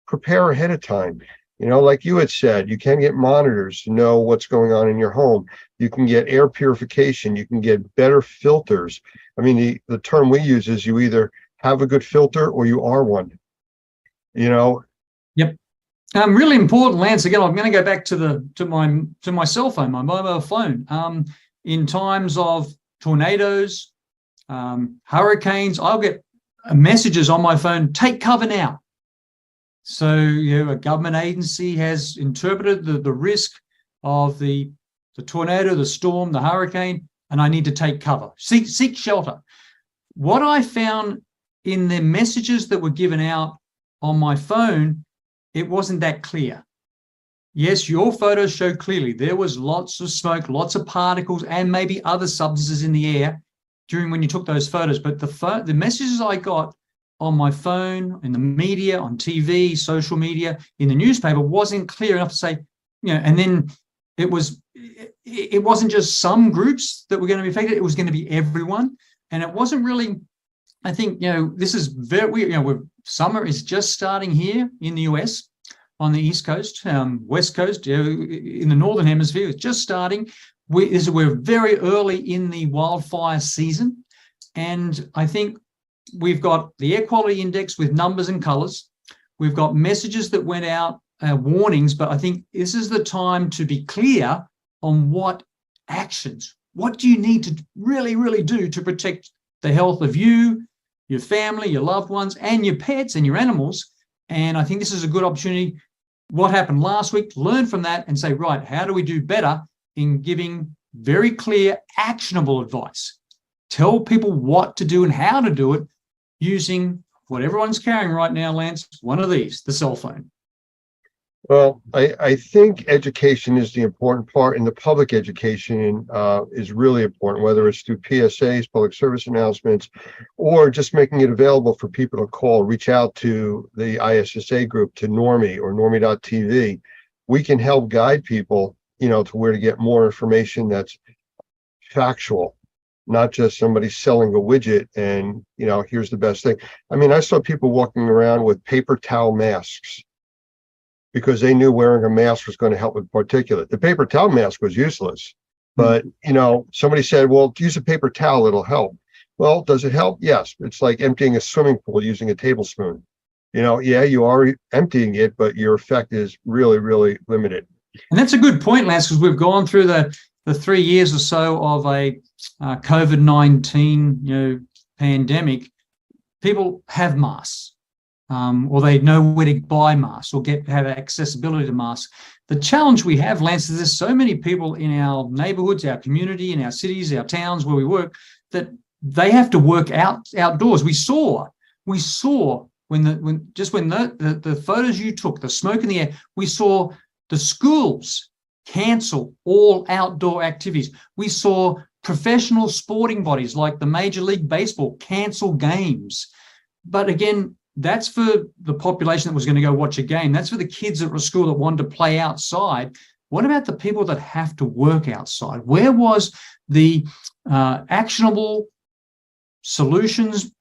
Prepare ahead of time. Like you had said, you can get monitors to know what's going on in your home. You can get air purification. You can get better filters. I mean, the term we use is you either have a good filter or you are one. Yep. Really important, Lance. Again, I'm going to go back to my cell phone, my mobile phone. In times of tornadoes, hurricanes, I'll get messages on my phone, take cover now. So, a government agency has interpreted the risk of the tornado, the storm, the hurricane, and I need to take cover, seek shelter. What I found in the messages that were given out on my phone, it wasn't that clear. Yes, your photos show clearly there was lots of smoke, lots of particles, and maybe other substances in the air during when you took those photos. But the messages I got on my phone, in the media, on TV, social media, in the newspaper wasn't clear enough to say, and then it wasn't just some groups that were going to be affected, it was going to be everyone. And it wasn't really, I think, this is very weird. Summer is just starting here in the US on the East Coast, West Coast, in the Northern Hemisphere, it's just starting. We're very early in the wildfire season. And I think we've got the air quality index with numbers and colors. We've got messages that went out, warnings, but I think this is the time to be clear on what actions, what do you need to really, really do to protect the health of you, your family, your loved ones, and your pets and your animals. And I think this is a good opportunity. What happened last week, learn from that and say, right, how do we do better in giving very clear, actionable advice? Tell people what to do and how to do it using what everyone's carrying right now, Lance, one of these, the cell phone. Well, I think education is the important part, and the public education is really important, whether it's through PSAs, public service announcements, or just making it available for people to call, reach out to the ISSA group, to Normie or Normie.tv. We can help guide people, to where to get more information that's factual, not just somebody selling a widget and, here's the best thing. I mean, I saw people walking around with paper towel masks because they knew wearing a mask was going to help with particulate. The paper towel mask was useless, but, somebody said, well, use a paper towel, it'll help. Well, does it help? Yes. It's like emptying a swimming pool using a tablespoon. You are emptying it, but your effect is really, really limited. And that's a good point, Lance, because we've gone through the 3 years or so of a COVID-19, pandemic. People have masks. or they know where to buy masks or have accessibility to masks. The challenge we have, Lance, is there's so many people in our neighborhoods, our community, in our cities, our towns where we work, that they have to work outdoors. We saw when the photos you took, the smoke in the air, we saw the schools cancel all outdoor activities. We saw professional sporting bodies like the Major League Baseball cancel games. But again, that's for the population that was going to go watch a game. That's for the kids at a school that wanted to play outside. What about the people that have to work outside? Where was the actionable solutions,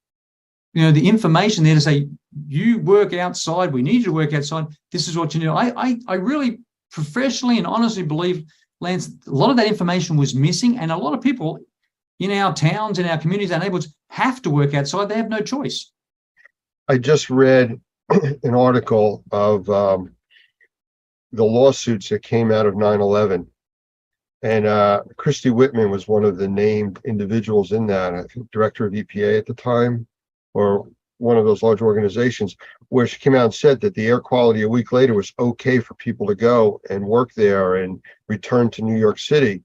the information there to say, you work outside, we need you to work outside, this is what you do. I really professionally and honestly believe, Lance, a lot of that information was missing, and a lot of people in our towns, in our communities, our neighborhoods have to work outside. They have no choice. I just read an article of the lawsuits that came out of 9/11. And Christy Whitman was one of the named individuals in that, I think director of EPA at the time, or one of those large organizations, where she came out and said that the air quality a week later was okay for people to go and work there and return to New York City.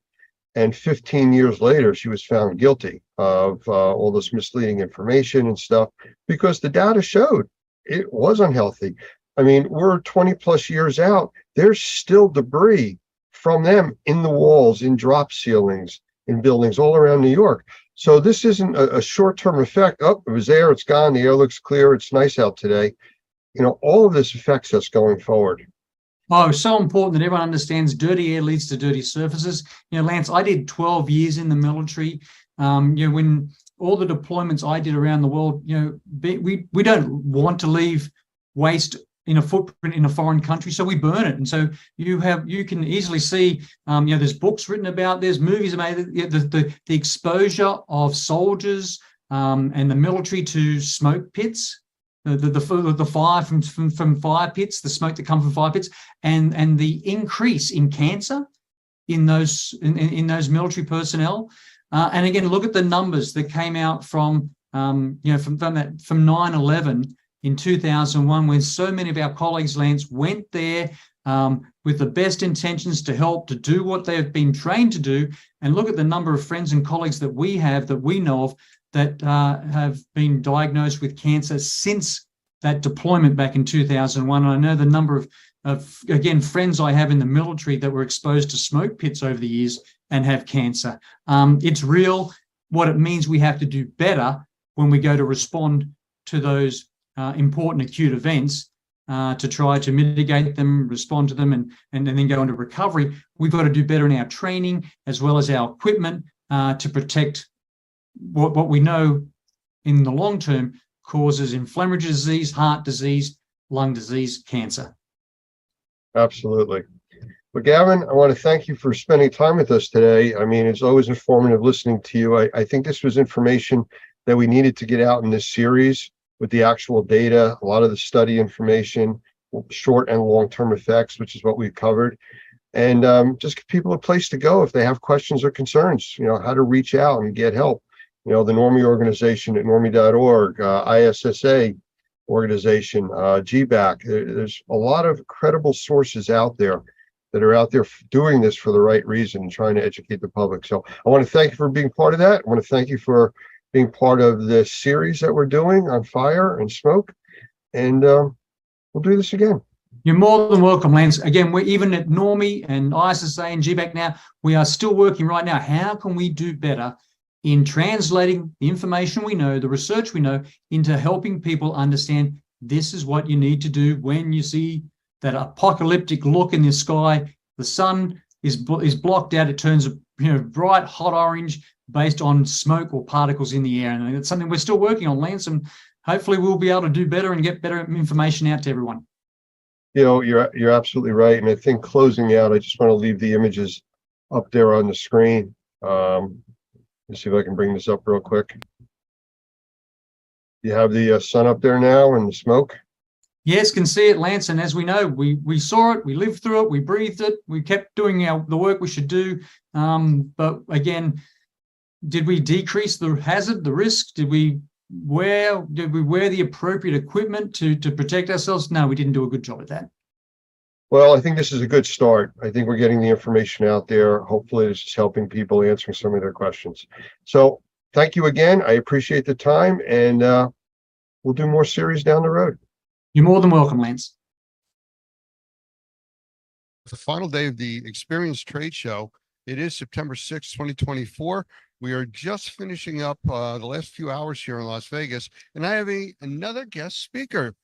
And 15 years later, she was found guilty of all this misleading information and stuff, because the data showed it was unhealthy. I mean, we're 20 plus years out. There's still debris from them in the walls, in drop ceilings, in buildings all around New York. So this isn't a short-term effect. Oh, it was there, it's gone, the air looks clear, it's nice out today. All of this affects us going forward. Oh, so important that everyone understands dirty air leads to dirty surfaces. Lance, I did 12 years in the military. When all the deployments I did around the world, we don't want to leave waste in a footprint in a foreign country, so we burn it. And so you can easily see, there's books written about, there's movies about the exposure of soldiers and the military to smoke pits, the fire from fire pits, the smoke that comes from fire pits, and the increase in cancer in those military personnel. And again, look at the numbers that came out from 9/11 in 2001, when so many of our colleagues, Lance, went there with the best intentions to help, to do what they've been trained to do. And look at the number of friends and colleagues that we know of that have been diagnosed with cancer since that deployment back in 2001. And I know the number of again, friends I have in the military that were exposed to smoke pits over the years and have cancer. It's real. What it means, we have to do better when we go to respond to those important acute events, to try to mitigate them, respond to them, and then go into recovery. We've got to do better in our training as well as our equipment to protect what we know in the long term causes inflammatory disease, heart disease, lung disease, cancer. Absolutely. Well, Gavin, I want to thank you for spending time with us today. I mean, it's always informative listening to you. I think this was information that we needed to get out in this series, with the actual data, a lot of the study information, short and long-term effects, which is what we've covered. And just give people a place to go if they have questions or concerns, how to reach out and get help. The Normie organization at normie.org, ISSA organization, GBAC. There's a lot of credible sources out there that are out there doing this for the right reason and trying to educate the public. So I want to thank you for being part of that. I want to thank you for being part of this series that we're doing on fire and smoke. And we'll do this again. You're more than welcome, Lance. Again, we're even at Normie and ISSA and GBAC now, we are still working right now. How can we do better in translating the information we know, the research we know, into helping people understand this is what you need to do when you see that apocalyptic look in the sky. The sun is blocked out. It turns bright, hot orange based on smoke or particles in the air. And it's something we're still working on, Lance, and hopefully we'll be able to do better and get better information out to everyone. You're absolutely right. And I think closing out, I just want to leave the images up there on the screen. Let's see if I can bring this up real quick. You have the sun up there now and the smoke? Yes, can see it, Lance. And as we know, we saw it, we lived through it, we breathed it, we kept doing the work we should do. But again, did we decrease the hazard, the risk? Did we did we wear the appropriate equipment to protect ourselves? No, we didn't do a good job at that. Well, I think this is a good start. I think we're getting the information out there. Hopefully this is helping people, answering some of their questions. So thank you again. I appreciate the time, and we'll do more series down the road. You're more than welcome, Lance. The final day of the Experience Trade Show. It is September 6th, 2024. We are just finishing up the last few hours here in Las Vegas, and I have another guest speaker,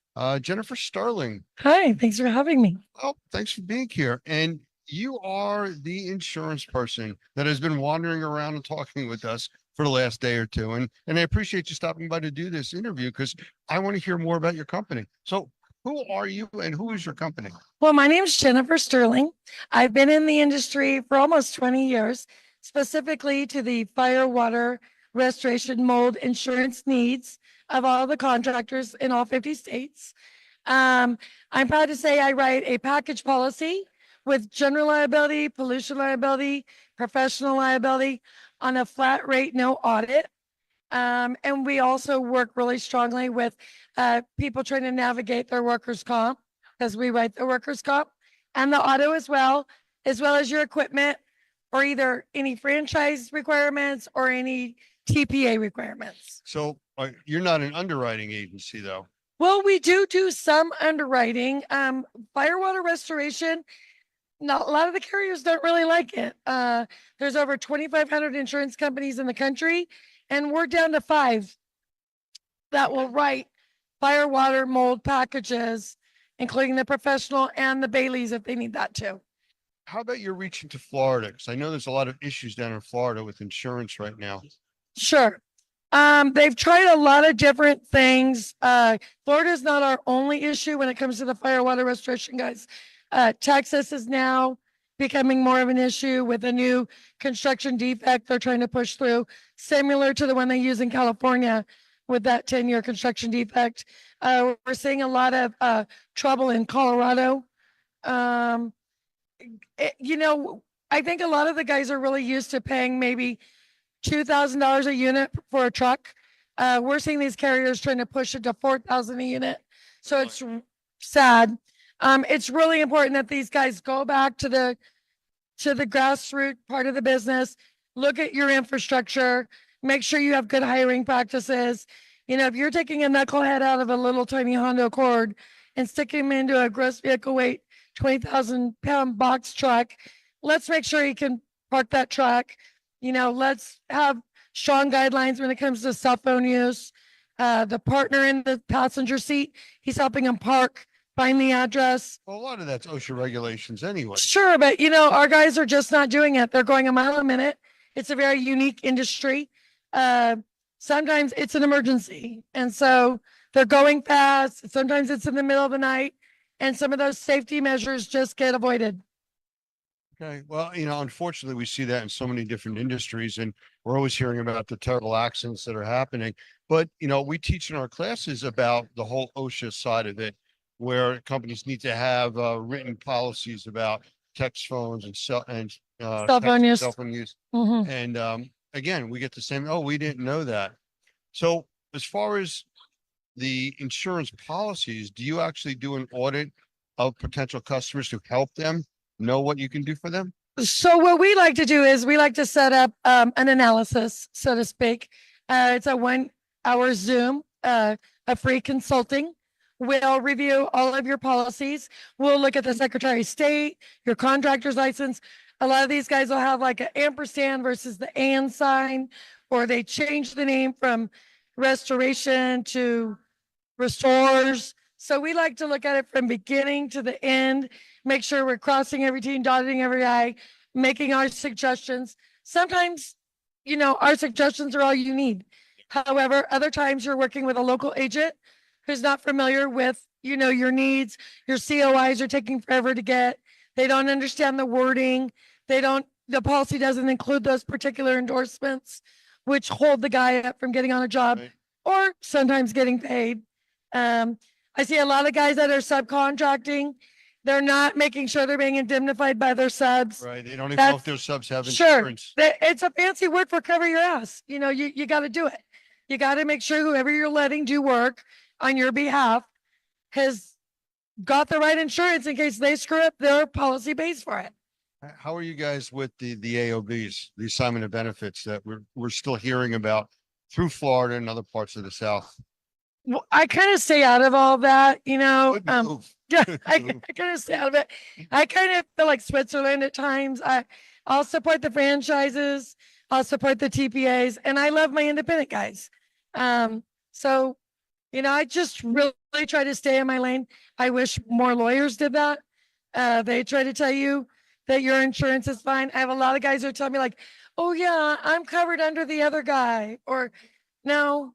Jennifer Sterling. Hi, thanks for having me. Oh, thanks for being here. And you are the insurance person that has been wandering around and talking with us for the last day or two. And I appreciate you stopping by to do this interview because I want to hear more about your company. So who are you and who is your company? Well, my name is Jennifer Sterling. I've been in the industry for almost 20 years, specifically to the fire, water, restoration, mold insurance needs of all the contractors in all 50 states. I'm proud to say I write a package policy with general liability, pollution liability, professional liability on a flat rate, no audit. And we also work really strongly with people trying to navigate their workers' comp, because we write the workers' comp and the auto as well as your equipment, or either any franchise requirements or any TPA requirements. So you're not an underwriting agency, though. Well, we do some underwriting. Fire, water restoration, not a lot of the carriers don't really like it. There's over 2,500 insurance companies in the country, and we're down to 5 that will write fire, water, mold packages, including the professional and the Baileys if they need that too. How about you're reaching to Florida? Because I know there's a lot of issues down in Florida with insurance right now. Sure. They've tried a lot of different things. Florida is not our only issue when it comes to the fire, water restoration, guys. Texas is now becoming more of an issue with a new construction defect they're trying to push through, similar to the one they use in California with that 10-year construction defect. We're seeing a lot of trouble in Colorado. I think a lot of the guys are really used to paying maybe $2,000 a unit for a truck. We're seeing these carriers trying to push it to $4,000 a unit. So it's sad. It's really important that these guys go back to the grassroots part of the business, look at your infrastructure, make sure you have good hiring practices. If you're taking a knucklehead out of a little tiny Honda Accord and sticking him into a gross vehicle weight 20,000-pound box truck, let's make sure he can park that truck. Let's have strong guidelines when it comes to cell phone use. The partner in the passenger seat, he's helping him park, find the address. Well, a lot of that's OSHA regulations anyway. Sure, but our guys are just not doing it. They're going a mile a minute. It's a very unique industry. Sometimes it's an emergency, and so they're going fast. Sometimes it's in the middle of the night, and some of those safety measures just get avoided. Okay. Well, unfortunately, we see that in so many different industries, and we're always hearing about the terrible accidents that are happening. But, we teach in our classes about the whole OSHA side of it, where companies need to have written policies about text phones and cell phone use. Mhm. And again, we get the same, oh, we didn't know that. So as far as the insurance policies, do you actually do an audit of potential customers to help them know what you can do for them? So what we like to do is we like to set up an analysis, so to speak. It's a 1-hour Zoom, a free consulting. We'll review all of your policies. We'll look at the Secretary of State, your contractor's license. A lot of these guys will have like an ampersand versus the and sign, or they change the name from restoration to restores. So we like to look at it from beginning to the end, make sure we're crossing every T, dotting every I, making our suggestions. Sometimes, our suggestions are all you need. However, other times you're working with a local agent who's not familiar with, your needs. Your COIs are taking forever to get. They don't understand the wording. The policy doesn't include those particular endorsements, which hold the guy up from getting on a job or sometimes getting paid. I see a lot of guys that are subcontracting. They're not making sure they're being indemnified by their subs. Right. They don't even know if their subs have Sure. insurance. It's a fancy word for cover your ass. You got to do it. You got to make sure whoever you're letting do work on your behalf has got the right insurance in case they screw up, their policy pays for it. How are you guys with the AOBs, the assignment of benefits that we're still hearing about through Florida and other parts of the South? Well, I kind of stay out of all that, you know. Yeah, I kind of stay out of it. I kind of feel like Switzerland at times. I'll support the franchises, I'll support the TPAs, and I love my independent guys. So, you know, I just really try to stay in my lane. I wish more lawyers did that. They try to tell you that your insurance is fine. I have a lot of guys who tell me like, oh yeah, I'm covered under the other guy, or no,